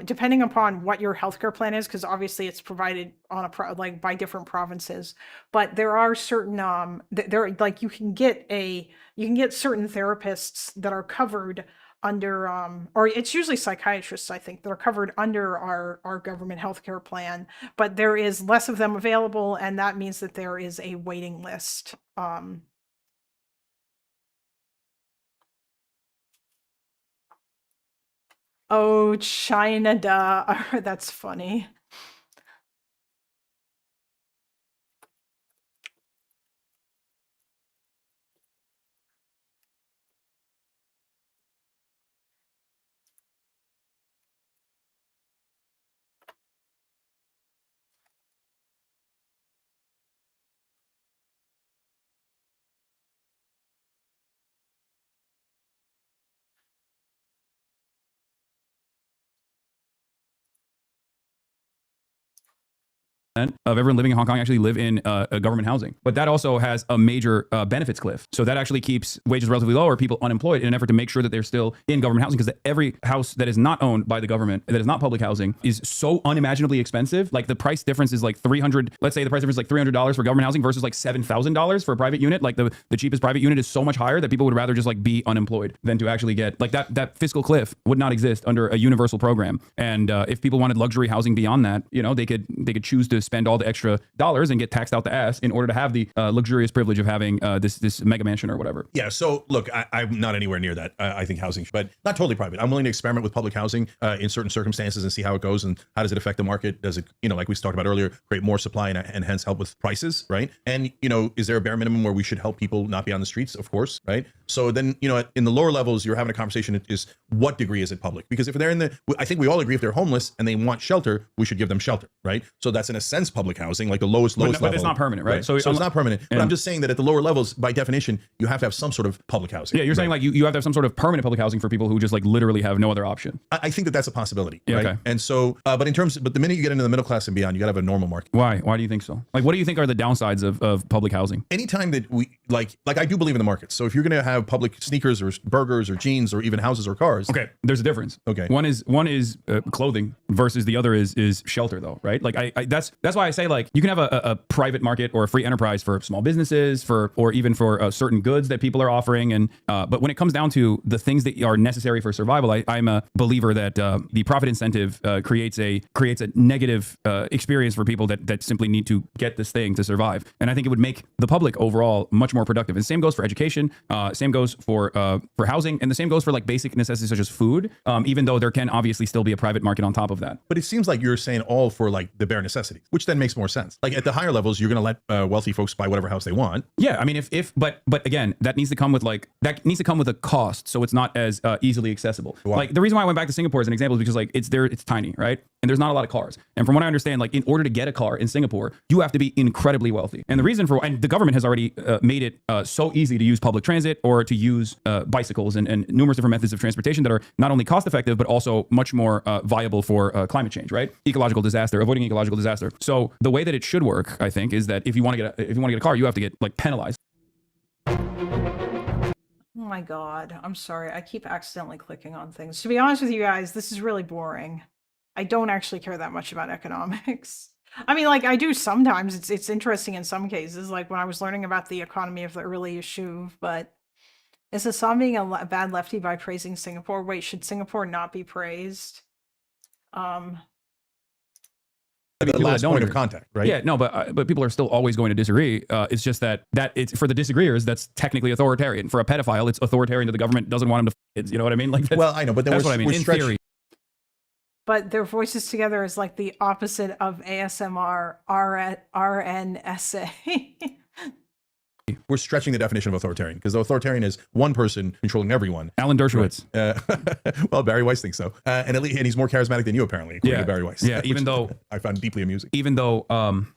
depending upon what your healthcare plan is, because obviously it's provided on like by different provinces. But there are certain there like you can get certain therapists that are covered under or it's usually psychiatrists, I think, that are covered under our government healthcare plan, but there is less of them available, and that means that there is a waiting list. Oh, China, duh. That's funny. Of everyone living in Hong Kong actually live in a government housing. But that also has a major benefits cliff. So that actually keeps wages relatively low or people unemployed in an effort to make sure that they're still in government housing, because every house that is not owned by the government, that is not public housing, is so unimaginably expensive. Like the price difference is like $300. Let's say the price difference is like $300 for government housing versus like $7,000 for a private unit. Like the cheapest private unit is so much higher that people would rather just like be unemployed than to actually get like that fiscal cliff would not exist under a universal program. And if people wanted luxury housing beyond that, you know, they could choose to spend all the extra dollars and get taxed out the ass in order to have the luxurious privilege of having this mega mansion or whatever. Yeah. So look, I'm not anywhere near that. I think housing, but not totally private. I'm willing to experiment with public housing in certain circumstances and see how it goes and how does it affect the market. Does it, you know, like we talked about earlier, create more supply and hence help with prices, right? And, you know, is there a bare minimum where we should help people not be on the streets? Of course, right? So then, you know, in the lower levels, you're having a conversation is what degree is it public? Because if they're I think we all agree if they're homeless and they want shelter, we should give them shelter, right? So that's in a sense public housing, like the lowest level. But it's not permanent, right? So it's not permanent. But I'm just saying that at the lower levels, by definition, you have to have some sort of public housing. Yeah, you're saying like you have to have some sort of permanent public housing for people who just like literally have no other option. I think that that's a possibility. Yeah, right? okay. And so, but the minute you get into the middle class and beyond, you got to have a normal market. Why? Why do you think so? Like, what do you think are the downsides of public housing? Anytime that like I do believe in the markets. So if you're going to have public sneakers or burgers or jeans or even houses or cars. Okay, there's a difference. Okay. One is clothing versus the other is shelter, though, right? Like I that's why I say, like, you can have a private market or a free enterprise for small businesses, or even for certain goods that people are offering, and but when it comes down to the things that are necessary for survival, I'm a believer that the profit incentive creates a negative experience for people that simply need to get this thing to survive. And I think it would make the public overall much more productive. And same goes for education, same goes for housing, and the same goes for like basic necessities such as food, even though there can obviously still be a private market on top of that. But it seems like you're saying all for like the bare necessities, which then makes more sense. Like at the higher levels, you're going to let wealthy folks buy whatever house they want. Yeah, I mean, but again, that needs to come with a cost, so it's not as easily accessible. Wow. Like the reason why I went back to Singapore as an example is because like it's tiny, right? And there's not a lot of cars. And from what I understand, like in order to get a car in Singapore, you have to be incredibly wealthy. And the reason and the government has already made it so easy to use public transit or to use bicycles and numerous different methods of transportation that are not only cost effective, but also much more viable for climate change, right? Avoiding ecological disaster. So the way that it should work, I think, is that if you want to get a car, you have to get like penalized. Oh my god, I'm sorry. I keep accidentally clicking on things. To be honest with you guys, this is really boring. I don't actually care that much about economics. I mean, like, I do sometimes. It's interesting in some cases, like when I was learning about the economy of the early Yishuv, but is Hasan being a bad lefty by praising Singapore? Wait, should Singapore not be praised? The last point of contact, right? Yeah, no, but people are still always going to disagree. It's just that it's for the disagreeers, that's technically authoritarian. For a pedophile, it's authoritarian that the government doesn't want him to kids. You know what I mean? Like, well, I know, but that's what I mean. In theory. But their voices together is like the opposite of ASMR, RNSA. We're stretching the definition of authoritarian because the authoritarian is one person controlling everyone. Alan Dershowitz. Well, Barry Weiss thinks so, and he's more charismatic than you apparently, according to Barry Weiss. Yeah, even though I found deeply amusing. Even though,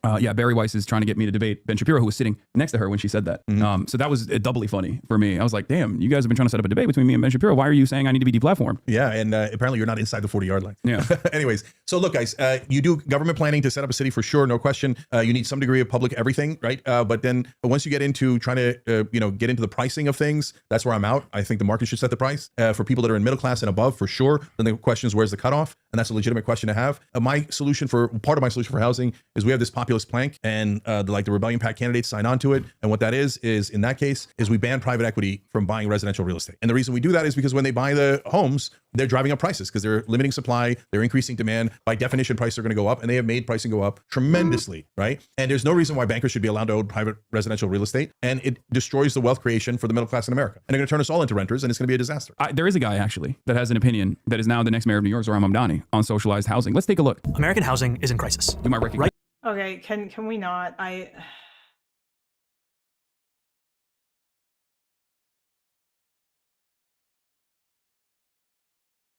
Barry Weiss is trying to get me to debate Ben Shapiro, who was sitting next to her when she said that. Mm-hmm. So that was doubly funny for me. I was like, damn, you guys have been trying to set up a debate between me and Ben Shapiro. Why are you saying I need to be deplatformed? Yeah, and apparently you're not inside the 40-yard line. Yeah. Anyways, so look, guys, you do government planning to set up a city for sure, no question. You need some degree of public everything, right? But then once you get into trying to get into the pricing of things, that's where I'm out. I think the market should set the price for people that are in middle class and above, for sure. Then the question is, where's the cutoff? And that's a legitimate question to have. Part of my solution for housing is we have this populist plank, and the Rebellion PAC candidates sign on to it. And what that is in that case is we ban private equity from buying residential real estate. And the reason we do that is because when they buy the homes, they're driving up prices because they're limiting supply, they're increasing demand. By definition, prices are going to go up, and they have made pricing go up tremendously, right? And there's no reason why bankers should be allowed to own private residential real estate, and it destroys the wealth creation for the middle class in America. And they're going to turn us all into renters, and it's going to be a disaster. There is a guy actually that has an opinion that is now the next mayor of New York, Zohran Mamdani, on socialized housing. Let's take a look. American housing is in crisis. Do my recognize. Okay, can we not?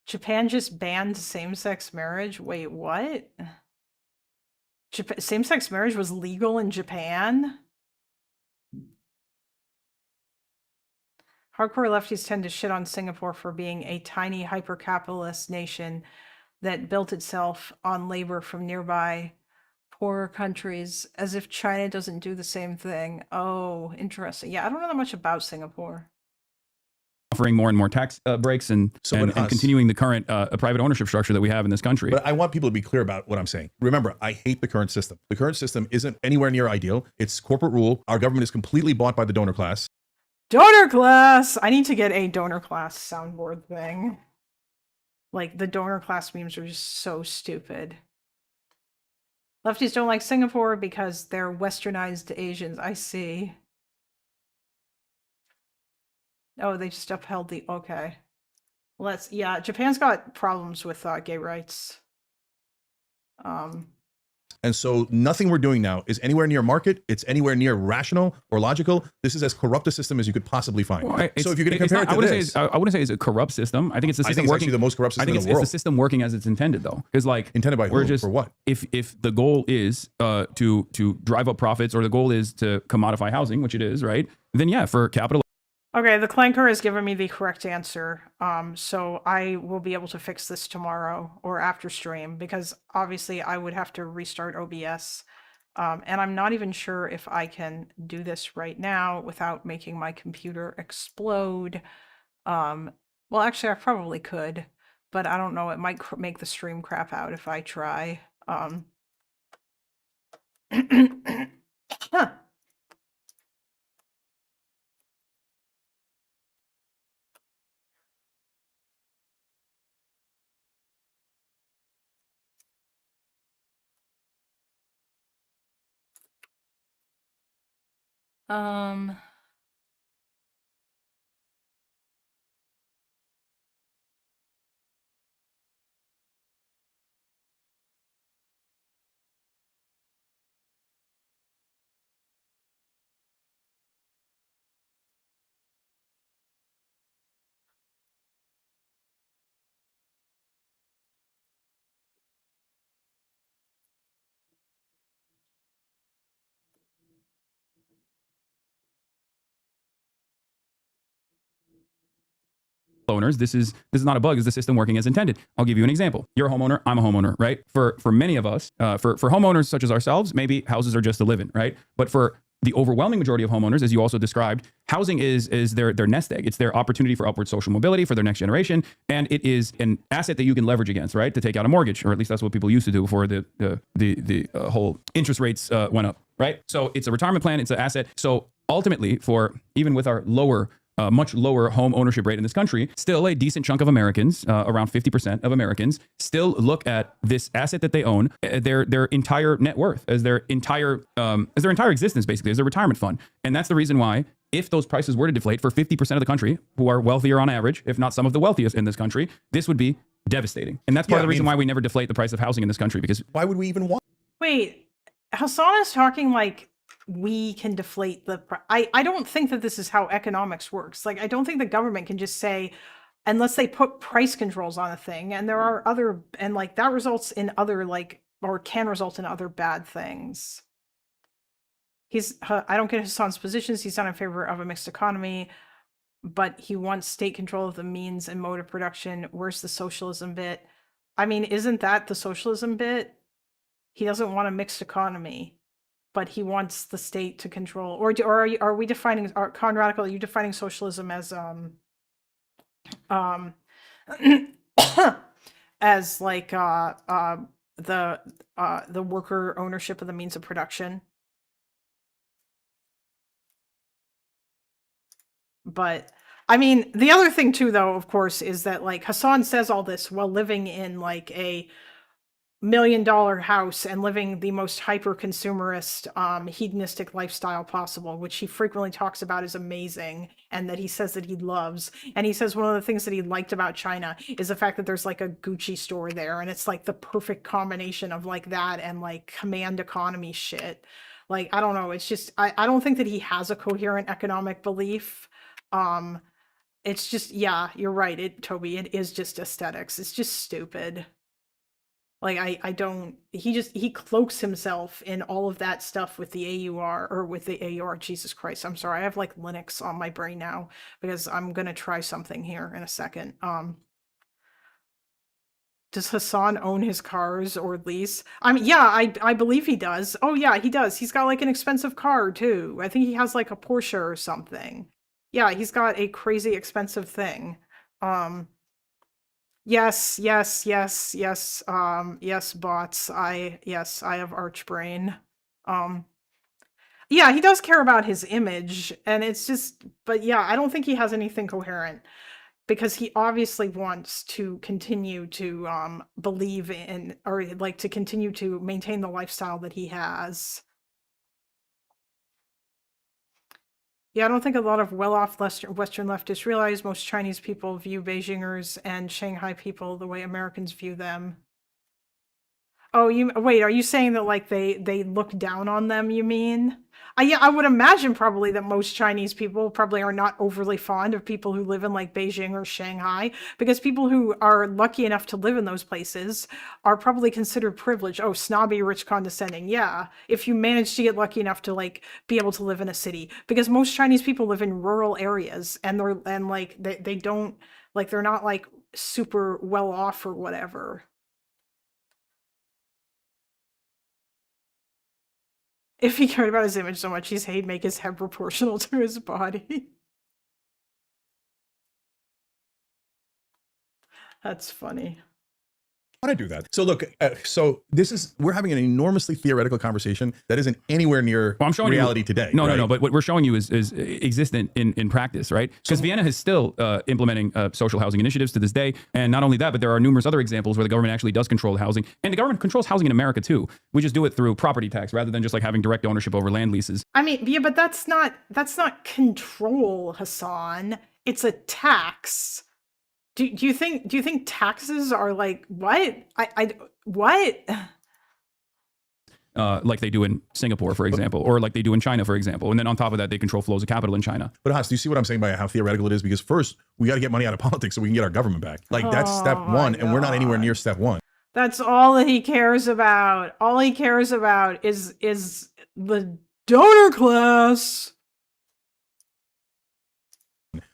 Japan just banned same-sex marriage? Wait, what? Same-sex marriage was legal in Japan? Hardcore lefties tend to shit on Singapore for being a tiny hyper-capitalist nation that built itself on labor from nearby poorer countries, as if China doesn't do the same thing. Oh, interesting. Yeah, I don't know that much about Singapore. Offering more and more tax breaks and continuing the current private ownership structure that we have in this country. But I want people to be clear about what I'm saying. Remember, I hate the current system. The current system isn't anywhere near ideal. It's corporate rule. Our government is completely bought by the donor class. Donor class! I need to get a donor class soundboard thing. Like, the donor class memes are just so stupid. Lefties don't like Singapore because they're westernized Asians. I see. Oh, they just upheld the... Okay. Yeah, Japan's got problems with gay rights. And so nothing we're doing now is anywhere near market. It's anywhere near rational or logical. This is as corrupt a system as you could possibly find. Well, so if you're going to compare it to this... I wouldn't say it's a corrupt system. I think it's a system working... actually the most corrupt system in the world. It's the system working as it's intended, though. Because like... Intended by who? For what? If the goal is to drive up profits, or the goal is to commodify housing, which it is, right? Then yeah, for capital... Okay, the Clanker has given me the correct answer. So I will be able to fix this tomorrow or after stream, because obviously I would have to restart OBS And I'm not even sure if I can do this right now without making my computer explode. Well, actually, I probably could, but I don't know. It might make the stream crap out if I try. Huh. Um, owners, this is not a bug. Is the system working as intended? I'll give you an example. You're a homeowner. I'm a homeowner, right? For many of us, for homeowners such as ourselves, maybe houses are just to live in, right? But for the overwhelming majority of homeowners, as you also described, housing is their nest egg. It's their opportunity for upward social mobility for their next generation, and it is an asset that you can leverage against, right? To take out a mortgage, or at least that's what people used to do before the whole interest rates went up, right? So it's a retirement plan. It's an asset. So ultimately, for even with our much lower home ownership rate in this country, still a decent chunk of Americans, around 50% of Americans, still look at this asset that they own, their entire net worth, as their entire existence, basically, as their retirement fund. And that's the reason why, if those prices were to deflate for 50% of the country, who are wealthier on average, if not some of the wealthiest in this country, this would be devastating. And that's part of the reason why we never deflate the price of housing in this country, because why would we even want? Wait, Hasan is talking like we can deflate the I don't think that this is how economics works. Like, I don't think the government can just say, unless they put price controls on a thing, and there are other, and like that results in other, like, or can result in other bad things. I don't get Hasan's positions. He's not in favor of a mixed economy, but he wants state control of the means and mode of production. Where's the socialism bit? I mean, isn't that the socialism bit? He doesn't want a mixed economy, but he wants the state to control. Or are we defining, Conradical, are you defining socialism as as like the worker ownership of the means of production? But I mean, the other thing too, though, of course, is that like Hasan says all this while living in like a $1 million house and living the most hyper consumerist, hedonistic lifestyle possible, which he frequently talks about is amazing and that he says that he loves. And he says one of the things that he liked about China is the fact that there's like a Gucci store there, and it's like the perfect combination of like that and like command economy shit. Like, I don't know. It's just, I don't think that he has a coherent economic belief. It's just, yeah, you're right, Toby, it is just aesthetics. It's just stupid. Like, I don't, he cloaks himself in all of that stuff with the AUR, or with the AUR, Jesus Christ, I'm sorry, I have like Linux on my brain now, because I'm gonna try something here in a second. Does Hasan own his cars or lease? I mean, yeah, I believe he does. Oh yeah, he does. He's got like an expensive car too. I think he has like a Porsche or something. Yeah, he's got a crazy expensive thing. Yes, yes, yes, yes, yes, bots. I have Archbrain. Yeah, he does care about his image, and it's just, but yeah, I don't think he has anything coherent, because he obviously wants to continue to believe in, or like to continue to maintain the lifestyle that he has. Yeah, I don't think a lot of well-off Western leftists realize most Chinese people view Beijingers and Shanghai people the way Americans view them. Oh, wait, are you saying that like they look down on them, you mean? Yeah, I would imagine probably that most Chinese people probably are not overly fond of people who live in like Beijing or Shanghai, because people who are lucky enough to live in those places are probably considered privileged. Oh, snobby, rich, condescending. Yeah, if you manage to get lucky enough to like be able to live in a city, because most Chinese people live in rural areas, and they don't, like, they're not like super well off or whatever. If he cared about his image so much, he'd make his head proportional to his body. That's funny. How would I do that? So look, so we're having an enormously theoretical conversation that isn't anywhere near reality today. No, right? no. But what we're showing you is existent in practice, right? Because Vienna is still implementing social housing initiatives to this day, and not only that, but there are numerous other examples where the government actually does control housing, and the government controls housing in America too. We just do it through property tax rather than just like having direct ownership over land leases. I mean, yeah, but that's not control, Hasan. It's a tax. Do you think taxes are like what? What? Like they do in Singapore, for example, or like they do in China, for example. And then on top of that, they control flows of capital in China. But Haas, do you see what I'm saying by how theoretical it is? Because first, we got to get money out of politics so we can get our government back. Like that's step one, and we're not anywhere near step one. That's all that he cares about. All he cares about is the donor class.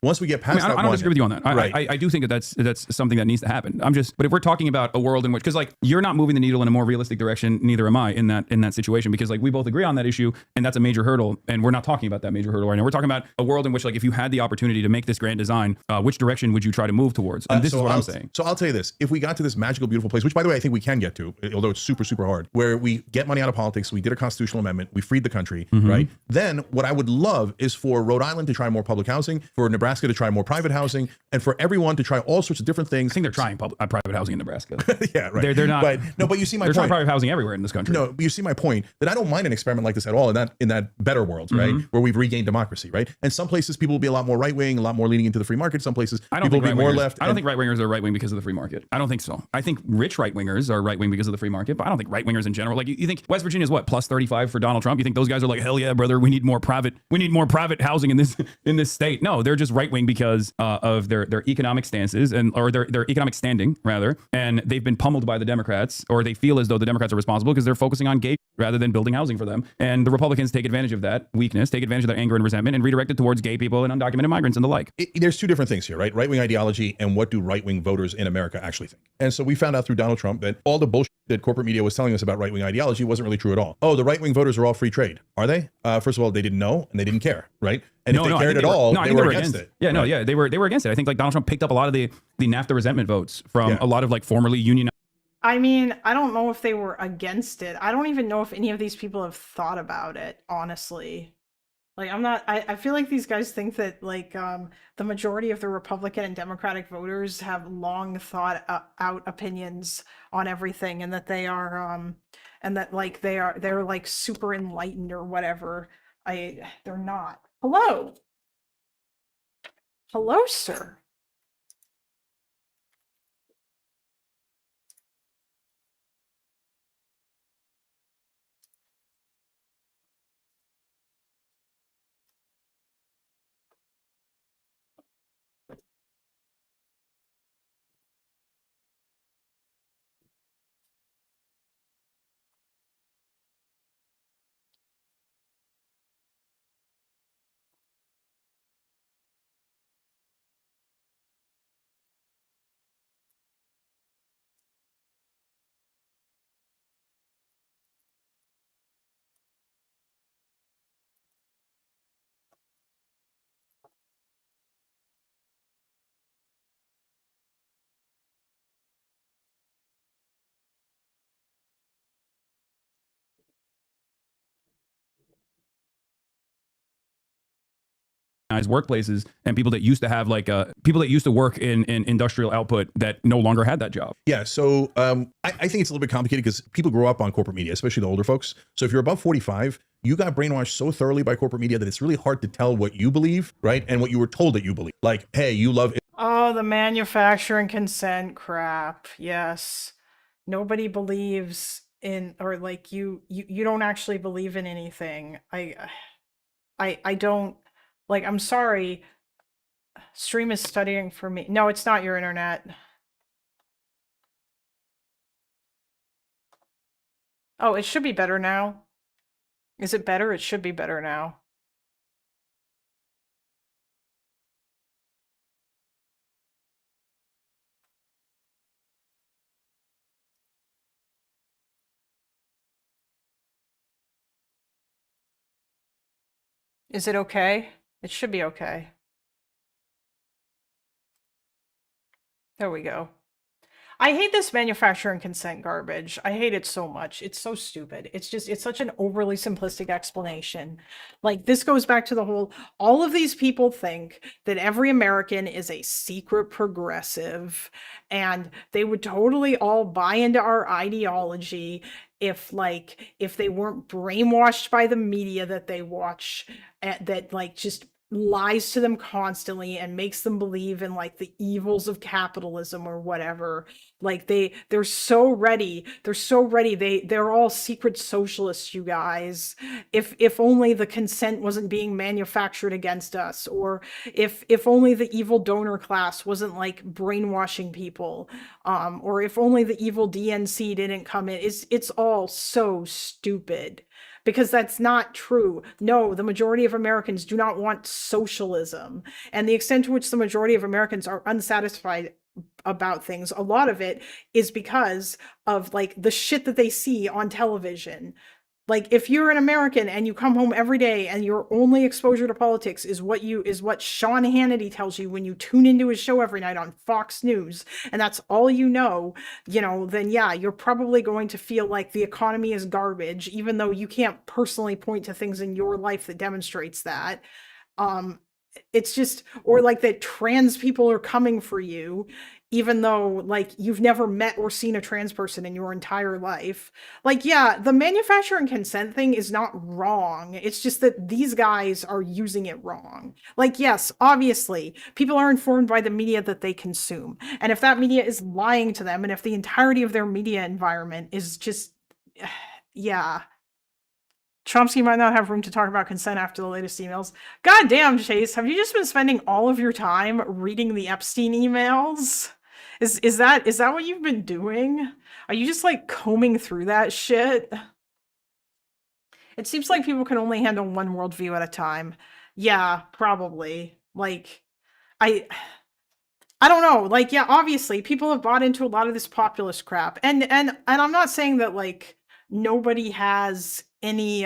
Once we get past I don't disagree with you on that. I do think that that's something that needs to happen. But if we're talking about a world in which, because like you're not moving the needle in a more realistic direction, neither am I in that situation, because like we both agree on that issue, and that's a major hurdle, and we're not talking about that major hurdle right now. We're talking about a world in which like if you had the opportunity to make this grand design, which direction would you try to move towards? And this is what I'm saying. So I'll tell you this: if we got to this magical, beautiful place, which by the way I think we can get to, although it's super, super hard, where we get money out of politics, we did a constitutional amendment, we freed the country, right? Then what I would love is for Rhode Island to try more public housing, for Nebraska to try more private housing, and for everyone to try all sorts of different things. I think they're trying private housing in Nebraska. Yeah, right. They're not. But you see my point. They're trying private housing everywhere in this country. No, but you see my point that I don't mind an experiment like this at all in that better world, right? Where we've regained democracy, right? And some places people will be a lot more right wing, a lot more leaning into the free market. Some places people will be more left. I don't think right wingers are right wing because of the free market. I don't think so. I think rich right wingers are right wing because of the free market, but I don't think right wingers in general. Like you think West Virginia is what, plus 35 for Donald Trump? You think those guys are like, hell yeah, brother, we need more private housing in this state? No, they're just right wing because of their economic stances or their economic standing rather, and they've been pummeled by the Democrats, or they feel as though the Democrats are responsible because they're focusing on gay rather than building housing for them. And the Republicans take advantage of that weakness, take advantage of their anger and resentment, and redirect it towards gay people and undocumented migrants and the like. There's two different things here, right? Right-wing ideology and what do right-wing voters in America actually think. And so we found out through Donald Trump that all the bullshit that corporate media was telling us about right-wing ideology wasn't really true at all. Oh, the right-wing voters are all free trade. Are they? First of all, they didn't know and they didn't care, right? And if they cared at all, they were against it. Yeah, no, yeah, they were against it. I think like Donald Trump picked up a lot of the NAFTA resentment votes from a lot of like formerly union. I mean, I don't know if they were against it. I don't even know if any of these people have thought about it, honestly. Like, I feel like these guys think that like the majority of the Republican and Democratic voters have long thought out opinions on everything, and that they are and that like they're like super enlightened or whatever. They're not. Hello, sir. Workplaces and people that used to have like people that used to work in industrial output that no longer had that job. Yeah, so I think it's a little bit complicated because people grow up on corporate media, especially the older folks. So if you're above 45, you got brainwashed so thoroughly by corporate media that it's really hard to tell what you believe, right? And what you were told that you believe. Like, hey, you love it. Oh, the manufacturing consent crap. Yes. Nobody believes in, or like you don't actually believe in anything. I don't, like, I'm sorry. Stream is studying for me. No, it's not your internet. Oh, it should be better now. Is it better? It should be better now. Is it okay? It should be okay. There we go. I hate this manufacturing consent garbage. I hate it so much. It's so stupid. It's such an overly simplistic explanation. Like, this goes back to the whole, all of these people think that every American is a secret progressive, and they would totally all buy into our ideology if they weren't brainwashed by the media that they watch, that like just lies to them constantly and makes them believe in like the evils of capitalism or whatever. Like they're so ready. They're all secret socialists, you guys. If only the consent wasn't being manufactured against us, or if only the evil donor class wasn't like brainwashing people, or if only the evil DNC didn't come in. It's all so stupid. Because that's not true. No, the majority of Americans do not want socialism. And the extent to which the majority of Americans are unsatisfied about things, a lot of it is because of like the shit that they see on television. Like, if you're an American and you come home every day and your only exposure to politics is what Sean Hannity tells you when you tune into his show every night on Fox News, and that's all you know, then yeah, you're probably going to feel like the economy is garbage, even though you can't personally point to things in your life that demonstrates that. It's just, or like that trans people are coming for you, even though like you've never met or seen a trans person in your entire life. Like, yeah, the manufacturing consent thing is not wrong. It's just that these guys are using it wrong. Like, yes, obviously, people are informed by the media that they consume. And if that media is lying to them, and if the entirety of their media environment is just, yeah. Chomsky might not have room to talk about consent after the latest emails. God damn, Chase, have you just been spending all of your time reading the Epstein emails? Is that what you've been doing? Are you just like combing through that shit? It seems like people can only handle one worldview at a time. Yeah, probably. Like, I don't know. Like, yeah, obviously people have bought into a lot of this populist crap. And I'm not saying that like nobody has any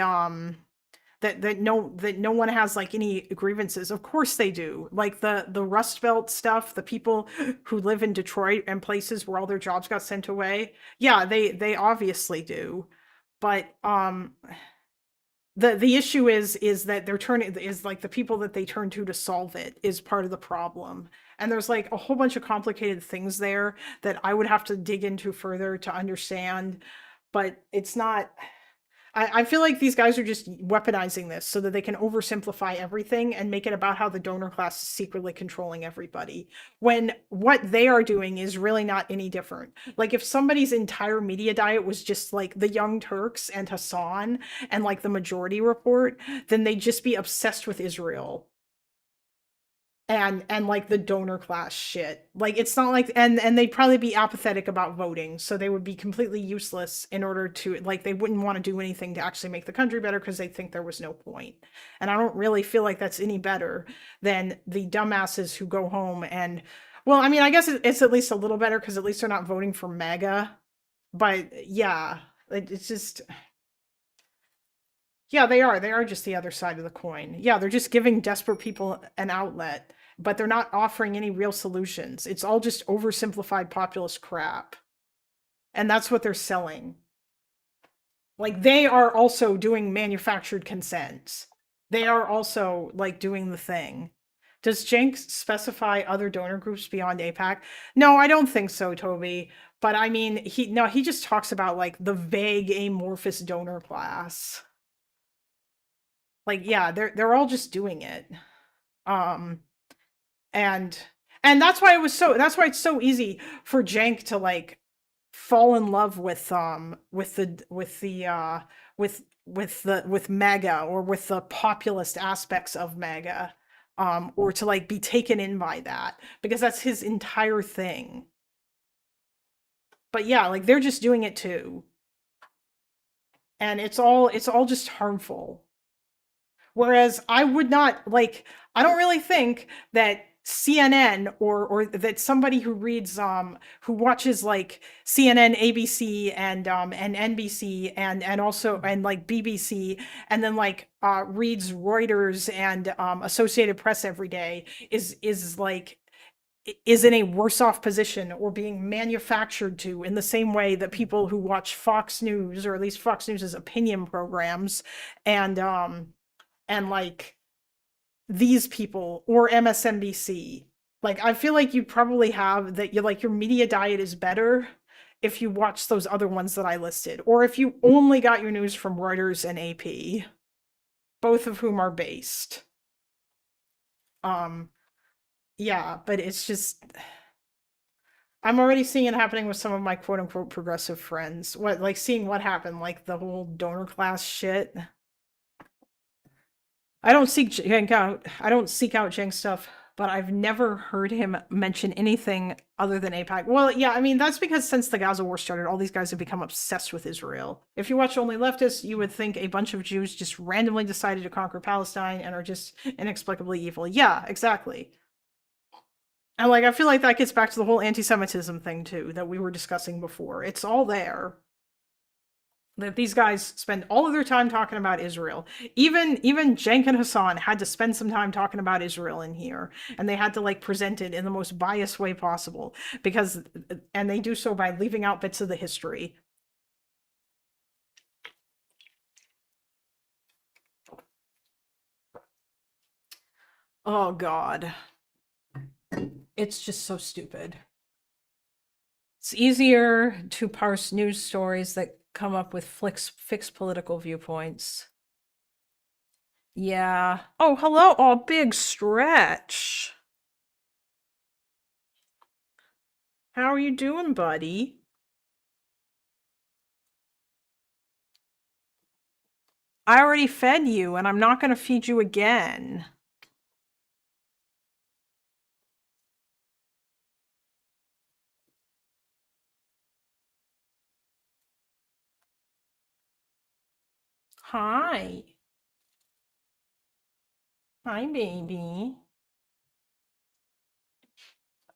that no one has like any grievances. Of course they do. Like the Rust Belt stuff, the people who live in Detroit and places where all their jobs got sent away. Yeah, they obviously do. But the issue is that the people that they turn to solve it is part of the problem. And there's like a whole bunch of complicated things there that I would have to dig into further to understand. But it's not, I feel like these guys are just weaponizing this so that they can oversimplify everything and make it about how the donor class is secretly controlling everybody, when what they are doing is really not any different. Like, if somebody's entire media diet was just like the Young Turks and Hasan and like the Majority Report, then they'd just be obsessed with Israel and like the donor class shit. Like, it's not like, and they'd probably be apathetic about voting, so they would be completely useless in order to, like, they wouldn't want to do anything to actually make the country better because they think there was no point. And I don't really feel like that's any better than the dumbasses who go home and, well, I mean, I guess it's at least a little better because at least they're not voting for MAGA. But yeah, it's just, yeah, they are just the other side of the coin. Yeah, they're just giving desperate people an outlet, but they're not offering any real solutions. It's all just oversimplified populist crap. And that's what they're selling. Like, they are also doing manufactured consents. They are also like doing the thing. Does Cenk specify other donor groups beyond AIPAC? No, I don't think so, Toby. But I mean, he just talks about like the vague amorphous donor class. Like, yeah, they're all just doing it. And that's why it's so easy for Cenk to like fall in love with MAGA, or with the populist aspects of MAGA, or to like be taken in by that, because that's his entire thing. But yeah, like, they're just doing it too. And it's all just harmful. Whereas I would not, like, I don't really think that CNN or that somebody who reads who watches like CNN, ABC and NBC and also and like BBC and then like reads Reuters and Associated Press every day is like is in a worse off position or being manufactured to in the same way that people who watch Fox News or at least Fox News's opinion programs and like these people or MSNBC. Like, I feel like you probably have that you like your media diet is better if you watch those other ones that I listed, or if you only got your news from Reuters and AP, both of whom are based. Yeah, but it's just I'm already seeing it happening with some of my quote unquote progressive friends. What like seeing what happened, like the whole donor class shit. I don't seek Cenk out. I don't seek out Cenk stuff, but I've never heard him mention anything other than AIPAC. Well, yeah, I mean, that's because since the Gaza war started, all these guys have become obsessed with Israel. If you watch Only Leftists, you would think a bunch of Jews just randomly decided to conquer Palestine and are just inexplicably evil. Yeah, exactly. And like, I feel like that gets back to the whole anti-Semitism thing too, that we were discussing before. It's all there. That these guys spend all of their time talking about Israel. Even Cenk and Hasan had to spend some time talking about Israel in here, and they had to like present it in the most biased way possible because, and they do so by leaving out bits of the history. Oh God, it's just so stupid. It's easier to parse news stories that come up with fixed political viewpoints. Yeah. Oh, hello. Oh, big stretch. How are you doing, buddy? I already fed you, and I'm not going to feed you again. Hi. Hi, baby.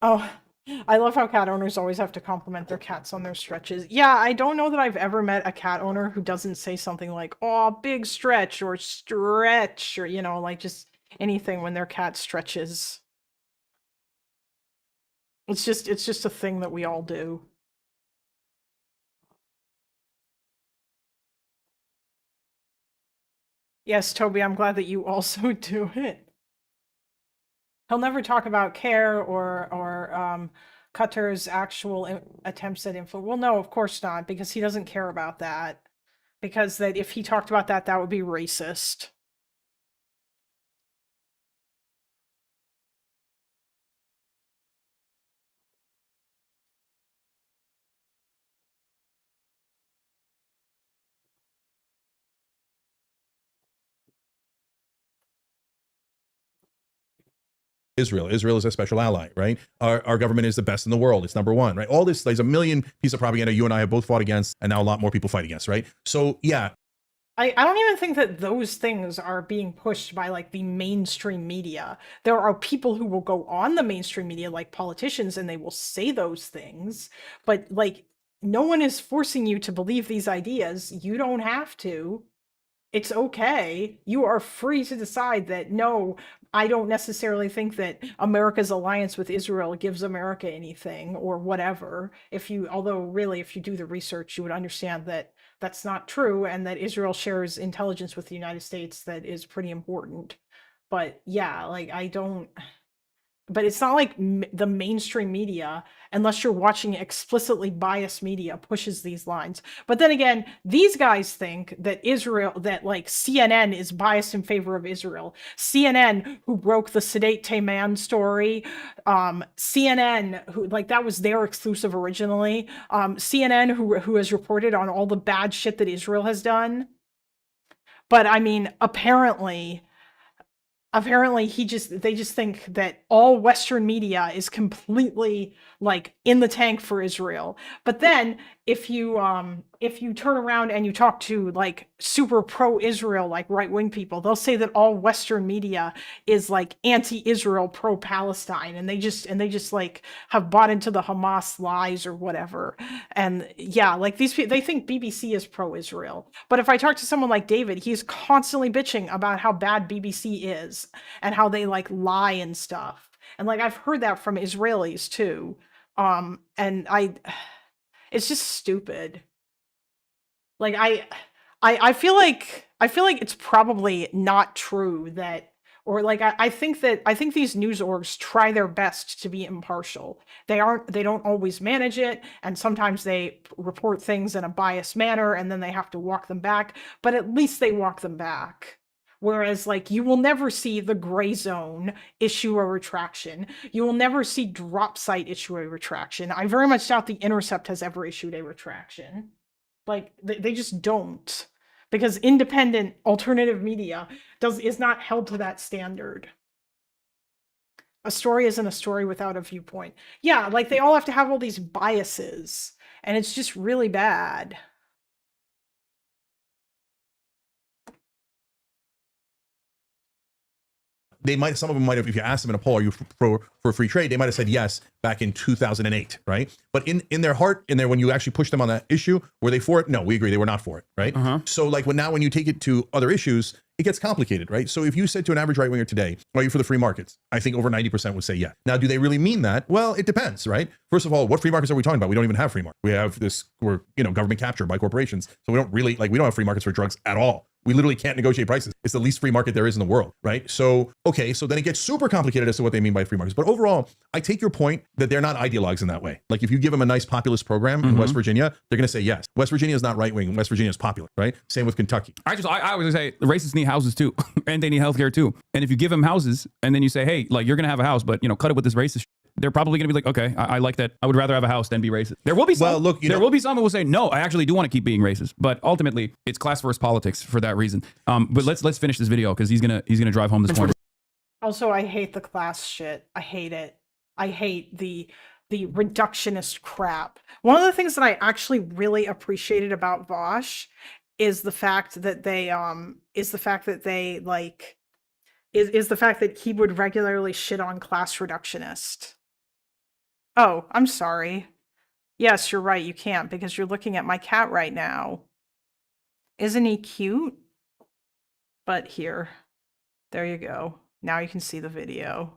Oh, I love how cat owners always have to compliment their cats on their stretches. Yeah, I don't know that I've ever met a cat owner who doesn't say something like, oh, big stretch or stretch or, you know, like just anything when their cat stretches. It's just a thing that we all do. Yes, Toby, I'm glad that you also do it. He'll never talk about care or Qatar's actual attempts at influence. Well, no, of course not, because he doesn't care about that. Because that if he talked about that, that would be racist. Israel. Israel is a special ally, right? Our government is the best in the world. It's number one, right? All this, there's a million pieces of propaganda you and I have both fought against, and now a lot more people fight against, right? So yeah. I don't even think that those things are being pushed by like the mainstream media. There are people who will go on the mainstream media, like politicians, and they will say those things, but like no one is forcing you to believe these ideas. You don't have to. It's okay. You are free to decide that, no, I don't necessarily think that America's alliance with Israel gives America anything or whatever. Although really, if you do the research, you would understand that that's not true and that Israel shares intelligence with the United States that is pretty important. But yeah, like but it's not like the mainstream media, unless you're watching explicitly biased media, pushes these lines. But then again, these guys think that that like CNN is biased in favor of Israel. CNN, who broke the Sedate Tayman story, CNN, who like that was their exclusive originally, CNN, who has reported on all the bad shit that Israel has done. But I mean, apparently apparently they just think that all Western media is completely like in the tank for Israel. But then if you turn around and you talk to like super pro-Israel, like right-wing people, they'll say that all Western media is like anti-Israel, pro-Palestine, and they just like have bought into the Hamas lies or whatever. And yeah, like these people, they think BBC is pro-Israel. But if I talk to someone like David, he's constantly bitching about how bad BBC is and how they like lie and stuff. And like I've heard that from Israelis too. And it's just stupid. Like I feel like it's probably not true that, or like I think these news orgs try their best to be impartial. They don't always manage it, and sometimes they report things in a biased manner and then they have to walk them back, but at least they walk them back. Whereas, like, you will never see the Gray Zone issue a retraction. You will never see Drop Site issue a retraction. I very much doubt The Intercept has ever issued a retraction. Like, they just don't. Because independent alternative media is not held to that standard. A story isn't a story without a viewpoint. Yeah, like, they all have to have all these biases. And it's just really bad. Some of them might have, if you asked them in a poll, are you for free trade? They might have said yes back in 2008, right? But in their heart, when you actually push them on that issue, were they for it? No, we agree, they were not for it, right? So like when you take it to other issues, it gets complicated, right? So if you said to an average right winger today, are you for the free markets? I think over 90% would say yeah. Now, do they really mean that? Well, it depends, right? First of all, what free markets are we talking about? We don't even have free markets. We have we're government captured by corporations. So we don't have free markets for drugs at all. We literally can't negotiate prices. It's the least free market there is in the world, right? So, okay, so then it gets super complicated as to what they mean by free markets. But overall, I take your point that they're not ideologues in that way. Like if you give them a nice populist program in West Virginia, they're going to say yes. West Virginia is not right-wing. West Virginia is popular, right? Same with Kentucky. I was going to say the racists need houses too, and they need healthcare too. And if you give them houses and then you say, hey, like you're going to have a house, but cut it with this racist they're probably going to be like, okay, I like that. I would rather have a house than be racist. There will be some. Well, will be some who will say, no, I actually do want to keep being racist. But ultimately, it's class versus politics for that reason. But let's finish this video because he's gonna drive home this point. Also, I hate the class shit. I hate it. I hate the reductionist crap. One of the things that I actually really appreciated about Vosh is the fact that they is the fact that he would regularly shit on class reductionist. Oh, I'm sorry. Yes, you're right, you can't because you're looking at my cat right now. Isn't he cute? But here. There you go. Now you can see the video.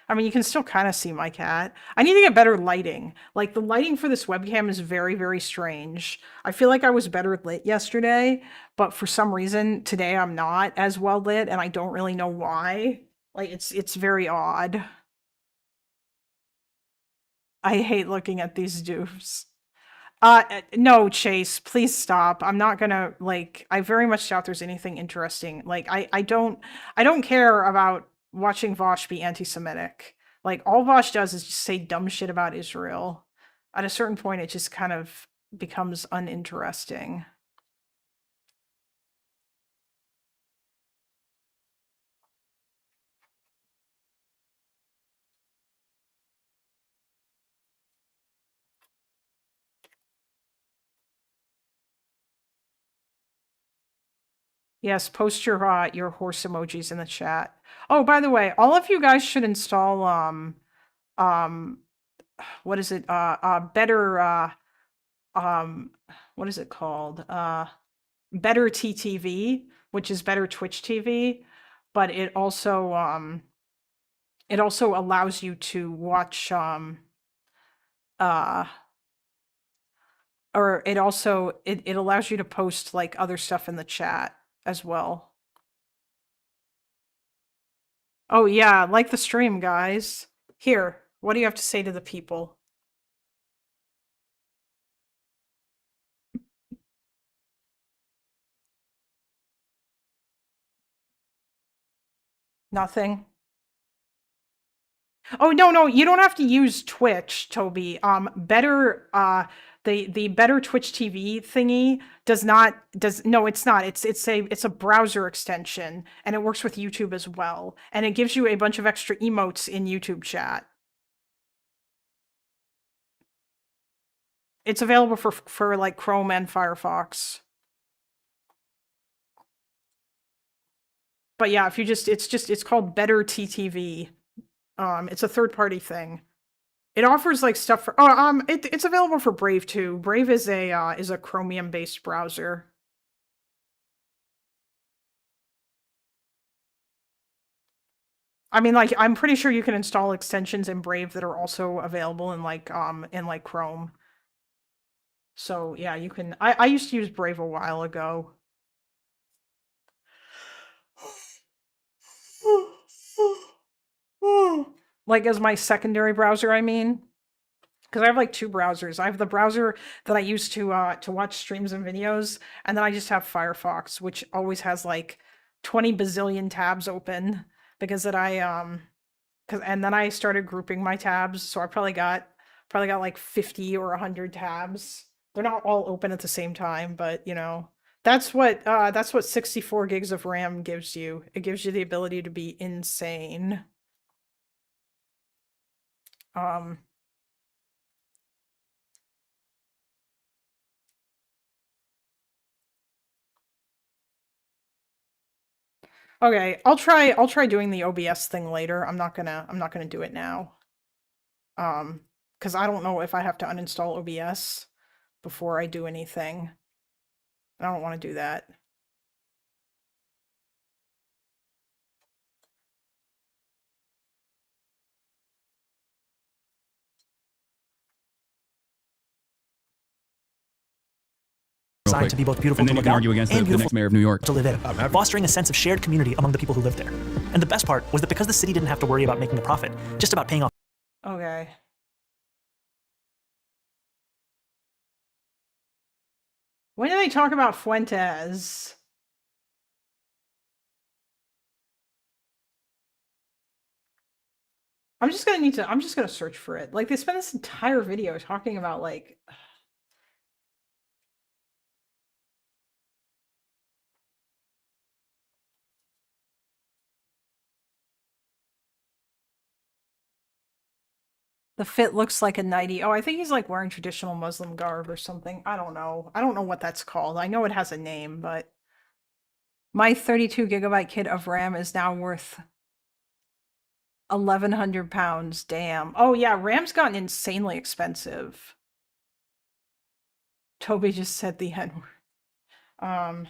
I mean, you can still kind of see my cat. I need to get better lighting. Like, the lighting for this webcam is very, very strange. I feel like I was better lit yesterday, but for some reason, today I'm not as well lit, and I don't really know why. Like, it's very odd. I hate looking at these doofs. No, Chase, please stop. I'm not gonna, like, I very much doubt there's anything interesting. Like, I don't care about watching Vosh be anti-Semitic. Like, all Vosh does is just say dumb shit about Israel. At a certain point, it just kind of becomes uninteresting. Yes, post your horse emojis in the chat. Oh, by the way, all of you guys should install what is it? Better what is it called? Better TTV, which is Better Twitch TV, but it also allows you to watch or it allows you to post like other stuff in the chat as well. Oh yeah, like the stream, guys. Here, what do you have to say to the people? Nothing. Oh no, you don't have to use Twitch, Toby. Better The Better Twitch TV thingy no, it's not. It's a browser extension, and it works with YouTube as well, and it gives you a bunch of extra emotes in YouTube chat. It's available for like Chrome and Firefox. But yeah, if you it's called Better TTV. It's a third-party thing. It offers like stuff for it's available for Brave too. Brave is a Chromium-based browser. I mean, like, I'm pretty sure you can install extensions in Brave that are also available in like Chrome. So yeah, you can. I used to use Brave a while ago. Like as my secondary browser, I mean. Because I have like two browsers. I have the browser that I use to watch streams and videos, and then I just have Firefox, which always has like 20 bazillion tabs open because and then I started grouping my tabs, so I probably got like 50 or 100 tabs. They're not all open at the same time, but you know, that's what 64 gigs of RAM gives you. It gives you the ability to be insane. Okay, I'll try doing the OBS thing later. I'm not gonna do it now. Because I don't know if I have to uninstall OBS before I do anything. I don't want to do that. Designed to be both beautiful And then to you look can at argue against and the beautiful next mayor of New York. to live in, fostering a sense of shared community among the people who live there. And the best part was that because the city didn't have to worry about making a profit, just about paying off. Okay. When do they talk about Fuentes? I'm just gonna search for it. Like, they spend this entire video talking about like the fit looks like a nightie. Oh, I think he's like wearing traditional Muslim garb or something. I don't know. I don't know what that's called. I know it has a name, but my 32 gigabyte kit of RAM is now worth 1,100 pounds. Damn. Oh yeah, RAM's gotten insanely expensive. Toby just said the N-word.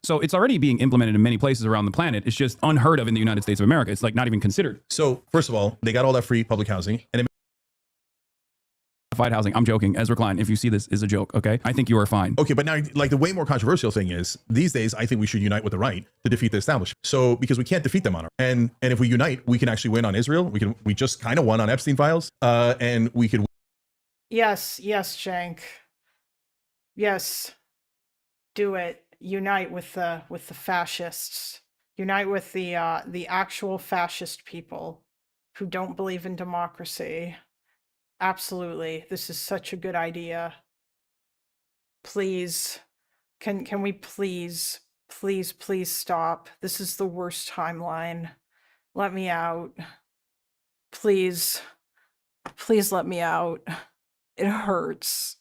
So it's already being implemented in many places around the planet. It's just unheard of in the United States of America. It's like not even considered. So first of all, they got all that free public housing, and it Housing. I'm joking. Ezra Klein, if you see this, is a joke, okay? I think you are fine. Okay, but now, like, the way more controversial thing is, these days, I think we should unite with the right to defeat the establishment. So, because we can't defeat them on our, and if we unite, we can actually win on Israel. We just kind of won on Epstein files, and we could. Yes, Shank. Yes. Do it. Unite with the fascists. Unite with the actual fascist people who don't believe in democracy. Absolutely. This is such a good idea. Please. Can we please stop? This is the worst timeline. Let me out. Please. Please let me out. It hurts.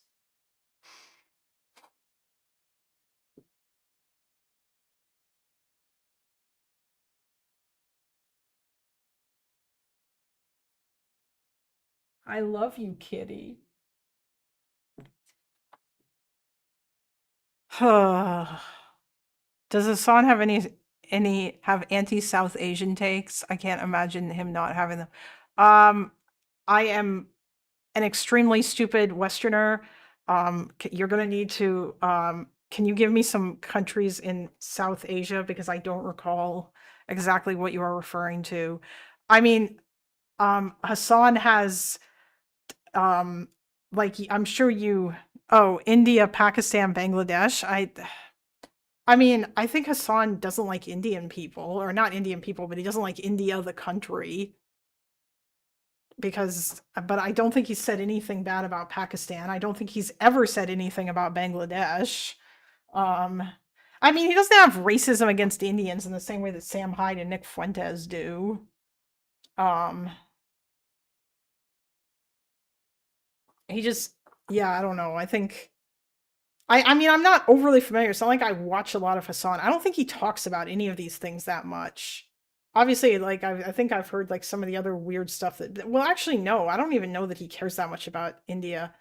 I love you, kitty. Does Hasan have any have anti-South Asian takes. I can't imagine him not having them. I am an extremely stupid Westerner. You're gonna need to. Can you give me some countries in South Asia because I don't recall exactly what you are referring to. I mean, Hasan has, like I'm sure you. Oh, India, Pakistan, Bangladesh. I mean, I think Hasan doesn't like Indian people, or not Indian people, but he doesn't like India, the country. But I don't think he said anything bad about Pakistan. I don't think he's ever said anything about Bangladesh. I mean, he doesn't have racism against Indians in the same way that Sam Hyde and Nick Fuentes do. He just, yeah, I don't know. I think, I mean, I'm not overly familiar. It's not like I watch a lot of Hasan. I don't think he talks about any of these things that much. Obviously, like, I think I've heard, like, some of the other weird stuff well, actually, no, I don't even know that he cares that much about India.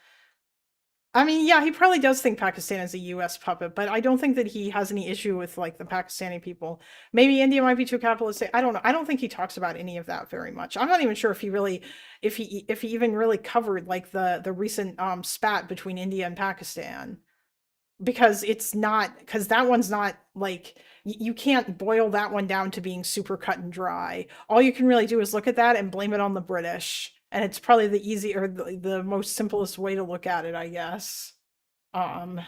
I mean, yeah, he probably does think Pakistan is a US puppet, but I don't think that he has any issue with, like, the Pakistani people. Maybe India might be too capitalistic. I don't know. I don't think he talks about any of that very much. I'm not even sure if he even really covered, like, the recent spat between India and Pakistan. Because that one's not, like, you can't boil that one down to being super cut and dry. All you can really do is look at that and blame it on the British. And it's probably the easy, or the most simplest way to look at it, I guess. And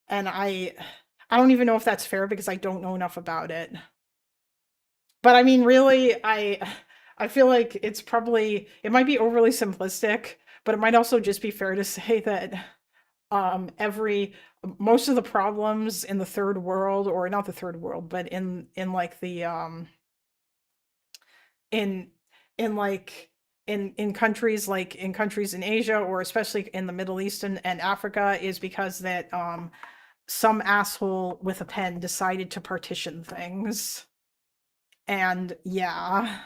I don't even know if that's fair because I don't know enough about it. But I mean, really, I feel like it might be overly simplistic, but it might also just be fair to say that most of the problems in the third world, or not the third world, but in like the in countries in Asia, or especially in the Middle East and Africa, is because that some asshole with a pen decided to partition things. And yeah.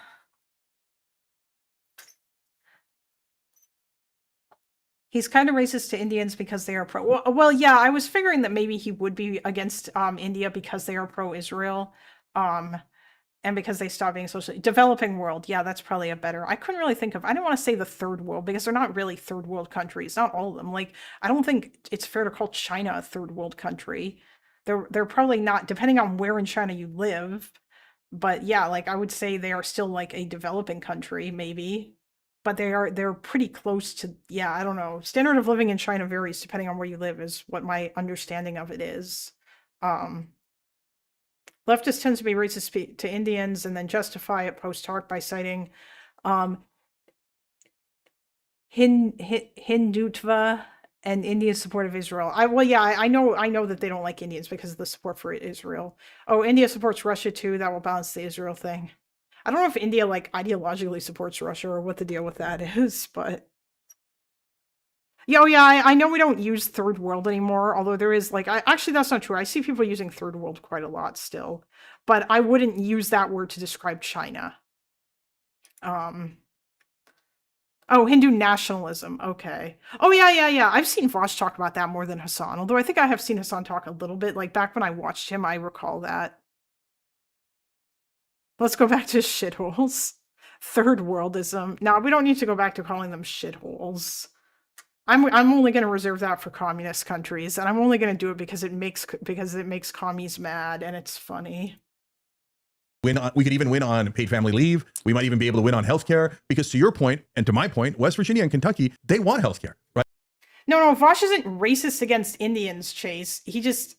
He's kind of racist to Indians because they are pro. Well, yeah, I was figuring that maybe he would be against India because they are pro-Israel, and because they stopped being socially developing world. Yeah, that's probably a better. I couldn't really think of. I don't want to say the third world because they're not really third world countries. Not all of them. Like, I don't think it's fair to call China a third world country. They're probably not, depending on where in China you live. But yeah, like, I would say they are still like a developing country, maybe. But they're pretty close to, yeah, I don't know. Standard of living in China varies depending on where you live, is what my understanding of it is. Leftists tend to be racist to Indians and then justify it post hoc by citing Hindutva and India's support of Israel. I know that they don't like Indians because of the support for Israel. Oh, India supports Russia too. That will balance the Israel thing. I don't know if India, like, ideologically supports Russia or what the deal with that is, but I know we don't use third world anymore, although there is, like, actually that's not true. I see people using third world quite a lot still, but I wouldn't use that word to describe China. Oh, Hindu nationalism. Okay. Oh, yeah. I've seen Vosh talk about that more than Hasan, although I think I have seen Hasan talk a little bit. Like, back when I watched him, I recall that. Let's go back to shitholes. Third worldism. Now, we don't need to go back to calling them shitholes. I'm only going to reserve that for communist countries, and I'm only going to do it because it makes commies mad and it's funny. We could even win on paid family leave. We might even be able to win on healthcare, because to your point and to my point, West Virginia and Kentucky, they want healthcare, right? No, Vosh isn't racist against Indians, Chase. He just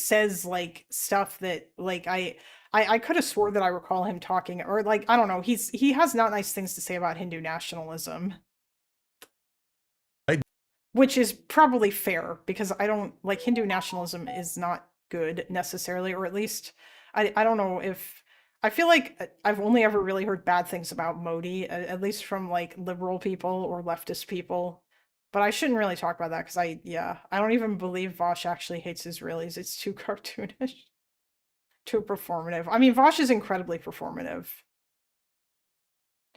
says, like, stuff that, like, I could have swore that I recall him talking, or, like, I don't know. He has not nice things to say about Hindu nationalism. Which is probably fair, because I don't, like, Hindu nationalism is not good necessarily, or at least I don't know if, I feel like I've only ever really heard bad things about Modi, at least from, like, liberal people or leftist people. But I shouldn't really talk about that because I don't even believe Vosh actually hates Israelis. It's too cartoonish. Too performative. I mean, Vosh is incredibly performative.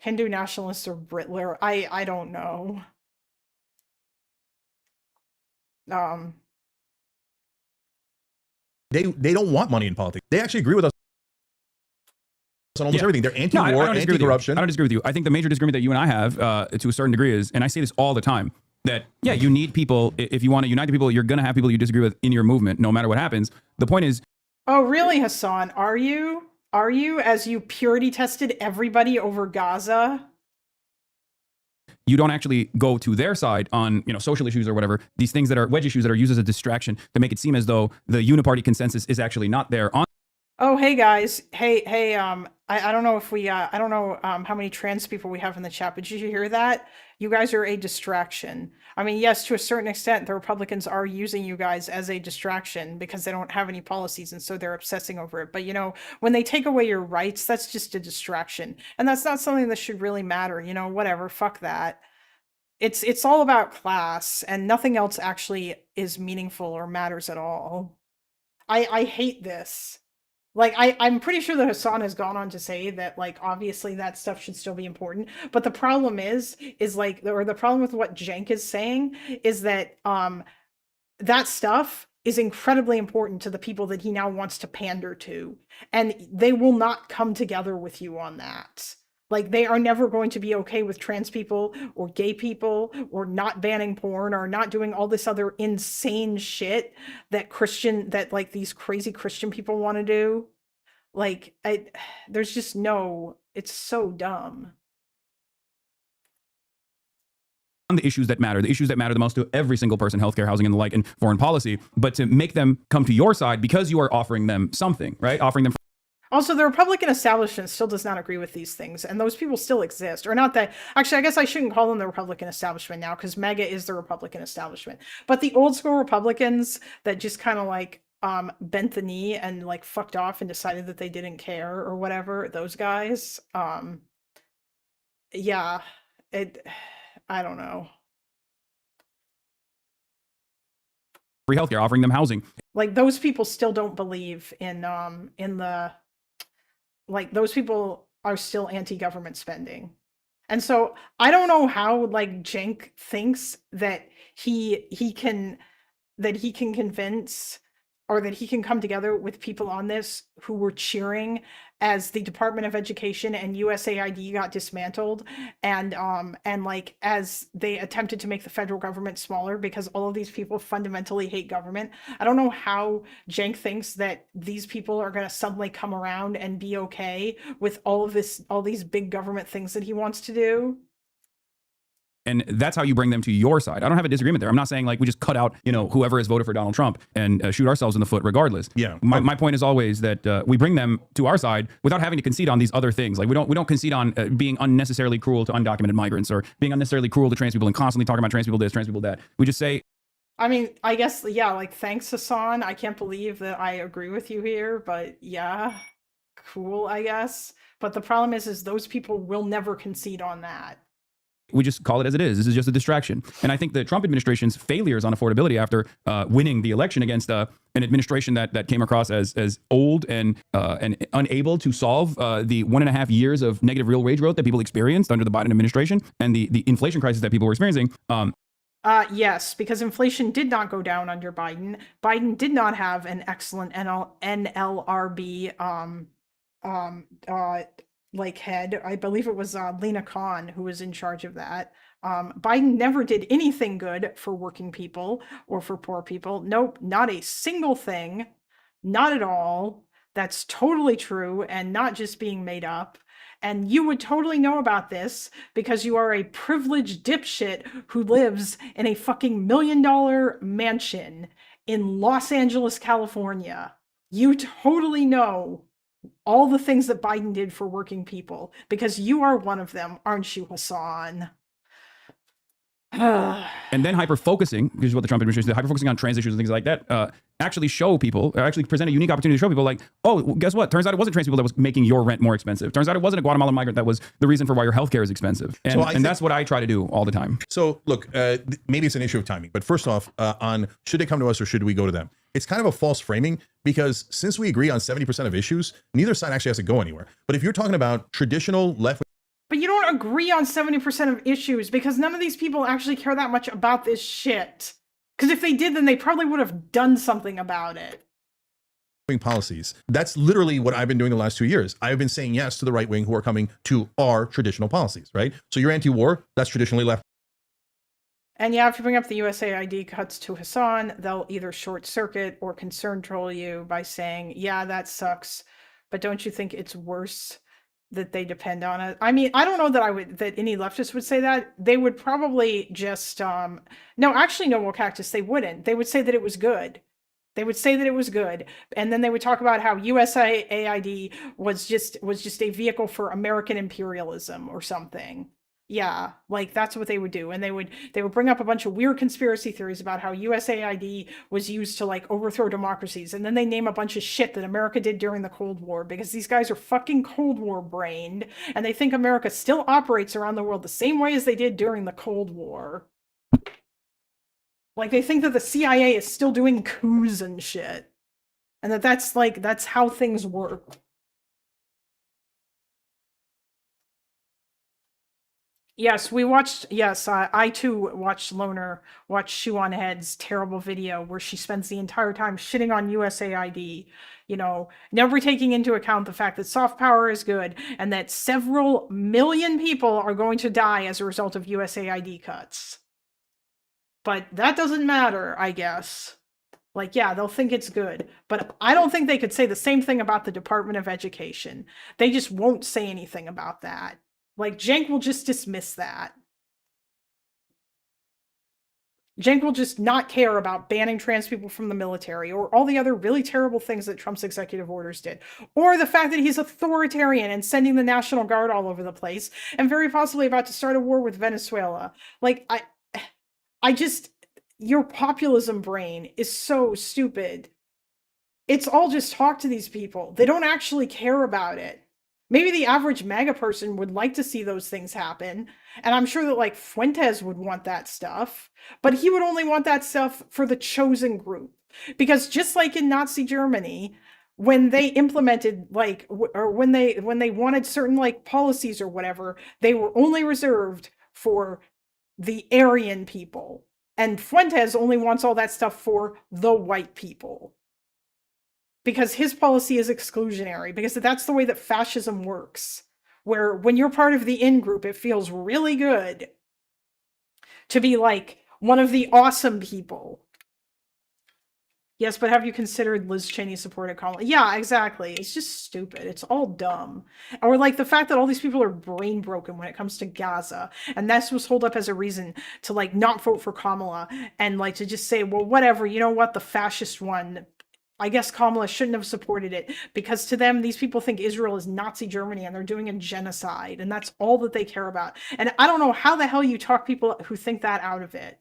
Hindu nationalists or Britler, I don't know. They don't want money in politics. They actually agree with us on almost everything. They're No, anti-war, I don't disagree with you. anti-corruption. I don't disagree with you. I think the major disagreement that you and I have, to a certain degree, is, and I say this all the time, that yeah, you need people. If you want to unite the people, you're going to have people you disagree with in your movement, no matter what happens. The point is, Oh, really, Hasan? Are you? Are you, as you purity tested everybody over Gaza? you don't actually go to their side on, you know, social issues or whatever, these things that are wedge issues that are used as a distraction to make it seem as though the uniparty consensus is actually not there. Oh, hey guys. Hey, I don't know if we, I don't know how many trans people we have in the chat, but did you hear that? You guys are a distraction. I mean, yes, to a certain extent, the Republicans are using you guys as a distraction because they don't have any policies and so they're obsessing over it. But you know, when they take away your rights, that's just a distraction. And that's not something that should really matter, you know, whatever, fuck that. It's all about class and nothing else actually is meaningful or matters at all. I hate this. Like, I'm pretty sure that Hasan has gone on to say that, like, obviously that stuff should still be important. But the problem is like, or the problem with what Cenk is saying is that that stuff is incredibly important to the people that he now wants to pander to. And they will not come together with you on that. Like, they are never going to be okay with trans people or gay people or not banning porn or not doing all this other insane shit that like these crazy Christian people want to do. Like, there's just no, it's so dumb. On the issues that matter the most to every single person, healthcare, housing, and the like, and foreign policy, but to make them come to your side because you are offering them something, right? Offering them. Also, the Republican establishment still does not agree with these things, and those people still exist. Or not that, actually, I guess I shouldn't call them the Republican establishment now, because MAGA is the Republican establishment. But the old school Republicans that just kind of like bent the knee and like fucked off and decided that they didn't care or whatever, those guys, yeah, I don't know. Free healthcare, offering them housing. Like, those people still don't believe in the, like, those people are still anti-government spending. And so I don't know how, like, Cenk thinks that he can convince, or that he can come together with people on this who were cheering as the Department of Education and USAID got dismantled, and like as they attempted to make the federal government smaller because all of these people fundamentally hate government. I don't know how Cenk thinks that these people are going to suddenly come around and be okay with all these big government things that he wants to do. And that's how you bring them to your side. I don't have a disagreement there. I'm not saying like we just cut out, you know, whoever has voted for Donald Trump and shoot ourselves in the foot regardless. Yeah. My point is always that we bring them to our side without having to concede on these other things. Like we don't concede on being unnecessarily cruel to undocumented migrants or being unnecessarily cruel to trans people and constantly talking about trans people this, trans people that. We just say, I mean, I guess, yeah, like, thanks, Hasan. I can't believe that I agree with you here, but yeah, cool, I guess. But the problem is those people will never concede on that. we just call it as it is. This is just a distraction. And I think the Trump administration's failures on affordability after winning the election against an administration that came across as old and unable to solve the 1.5 years of negative real wage growth that people experienced under the Biden administration and the inflation crisis that people were experiencing. Yes, because inflation did not go down under Biden. Biden did not have an excellent NLRB like head. I believe it was Lena Khan who was in charge of that. Biden never did anything good for working people or for poor people. Nope, not a single thing. Not at all. That's totally true and not just being made up. And you would totally know about this because you are a privileged dipshit who lives in a fucking $1 million mansion in Los Angeles, California. You totally know all the things that Biden did for working people because you are one of them, aren't you, Hasan? And then hyper-focusing, which is what the Trump administration did, hyper-focusing on trans issues and things like that, actually show people, or actually present a unique opportunity to show people like, oh, well, guess what? Turns out it wasn't trans people that was making your rent more expensive. Turns out it wasn't a Guatemalan migrant that was the reason for why your healthcare is expensive. And, and that's what I try to do all the time. So look, maybe it's an issue of timing, but first off, on should they come to us or should we go to them? It's kind of a false framing because since we agree on 70% of issues, neither side actually has to go anywhere. But if you're talking about traditional left, but you don't agree on 70% of issues because none of these people actually care that much about this shit. Because if they did, then they probably would have done something about it. wing policies. That's literally what I've been doing the last 2 years. I've been saying yes to the right wing who are coming to our traditional policies, right? So you're anti-war, that's traditionally left. And yeah, if you bring up the USAID cuts to Hasan, they'll either short circuit or concern troll you by saying, yeah, that sucks, but don't you think it's worse that they depend on it? I mean, I don't know that any leftist would say that. They would probably just, no, actually, no, Cactus, they wouldn't. They would say that it was good. They would say that it was good, and then they would talk about how USAID was just a vehicle for American imperialism or something. Yeah, like that's what they would do, and they would bring up a bunch of weird conspiracy theories about how USAID was used to like overthrow democracies, and then they name a bunch of shit that America did during the Cold War because these guys are fucking Cold War brained, and they think America still operates around the world the same way as they did during the Cold War. Like, they think that the CIA is still doing coups and shit. And that's how things work. Yes, I too watched Loner watch Shoe on Head's terrible video where she spends the entire time shitting on USAID, never taking into account the fact that soft power is good and that several million people are going to die as a result of USAID cuts. But that doesn't matter, I guess. Like, yeah, they'll think it's good. But I don't think they could say the same thing about the Department of Education. They just won't say anything about that. Like, Cenk will just dismiss that. Cenk will just not care about banning trans people from the military or all the other really terrible things that Trump's executive orders did. Or the fact that he's authoritarian and sending the National Guard all over the place and very possibly about to start a war with Venezuela. Like, your populism brain is so stupid. It's all just talk to these people. They don't actually care about it. Maybe the average MAGA person would like to see those things happen. And I'm sure that like Fuentes would want that stuff, but he would only want that stuff for the chosen group. Because just like in Nazi Germany, when they implemented or when they wanted certain like policies or whatever, they were only reserved for the Aryan people. And Fuentes only wants all that stuff for the white people. Because his policy is exclusionary, because that's the way that fascism works. Where when you're part of the in-group, it feels really good to be like one of the awesome people. Yes, but have you considered Liz Cheney supported Kamala? Yeah, exactly. It's just stupid. It's all dumb. Or like the fact that all these people are brain broken when it comes to Gaza. And this was hold up as a reason to like not vote for Kamala and like to just say, well, whatever, you know what, the fascist one, I guess Kamala shouldn't have supported it because to them, these people think Israel is Nazi Germany and they're doing a genocide. And that's all that they care about. And I don't know how the hell you talk people who think that out of it.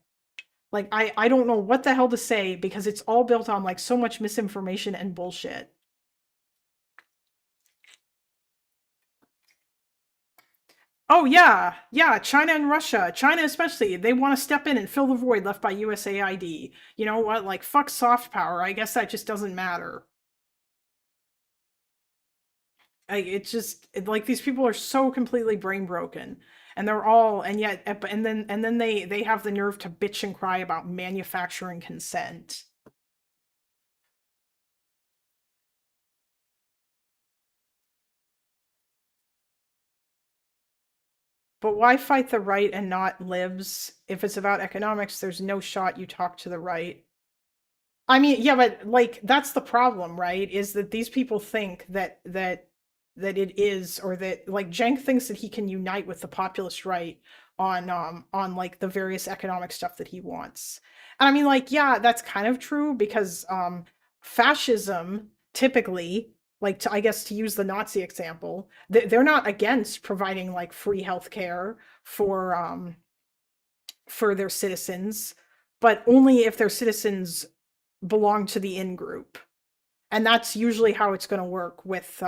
Like, I don't know what the hell to say because it's all built on like so much misinformation and bullshit. Oh yeah, China and Russia, China especially, they want to step in and fill the void left by USAID. You know what, like fuck soft power, I guess that just doesn't matter. It's just like these people are so completely brain broken. And they're all, and then they have the nerve to bitch and cry about manufacturing consent. But why fight the right and not libs? If it's about economics, there's no shot you talk to the right. I mean, yeah, but like that's the problem, right? Is that these people think that it is, or that like Cenk thinks that he can unite with the populist right on like the various economic stuff that he wants. And I mean, like, yeah, that's kind of true because fascism typically, like I guess to use the Nazi example, they're not against providing like free healthcare for their citizens, but only if their citizens belong to the in-group. And that's usually how it's going to work with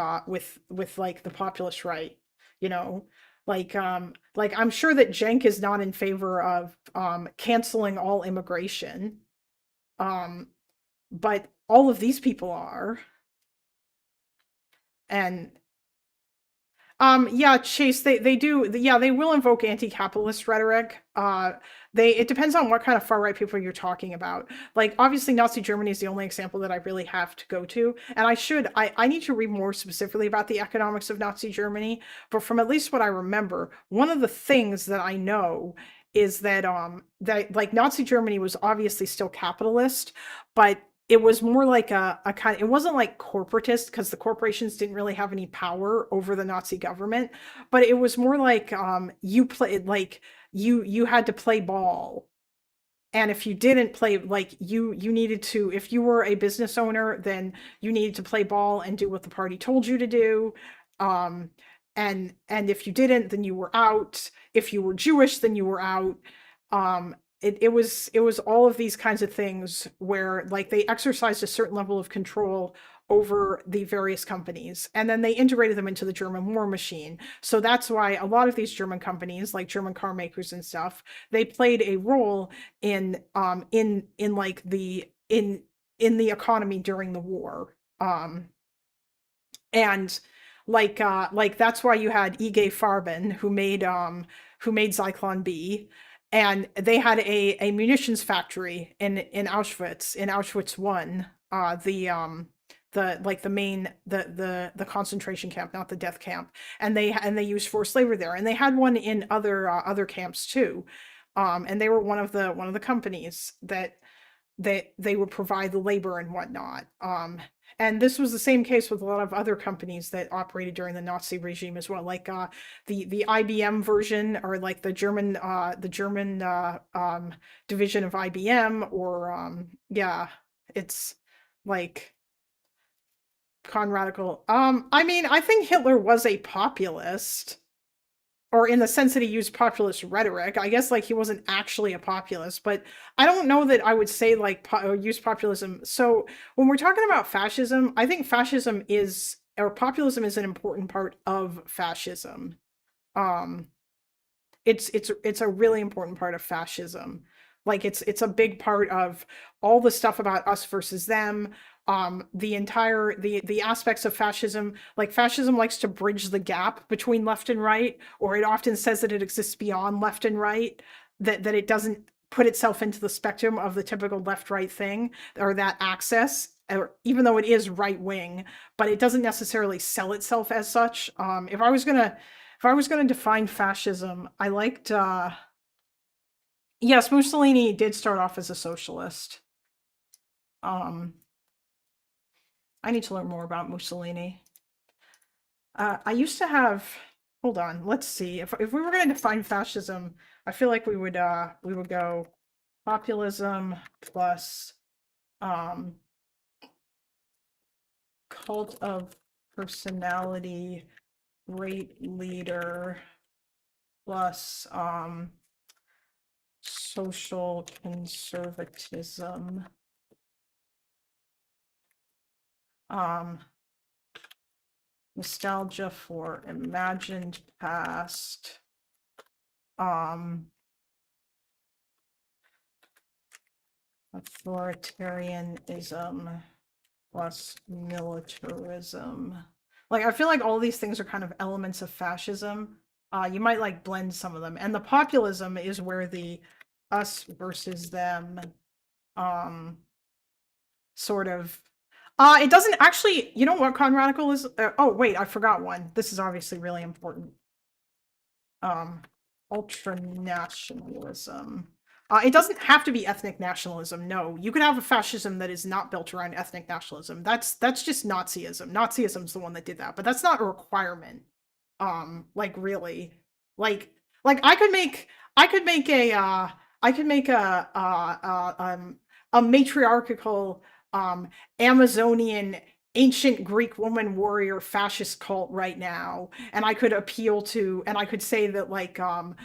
like the populist right, like I'm sure that Cenk is not in favor of canceling all immigration, but all of these people are, and Yeah, Chase, they do, yeah, they will invoke anti-capitalist rhetoric. It depends on what kind of far right people you're talking about. Like, obviously, Nazi Germany is the only example that I really have to go to, and I need to read more specifically about the economics of Nazi Germany. But from at least what I remember, one of the things that I know is that that like Nazi Germany was obviously still capitalist, but it was more like a kind, it wasn't like corporatist, because the corporations didn't really have any power over the Nazi government, but it was more like you played, like you had to play ball, and if you didn't play, like you needed to, if you were a business owner, then you needed to play ball and do what the party told you to do. um and if you didn't, then you were out. If you were Jewish, then you were out. It was all of these kinds of things where, like, they exercised a certain level of control over the various companies, and then they integrated them into the German war machine. So that's why a lot of these German companies, like German car makers and stuff, they played a role in like in the economy during the war. And like that's why you had IG Farben, who made Zyklon B, and they had a munitions factory in Auschwitz 1, the main, the concentration camp, not the death camp. And they used forced labor there, and they had one in other camps too. And they were one of the companies that they would provide the labor and whatnot. And this was the same case with a lot of other companies that operated during the Nazi regime as well, like the IBM version, or like the German division of IBM, or yeah, it's like Conradical. I mean, I think Hitler was a populist, or in the sense that he used populist rhetoric. I guess, like, he wasn't actually a populist, but I don't know that I would say like use populism. So when we're talking about fascism, I think fascism is, or populism is, an important part of fascism. It's a really important part of fascism. Like, it's a big part of all the stuff about us versus them. The entire the aspects of fascism, like fascism likes to bridge the gap between left and right, or it often says that it exists beyond left and right, that it doesn't put itself into the spectrum of the typical left-right thing, or that access, or even though it is right wing, but it doesn't necessarily sell itself as such. If I was gonna define fascism, I liked yes, Mussolini did start off as a socialist. I need to learn more about Mussolini. I used to have, hold on, let's see. If we were going to define fascism, I feel like we would go populism plus cult of personality, great leader, plus social conservatism. Nostalgia for imagined past. Authoritarianism plus militarism. Like, I feel like all these things are kind of elements of fascism. You might like blend some of them. And the populism is where the us versus them sort of it doesn't actually, you know what Conradical is? Oh wait, I forgot one. This is obviously really important. Ultranationalism. It doesn't have to be ethnic nationalism. No, you could have a fascism that is not built around ethnic nationalism. That's just Nazism. Nazism's the one that did that, but that's not a requirement. Like, really, like I could make a matriarchal Amazonian ancient Greek woman warrior fascist cult right now, and I could appeal to, and I could say that, like, that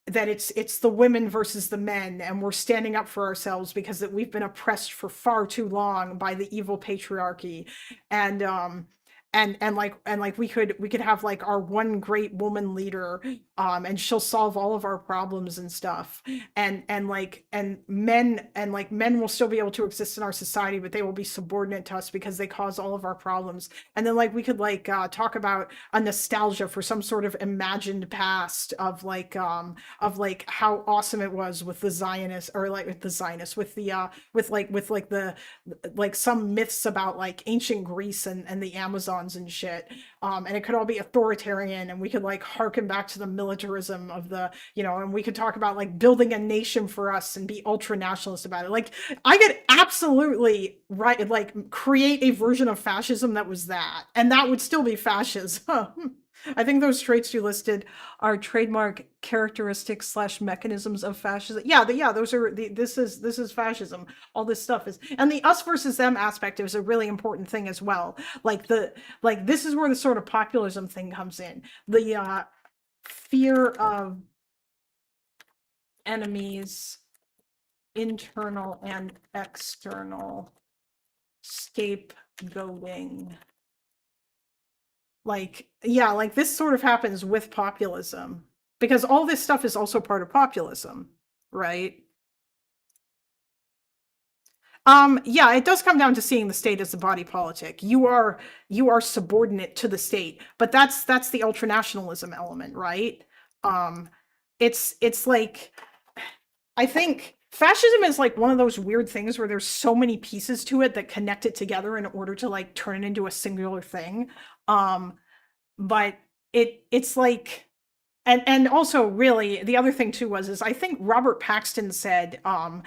it's the women versus the men, and we're standing up for ourselves because that we've been oppressed for far too long by the evil patriarchy, and and we could have like our one great woman leader, and she'll solve all of our problems and stuff, and men will still be able to exist in our society, but they will be subordinate to us because they cause all of our problems. And then like we could like talk about a nostalgia for some sort of imagined past of like how awesome it was with the Zionists, or like with the Zionists, with the some myths about like ancient Greece and the Amazons and shit. And it could all be authoritarian, and we could like harken back to the militarism of the, and we could talk about like building a nation for us and be ultra nationalist about it. Like I could absolutely create a version of fascism that was that, and that would still be fascism. I think those traits you listed are trademark characteristics / mechanisms of fascism. Yeah, those are this is fascism. All this stuff is, and the us versus them aspect is a really important thing as well. This is where the sort of populism thing comes in. The fear of enemies, internal and external, scapegoating. This sort of happens with populism, because all this stuff is also part of populism, right? It does come down to seeing the state as a body politic. You are subordinate to the state, but that's the ultranationalism element, right? It's like, I think fascism is like one of those weird things where there's so many pieces to it that connect it together in order to like turn it into a singular thing. But it's like, and also really the other thing too is I think Robert Paxton said, I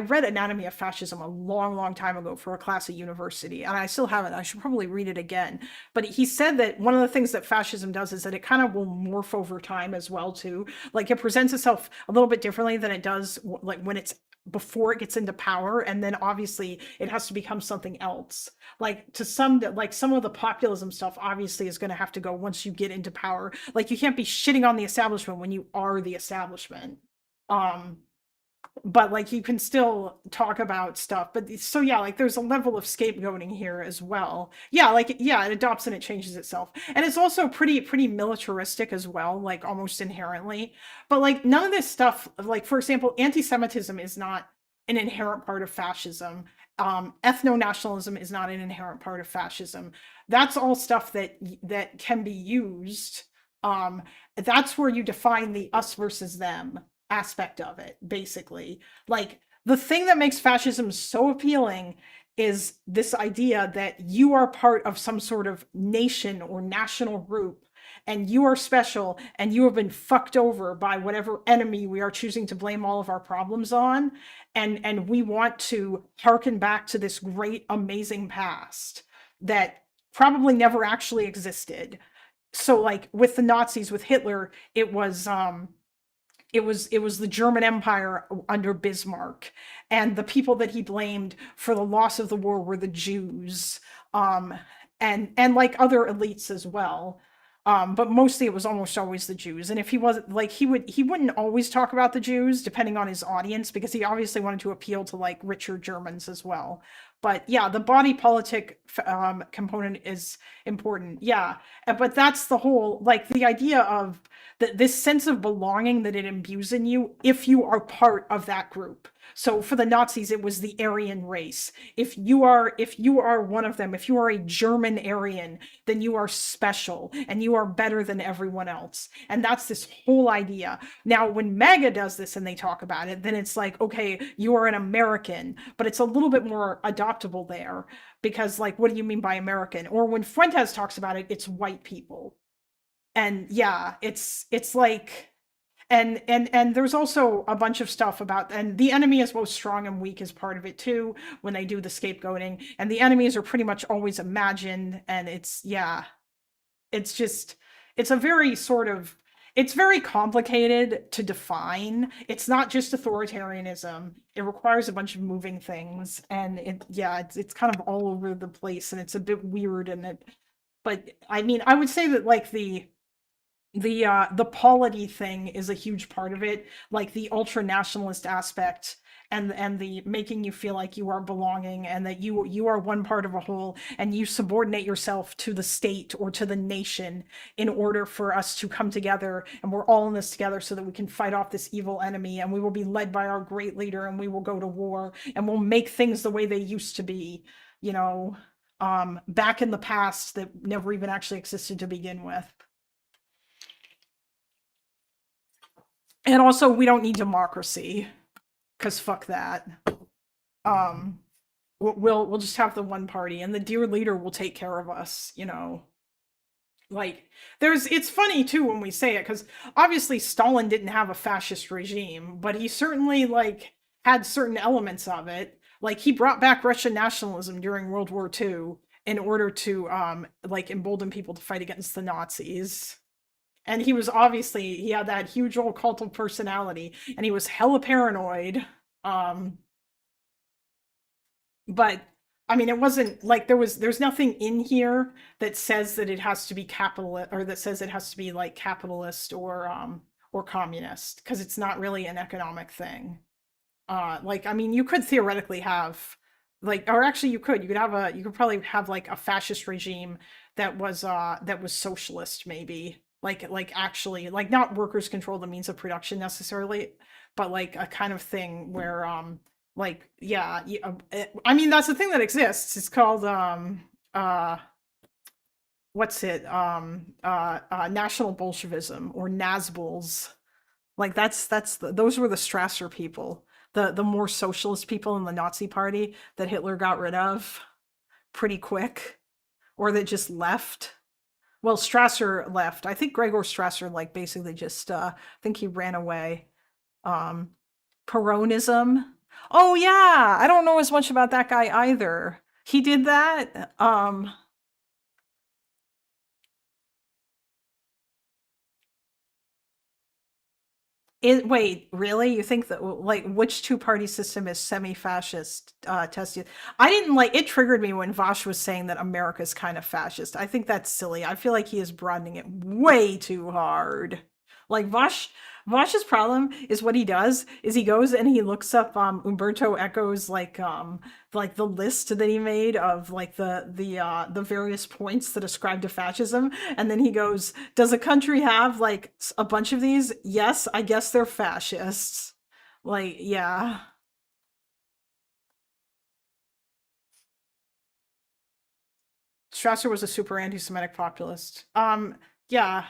read Anatomy of Fascism a long time ago for a class at university, and I still haven't. I should probably read it again. But he said that one of the things that fascism does is that it kind of will morph over time as well too. Like it presents itself a little bit differently than it does like when it's before it gets into power, and then obviously it has to become something else. Like some of the populism stuff obviously is going to have to go once you get into power. Like you can't be shitting on the establishment when you are the establishment. But like you can still talk about stuff, but so yeah, like there's a level of scapegoating here as well. It adopts and it changes itself, and it's also pretty militaristic as well, like almost inherently. But like none of this stuff, like for example, anti-Semitism is not an inherent part of fascism. Ethno-nationalism is not an inherent part of fascism. That's all stuff that can be used. That's where you define the us versus them aspect of it, basically. Like the thing that makes fascism so appealing is this idea that you are part of some sort of nation or national group, and you are special, and you have been fucked over by whatever enemy we are choosing to blame all of our problems on, and we want to harken back to this great amazing past that probably never actually existed. So like with the Nazis, with Hitler, it was the German Empire under Bismarck, and the people that he blamed for the loss of the war were the Jews, and like other elites as well. But mostly it was almost always the Jews. And if he wasn't like, he wouldn't always talk about the Jews depending on his audience, because he obviously wanted to appeal to like richer Germans as well. But yeah, the body politic component is important. Yeah, but that's the whole, like the idea of this sense of belonging that it imbues in you if you are part of that group. So for the Nazis, it was the Aryan race. If you are one of them, if you are a German Aryan, then you are special and you are better than everyone else. And that's this whole idea. Now, when MAGA does this and they talk about it, then it's like, okay, you are an American, but it's a little bit more adoptable there, because like, what do you mean by American? Or when Fuentes talks about it, it's white people. And yeah, it's like, and there's also a bunch of stuff about, and the enemy is both strong and weak as part of it too, when they do the scapegoating, and the enemies are pretty much always imagined. And it's a very it's very complicated to define. It's not just authoritarianism. It requires a bunch of moving things, and it's kind of all over the place, and it's a bit weird. But I mean, I would say that like the polity thing is a huge part of it, like the ultra nationalist aspect and the making you feel like you are belonging and that you are one part of a whole, and you subordinate yourself to the state or to the nation in order for us to come together, and we're all in this together so that we can fight off this evil enemy, and we will be led by our great leader, and we will go to war, and we'll make things the way they used to be, you know, back in the past that never even actually existed to begin with. And also, we don't need democracy, because fuck that. We'll just have the one party, and the dear leader will take care of us, you know. Like, it's funny too when we say it, because obviously Stalin didn't have a fascist regime, but he certainly, like, had certain elements of it. Like, he brought back Russian nationalism during World War II in order to, like, embolden people to fight against the Nazis. And he was obviously, he had that huge old cult of personality, and he was hella paranoid. But I mean, it wasn't like there's nothing in here that says that it has to be capitalist, or that says it has to be like capitalist or communist, because it's not really an economic thing. Like, I mean, you could theoretically have, like, or actually you could probably have like a fascist regime that was socialist, maybe, like actually, like, not workers control the means of production necessarily, but like a kind of thing where like, yeah, I mean, that's the thing that exists. It's called what's it, National Bolshevism, or Nazbols. Like, those were the Strasser people, the more socialist people in the Nazi party that Hitler got rid of pretty quick, or that just left. Well, Strasser left. I think Gregor Strasser, like, basically just I think he ran away. Peronism. Oh yeah, I don't know as much about that guy either. He did that. Wait, really? You think that, like, which two-party system is semi-fascist? Tested. I didn't like it. Triggered me when Vosh was saying that America's kind of fascist. I think that's silly. I feel like he is broadening it way too hard. Like, Vosh's problem is what he does is he goes and he looks up Umberto Eco's like the list that he made of like the various points that ascribe to fascism, and then he goes, does a country have like a bunch of these? Yes, I guess they're fascists. Like, yeah. Strasser was a super anti-Semitic populist. Yeah,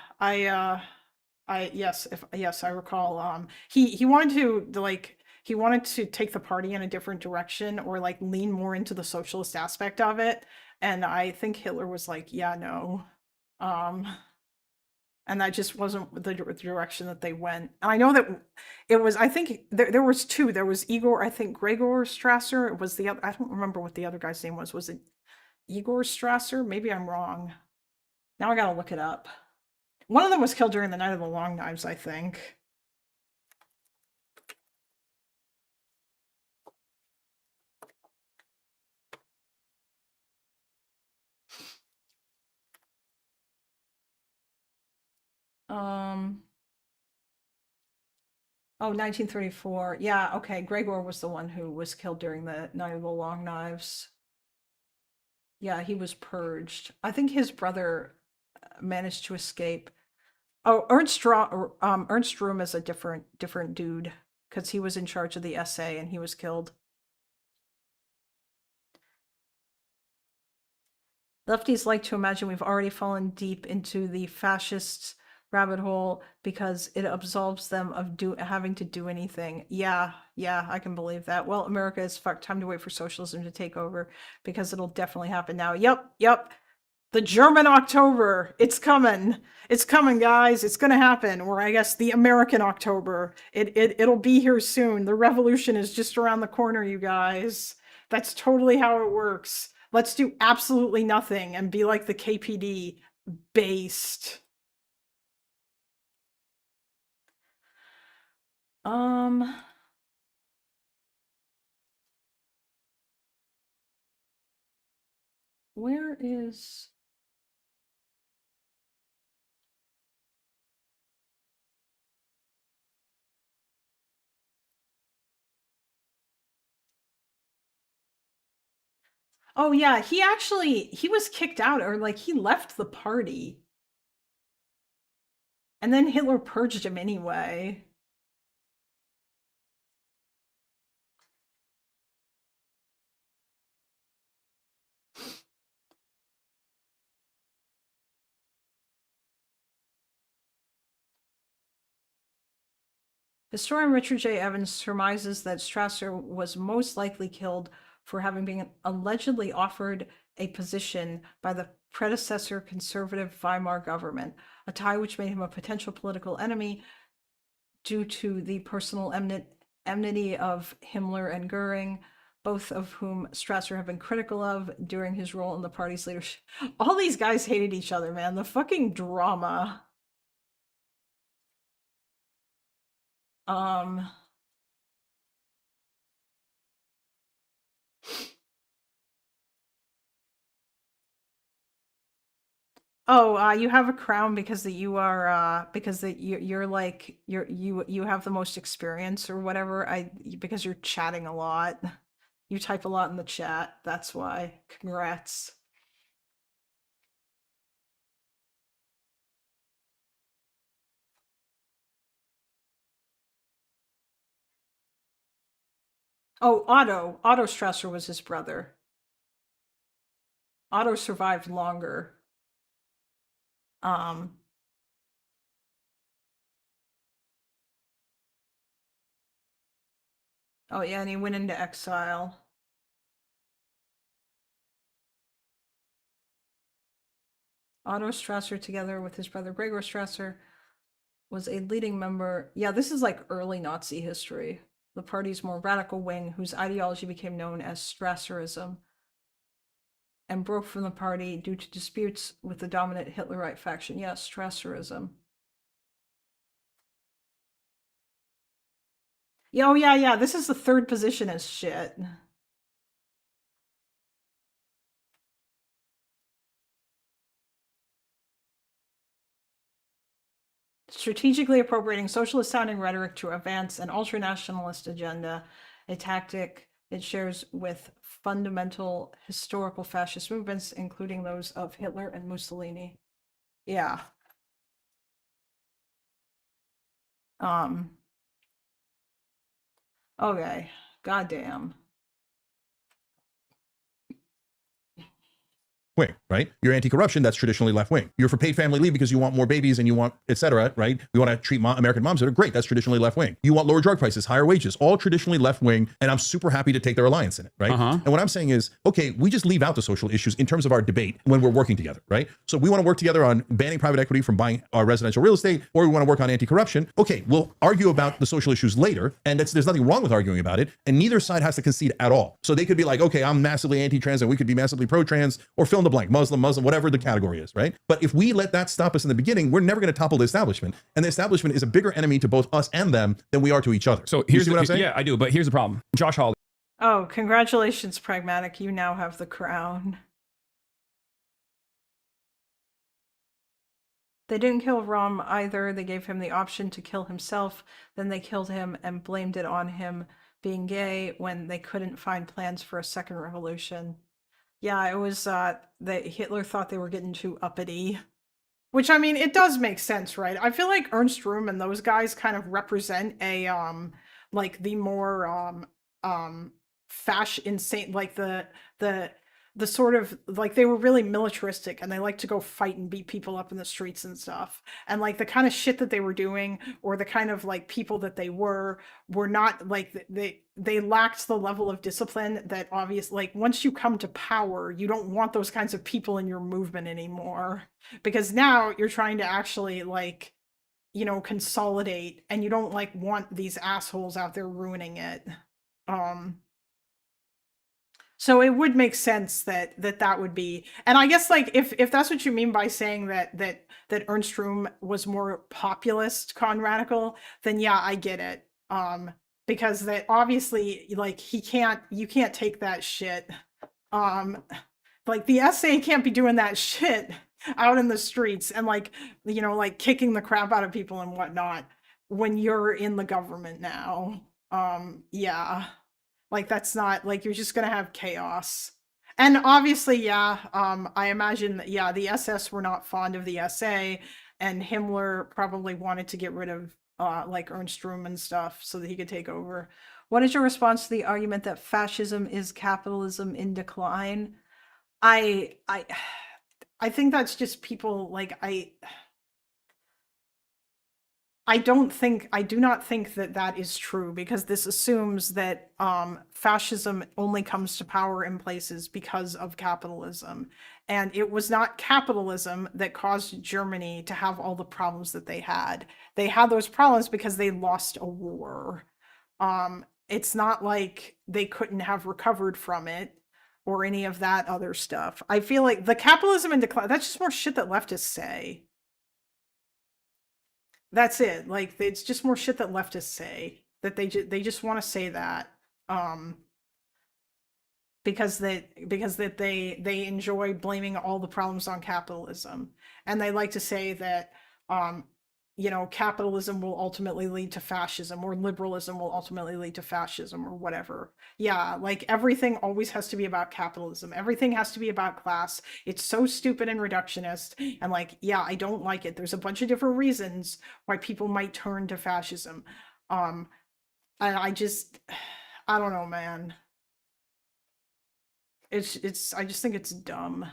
yes, I recall. He wanted to, like, he wanted to take the party in a different direction, or like lean more into the socialist aspect of it. And I think Hitler was like, yeah, no. And that just wasn't the direction that they went. And I know that it was, I think there was two. There was Igor, I think Gregor Strasser. It was the other, I don't remember what the other guy's name was. Was it Igor Strasser? Maybe I'm wrong. Now I gotta look it up. One of them was killed during the Night of the Long Knives, I think. Oh, 1934. Yeah, okay. Gregor was the one who was killed during the Night of the Long Knives. Yeah, he was purged. I think his brother managed to escape. Oh, Ernst Röhm is a different dude, because he was in charge of the SA and he was killed. Lefties like to imagine we've already fallen deep into the fascist rabbit hole because it absolves them of having to do anything. Yeah, I can believe that. Well, America is fucked. Time to wait for socialism to take over, because it'll definitely happen now. Yep. The German October. It's coming. It's coming, guys. It's gonna happen. Or I guess the American October. It'll be here soon. The revolution is just around the corner, you guys. That's totally how it works. Let's do absolutely nothing and be like the KPD, based. Where is... Oh yeah, he was kicked out, or like he left the party. And then Hitler purged him anyway. Historian Richard J. Evans surmises that Strasser was most likely killed for having been allegedly offered a position by the predecessor conservative Weimar government, a tie which made him a potential political enemy due to the personal enmity of Himmler and Goering, both of whom Strasser have been critical of during his role in the party's leadership. All these guys hated each other, man. The fucking drama. Oh, you have a crown because that you are because that you're like you have the most experience or whatever. Because you're chatting a lot. You type a lot in the chat. That's why. Congrats. Oh, Otto Strasser was his brother. Otto survived longer. Oh yeah, and he went into exile. Otto Strasser, together with his brother Gregor Strasser, was a leading member. Yeah, this is like early Nazi history. The party's more radical wing, whose ideology became known as Strasserism, and broke from the party due to disputes with the dominant Hitlerite faction. Yes, Strasserism. Yeah, oh yeah, this is the third position as shit. Strategically appropriating socialist sounding rhetoric to advance an ultranationalist agenda, a tactic it shares with fundamental historical fascist movements, including those of Hitler and Mussolini. Yeah. Okay. Goddamn. Wing, right? You're anti-corruption, that's traditionally left wing. You're for paid family leave because you want more babies and you want, etc., right? We want to treat American moms better. Great, that's traditionally left wing. You want lower drug prices, higher wages, all traditionally left wing, and I'm super happy to take their alliance in it, right? And what I'm saying is, okay, we just leave out the social issues in terms of our debate when we're working together, right? So we want to work together on banning private equity from buying our residential real estate, or we want to work on anti-corruption. Okay, we'll argue about the social issues later, and there's nothing wrong with arguing about it, and neither side has to concede at all. So they could be like, okay, I'm massively anti-trans, and we could be massively pro-trans, or fill in the blank, Muslim, whatever the category is, right? But if we let that stop us in the beginning, we're never going to topple the establishment. And the establishment is a bigger enemy to both us and them than we are to each other. So you see what I'm saying? Yeah, I do. But here's the problem. Josh Hawley. Oh, congratulations, Pragmatic. You now have the crown. They didn't kill Rom either. They gave him the option to kill himself. Then they killed him and blamed it on him being gay when they couldn't find plans for a second revolution. Yeah, it was that Hitler thought they were getting too uppity. Which, I mean, it does make sense, right? I feel like Ernst Röhm and those guys kind of represent a like the more fashion insane, like the sort of like they were really militaristic and they like to go fight and beat people up in the streets and stuff. And like the kind of shit that they were doing, or the kind of like people that they were not like they lacked the level of discipline that obvious, like once you come to power, you don't want those kinds of people in your movement anymore, because now you're trying to actually like, you know, consolidate, and you don't like want these assholes out there ruining it. So it would make sense that would be, and I guess like if that's what you mean by saying that Ernst Röhm was more populist con radical, then yeah, I get it. Because that obviously like you can't take that shit. Like the SA can't be doing that shit out in the streets and like, you know, like kicking the crap out of people and whatnot when you're in the government now. Yeah. Like that's not like, you're just gonna have chaos. And obviously, yeah, I imagine that, yeah, the SS were not fond of the SA, and Himmler probably wanted to get rid of like Ernst Röhm and stuff so that he could take over. What is your response to the argument that fascism is capitalism in decline? I think that's just people like I do not think that that is true, because this assumes that fascism only comes to power in places because of capitalism. And it was not capitalism that caused Germany to have all the problems that they had. They had those problems because they lost a war. It's not like they couldn't have recovered from it or any of that other stuff. I feel like the capitalism in decline, that's just more shit that leftists say. That's it. Like, it's just more shit that leftists say, that they just want to say that because they enjoy blaming all the problems on capitalism, and they like to say that capitalism will ultimately lead to fascism, or liberalism will ultimately lead to fascism, or whatever. Yeah, like everything always has to be about capitalism. Everything has to be about class. It's so stupid and reductionist. And like, yeah, I don't like it. There's a bunch of different reasons why people might turn to fascism. And I don't know, man. I just think it's dumb.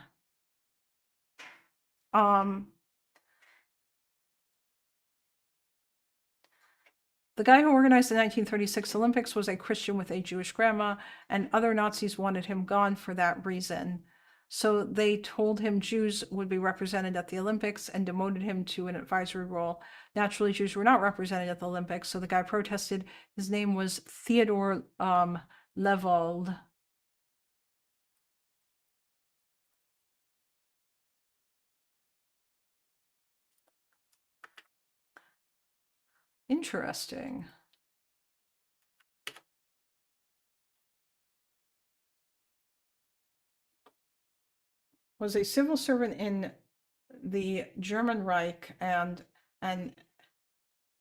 The guy who organized the 1936 Olympics was a Christian with a Jewish grandma, and other Nazis wanted him gone for that reason. So they told him Jews would be represented at the Olympics and demoted him to an advisory role. Naturally, Jews were not represented at the Olympics, so the guy protested. His name was Theodor Levold. Interesting. Was a civil servant in the German Reich and an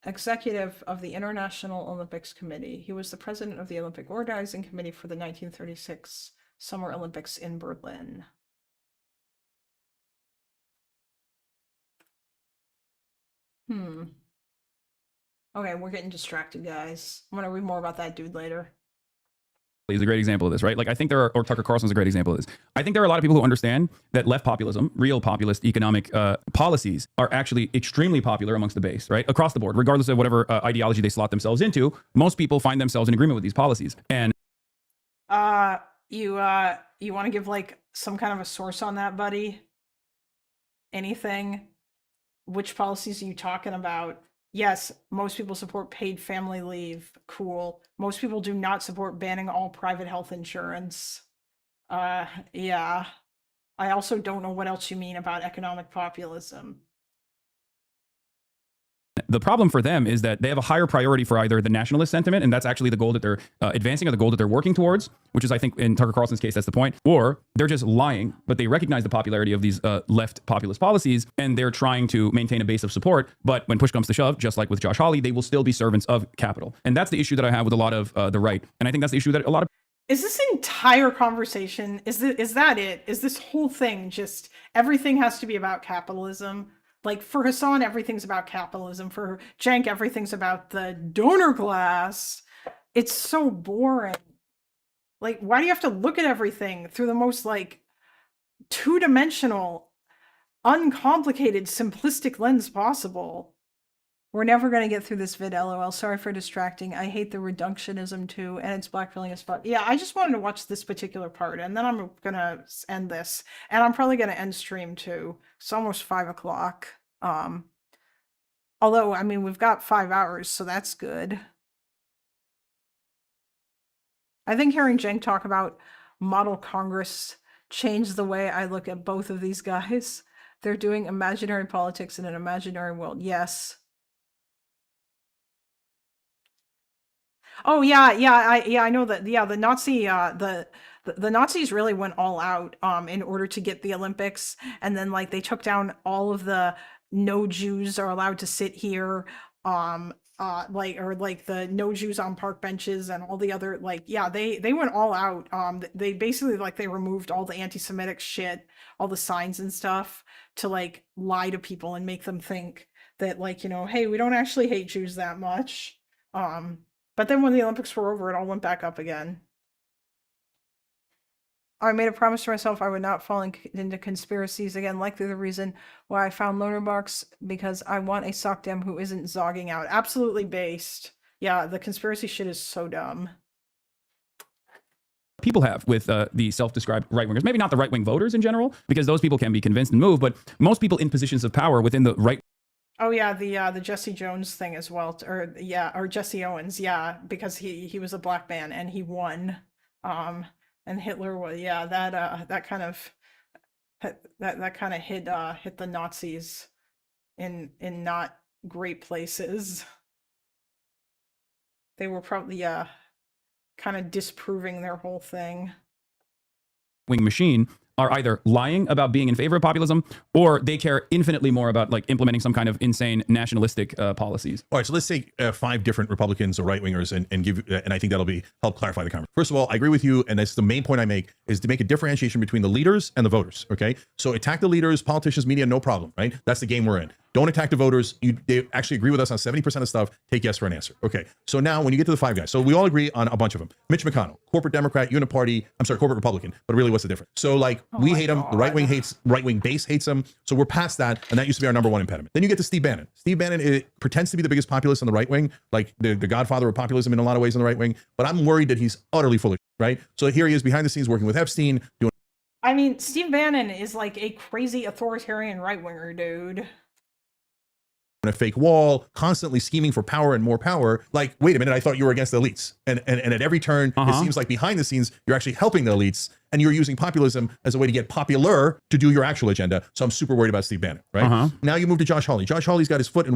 executive of the International Olympics Committee. He was the president of the Olympic Organizing Committee for the 1936 Summer Olympics in Berlin. Okay, we're getting distracted, guys. I'm gonna read more about that dude later. Is a great example of this, right? Like, I think there are, or Tucker Carlson's a great example of this. I think there are a lot of people who understand that left populism, real populist economic policies, are actually extremely popular amongst the base, right? Across the board, regardless of whatever ideology they slot themselves into, most people find themselves in agreement with these policies. And you want to give like some kind of a source on that, buddy? Anything? Which policies are you talking about? Yes, most people support paid family leave. Cool. Most people do not support banning all private health insurance. Yeah. I also don't know what else you mean about economic populism. the problem for them is that they have a higher priority for either the nationalist sentiment, and that's actually the goal that they're advancing, or the goal that they're working towards, which is, I think, in Tucker Carlson's case, that's the point, or they're just lying, but they recognize the popularity of these left populist policies, and they're trying to maintain a base of support. But when push comes to shove, just like with Josh Hawley, they will still be servants of capital. And that's the issue that I have with a lot of the right. And I think that's the issue that a lot of... Is this entire conversation, is that it? Is this whole thing just, everything has to be about capitalism? Like, for Hasan, everything's about capitalism. For Cenk, everything's about the donor class. It's so boring. Like, why do you have to look at everything through the most, like, two-dimensional, uncomplicated, simplistic lens possible? We're never going to get through this vid, lol. Sorry for distracting. I hate the reductionism too, and it's blackpilling as fuck. Yeah, I just wanted to watch this particular part, and then I'm going to end this. And I'm probably going to end stream too. It's almost 5 o'clock. Although, I mean, we've got 5 hours, so that's good. I think hearing Cenk talk about model Congress changed the way I look at both of these guys. They're doing imaginary politics in an imaginary world. Yes. Oh yeah, I know that. Yeah, the Nazi, the Nazis really went all out in order to get the Olympics, and then like they took down all of the no Jews are allowed to sit here like the no Jews on park benches and all the other, like, yeah, they went all out. They basically, like, they removed all the anti-Semitic shit, all the signs and stuff, to like lie to people and make them think that, like, you know, hey, we don't actually hate Jews that much. But then when the Olympics were over, it all went back up again. I made a promise to myself I would not fall into conspiracies again. Likely the reason why I found Loner Box, because I want a sockdem who isn't zogging out. Absolutely based. Yeah, the conspiracy shit is so dumb. People have with the self-described right-wingers. Maybe not the right-wing voters in general, because those people can be convinced and moved, but most people in positions of power within the right. Oh yeah, the Jesse Jones thing as well, or Jesse Owens, yeah, because he was a black man and he won. And Hitler was, yeah, that kind of hit the Nazis in not great places. They were probably kind of disproving their whole thing. Wing machine are either lying about being in favor of populism, or they care infinitely more about like implementing some kind of insane nationalistic policies. All right, so let's take 5 different Republicans or right-wingers and I think that'll help clarify the conversation. First of all, I agree with you, and that's the main point I make, is to make a differentiation between the leaders and the voters, okay? So attack the leaders, politicians, media, no problem, right? That's the game we're in. Don't attack the voters. They actually agree with us on 70% of stuff. Take yes for an answer. Okay. So now when you get to the 5 guys, so we all agree on a bunch of them. Mitch McConnell, corporate Democrat, uniparty, corporate Republican, but really what's the difference? So like we hate him. The right-wing base hates him. So we're past that. And that used to be our number one impediment. Then you get to Steve Bannon. Steve Bannon pretends to be the biggest populist on the right wing, like the godfather of populism in a lot of ways on the right wing. But I'm worried that he's utterly full of shit, right? So here he is behind the scenes working with Epstein. I mean, Steve Bannon is like a crazy authoritarian right-winger dude. A fake wall, constantly scheming for power and more power. Like, wait a minute, I thought you were against the elites. And at every turn, it seems like behind the scenes, you're actually helping the elites, and you're using populism as a way to get popular to do your actual agenda. So I'm super worried about Steve Bannon, right? Now you move to Josh Hawley. Josh Hawley's got his foot in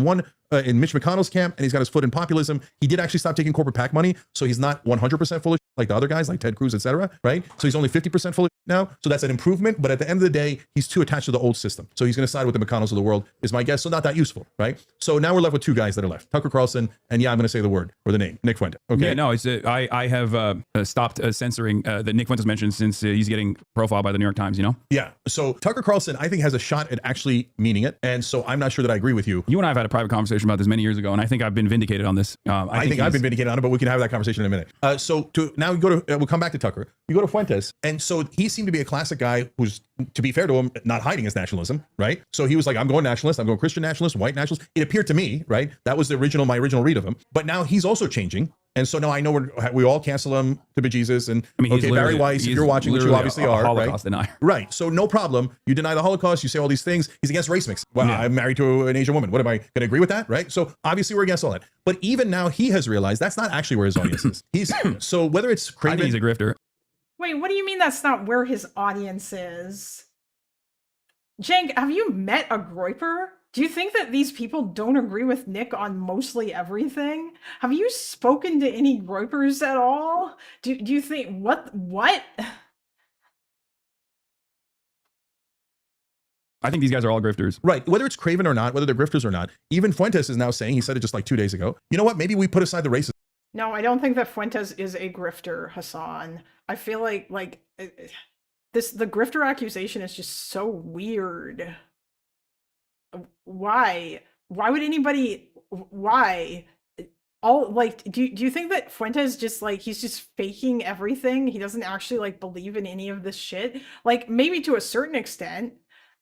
in Mitch McConnell's camp, and he's got his foot in populism. He did actually stop taking corporate PAC money, so he's not 100% full of like the other guys, like Ted Cruz, etc. Right? So he's only 50% full now. So that's an improvement, but at the end of the day, he's too attached to the old system. So he's going to side with the McConnells of the world, is my guess. So not that useful, right? So now we're left with 2 guys that are left: Tucker Carlson, and yeah, I'm going to say the word or the name, Nick Fuentes. Okay. Yeah, no, it's I have stopped censoring that Nick Fuentes mentioned since he's getting profiled by the New York Times. You know. Yeah. So Tucker Carlson, I think, has a shot at actually meaning it, and so I'm not sure that I agree with you. You and I have had a private conversation about this many years ago, and I think I've been vindicated on this. I think I've been vindicated on it, but we can have that conversation in a minute. Now we'll come back to Tucker. You go to Fuentes, and so he seemed to be a classic guy who's, to be fair to him, not hiding his nationalism, right? So he was like, I'm going nationalist, I'm going Christian nationalist, white nationalist. It appeared to me, right? That was my original read of him. But now he's also changing. And so now I know we all cancel him to bejesus. And I mean, okay, Barry Weiss, if you're watching, which you obviously are, Holocaust right? denier. Right. So no problem. You deny the Holocaust. You say all these things. He's against race mix. Well, I'm married to an Asian woman. What am I going to agree with that? Right. So obviously we're against all that. But even now he has realized that's not actually where his audience is. So whether it's I think he's a grifter. Wait, what do you mean that's not where his audience is? Cenk, have you met a Groyper? Do you think that these people don't agree with Nick on mostly everything? Have you spoken to any Groypers at all? Do you think what? I think these guys are all grifters. Right. Whether it's Craven or not, whether they're grifters or not, even Fuentes is now saying, he said it just like 2 days ago, you know what, maybe we put aside the racism. No, I don't think that Fuentes is a grifter, Hasan. I feel like the grifter accusation is just so weird. Why would anybody, why? All like, do you think that Fuentes just like, he's just faking everything? He doesn't actually like believe in any of this shit? Like, maybe to a certain extent,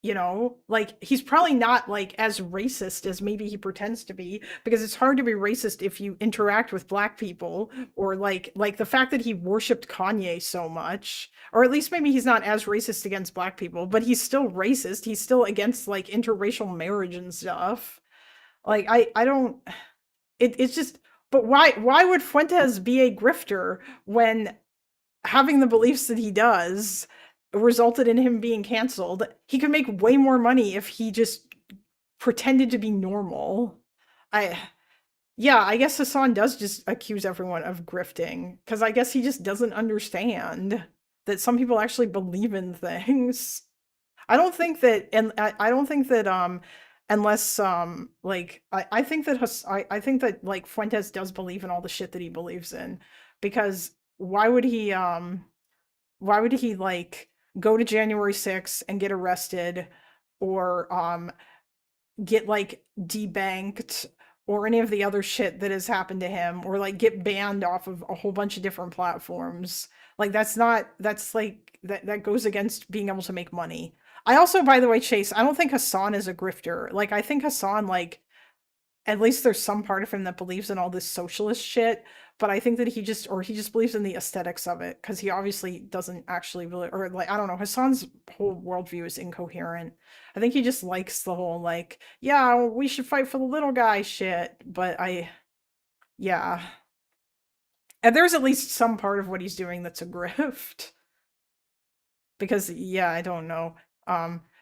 you know, like he's probably not like as racist as maybe he pretends to be, because it's hard to be racist if you interact with black people, or like the fact that he worshipped Kanye so much, or at least maybe he's not as racist against black people, but he's still racist. He's still against like interracial marriage and stuff. Like I don't, it's just, but why would Fuentes be a grifter when having the beliefs that he does resulted in him being canceled? He could make way more money if he just pretended to be normal. I guess Hasan does just accuse everyone of grifting, because I guess he just doesn't understand that some people actually believe in things. I don't think that unless like I think that I think that like Fuentes does believe in all the shit that he believes in, because why would he like go to January 6th and get arrested, or get like debanked, or any of the other shit that has happened to him, or like get banned off of a whole bunch of different platforms? Like that's like that goes against being able to make money. I also, by the way, Chase, I don't think Hasan is a grifter. Like I think Hasan, like, at least there's some part of him that believes in all this socialist shit, but I think that he just believes in the aesthetics of it, because he obviously doesn't actually really, or like, I don't know, Hassan's whole worldview is incoherent. I think he just likes the whole like, yeah, we should fight for the little guy shit, but yeah. And there's at least some part of what he's doing that's a grift. Because yeah, I don't know.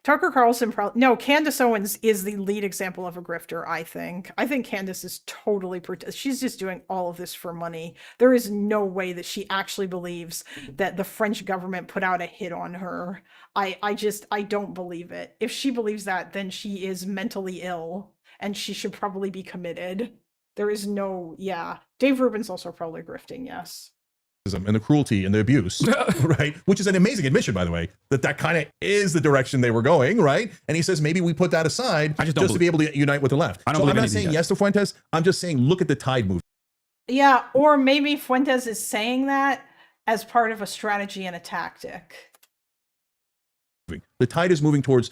Tucker Carlson no, Candace Owens is the lead example of a grifter, I think. I think Candace is totally she's just doing all of this for money. There is no way that she actually believes that the French government put out a hit on her. I don't believe it. If she believes that, then she is mentally ill and she should probably be committed. There is no, yeah. Dave Rubin's also probably grifting, yes. And the cruelty and the abuse, right? Which is an amazing admission, by the way, that kind of is the direction they were going, right? And he says, maybe we put that aside just to be able to unite with the left. So I'm not saying yes to Fuentes. I'm just saying, look at the tide move. Yeah, or maybe Fuentes is saying that as part of a strategy and a tactic. The tide is moving towards.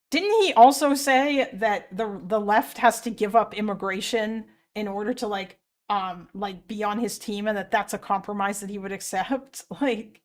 Didn't he also say that the left has to give up immigration in order to like be on his team, and that's a compromise that he would accept? Like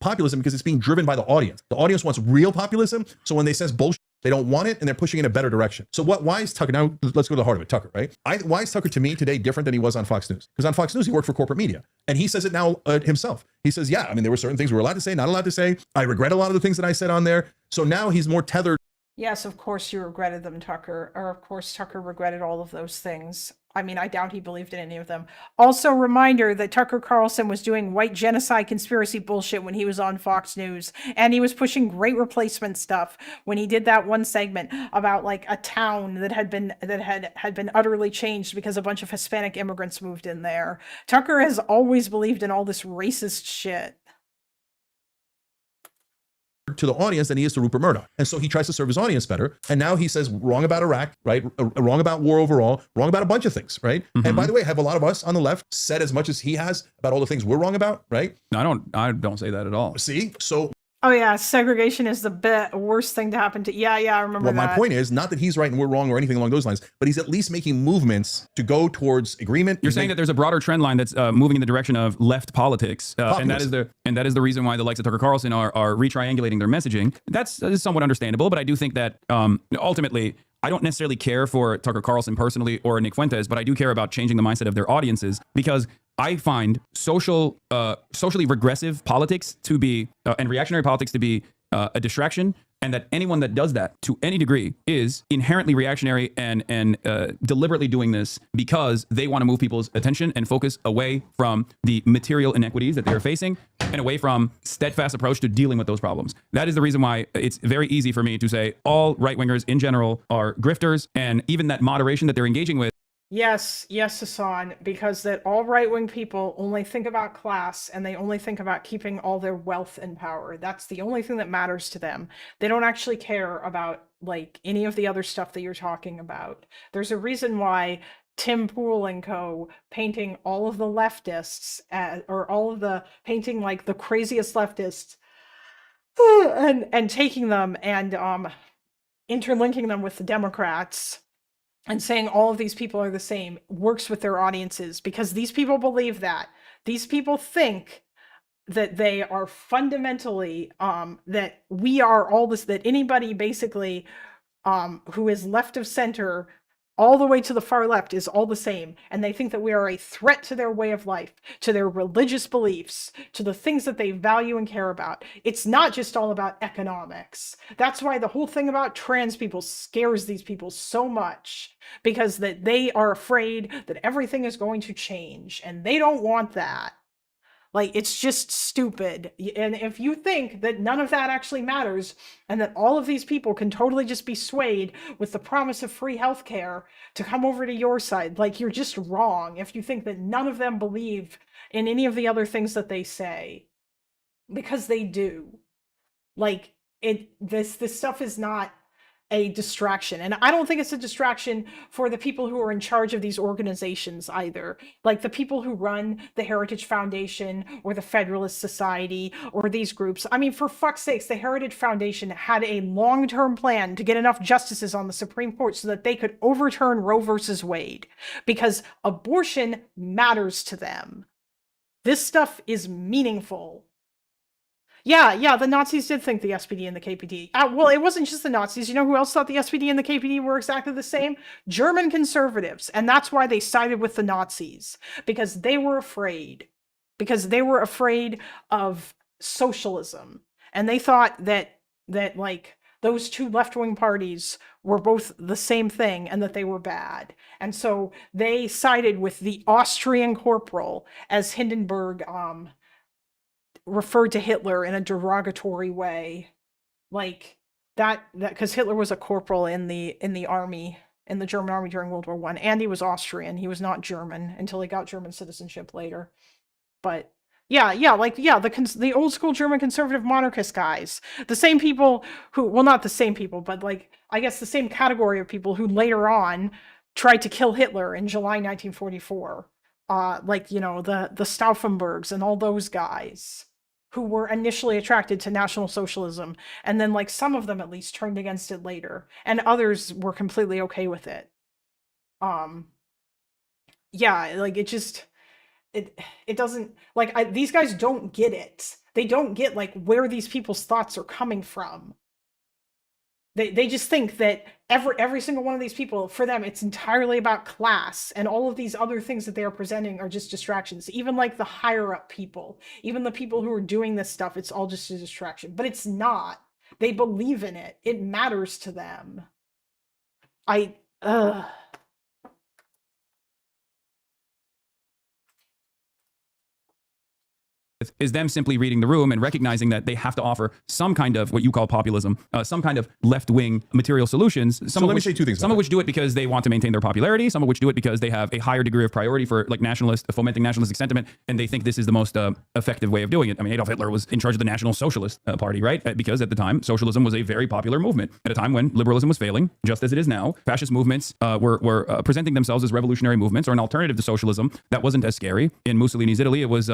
Populism, because it's being driven by the audience. The audience wants real populism. So when they says bullshit, they don't want it, and they're pushing in a better direction. So why is Tucker, now let's go to the heart of it, Tucker, right? Why is Tucker to me today different than he was on Fox News? Because on Fox News, he worked for corporate media, and he says it now himself. He says, yeah, I mean, there were certain things we were allowed to say, not allowed to say. I regret a lot of the things that I said on there. So now he's more tethered. Yes, of course you regretted them, Tucker. Or of course Tucker regretted all of those things. I mean, I doubt he believed in any of them. Also, reminder that Tucker Carlson was doing white genocide conspiracy bullshit when he was on Fox News, and he was pushing great replacement stuff when he did that one segment about like a town that had been utterly changed because a bunch of Hispanic immigrants moved in there. Tucker has always believed in all this racist shit To the audience than he is to Rupert Murdoch. And so he tries to serve his audience better. And now he says wrong about Iraq, right? Wrong about war overall, wrong about a bunch of things, right? And by the way, have a lot of us on the left said as much as he has about all the things we're wrong about, right? I don't say that at all. See? So oh yeah, segregation is the worst thing to happen to. Yeah, I remember that. Well, my point is not that he's right and we're wrong or anything along those lines, but he's at least making movements to go towards agreement. You're saying that there's a broader trend line that's moving in the direction of left politics, and that is the reason why the likes of Tucker Carlson are retriangulating their messaging. That is somewhat understandable, but I do think that ultimately, I don't necessarily care for Tucker Carlson personally or Nick Fuentes, but I do care about changing the mindset of their audiences, because I find socially regressive politics to be and reactionary politics to be a distraction, and that anyone that does that to any degree is inherently reactionary and deliberately doing this because they want to move people's attention and focus away from the material inequities that they are facing and away from steadfast approach to dealing with those problems. That is the reason why it's very easy for me to say all right-wingers in general are grifters, and even that moderation that they're engaging with. Yes, Hasan, because that all right-wing people only think about class, and they only think about keeping all their wealth and power. That's the only thing that matters to them. They don't actually care about like any of the other stuff that you're talking about. There's a reason why Tim Pool and co. painting all of the leftists or all of the painting like the craziest leftists and taking them and interlinking them with the Democrats and saying all of these people are the same works with their audiences, because these people believe that. These people think that they are fundamentally, that we are all this, that anybody basically who is left of center all the way to the far left is all the same. And they think that we are a threat to their way of life, to their religious beliefs, to the things that they value and care about. It's not just all about economics. That's why the whole thing about trans people scares these people so much, because that they are afraid that everything is going to change, and they don't want that. Like, it's just stupid. And if you think that none of that actually matters and that all of these people can totally just be swayed with the promise of free healthcare to come over to your side, like, you're just wrong if you think that none of them believe in any of the other things that they say, because they do. Like, this stuff is not a distraction. And I don't think it's a distraction for the people who are in charge of these organizations either. Like the people who run the Heritage Foundation or the Federalist Society or these groups. I mean, for fuck's sakes, the Heritage Foundation had a long-term plan to get enough justices on the Supreme Court so that they could overturn Roe versus Wade, because abortion matters to them. This stuff is meaningful. Yeah, the Nazis did think the SPD and the KPD. Well, it wasn't just the Nazis. You know who else thought the SPD and the KPD were exactly the same? German conservatives. And that's why they sided with the Nazis. Because they were afraid. Because they were afraid of socialism. And they thought that like, those two left-wing parties were both the same thing and that they were bad. And so they sided with the Austrian corporal, as Hindenburg referred to Hitler in a derogatory way, like that because Hitler was a corporal in the army, in the German army during World War I, and he was Austrian. He was not German until he got German citizenship later. But the old school German conservative monarchist guys, the same people who, well, not the same people, but like, I guess the same category of people who later on tried to kill Hitler in July 1944. Like, you know, the Stauffenbergs and all those guys who were initially attracted to National Socialism, and then, like, some of them at least turned against it later, and others were completely okay with it. Yeah, like, it doesn't, like, these guys don't get it. They don't get, like, where these people's thoughts are coming from. They just think that every single one of these people, for them, it's entirely about class, and all of these other things that they are presenting are just distractions. Even like the higher up people, even the people who are doing this stuff, it's all just a distraction. But it's not. They believe in it. It matters to them. Is them simply reading the room and recognizing that they have to offer some kind of what you call populism, some kind of left-wing material solutions. So let me say two things. Some of which do it because they want to maintain their popularity. Some of which do it because they have a higher degree of priority for like fomenting nationalistic sentiment, and they think this is the most effective way of doing it. I mean, Adolf Hitler was in charge of the National Socialist Party, right? Because at the time, socialism was a very popular movement. At a time when liberalism was failing, just as it is now, fascist movements were presenting themselves as revolutionary movements or an alternative to socialism that wasn't as scary. In Mussolini's Italy, it was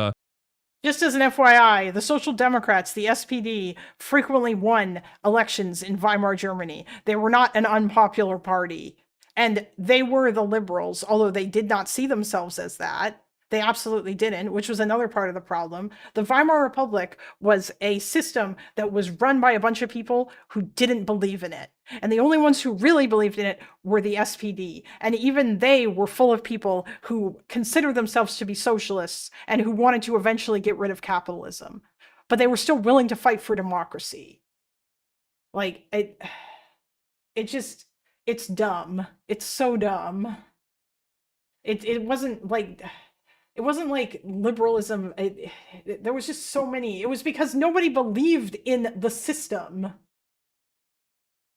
just as an FYI, the Social Democrats, the SPD, frequently won elections in Weimar Germany. They were not an unpopular party. And they were the liberals, although they did not see themselves as that. They absolutely didn't, which was another part of the problem. The Weimar Republic was a system that was run by a bunch of people who didn't believe in it. And the only ones who really believed in it were the SPD. And even they were full of people who considered themselves to be socialists and who wanted to eventually get rid of capitalism. But they were still willing to fight for democracy. Like, it's dumb. It's so dumb. It wasn't like liberalism. There was just so many. It was because nobody believed in the system.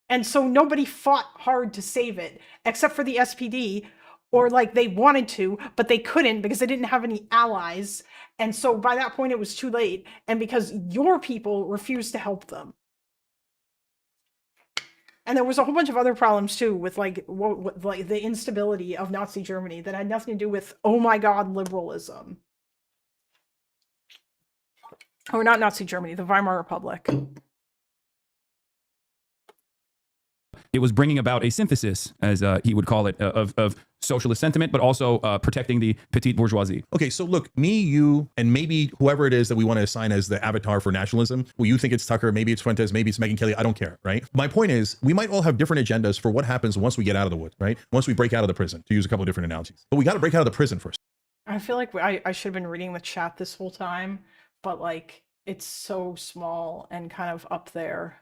And so nobody fought hard to save it, except for the SPD, or like they wanted to, but they couldn't because they didn't have any allies. And so by that point, it was too late. And because your people refused to help them. And there was a whole bunch of other problems too with like the instability of Nazi Germany that had nothing to do with, oh my God, liberalism. Or not Nazi Germany, the Weimar Republic. It was bringing about a synthesis, as he would call it, of socialist sentiment, but also protecting the petite bourgeoisie. Okay, so look, me, you, and maybe whoever it is that we want to assign as the avatar for nationalism, well, you think it's Tucker, maybe it's Fuentes, maybe it's Megyn Kelly, I don't care, right? My point is, we might all have different agendas for what happens once we get out of the woods, right? Once we break out of the prison, to use a couple of different analogies. But we got to break out of the prison first. I feel like I should have been reading the chat this whole time, but like, it's so small and kind of up there.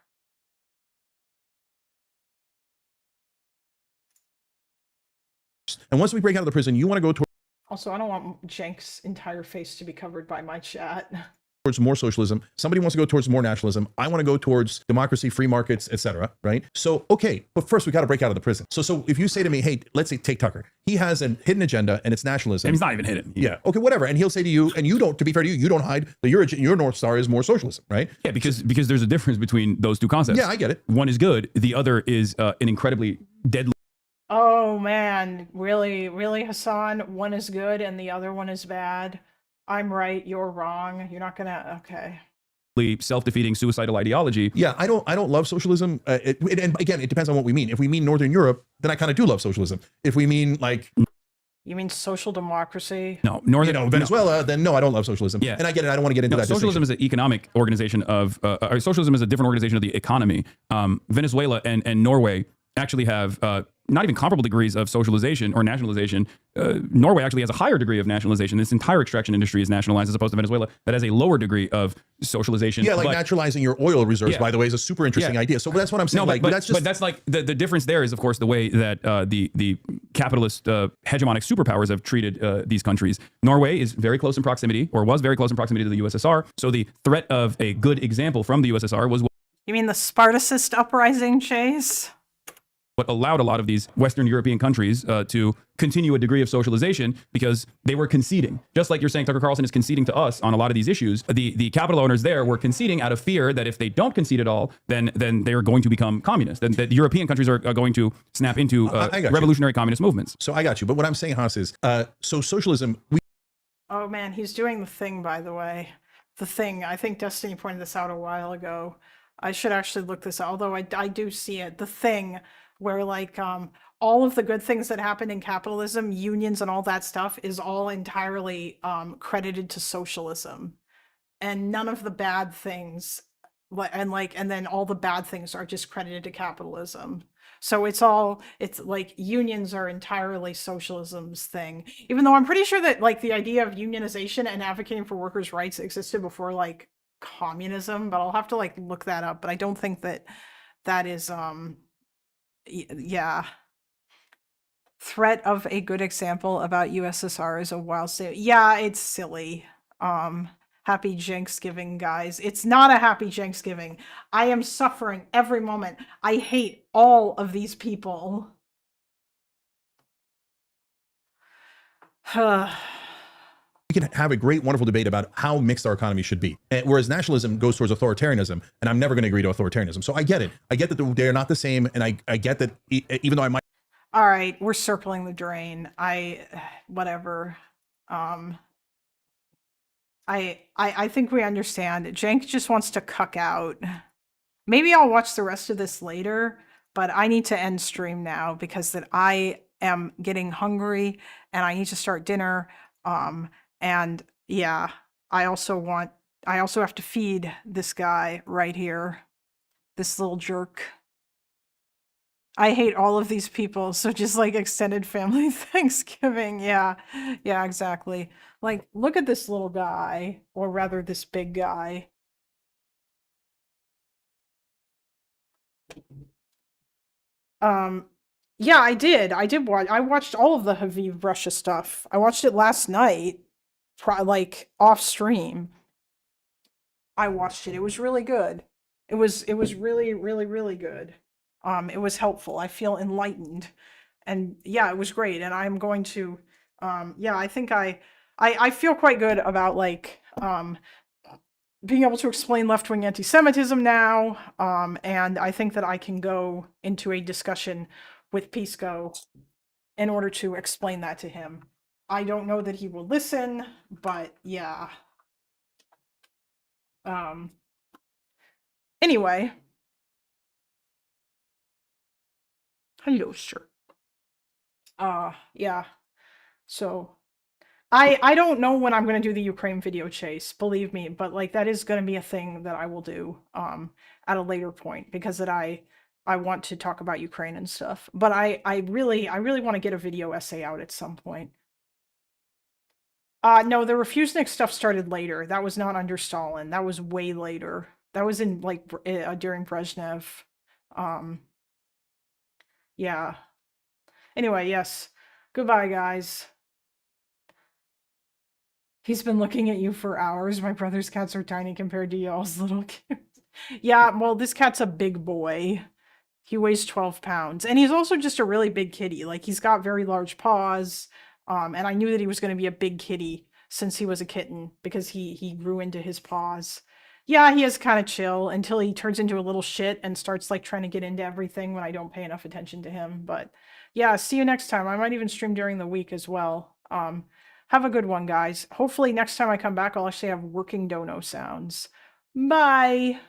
And once we break out of the prison, you want to go Also, I don't want Jenk's entire face to be covered by my chat. Towards more socialism. Somebody wants to go towards more nationalism. I want to go towards democracy, free markets, etc. Right? So, okay, but first we got to break out of the prison. So if you say to me, hey, let's say take Tucker, he has a hidden agenda and it's nationalism. And he's not even hidden. Yeah. Okay, whatever. And he'll say to you, and you don't. To be fair to you, you don't hide that your North Star is more socialism, right? Yeah, because there's a difference between those two concepts. Yeah, I get it. One is good. The other is an incredibly deadly. Oh man, really, Hasan? One is good and the other one is bad. I'm right, you're wrong. You're not gonna. Okay. Self-defeating suicidal ideology. Yeah, I don't love socialism. And again, it depends on what we mean. If we mean Northern Europe, then I kind of do love socialism. If we mean like, you mean social democracy? No, Northern Venezuela, then no, I don't love socialism. Yeah, and I get it. I don't want to get into that. Socialism is an economic organization of socialism is a different organization of the economy. Venezuela and Norway actually have not even comparable degrees of socialization or nationalization. Norway actually has a higher degree of nationalization. This entire extraction industry is nationalized, as opposed to Venezuela that has a lower degree of socialization. Yeah, like naturalizing your oil reserves, by the way, is a super interesting idea. So that's what I'm saying. No, but that's like the difference there is, of course, the way that the capitalist hegemonic superpowers have treated these countries. Norway is very close in proximity, or was very close in proximity to the USSR. So the threat of a good example from the USSR was You mean the Spartacist uprising, Chase? what allowed a lot of these Western European countries to continue a degree of socialization, because they were conceding. Just like you're saying Tucker Carlson is conceding to us on a lot of these issues, the capital owners there were conceding out of fear that if they don't concede at all, then they are going to become communist. Then that European countries are going to snap into revolutionary communist movements. So I got you. But what I'm saying, Haas, is so socialism... Oh man, he's doing the thing, by the way. The thing. I think Destiny pointed this out a while ago. I should actually look this out, although I do see it. The thing where like all of the good things that happened in capitalism, unions and all that stuff, is all entirely credited to socialism, and none of the bad things, and then all the bad things are just credited to capitalism. So it's like unions are entirely socialism's thing, even though I'm pretty sure that like the idea of unionization and advocating for workers' rights existed before like communism, but I'll have to like look that up. But I don't think that is yeah. Threat of a good example about USSR is a wild state. Yeah, it's silly. Happy Thanksgiving, guys. It's not a happy Thanksgiving. I am suffering every moment. I hate all of these people. We can have a great, wonderful debate about how mixed our economy should be. And whereas nationalism goes towards authoritarianism, and I'm never going to agree to authoritarianism. So I get it. I get that they're not the same, and I get that even though I might... All right, we're circling the drain. Whatever. I think we understand. Jank just wants to cuck out. Maybe I'll watch the rest of this later, but I need to end stream now because that I am getting hungry and I need to start dinner. And yeah, I also have to feed this guy right here, this little jerk. I hate all of these people, so just like extended family Thanksgiving. Yeah, exactly. Like, look at this little guy, or rather this big guy. Yeah, I did watch. I watched all of the Haviv Russia stuff. I watched it last night, like off stream. I watched it. It was really good. It was really, really, really good. It was helpful. I feel enlightened, and yeah, it was great. And I'm going to, yeah, I think I feel quite good about like being able to explain left-wing anti-Semitism now. And I think that I can go into a discussion with Pisco in order to explain that to him. I don't know that he will listen, but yeah. Anyway. Hello, sir. Yeah. So I don't know when I'm going to do the Ukraine video, Chase, believe me, but like that is going to be a thing that I will do at a later point, because that I want to talk about Ukraine and stuff. But I really want to get a video essay out at some point. No, the Refusnik stuff started later. That was not under Stalin. That was way later. That was in like during Brezhnev. Yeah. Anyway, yes. Goodbye, guys. He's been looking at you for hours. My brother's cats are tiny compared to y'all's little kids. Yeah, well, this cat's a big boy. He weighs 12 pounds. And he's also just a really big kitty. Like, he's got very large paws. And I knew that he was going to be a big kitty since he was a kitten because he grew into his paws. Yeah, he is kind of chill until he turns into a little shit and starts, like, trying to get into everything when I don't pay enough attention to him. But yeah, see you next time. I might even stream during the week as well. Have a good one, guys. Hopefully next time I come back, I'll actually have working dono sounds. Bye!